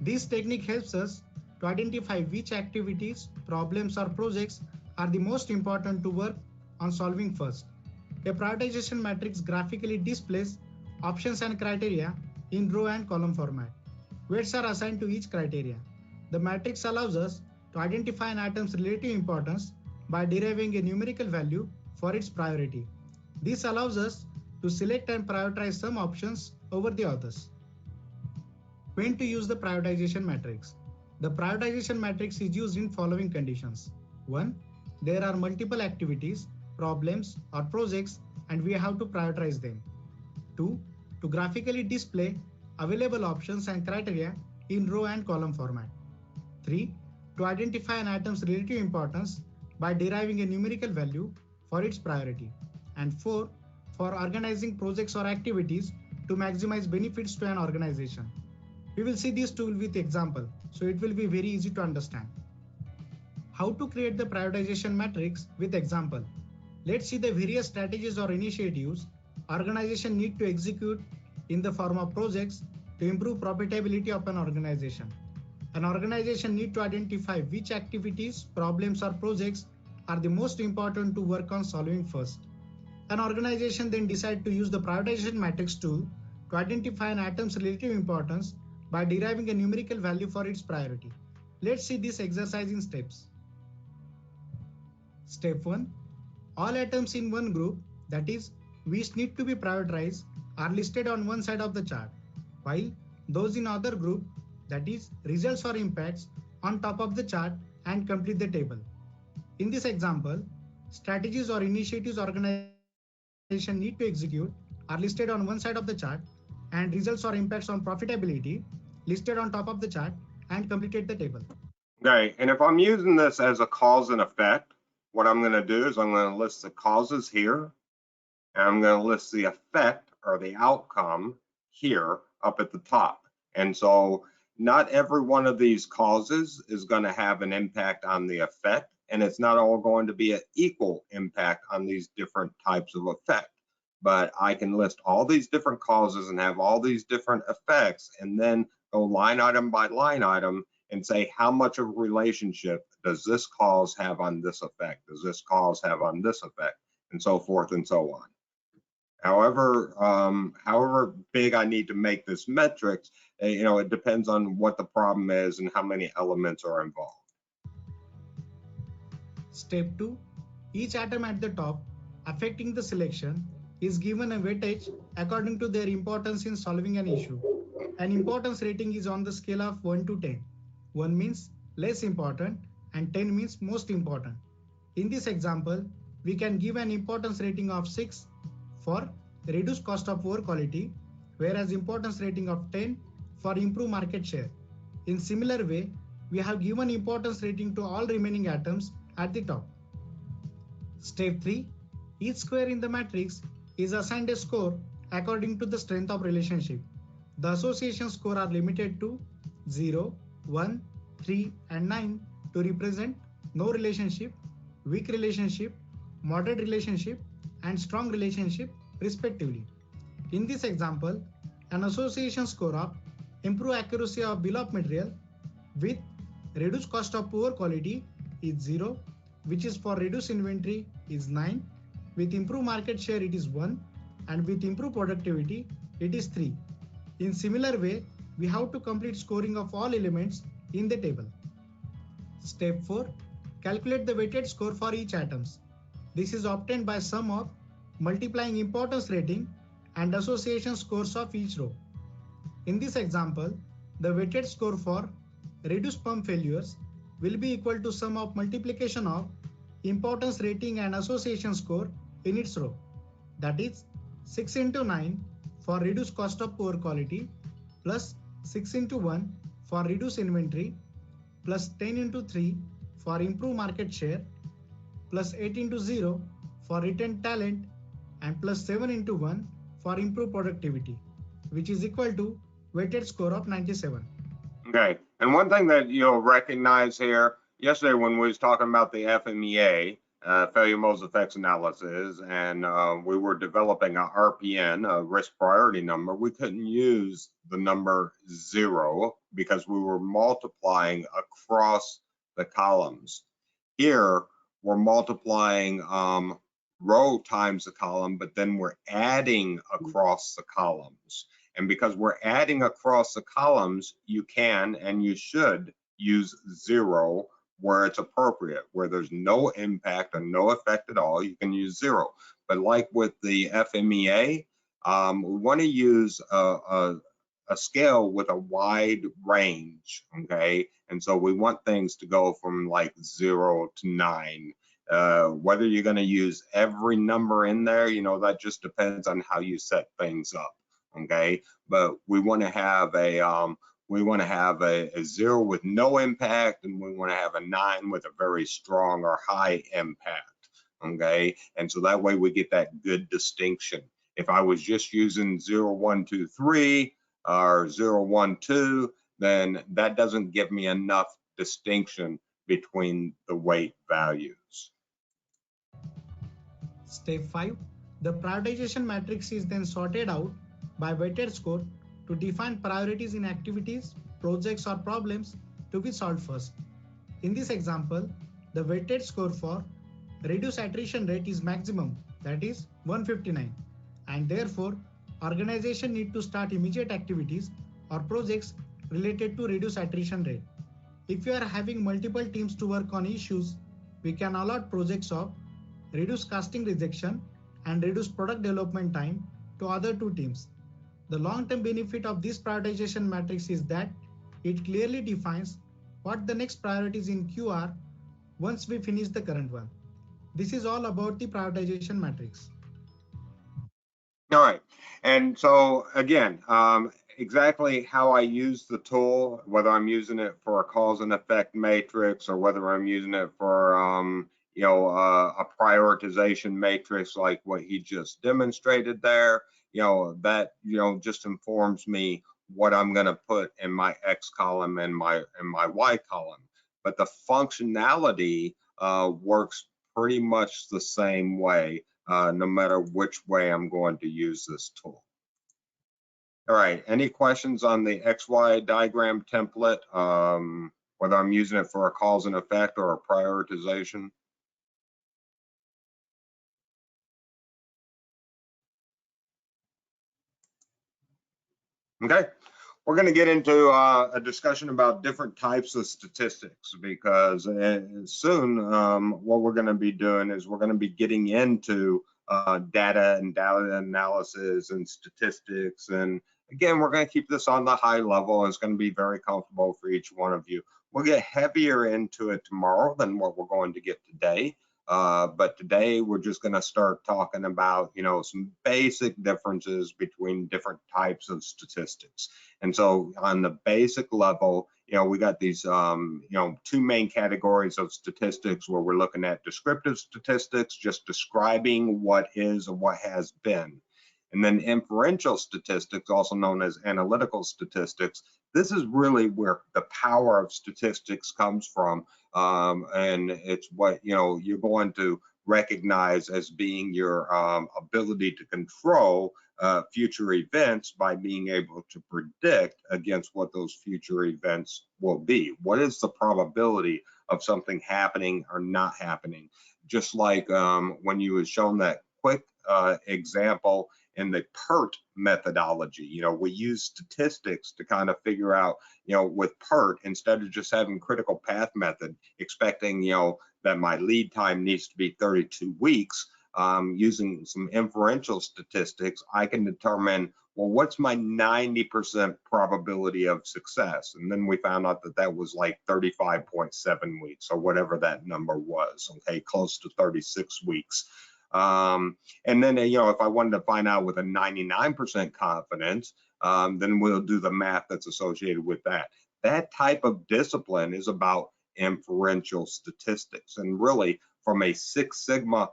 This technique helps us to identify which activities, problems, or projects are the most important to work on solving first. A prioritization matrix graphically displays options and criteria in row and column format. Weights are assigned to each criteria. The matrix allows us to identify an item's relative importance by deriving a numerical value for its priority. This allows us to select and prioritize some options over the others. When to use the prioritization matrix? The prioritization matrix is used in following conditions. 1. There are multiple activities, problems, or projects, and we have to prioritize them. 2. To graphically display available options and criteria in row and column format. 3. To identify an item's relative importance by deriving a numerical value for its priority. And 4. For organizing projects or activities to maximize benefits to an organization. We will see this tool with example, so it will be very easy to understand. How to create the prioritization matrix with example. Let's see the various strategies or initiatives organization need to execute in the form of projects to improve profitability of an organization. An organization need to identify which activities, problems, or projects are the most important to work on solving first. An organization then decide to use the prioritization matrix tool to identify an item's relative importance by deriving a numerical value for its priority. Let's see this exercise in steps. Step 1. All items in one group, that is, which need to be prioritized, are listed on one side of the chart, while those in other group, that is, results or impacts, on top of the chart and complete the table. In this example, strategies or initiatives organization need to execute are listed on one side of the chart, and results or impacts on profitability listed on top of the chart, and completed the table. Okay, and if I'm using this as a cause and effect, what I'm going to do is I'm going to list the causes here, and I'm going to list the effect or the outcome here up at the top. And so not every one of these causes is going to have an impact on the effect, and it's not all going to be an equal impact on these different types of effect. But I can list all these different causes and have all these different effects, and then go line item by line item and say how much of a relationship does this cause have on this effect? Does this cause have on this effect? And so forth and so on. However big I need to make this metrics, it depends on what the problem is and how many elements are involved. Step 2. Each atom at the top affecting the selection is given a weightage according to their importance in solving an issue. An importance rating is on the scale of 1 to 10. 1 means less important and 10 means most important. In this example, we can give an importance rating of 6 for reduced cost of poor quality, whereas importance rating of 10 for improved market share. In similar way, we have given importance rating to all remaining atoms at the top. Step 3. Each square in the matrix is assigned a score according to the strength of relationship. The association score are limited to 0, 1, 3, and 9 to represent no relationship, weak relationship, moderate relationship, and strong relationship respectively. In this example, an association score of improved accuracy of bill of material with reduced cost of poor quality is 0, which is for reduced inventory is 9, with improved market share it is 1, and with improved productivity it is 3. In similar way, we have to complete scoring of all elements in the table. Step 4. Calculate the weighted score for each atoms. This is obtained by sum of multiplying importance rating and association scores of each row. In this example, the weighted score for reduced pump failures will be equal to sum of multiplication of importance rating and association score in its row. That is 6 into 9 for reduced cost of poor quality plus 6 into 1 for reduced inventory plus 10 into 3 for improved market share plus 8 into 0 for retained talent and plus 7 into 1 for improved productivity, which is equal to weighted score of 97. Okay, and one thing that you'll recognize here, yesterday when we was talking about the FMEA, failure modes effects analysis, and we were developing a RPN, a risk priority number, we couldn't use the number 0 because we were multiplying across the columns. Here, we're multiplying row times the column, but then we're adding across the columns. And because we're adding across the columns, you can and you should use 0 where it's appropriate. Where there's no impact or no effect at all, you can use 0. But like with the FMEA, we want to use a scale with a wide range, okay? And so we want things to go from like 0 to 9. Whether you're going to use every number in there, that just depends on how you set things up, okay? But we want to have a 0 with no impact, and we want to have a 9 with a very strong or high impact, okay? And so that way we get that good distinction. If I was just using 0, 1, 2, 3 or 0, 1, 2, then that doesn't give me enough distinction between the weight values. Step 5. The prioritization matrix is then sorted out by weighted score to define priorities in activities, projects, or problems to be solved first. In this example, the weighted score for reduced attrition rate is maximum, that is 159, and therefore organization need to start immediate activities or projects related to reduced attrition rate. If you are having multiple teams to work on issues, we can allot projects of reduced casting rejection and reduced product development time to other 2 teams. The long-term benefit of this prioritization matrix is that it clearly defines what the next priorities in queue are once we finish the current one. This is all about the prioritization matrix. All right, and so again, exactly how I use the tool, whether I'm using it for a cause and effect matrix or whether I'm using it for a prioritization matrix like what he just demonstrated there, that just informs me what I'm going to put in my X column and my Y column. But the functionality works pretty much the same way. No matter which way I'm going to use this tool. All right, any questions on the XY diagram template, whether I'm using it for a cause and effect or a prioritization? Okay, we're going to get into a discussion about different types of statistics because soon what we're going to be doing is we're going to be getting into data and data analysis and statistics. And again, we're going to keep this on the high level. It's going to be very comfortable for each one of you. We'll get heavier into it tomorrow than what we're going to get today. But today we're just going to start talking about, some basic differences between different types of statistics. And so on the basic level, we got these, two main categories of statistics where we're looking at descriptive statistics, just describing what is or what has been. And then inferential statistics, also known as analytical statistics. This is really where the power of statistics comes from. And it's what, you're going to recognize as being your ability to control future events by being able to predict against what those future events will be. What is the probability of something happening or not happening? Just like when you was shown that quick example in the PERT methodology, we use statistics to kind of figure out, with PERT, instead of just having critical path method, expecting, that my lead time needs to be 32 weeks, using some inferential statistics, I can determine, well, what's my 90% probability of success? And then we found out that that was like 35.7 weeks or whatever that number was, okay, close to 36 weeks. And then, if I wanted to find out with a 99% confidence, then we'll do the math that's associated with that. That type of discipline is about inferential statistics. And really, from a Six Sigma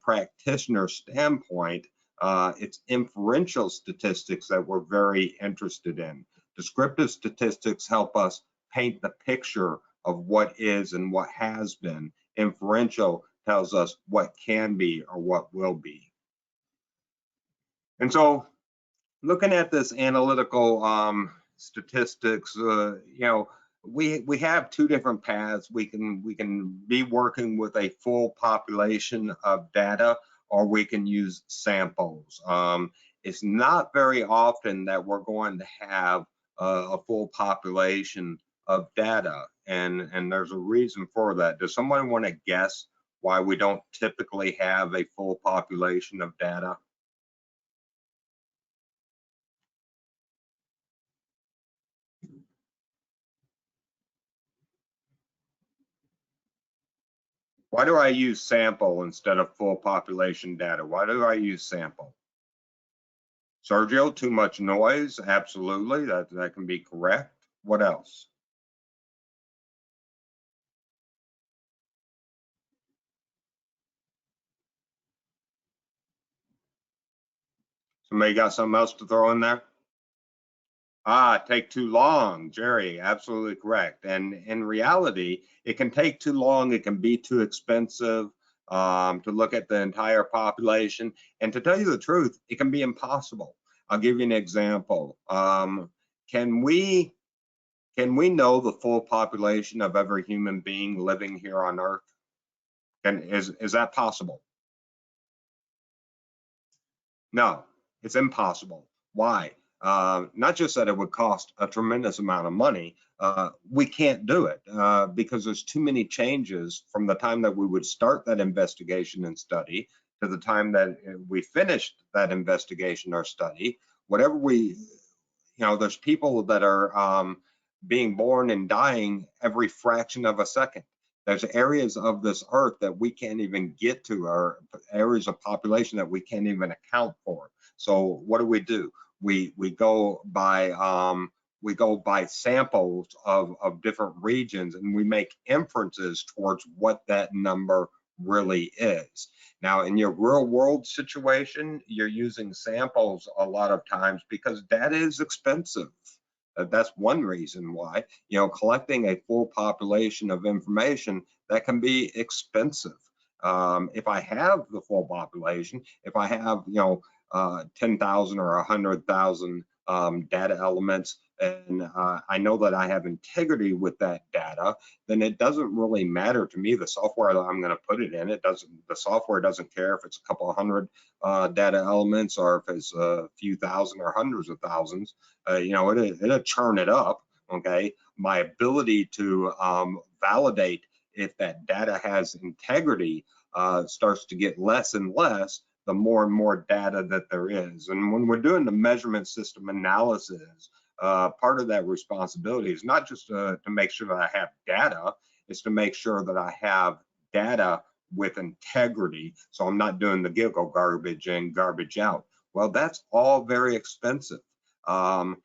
practitioner standpoint, it's inferential statistics that we're very interested in. Descriptive statistics help us paint the picture of what is and what has been. Inferential tells us what can be or what will be. And so looking at this analytical statistics, we have two different paths. We can be working with a full population of data, or we can use samples. It's not very often that we're going to have a full population of data, and there's a reason for that. Does someone want to guess why we don't typically have a full population of data? Why do I use sample instead of full population data? Why do I use sample? Sergio, too much noise? Absolutely, that can be correct. What else? Somebody got something else to throw in there? Take too long, Jerry, absolutely correct. And in reality, it can take too long, it can be too expensive to look at the entire population. And to tell you the truth, it can be impossible. I'll give you an example. Can we know the full population of every human being living here on Earth? And is that possible? No, it's impossible. Why? Not just that it would cost a tremendous amount of money, we can't do it because there's too many changes from the time that we would start that investigation and study to the time that we finished that investigation or study. Whatever there's people that are being born and dying every fraction of a second. There's areas of this earth that we can't even get to, or areas of population that we can't even account for. So what do? We go by samples of different regions, and we make inferences towards what that number really is. Now, in your real world situation, you're using samples a lot of times because data is expensive. That's one reason why, collecting a full population of information, that can be expensive. If I have the full population, if I have, 10,000 or 100,000 data elements, and I know that I have integrity with that data, then it doesn't really matter to me the software that I'm going to put it in. The software doesn't care if it's a couple of hundred data elements or if it's a few thousand or hundreds of thousands. It'll churn it up. Okay, my ability to validate if that data has integrity starts to get less and less the more and more data that there is. And when we're doing the measurement system analysis, part of that responsibility is not just to make sure that I have data, it's to make sure that I have data with integrity, so I'm not doing the giggle garbage in, garbage out. Well, that's all very expensive. Depending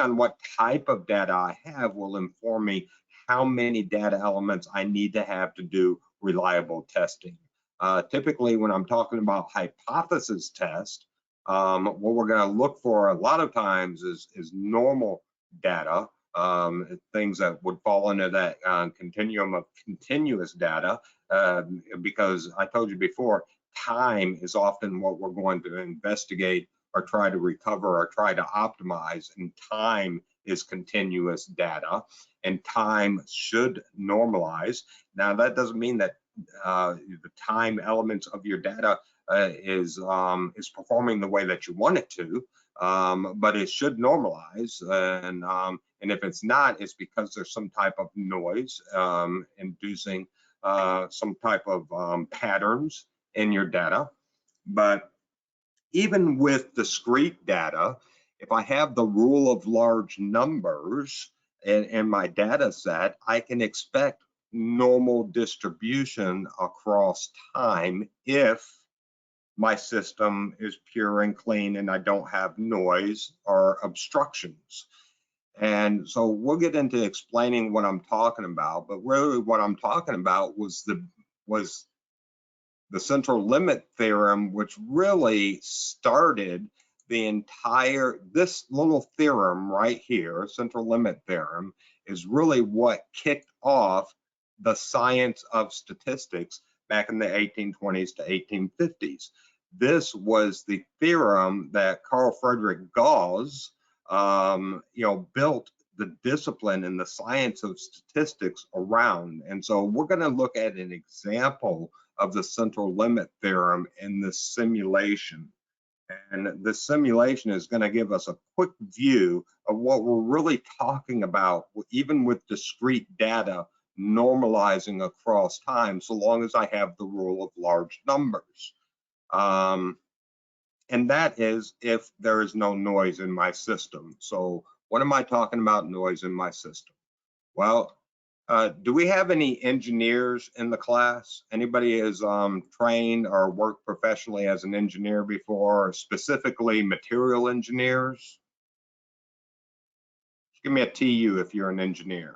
on what type of data I have will inform me how many data elements I need to have to do reliable testing. Typically, when I'm talking about hypothesis test, what we're going to look for a lot of times is normal data, things that would fall into that continuum of continuous data, because I told you before, time is often what we're going to investigate or try to recover or try to optimize, and time is continuous data, and time should normalize. Now, that doesn't mean that the time elements of your data is performing the way that you want it to, but it should normalize. And if it's not, it's because there's some type of noise inducing some type of patterns in your data. But even with discrete data, if I have the rule of large numbers in my data set, I can expect normal distribution across time if my system is pure and clean and I don't have noise or obstructions. And so we'll get into explaining what I'm talking about, but really what I'm talking about was the central limit theorem, which really started this little theorem right here, central limit theorem, is really what kicked off the science of statistics back in the 1820s to 1850s. This was the theorem that Carl Friedrich Gauss, built the discipline and the science of statistics around. And so we're going to look at an example of the central limit theorem in this simulation. And the simulation is going to give us a quick view of what we're really talking about, even with discrete data normalizing across time, so long as I have the rule of large numbers. And that is if there is no noise in my system. So what am I talking about, noise in my system? Well, do we have any engineers in the class? Anybody has trained or worked professionally as an engineer before, specifically material engineers? Just give me a TU if you're an engineer,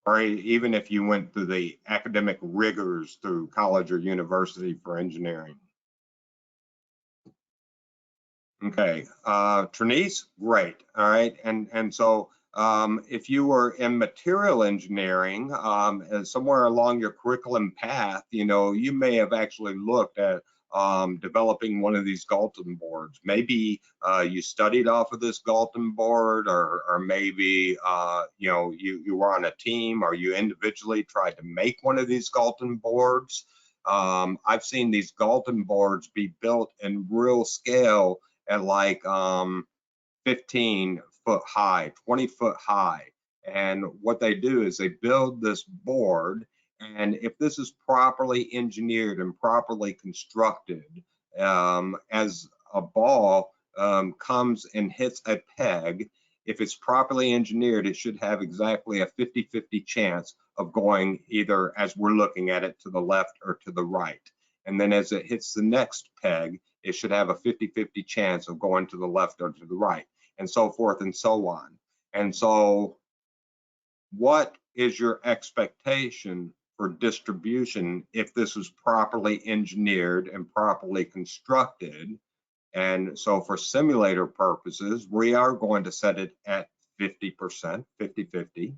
or even if you went through the academic rigors through college or university for engineering. Okay, Trinice, great. All right, and so if you were in material engineering, somewhere along your curriculum path, you may have actually looked at developing one of these Galton boards. Maybe you studied off of this Galton board, or maybe you were on a team, or you individually tried to make one of these Galton boards. I've seen these Galton boards be built in real scale at like 15 foot high, 20 foot high. And what they do is they build this board, and if this is properly engineered and properly constructed, as a ball comes and hits a peg, if it's properly engineered, it should have exactly a 50-50 chance of going either, as we're looking at it, to the left or to the right. And then as it hits the next peg, it should have a 50-50 chance of going to the left or to the right, and so forth and so on. And so what is your expectation for distribution if this is properly engineered and properly constructed? And so for simulator purposes, we are going to set it at 50%, 50-50.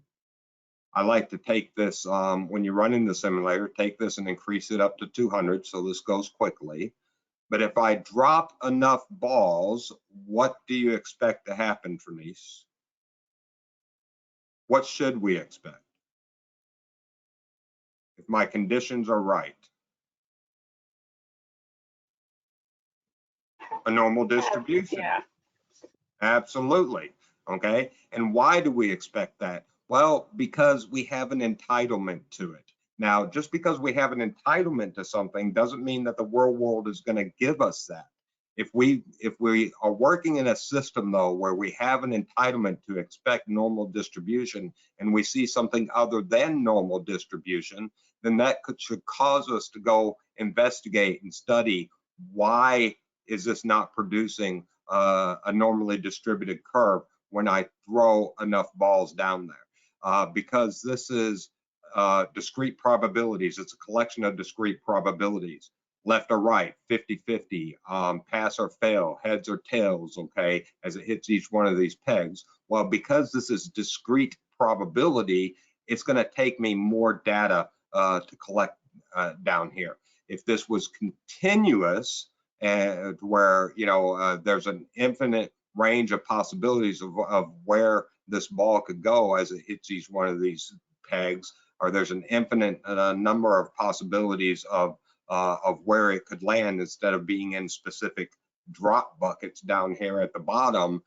I like to take this, when you're running the simulator, take this and increase it up to 200, so this goes quickly. But if I drop enough balls, what do you expect to happen, Trinice? What should we expect if my conditions are right? A normal distribution. Yeah. Absolutely. Okay. And why do we expect that? Well, because we have an entitlement to it. Now, just because we have an entitlement to something doesn't mean that the real world is going to give us that. If we are working in a system, though, where we have an entitlement to expect normal distribution and we see something other than normal distribution, then that should cause us to go investigate and study why is this not producing a normally distributed curve when I throw enough balls down there. Because this is discrete probabilities. It's a collection of discrete probabilities. Left or right, 50-50, pass or fail, heads or tails, okay, as it hits each one of these pegs. Well, because this is discrete probability, it's going to take me more data to collect down here. If this was continuous, and where, you know, there's an infinite range of possibilities of where this ball could go as it hits each one of these pegs, or there's an infinite number of possibilities of where it could land instead of being in specific drop buckets down here at the bottom,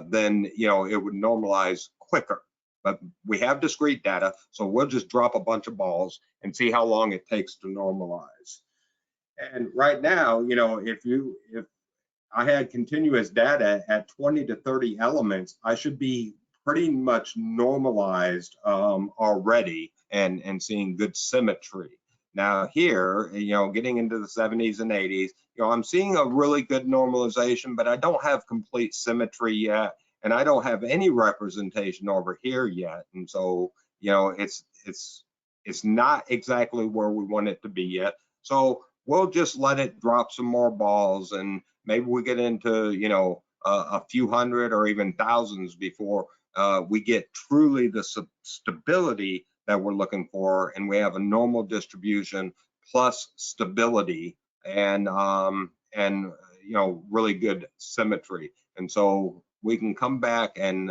then, you know, it would normalize quicker. But we have discrete data, so we'll just drop a bunch of balls and see how long it takes to normalize. And right now, you know, if I had continuous data at 20 to 30 elements, I should be pretty much normalized already and seeing good symmetry. Now here, you know, getting into the 70s and 80s, you know, I'm seeing a really good normalization, but I don't have complete symmetry yet, and I don't have any representation over here yet. And so, you know, it's not exactly where we want it to be yet. So we'll just let it drop some more balls, and maybe we get into, you know, a few hundred or even thousands before we get truly the stability that we're looking for, and we have a normal distribution plus stability and you know, really good symmetry. And so we can come back and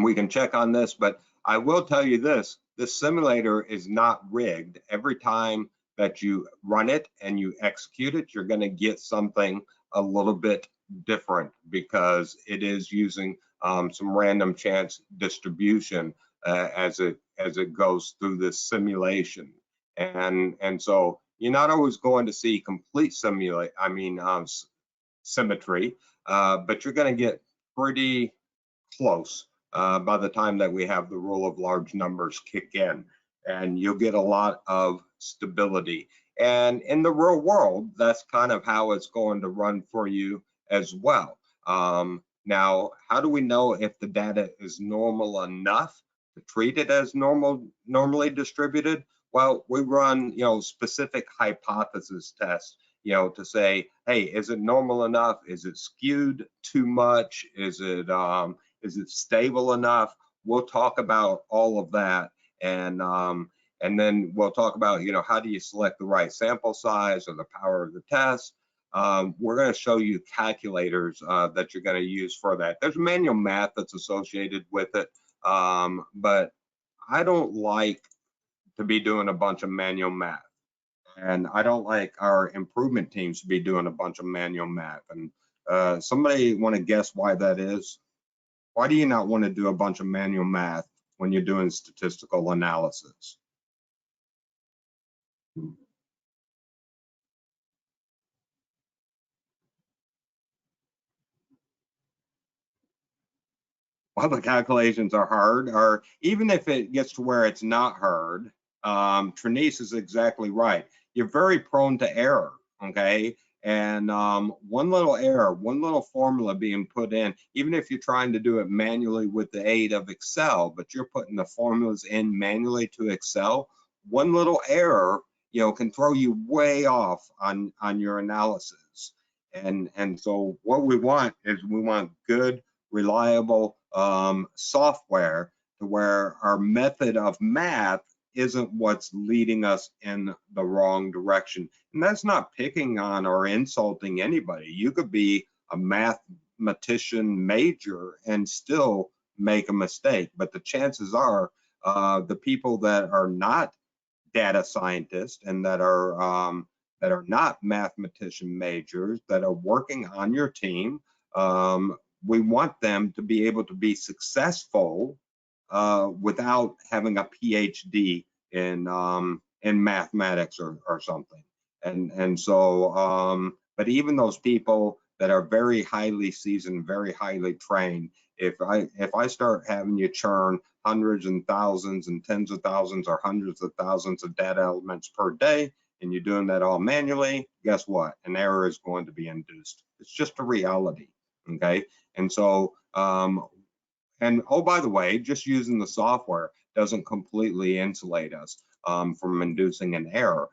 we can check on this. But I will tell you this simulator is not rigged. Every time that you run it and you execute it, you're going to get something a little bit different because it is using some random chance distribution as it goes through this simulation. And so you're not always going to see complete symmetry, but you're going to get pretty close by the time that we have the rule of large numbers kick in, and you'll get a lot of stability. And in the real world, that's kind of how it's going to run for you as well. Now, how do we know if the data is normal enough to treat it as normally distributed? Well, we run, you know, specific hypothesis tests, you know, to say, hey, is it normal enough? Is it skewed too much? Is it stable enough? We'll talk about all of that, and then we'll talk about, you know, how do you select the right sample size or the power of the test. We're going to show you calculators that you're going to use for that. There's manual math that's associated with it, but I don't like to be doing a bunch of manual math, and I don't like our improvement teams to be doing a bunch of manual math. And somebody want to guess why that is? Why do you not want to do a bunch of manual math when you're doing statistical analysis? while the calculations are hard, or even if it gets to where it's not hard, Trinice is exactly right. You're very prone to error, okay? And one little error, one little formula being put in, even if you're trying to do it manually with the aid of Excel, but you're putting the formulas in manually to Excel, one little error, you know, can throw you way off on your analysis. And so what we want is we want good, reliable software to where our method of math isn't what's leading us in the wrong direction. And that's not picking on or insulting anybody. You could be a mathematician major and still make a mistake, but the chances are the people that are not data scientists and that are not mathematician majors that are working on your team, we want them to be able to be successful without having a PhD in mathematics or something. And so, but even those people that are very highly seasoned, very highly trained, if I start having you churn hundreds and thousands and tens of thousands or hundreds of thousands of data elements per day, and you're doing that all manually, guess what? An error is going to be induced. It's just a reality, okay? And so, and oh, by the way, just using the software doesn't completely insulate us from inducing an error.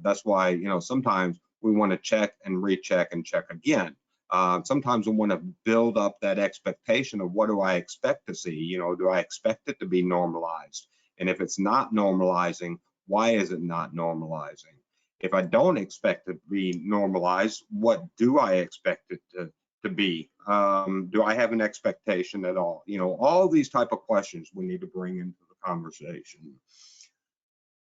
That's why, you know, sometimes we want to check and recheck and check again. Sometimes we want to build up that expectation of what do I expect to see? You know, do I expect it to be normalized? And if it's not normalizing, why is it not normalizing? If I don't expect it to be normalized, what do I expect it to be? Do I have an expectation at all? You know, all these type of questions we need to bring into the conversation.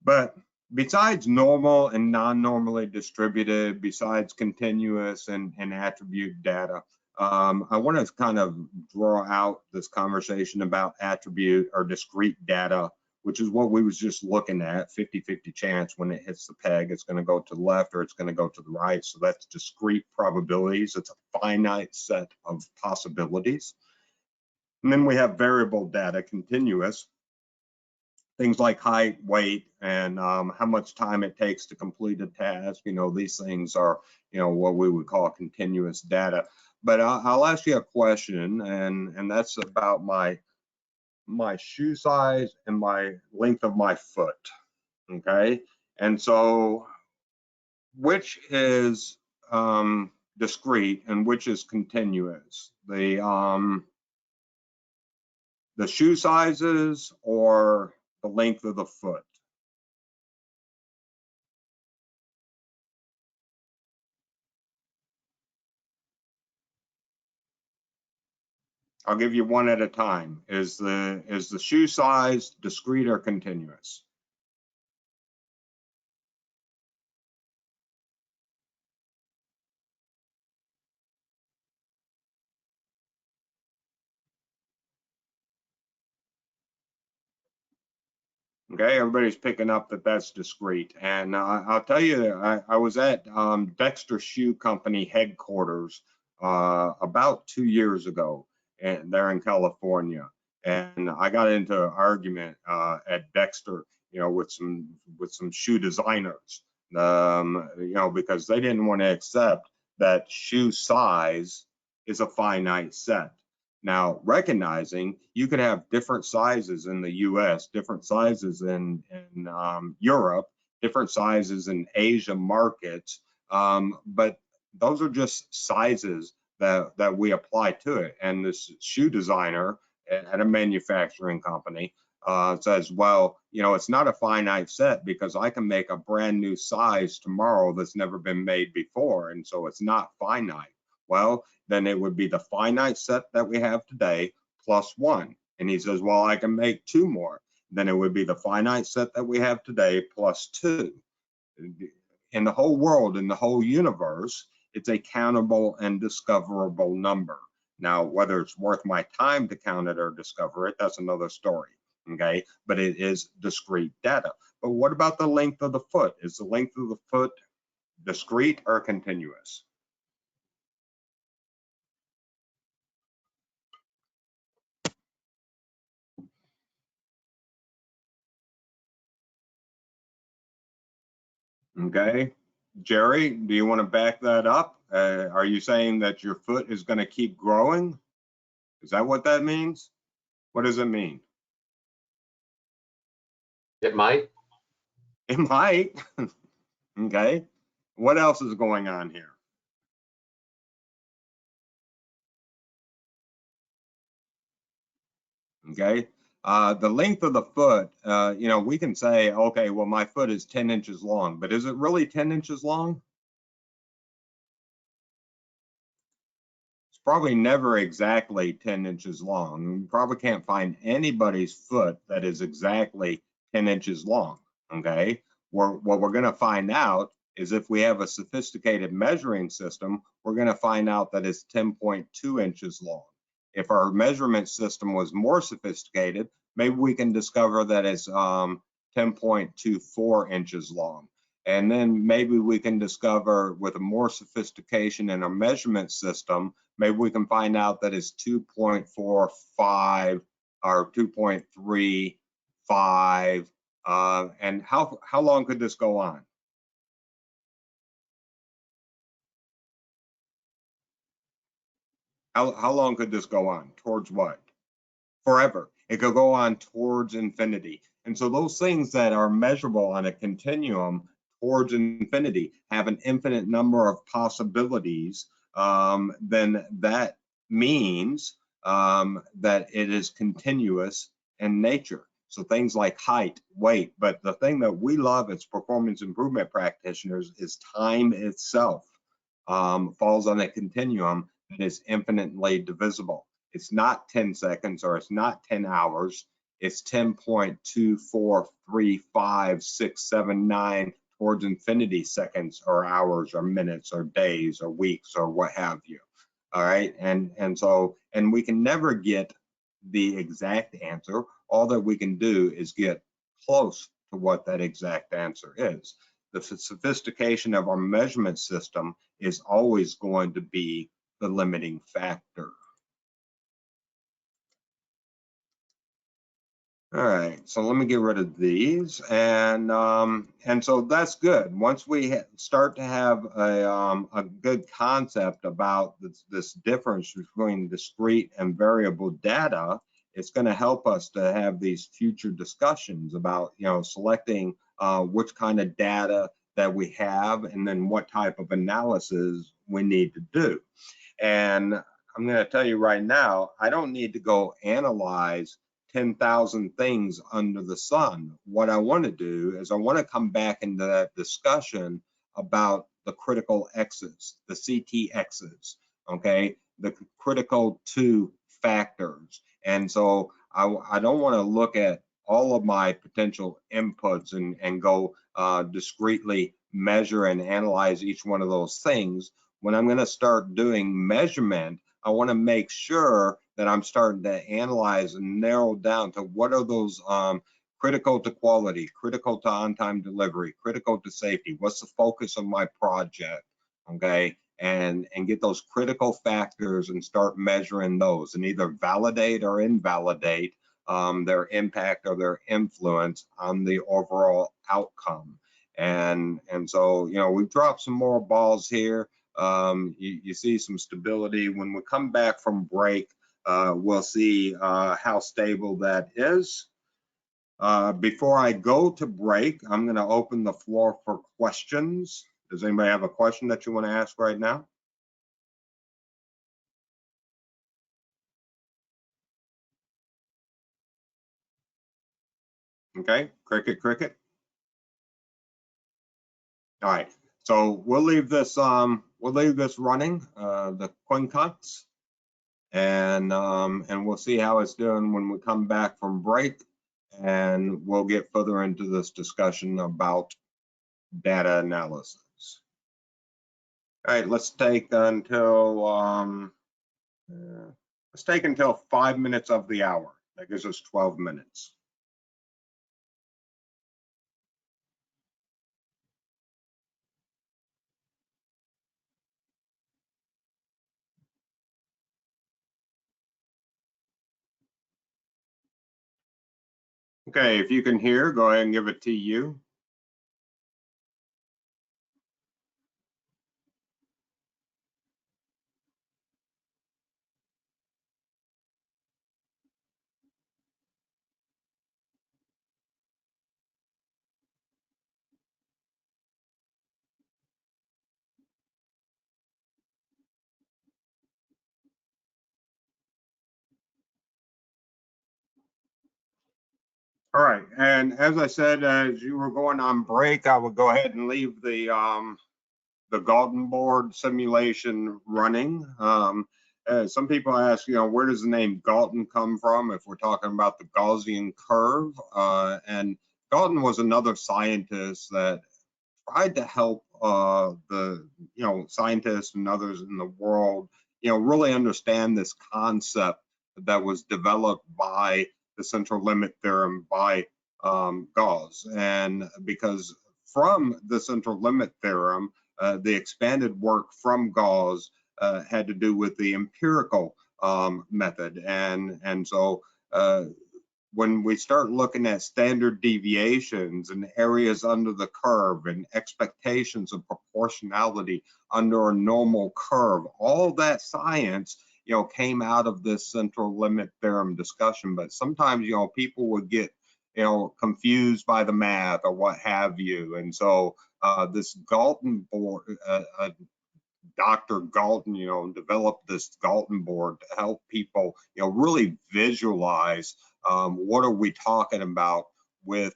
But besides normal and non-normally distributed, besides continuous and attribute data, I want to kind of draw out this conversation about attribute or discrete data, which is what we was just looking at, 50-50 chance when it hits the peg, it's going to go to the left or it's going to go to the right. So that's discrete probabilities. It's a finite set of possibilities. And then we have variable data, continuous. Things like height, weight, and how much time it takes to complete a task. You know, these things are, you know, what we would call continuous data. But I'll ask you a question, and that's about my shoe size and my length of my foot, okay? And so which is discrete and which is continuous? The shoe sizes or the length of the foot? I'll give you one at a time. Is the shoe size discrete or continuous? Okay, everybody's picking up that that's discrete. And I'll tell you, I was at Dexter Shoe Company headquarters about 2 years ago, and they're in California. And I got into an argument at Dexter, you know, with some shoe designers, you know, because they didn't want to accept that shoe size is a finite set. Now, recognizing you could have different sizes in the US, different sizes in Europe, different sizes in Asia markets, but those are just sizes that we apply to it. And this shoe designer at a manufacturing company says, well, you know, it's not a finite set because I can make a brand new size tomorrow that's never been made before, and so it's not finite. Well, then it would be the finite set that we have today plus 1. And he says, well, I can make 2 more. Then it would be the finite set that we have today plus 2. In the whole world, in the whole universe, it's a countable and discoverable number. Now, whether it's worth my time to count it or discover it, that's another story, okay? But it is discrete data. But what about the length of the foot? Is the length of the foot discrete or continuous? Okay. Jerry, do you want to back that up? Are you saying that your foot is going to keep growing? Is that what that means? What does it mean? It might. It might. Okay. What else is going on here? Okay. The length of the foot, you know, we can say, okay, well, my foot is 10 inches long, but is it really 10 inches long? It's probably never exactly 10 inches long. You probably can't find anybody's foot that is exactly 10 inches long. Okay. What we're going to find out is if we have a sophisticated measuring system, we're going to find out that it's 10.2 inches long. If our measurement system was more sophisticated, maybe we can discover that it's 10.24 inches long. And then maybe we can discover with a more sophistication in our measurement system, maybe we can find out that it's 2.45 or 2.35. And how long could this go on? How long could this go on? Towards what? Forever. It could go on towards infinity. And so those things that are measurable on a continuum towards infinity have an infinite number of possibilities. Then that means that it is continuous in nature. So things like height, weight, but the thing that we love as performance improvement practitioners is time itself falls on a continuum that is infinitely divisible. It's not 10 seconds or it's not 10 hours. It's 10.243567 towards infinity seconds or hours or minutes or days or weeks or what have you. All right. And we can never get the exact answer. All that we can do is get close to what that exact answer is. The sophistication of our measurement system is always going to be the limiting factor. All right, so let me get rid of these, and so that's good. Once we start to have a good concept about this difference between discrete and variable data, it's going to help us to have these future discussions about, you know, selecting which kind of data that we have, and then what type of analysis we need to do. And I'm going to tell you right now, I don't need to go analyze 10,000 things under the sun. What I want to do is I want to come back into that discussion about the critical X's, the CTX's, okay, the critical two factors. And so I don't want to look at all of my potential inputs and go discretely measure and analyze each one of those things. When I'm going to start doing measurement, I want to make sure that I'm starting to analyze and narrow down to what are those critical to quality, critical to on-time delivery, critical to safety. What's the focus of my project, okay? And get those critical factors and start measuring those and either validate or invalidate their impact or their influence on the overall outcome. And so, you know, we've dropped some more balls here. You see some stability. When we come back from break, we'll see how stable that is. Before I go to break, I'm going to open the floor for questions. Does anybody have a question that you want to ask right now? Okay, cricket. All right, so we'll leave this running, the quincunx, and we'll see how it's doing when we come back from break, and we'll get further into this discussion about data analysis. All right, let's take until 5 minutes of the hour. That gives us 12 minutes. Okay, if you can hear, go ahead and give it to you. All right, and as I said, as you were going on break, I would go ahead and leave the Galton board simulation running. Some people ask, where does the name Galton come from if we're talking about the Gaussian curve? And Galton was another scientist that tried to help the scientists and others in the world really understand this concept that was developed by the central limit theorem by Gauss. And because from the central limit theorem, the expanded work from Gauss had to do with the empirical method. And so when we start looking at standard deviations and areas under the curve and expectations of proportionality under a normal curve, all that science, came out of this central limit theorem discussion. But sometimes, people would get, confused by the math or what have you. And so this Galton board, Dr. Galton, developed this Galton board to help people, really visualize what are we talking about with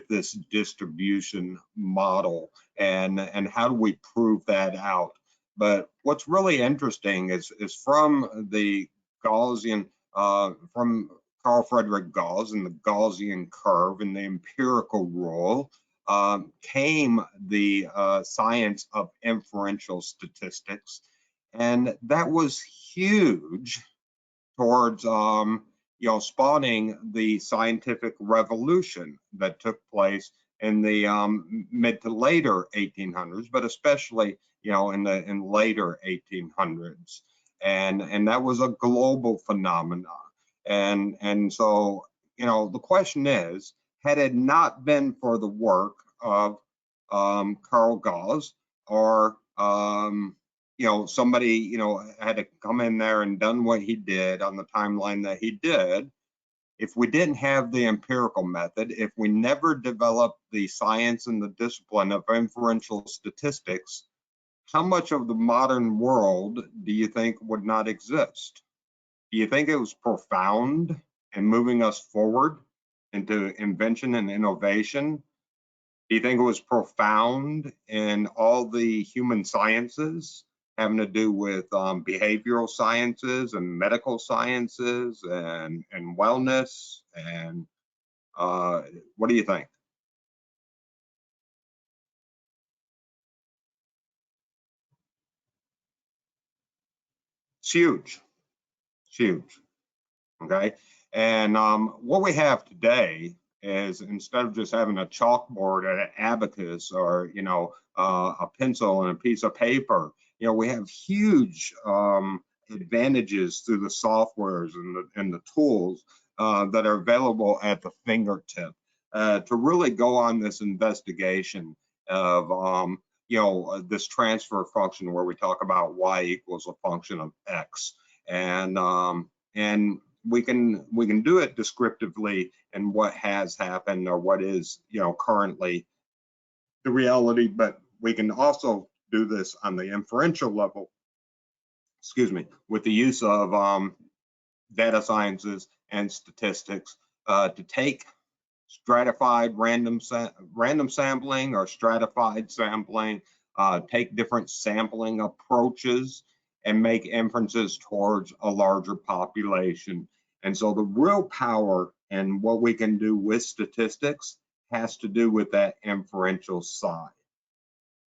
this distribution model, and how do we prove that out. But what's really interesting is from the Gaussian, from Carl Friedrich Gauss and the Gaussian curve and the empirical rule, came the science of inferential statistics, and that was huge towards spawning the scientific revolution that took place in the mid to later 1800s, but especially in later 1800s, and that was a global phenomenon. And so the question is, had it not been for the work of Carl Gauss, or somebody had to come in there and done what he did on the timeline that he did, if we didn't have the empirical method, if we never developed the science and the discipline of inferential statistics, how much of the modern world do you think would not exist? Do you think it was profound in moving us forward into invention and innovation? Do you think it was profound in all the human sciences having to do with behavioral sciences and medical sciences and wellness? And what do you think? It's huge. It's huge. Okay. And what we have today is, instead of just having a chalkboard and an abacus, or a pencil and a piece of paper, we have huge advantages through the softwares and the tools that are available at the fingertip to really go on this investigation of this transfer function where we talk about y equals a function of x, and we can do it descriptively in what has happened or what is currently the reality, but we can also do this on the inferential level, with the use of data sciences and statistics to take stratified random sampling or stratified sampling, take different sampling approaches and make inferences towards a larger population. And so the real power and what we can do with statistics has to do with that inferential side.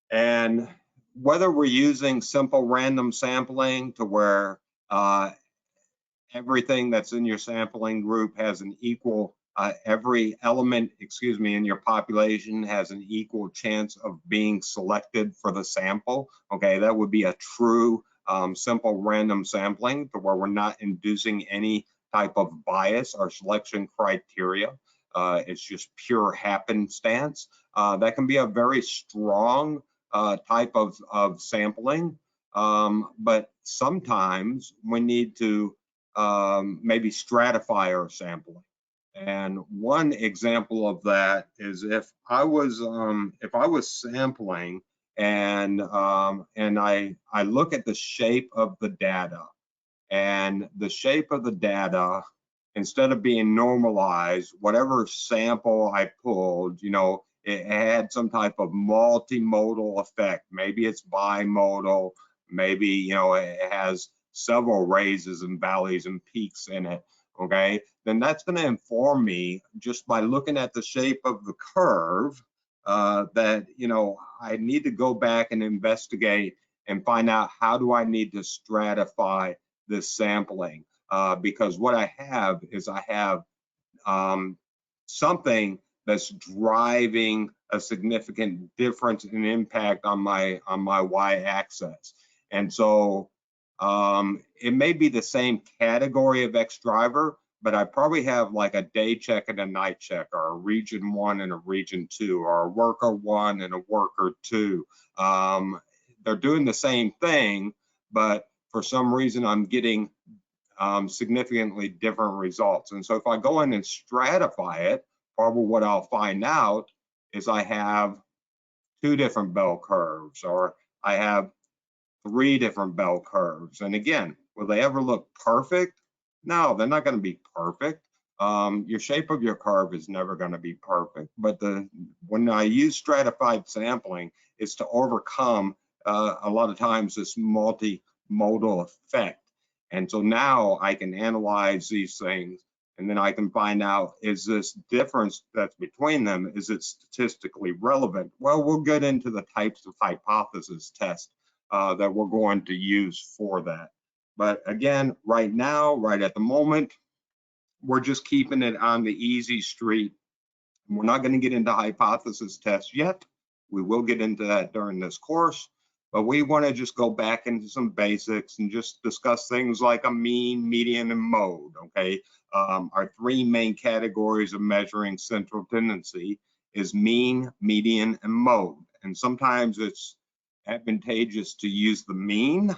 And whether we're using simple random sampling to where everything that's in your sampling group has an equal, every element, in your population has an equal chance of being selected for the sample. Okay, that would be a true simple random sampling, to where we're not inducing any type of bias or selection criteria. It's just pure happenstance. That can be a very strong type of sampling, but sometimes we need to maybe stratify our sampling. And one example of that is if I was sampling and I look at the shape of the data, and the shape of the data instead of being normalized, whatever sample I pulled, you know, it had some type of multimodal effect. Maybe it's bimodal, maybe, you know, it has several raises and valleys and peaks in it, okay? Then that's going to inform me just by looking at the shape of the curve that, you know, I need to go back and investigate and find out how do I need to stratify this sampling. Because what I have is I have something that's driving a significant difference in impact on my y-axis. And so it may be the same category of X driver, but I probably have like a day check and a night check, or a region 1 and a region 2, or a worker 1 and a worker 2. They're doing the same thing, but for some reason I'm getting significantly different results. And so if I go in and stratify it, probably what I'll find out is I have 2 different bell curves, or I have 3 different bell curves. And again, will they ever look perfect? No, they're not going to be perfect. Your shape of your curve is never going to be perfect. But when I use stratified sampling, it's to overcome a lot of times this multimodal effect. And so now I can analyze these things, and then I can find out, is this difference that's between them, is it statistically relevant? Well, we'll get into the types of hypothesis tests that we're going to use for that. But again, right now, right at the moment, we're just keeping it on the easy street. We're not going to get into hypothesis tests yet. We will get into that during this course. But we want to just go back into some basics and just discuss things like a mean, median, and mode, okay? Our 3 main categories of measuring central tendency is mean, median, and mode. And sometimes it's advantageous to use the mean.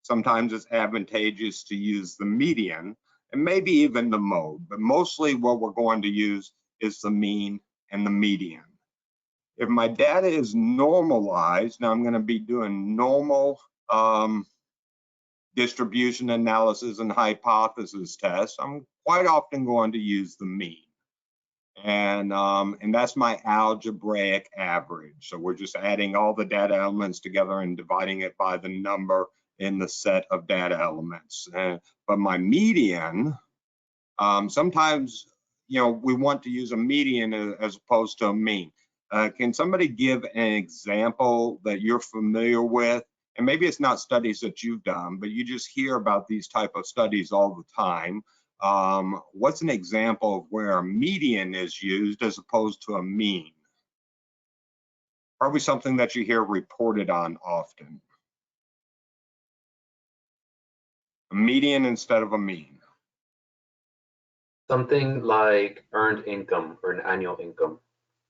Sometimes it's advantageous to use the median, and maybe even the mode. But mostly what we're going to use is the mean and the median. If my data is normalized, now I'm going to be doing normal distribution analysis and hypothesis tests. I'm quite often going to use the mean. And that's my algebraic average. So we're just adding all the data elements together and dividing it by the number in the set of data elements. But my median, sometimes, you know, we want to use a median as opposed to a mean. Can somebody give an example that you're familiar with? And maybe it's not studies that you've done, but you just hear about these type of studies all the time. What's an example of where a median is used as opposed to a mean? Probably something that you hear reported on often. A median instead of a mean. Something like earned income or an annual income.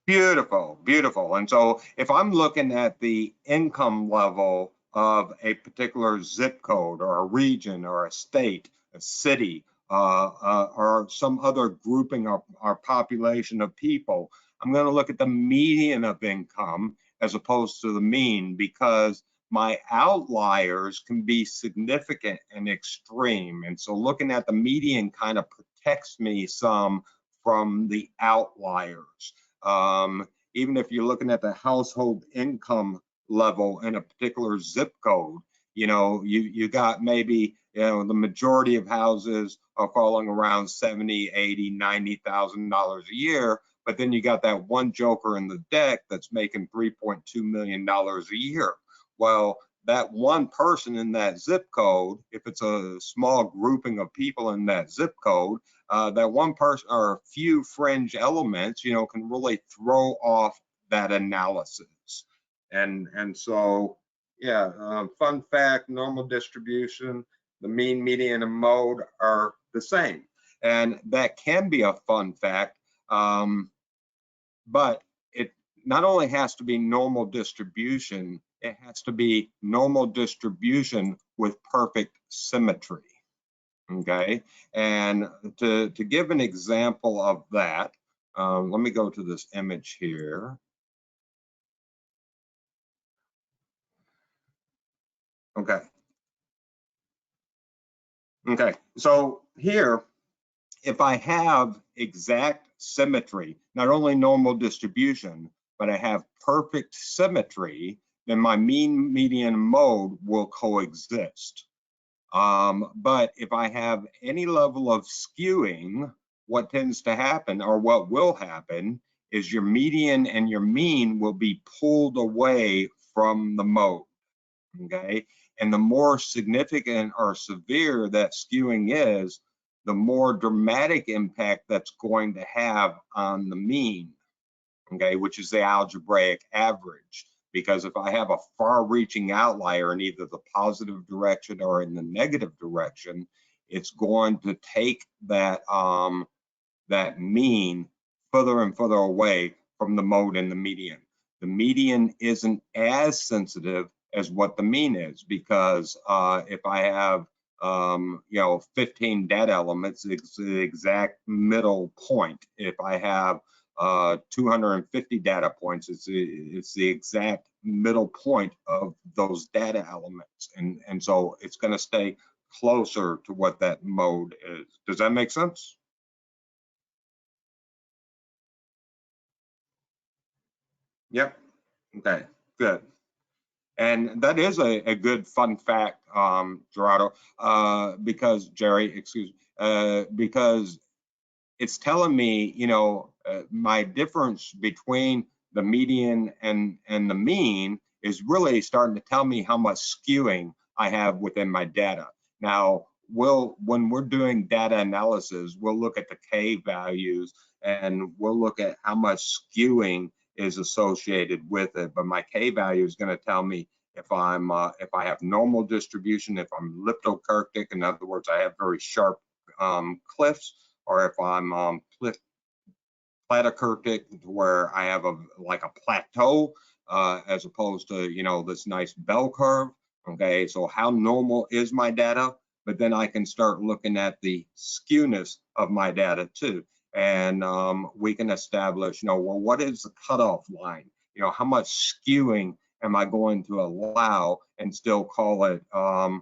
Beautiful, beautiful. And so if I'm looking at the income level of a particular zip code or a region or a state, a city, or some other grouping of our population of people, I'm going to look at the median of income as opposed to the mean, because my outliers can be significant and extreme. And so looking at the median kind of protects me some from the outliers. Even if you're looking at the household income level in a particular zip code, you know, you got maybe, you know, the majority of houses are falling around $70,000, $80,000, $90,000 a year, but then you got that one joker in the deck that's making $3.2 million a year. Well, that one person in that zip code, if it's a small grouping of people in that zip code, that one person or a few fringe elements, you know, can really throw off that analysis. And so, yeah, fun fact, normal distribution, the mean, median, and mode are the same. And that can be a fun fact, but it not only has to be normal distribution, it has to be normal distribution with perfect symmetry. Okay, and to give an example of that, let me go to this image here. Okay, so here if I have exact symmetry, not only normal distribution, but I have perfect symmetry, then my mean, median, mode will coexist. But if I have any level of skewing, what tends to happen, or what will happen, is your median and your mean will be pulled away from the mode, okay? And the more significant or severe that skewing is, the more dramatic impact that's going to have on the mean, okay, which is the algebraic average. Because if I have a far-reaching outlier in either the positive direction or in the negative direction, it's going to take that that mean further and further away from the mode and the median. The median isn't as sensitive as what the mean is, because if I have 15 data elements, it's the exact middle point. If I have 250 data points, it's the exact middle point of those data elements, and so it's going to stay closer to what that mode is. Does that make sense? Yep. Okay, good. And that is a good fun fact, Gerardo, because Jerry, excuse me, because it's telling me, my difference between the median and the mean is really starting to tell me how much skewing I have within my data. Now, when we're doing data analysis, we'll look at the K values and we'll look at how much skewing is associated with it. But my K value is going to tell me if I have normal distribution, if I'm liptokurtic, in other words, I have very sharp cliffs, or if I'm platykurtic, where I have like a plateau, as opposed to this nice bell curve. Okay, so how normal is my data? But then I can start looking at the skewness of my data too, and we can establish, well, what is the cutoff line? How much skewing am I going to allow and still call it a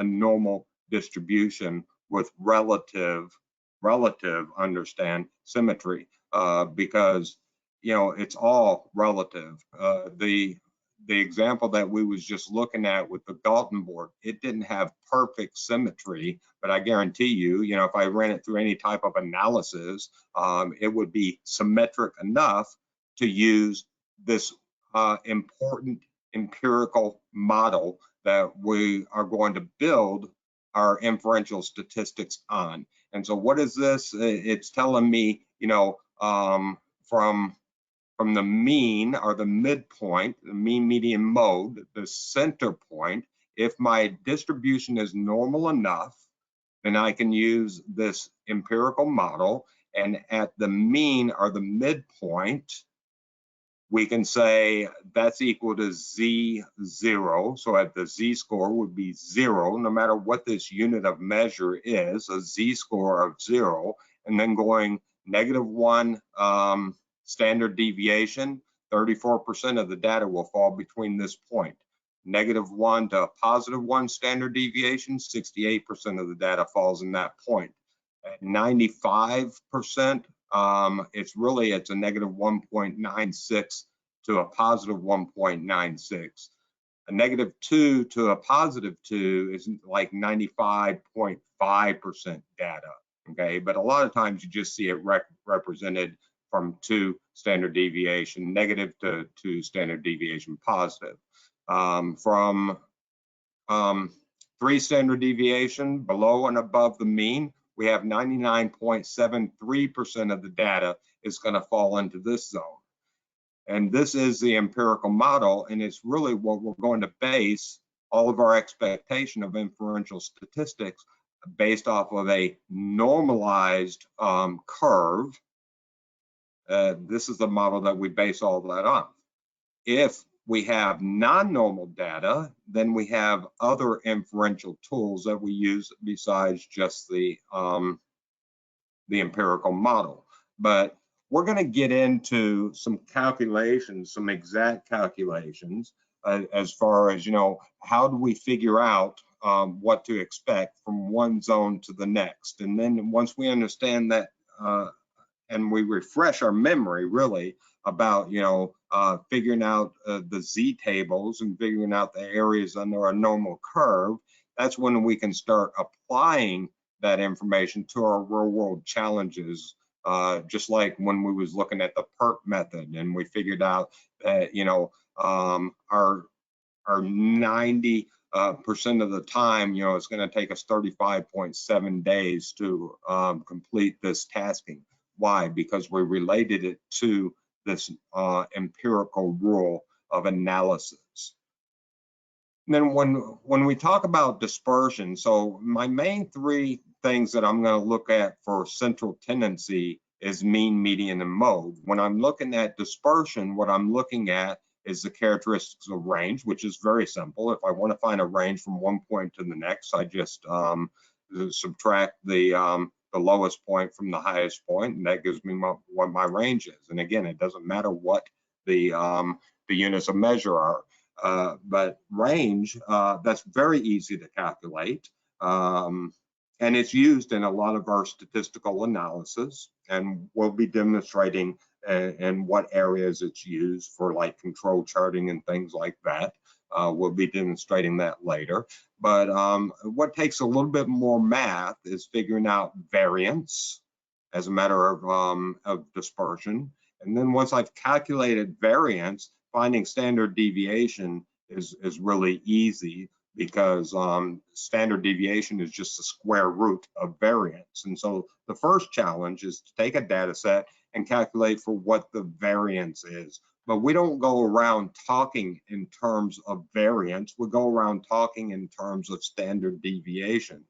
normal distribution with relative symmetry, because it's all relative. The example that we was just looking at with the Galton board, it didn't have perfect symmetry, but I guarantee you, if I ran it through any type of analysis, it would be symmetric enough to use this important empirical model that we are going to build our inferential statistics on. And so what is this? It's telling me, from the mean, or the midpoint, the mean, median, mode, the center point, if my distribution is normal enough, then I can use this empirical model, and at the mean or the midpoint, we can say that's equal to Z0. So at the Z-score would be 0, no matter what this unit of measure is, a Z-score of 0, and then going -1 standard deviation, 34% of the data will fall between this point. -1 to +1 standard deviation, 68% of the data falls in that point. At 95%, it's a -1.96 to a +1.96. A -2 to a +2 is like 95.5% data, okay? But a lot of times you just see it represented from 2 standard deviation negative to 2 standard deviation positive. From 3 standard deviation below and above the mean, we have 99.73% of the data is going to fall into this zone. And this is the empirical model, and it's really what we're going to base all of our expectation of inferential statistics based off of a normalized curve. This is the model that we base all of that on. If we have non-normal data, then we have other inferential tools that we use besides just the empirical model. But we're going to get into some calculations, some exact calculations, as far as, how do we figure out what to expect from one zone to the next. And then once we understand that, and we refresh our memory really about, figuring out the Z tables and figuring out the areas under a normal curve, that's when we can start applying that information to our real world challenges. Just like when we was looking at the PERT method and we figured out that, our 90% of the time, it's going to take us 35.7 days to complete this tasking. Why? Because we related it to this empirical rule of analysis. And then when we talk about dispersion, so my main three things that I'm going to look at for central tendency is mean, median, and mode. When I'm looking at dispersion, what I'm looking at is the characteristics of range, which is very simple. If I want to find a range from one point to the next, I just subtract the lowest point from the highest point, and that gives me what my range is. And again, it doesn't matter what the units of measure are. But range, that's very easy to calculate. And it's used in a lot of our statistical analysis, and we'll be demonstrating in what areas it's used for, like control charting and things like that. We'll be demonstrating that later. But what takes a little bit more math is figuring out variance as a matter of dispersion. And then once I've calculated variance, finding standard deviation is really easy, because standard deviation is just the square root of variance. And so the first challenge is to take a data set and calculate for what the variance is. But we don't go around talking in terms of variance. We go around talking in terms of standard deviation.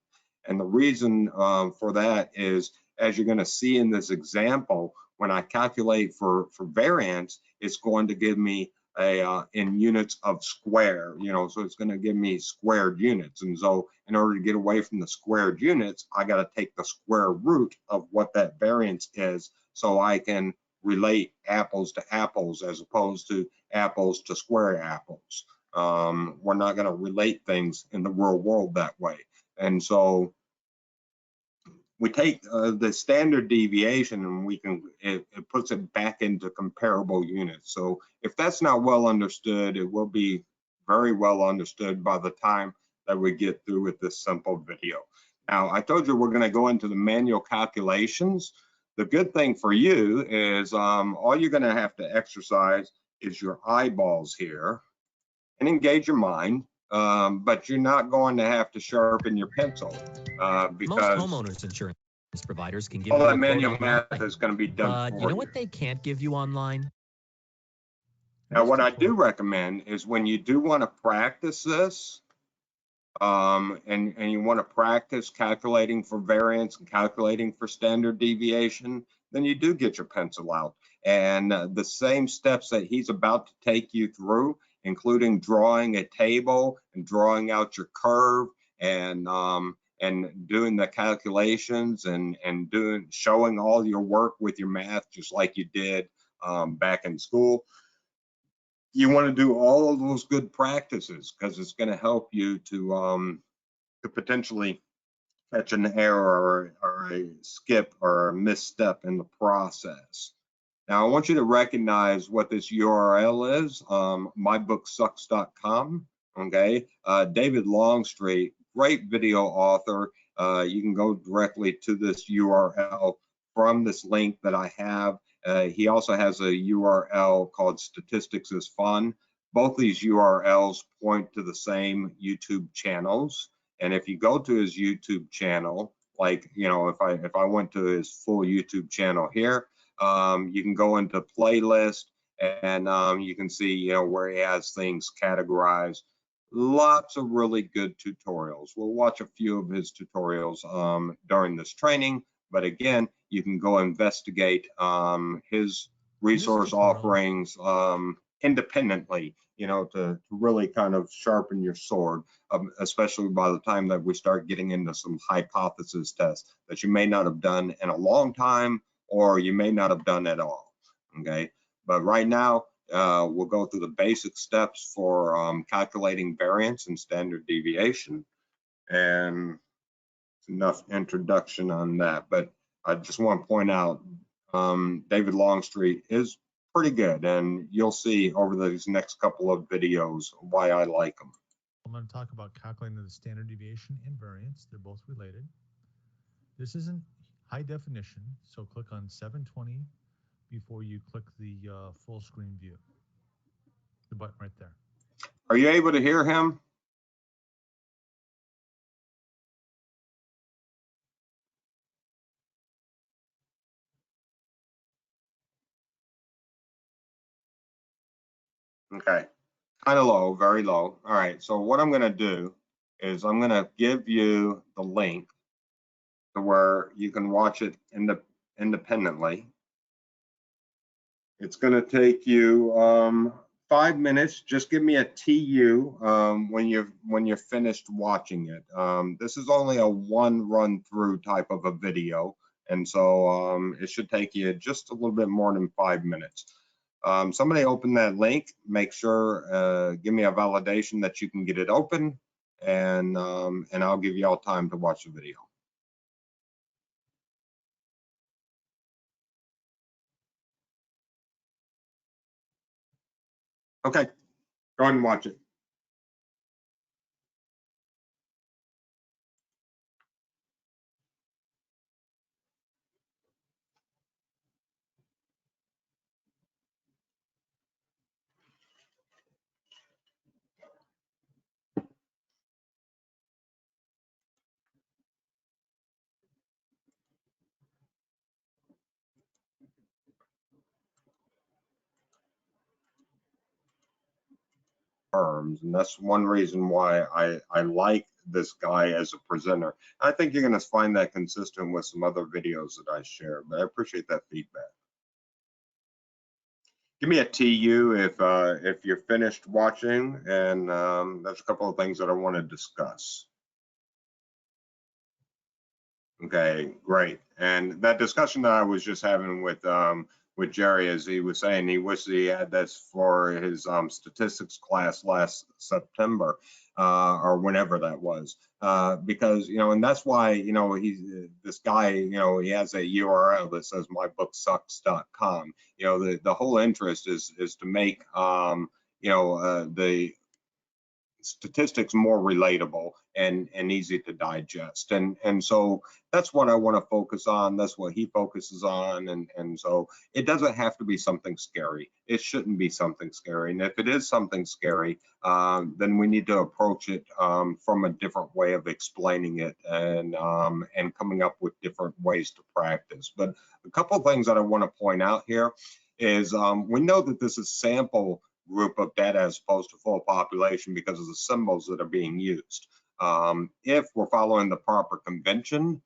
And the reason for that is, as you're going to see in this example, when I calculate for variance, it's going to give me in units of square, so it's going to give me squared units. And so in order to get away from the squared units, I got to take the square root of what that variance is, so I can relate apples to apples as opposed to apples to square apples. We're not going to relate things in the real world that way. And so we take the standard deviation and it puts it back into comparable units. So if that's not well understood, it will be very well understood by the time that we get through with this simple video. Now, I told you we're going to go into the manual calculations. The good thing for you is all you're going to have to exercise is your eyeballs here and engage your mind. But you're not going to have to sharpen your pencil because most homeowners insurance providers can give all you that manual math is going to be done for you know what they can't give you online? Now, what I do recommend is when you do want to practice this, and you want to practice calculating for variance and calculating for standard deviation, then you do get your pencil out. And the same steps that he's about to take you through, including drawing a table and drawing out your curve and doing the calculations and showing all your work with your math, just like you did back in school. You want to do all of those good practices because it's going to help you to potentially catch an error or a skip or a misstep in the process. Now, I want you to recognize what this URL is, mybookssucks.com, okay? David Longstreet, great video author. You can go directly to this URL from this link that I have. He also has a URL called Statistics is Fun. Both these URLs point to the same YouTube channels. And if you go to his YouTube channel, like, if I went to his full YouTube channel here, you can go into playlist and you can see, where he has things categorized. Lots of really good tutorials. We'll watch a few of his tutorials during this training, but again, you can go investigate his resource offerings independently, to really kind of sharpen your sword, especially by the time that we start getting into some hypothesis tests that you may not have done in a long time, or you may not have done at all, okay? But right now, we'll go through the basic steps for calculating variance and standard deviation. And enough introduction on that, but I just want to point out David Longstreet is pretty good, and you'll see over these next couple of videos why I like him. I'm going to talk about calculating the standard deviation and variance. They're both related. This isn't high definition, so click on 720 before you click the full screen view. The button right there. Are you able to hear him? Okay, kind of low, very low. All right, so what I'm going to do is I'm going to give you the link to where you can watch it independently. It's going to take you 5 minutes. Just give me a TU when you're finished watching it. This is only a one run through type of a video, and so it should take you just a little bit more than 5 minutes. Somebody open that link. Make sure give me a validation that you can get it open, and I'll give you all time to watch the video. Okay, go ahead and watch it. And that's one reason why I like this guy as a presenter. I think you're going to find that consistent with some other videos that I share, but I appreciate that feedback. Give me a TU if you're finished watching, and there's a couple of things that I want to discuss. Okay, great. And that discussion that I was just having with Jerry, as he was saying, he wished he had this for his statistics class last September or whenever that was, because and that's why this guy he has a URL that says mybooksucks.com. The whole interest is to make the statistics more relatable and easy to digest, and so that's what I want to focus on. That's what he focuses on, and so it doesn't have to be something scary. It shouldn't be something scary, and if it is something scary, then we need to approach it from a different way of explaining it and coming up with different ways to practice. But a couple of things that I want to point out here is we know that this is sample group of data as opposed to full population because of the symbols that are being used. If we're following the proper convention,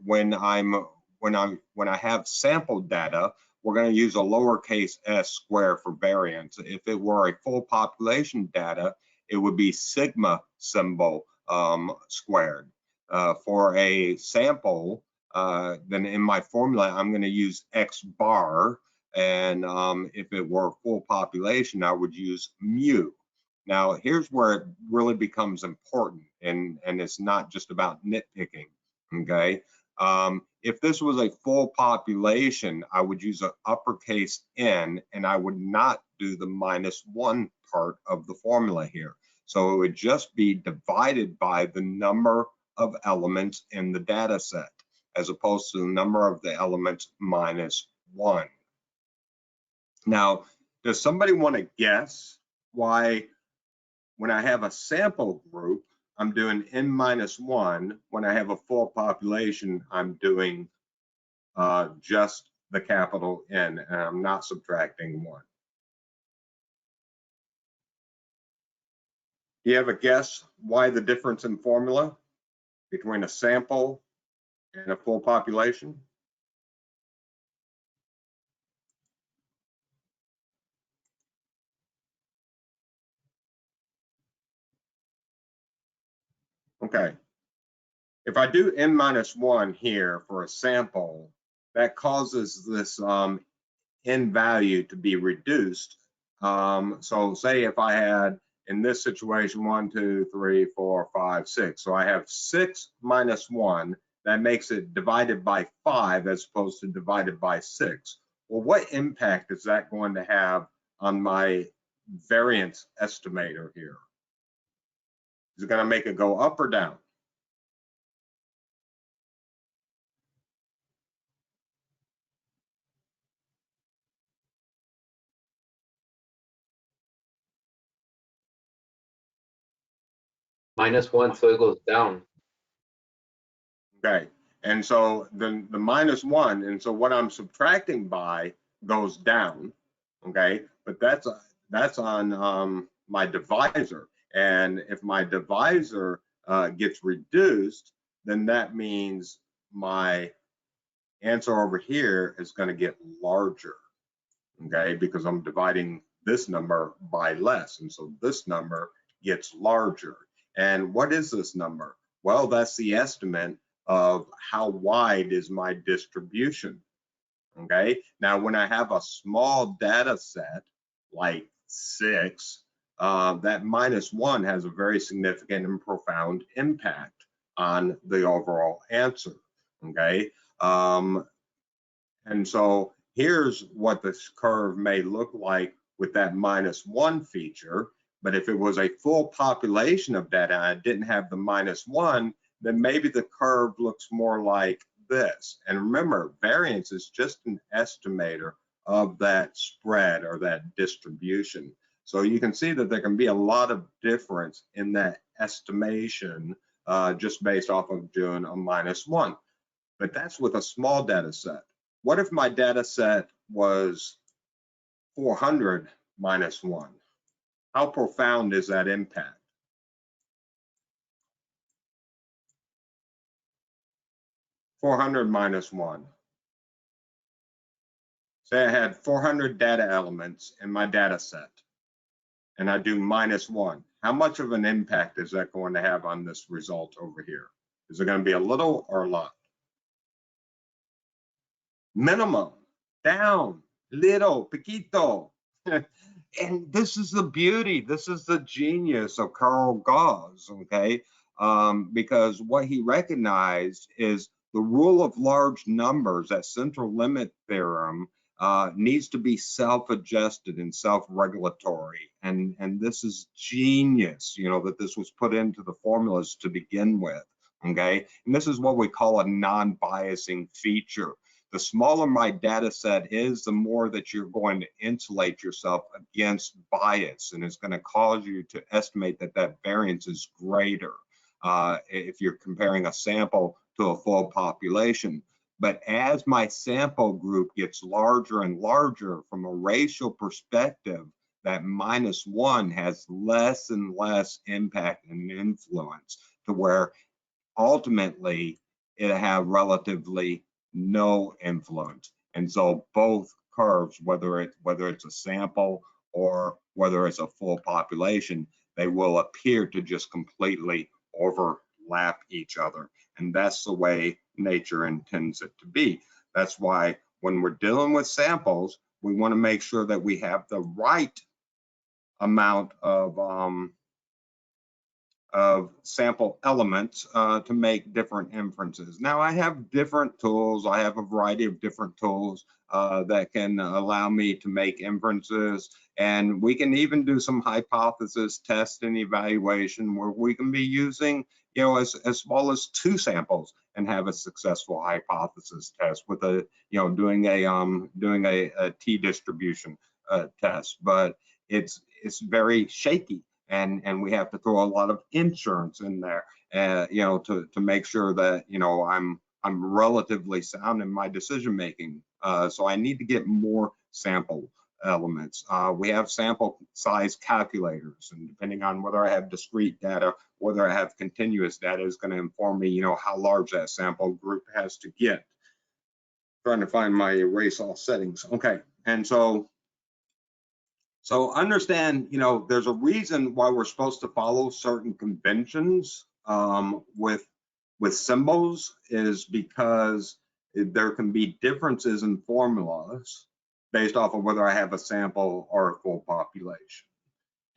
when I have sample data, we're going to use a lowercase s square for variance. If it were a full population data, it would be sigma symbol squared. For a sample, then in my formula, I'm going to use x bar. And if it were full population, I would use mu. Now, here's where it really becomes important, and it's not just about nitpicking, okay? If this was a full population, I would use an uppercase N, and I would not do the -1 part of the formula here. So it would just be divided by the number of elements in the data set, as opposed to the number of the elements -1. Now, does somebody want to guess why when I have a sample group, I'm doing N-1, when I have a full population, I'm doing just the capital N, and I'm not subtracting 1? Do you have a guess why the difference in formula between a sample and a full population? Okay, if I do N-1 here for a sample, that causes this N value to be reduced. So say if I had in this situation, 1, 2, 3, 4, 5, 6. So I have 6 minus 1. That makes it divided by 5 as opposed to divided by 6. Well, what impact is that going to have on my variance estimator here? Is it going to make it go up or down? -1, so it goes down. Okay, and so the -1, and so what I'm subtracting by goes down. Okay, but that's on my divisor, and if my divisor gets reduced, then that means my answer over here is going to get larger. Okay, because I'm dividing this number by less, and so this number gets larger. And what is this number? Well, that's the estimate of how wide is my distribution. Okay, now when I have a small data set like 6, that -1 has a very significant and profound impact on the overall answer. Okay, and so here's what this curve may look like with that -1 feature. But if it was a full population of data and I didn't have the -1, then maybe the curve looks more like this. And remember, variance is just an estimator of that spread or that distribution. So you can see that there can be a lot of difference in that estimation just based off of doing a -1. But that's with a small data set. What if my data set was 400 -1? How profound is that impact? -400 -1. Say I had 400 data elements in my data set, and I do -1. How much of an impact is that going to have on this result over here? Is it going to be a little or a lot? Minimum, down, little, poquito. And this is the beauty, this is the genius of Carl Gauss, okay? Because what he recognized is the rule of large numbers, that central limit theorem, needs to be self-adjusted and self-regulatory. And this is genius, you know, that this was put into the formulas to begin with, okay? And this is what we call a non-biasing feature. The smaller my data set is, the more that you're going to insulate yourself against bias, and it's going to cause you to estimate that that variance is greater if you're comparing a sample to a full population. But as my sample group gets larger and larger from a racial perspective, that -1 has less and less impact and influence to where ultimately it'll have relatively no influence. And so both curves, whether it's a sample or whether it's a full population, they will appear to just completely overlap each other. And that's the way nature intends it to be. That's why when we're dealing with samples, we want to make sure that we have the right amount of sample elements to make different inferences. Now I have different tools. I have a variety of different tools that can allow me to make inferences, and we can even do some hypothesis test and evaluation where we can be using, you know, as small as 2 samples and have a successful hypothesis test with a, you know, doing a t distribution test. But it's very shaky. And we have to throw a lot of insurance in there, you know, to make sure that, you know, I'm relatively sound in my decision making. So I need to get more sample elements. We have sample size calculators, and depending on whether I have discrete data, whether I have continuous data, is going to inform me, you know, how large that sample group has to get. Trying to find my erase all settings. Okay, and so understand, you know, there's a reason why we're supposed to follow certain conventions with symbols, is because there can be differences in formulas based off of whether I have a sample or a full population.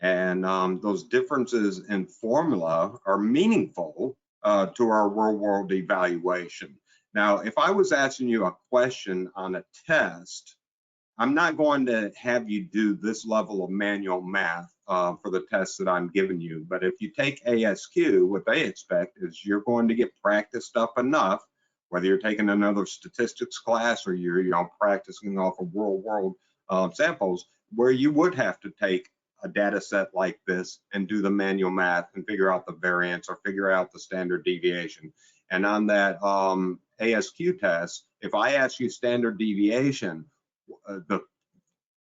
And those differences in formula are meaningful to our real world evaluation. Now, if I was asking you a question on a test, I'm not going to have you do this level of manual math for the test that I'm giving you. But if you take ASQ, what they expect is you're going to get practiced up enough, whether you're taking another statistics class or you're practicing off of real world samples, where you would have to take a data set like this and do the manual math and figure out the variance or figure out the standard deviation. And on that ASQ test, if I ask you standard deviation, the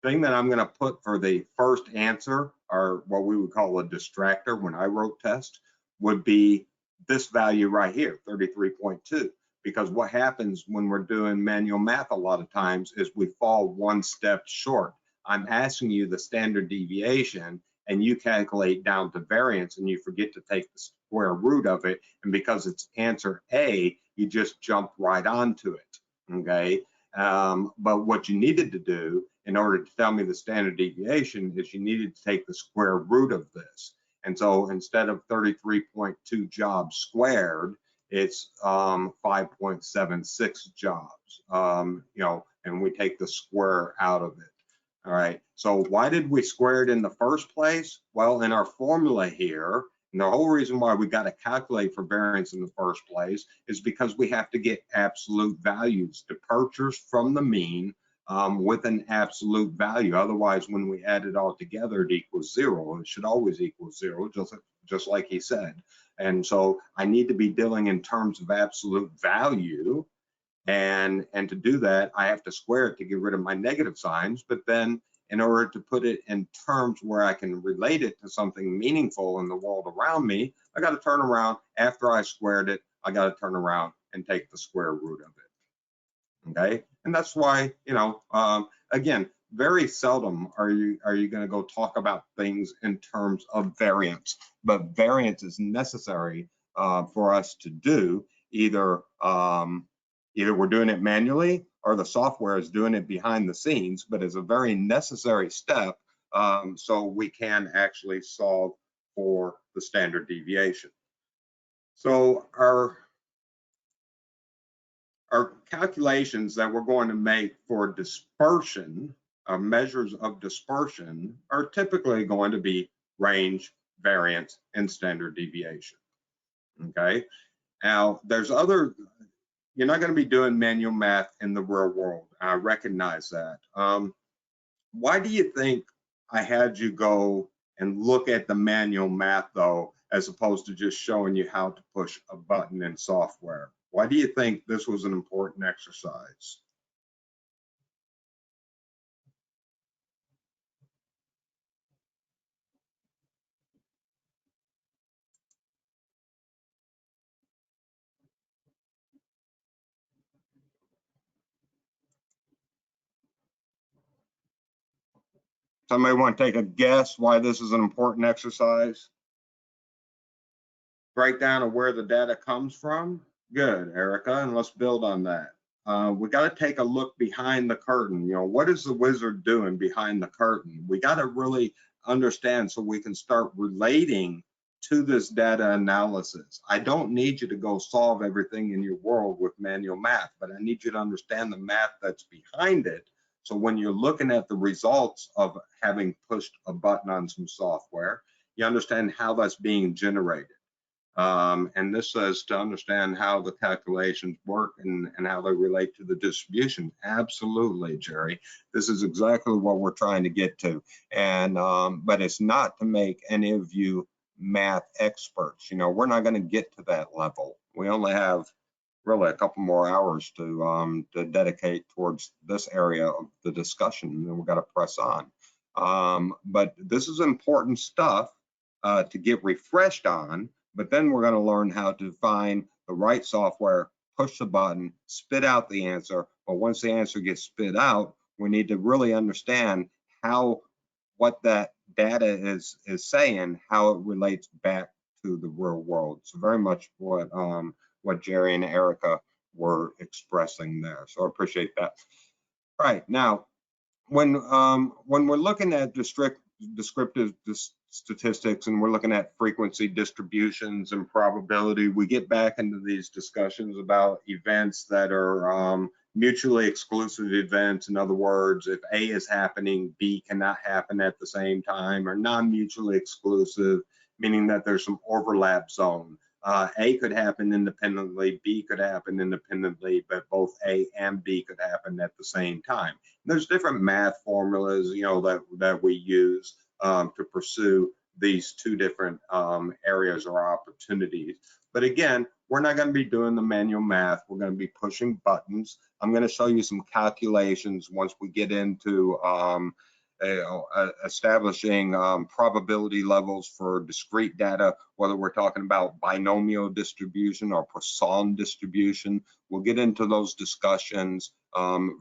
thing that I'm going to put for the first answer, or what we would call a distractor when I wrote test, would be this value right here, 33.2. Because what happens when we're doing manual math a lot of times is we fall one step short. I'm asking you the standard deviation and you calculate down to variance and you forget to take the square root of it. And because it's answer A, you just jump right onto it, okay? But what you needed to do in order to tell me the standard deviation is you needed to take the square root of this. And so instead of 33.2 jobs squared, it's 5.76 jobs, and we take the square out of it. All right, so why did we square it in the first place? Well, in our formula here, and the whole reason why we got to calculate for variance in the first place is because we have to get absolute values, departures from the mean with an absolute value. Otherwise, when we add it all together, it equals 0. It should always equal 0, just like he said. And so I need to be dealing in terms of absolute value. And to do that, I have to square it to get rid of my negative signs. But then in order to put it in terms where I can relate it to something meaningful in the world around me, I got to turn around after I squared it. I got to turn around and take the square root of it. Okay. And that's why, again, very seldom are you going to go talk about things in terms of variance, but variance is necessary for us to do. Either we're doing it manually or the software is doing it behind the scenes, but it's a very necessary step so we can actually solve for the standard deviation. So our calculations that we're going to make for dispersion, measures of dispersion, are typically going to be range, variance, and standard deviation. Okay. Now, there's other. You're not going to be doing manual math in the real world. I recognize that. Why do you think I had you go and look at the manual math, though, as opposed to just showing you how to push a button in software? Why do you think this was an important exercise? Somebody want to take a guess why this is an important exercise? Breakdown of where the data comes from? Good, Erica, and let's build on that. We got to take a look behind the curtain. What is the wizard doing behind the curtain? We got to really understand so we can start relating to this data analysis. I don't need you to go solve everything in your world with manual math, but I need you to understand the math that's behind it. So when you're looking at the results of having pushed a button on some software, you understand how that's being generated. And this says to understand how the calculations work and how they relate to the distribution. Absolutely, Jerry. This is exactly what we're trying to get to. And but it's not to make any of you math experts. We're not going to get to that level. We only have really a couple more hours to dedicate towards this area of the discussion, and then we've got to press on. But this is important stuff to get refreshed on. But then we're going to learn how to find the right software, push the button, spit out the answer. But once the answer gets spit out, we need to really understand what that data is saying, how it relates back to the real world. So very much what Jerry and Erica were expressing there. So I appreciate that. All right, now when we're looking at descriptive statistics and we're looking at frequency distributions and probability, we get back into these discussions about events that are mutually exclusive events. In other words, if A is happening, B cannot happen at the same time, or non-mutually exclusive, meaning that there's some overlap zone. A could happen independently, B could happen independently, but both A and B could happen at the same time. And there's different math formulas, you know, that we use to pursue these two different areas or opportunities. But again, we're not going to be doing the manual math. We're going to be pushing buttons. I'm going to show you some calculations once we get into establishing probability levels for discrete data, whether we're talking about binomial distribution or Poisson distribution. We'll get into those discussions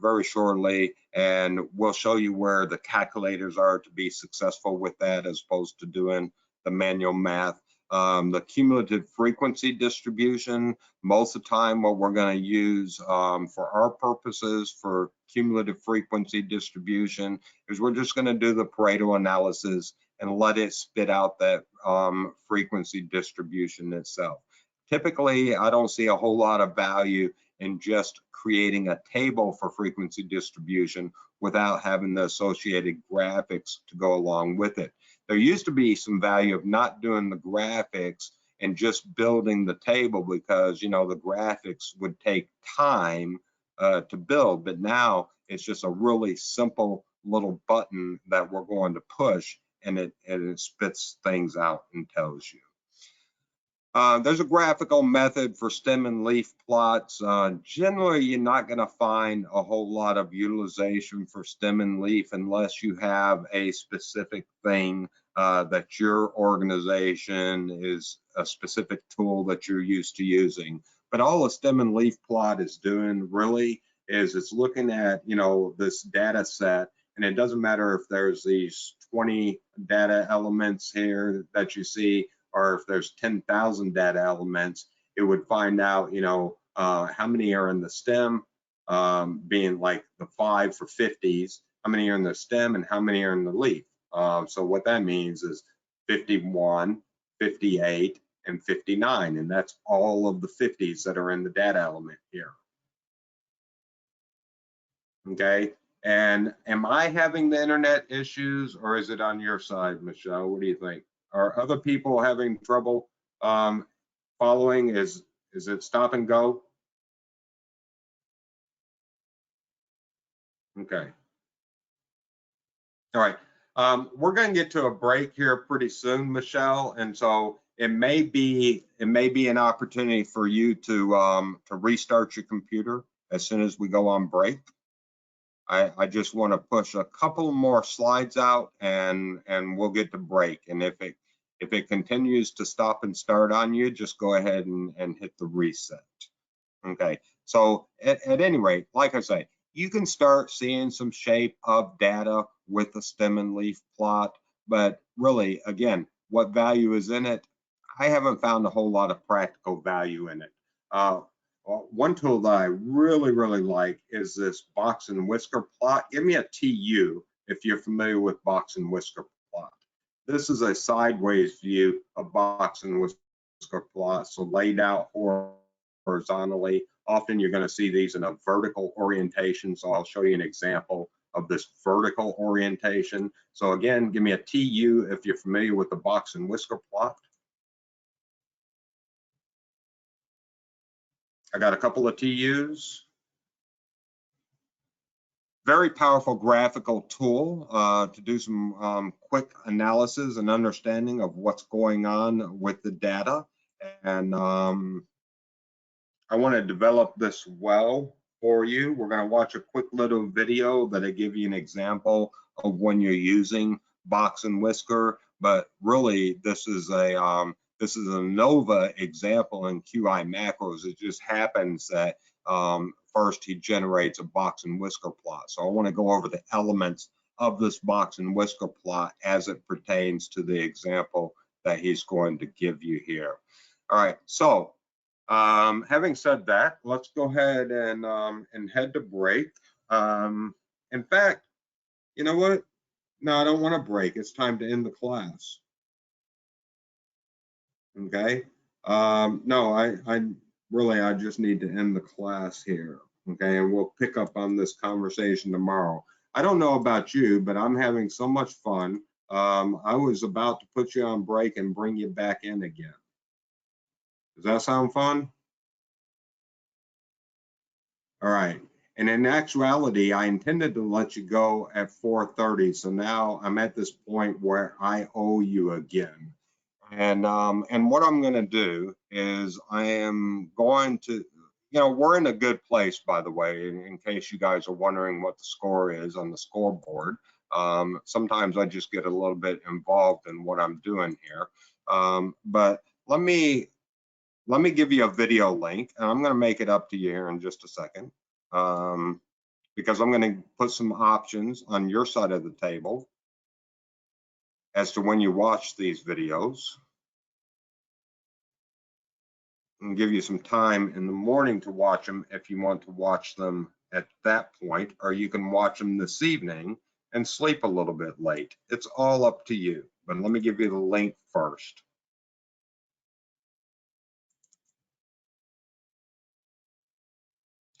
very shortly, and we'll show you where the calculators are to be successful with that as opposed to doing the manual math. The cumulative frequency distribution, most of the time what we're going to use for our purposes for cumulative frequency distribution is we're just going to do the Pareto analysis and let it spit out that frequency distribution itself. Typically, I don't see a whole lot of value in just creating a table for frequency distribution without having the associated graphics to go along with it. There used to be some value of not doing the graphics and just building the table because, you know, the graphics would take time to build, but now it's just a really simple little button that we're going to push and it spits things out and tells you. There's a graphical method for stem and leaf plots. Generally, you're not going to find a whole lot of utilization for stem and leaf unless you have a specific thing that your organization is a specific tool that you're used to using. But all a stem and leaf plot is doing really is it's looking at, you know, this data set, and it doesn't matter if there's these 20 data elements here that you see, or if there's 10,000 data elements, it would find out, you know, how many are in the stem, being like the 5 for 50s, how many are in the stem and how many are in the leaf. So what that means is 51, 58, and 59, and that's all of the 50s that are in the data element here. Okay, and am I having the internet issues or is it on your side, Michelle? What do you think? Are other people having trouble following? Is it stop and go? Okay. All right. We're going to get to a break here pretty soon, Michelle, and so it may be an opportunity for you to restart your computer as soon as we go on break. I just want to push a couple more slides out and we'll get to break. And if it continues to stop and start on you, just go ahead and hit the reset. Okay, so at any rate, like I say, you can start seeing some shape of data with the stem and leaf plot, but really, again, what value is in it? I haven't found a whole lot of practical value in it. One tool that I really like is this box and whisker plot. Give me a TU if you're familiar with box and whisker plot. This is a sideways view of box and whisker plot, so laid out horizontally. Often you're going to see these in a vertical orientation, so I'll show you an example of this vertical orientation. So again, give me a TU if you're familiar with the box and whisker plot. I got a couple of TUs. Very powerful graphical tool to do some quick analysis and understanding of what's going on with the data. And I want to develop this well for you. We're going to watch a quick little video that'll give you an example of when you're using box and whisker. But really, this is a Nova example in QI macros. It just happens that first he generates a box and whisker plot. So I want to go over the elements of this box and whisker plot as it pertains to the example that he's going to give you here. All right, so having said that, let's go ahead and head to break. In fact, you know what? No, I don't want to break. It's time to end the class. Okay. No, I just need to end the class here. Okay, and we'll pick up on this conversation tomorrow. I don't know about you, but I'm having so much fun. I was about to put you on break and bring you back in again. Does that sound fun? All right. And in actuality, I intended to let you go at 4:30. So now I'm at this point where I owe you again. And what I'm going to do is I am going to, we're in a good place, by the way, in case you guys are wondering what the score is on the scoreboard. Sometimes I just get a little bit involved in what I'm doing here. But let me give you a video link, and I'm going to make it up to you here in just a second, because I'm going to put some options on your side of the table as to when you watch these videos, and give you some time in the morning to watch them if you want to watch them at that point, or you can watch them this evening and sleep a little bit late. It's all up to you, but let me give you the link first.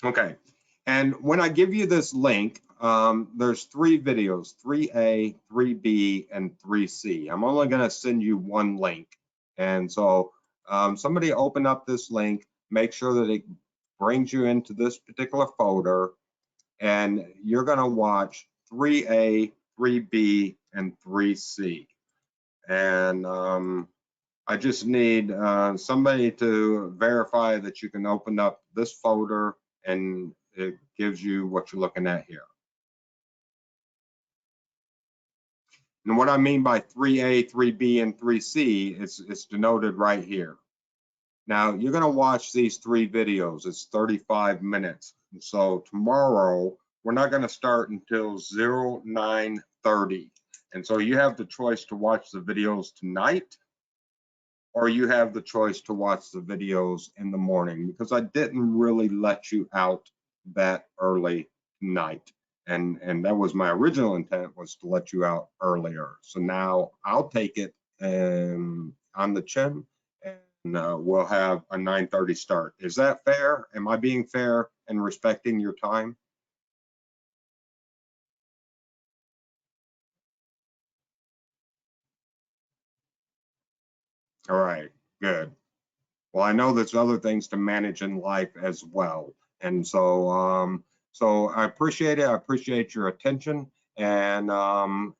Okay, and when I give you this link, there's 3 videos, 3A, 3B, and 3C. I'm only going to send you one link. And so somebody open up this link, make sure that it brings you into this particular folder, and you're going to watch 3A, 3B, and 3C. And I just need somebody to verify that you can open up this folder, and it gives you what you're looking at here. And what I mean by 3A, 3B, and 3C, it's denoted right here. Now, you're going to watch these 3 videos. It's 35 minutes. And so tomorrow, we're not going to start until 09:30. And so you have the choice to watch the videos tonight, or you have the choice to watch the videos in the morning, because I didn't really let you out that early tonight. And that was my original intent, was to let you out earlier. So now I'll take it on the chin, and we'll have a 9:30 start. Is that fair? Am I being fair and respecting your time? All right, good. Well, I know there's other things to manage in life as well. And so, so I appreciate it. I appreciate your attention, and go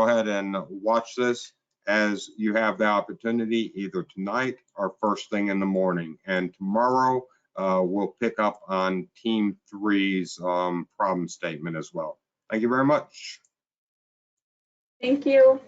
ahead and watch this as you have the opportunity, either tonight or first thing in the morning. And tomorrow, we'll pick up on Team 3's problem statement as well. Thank you very much. Thank you.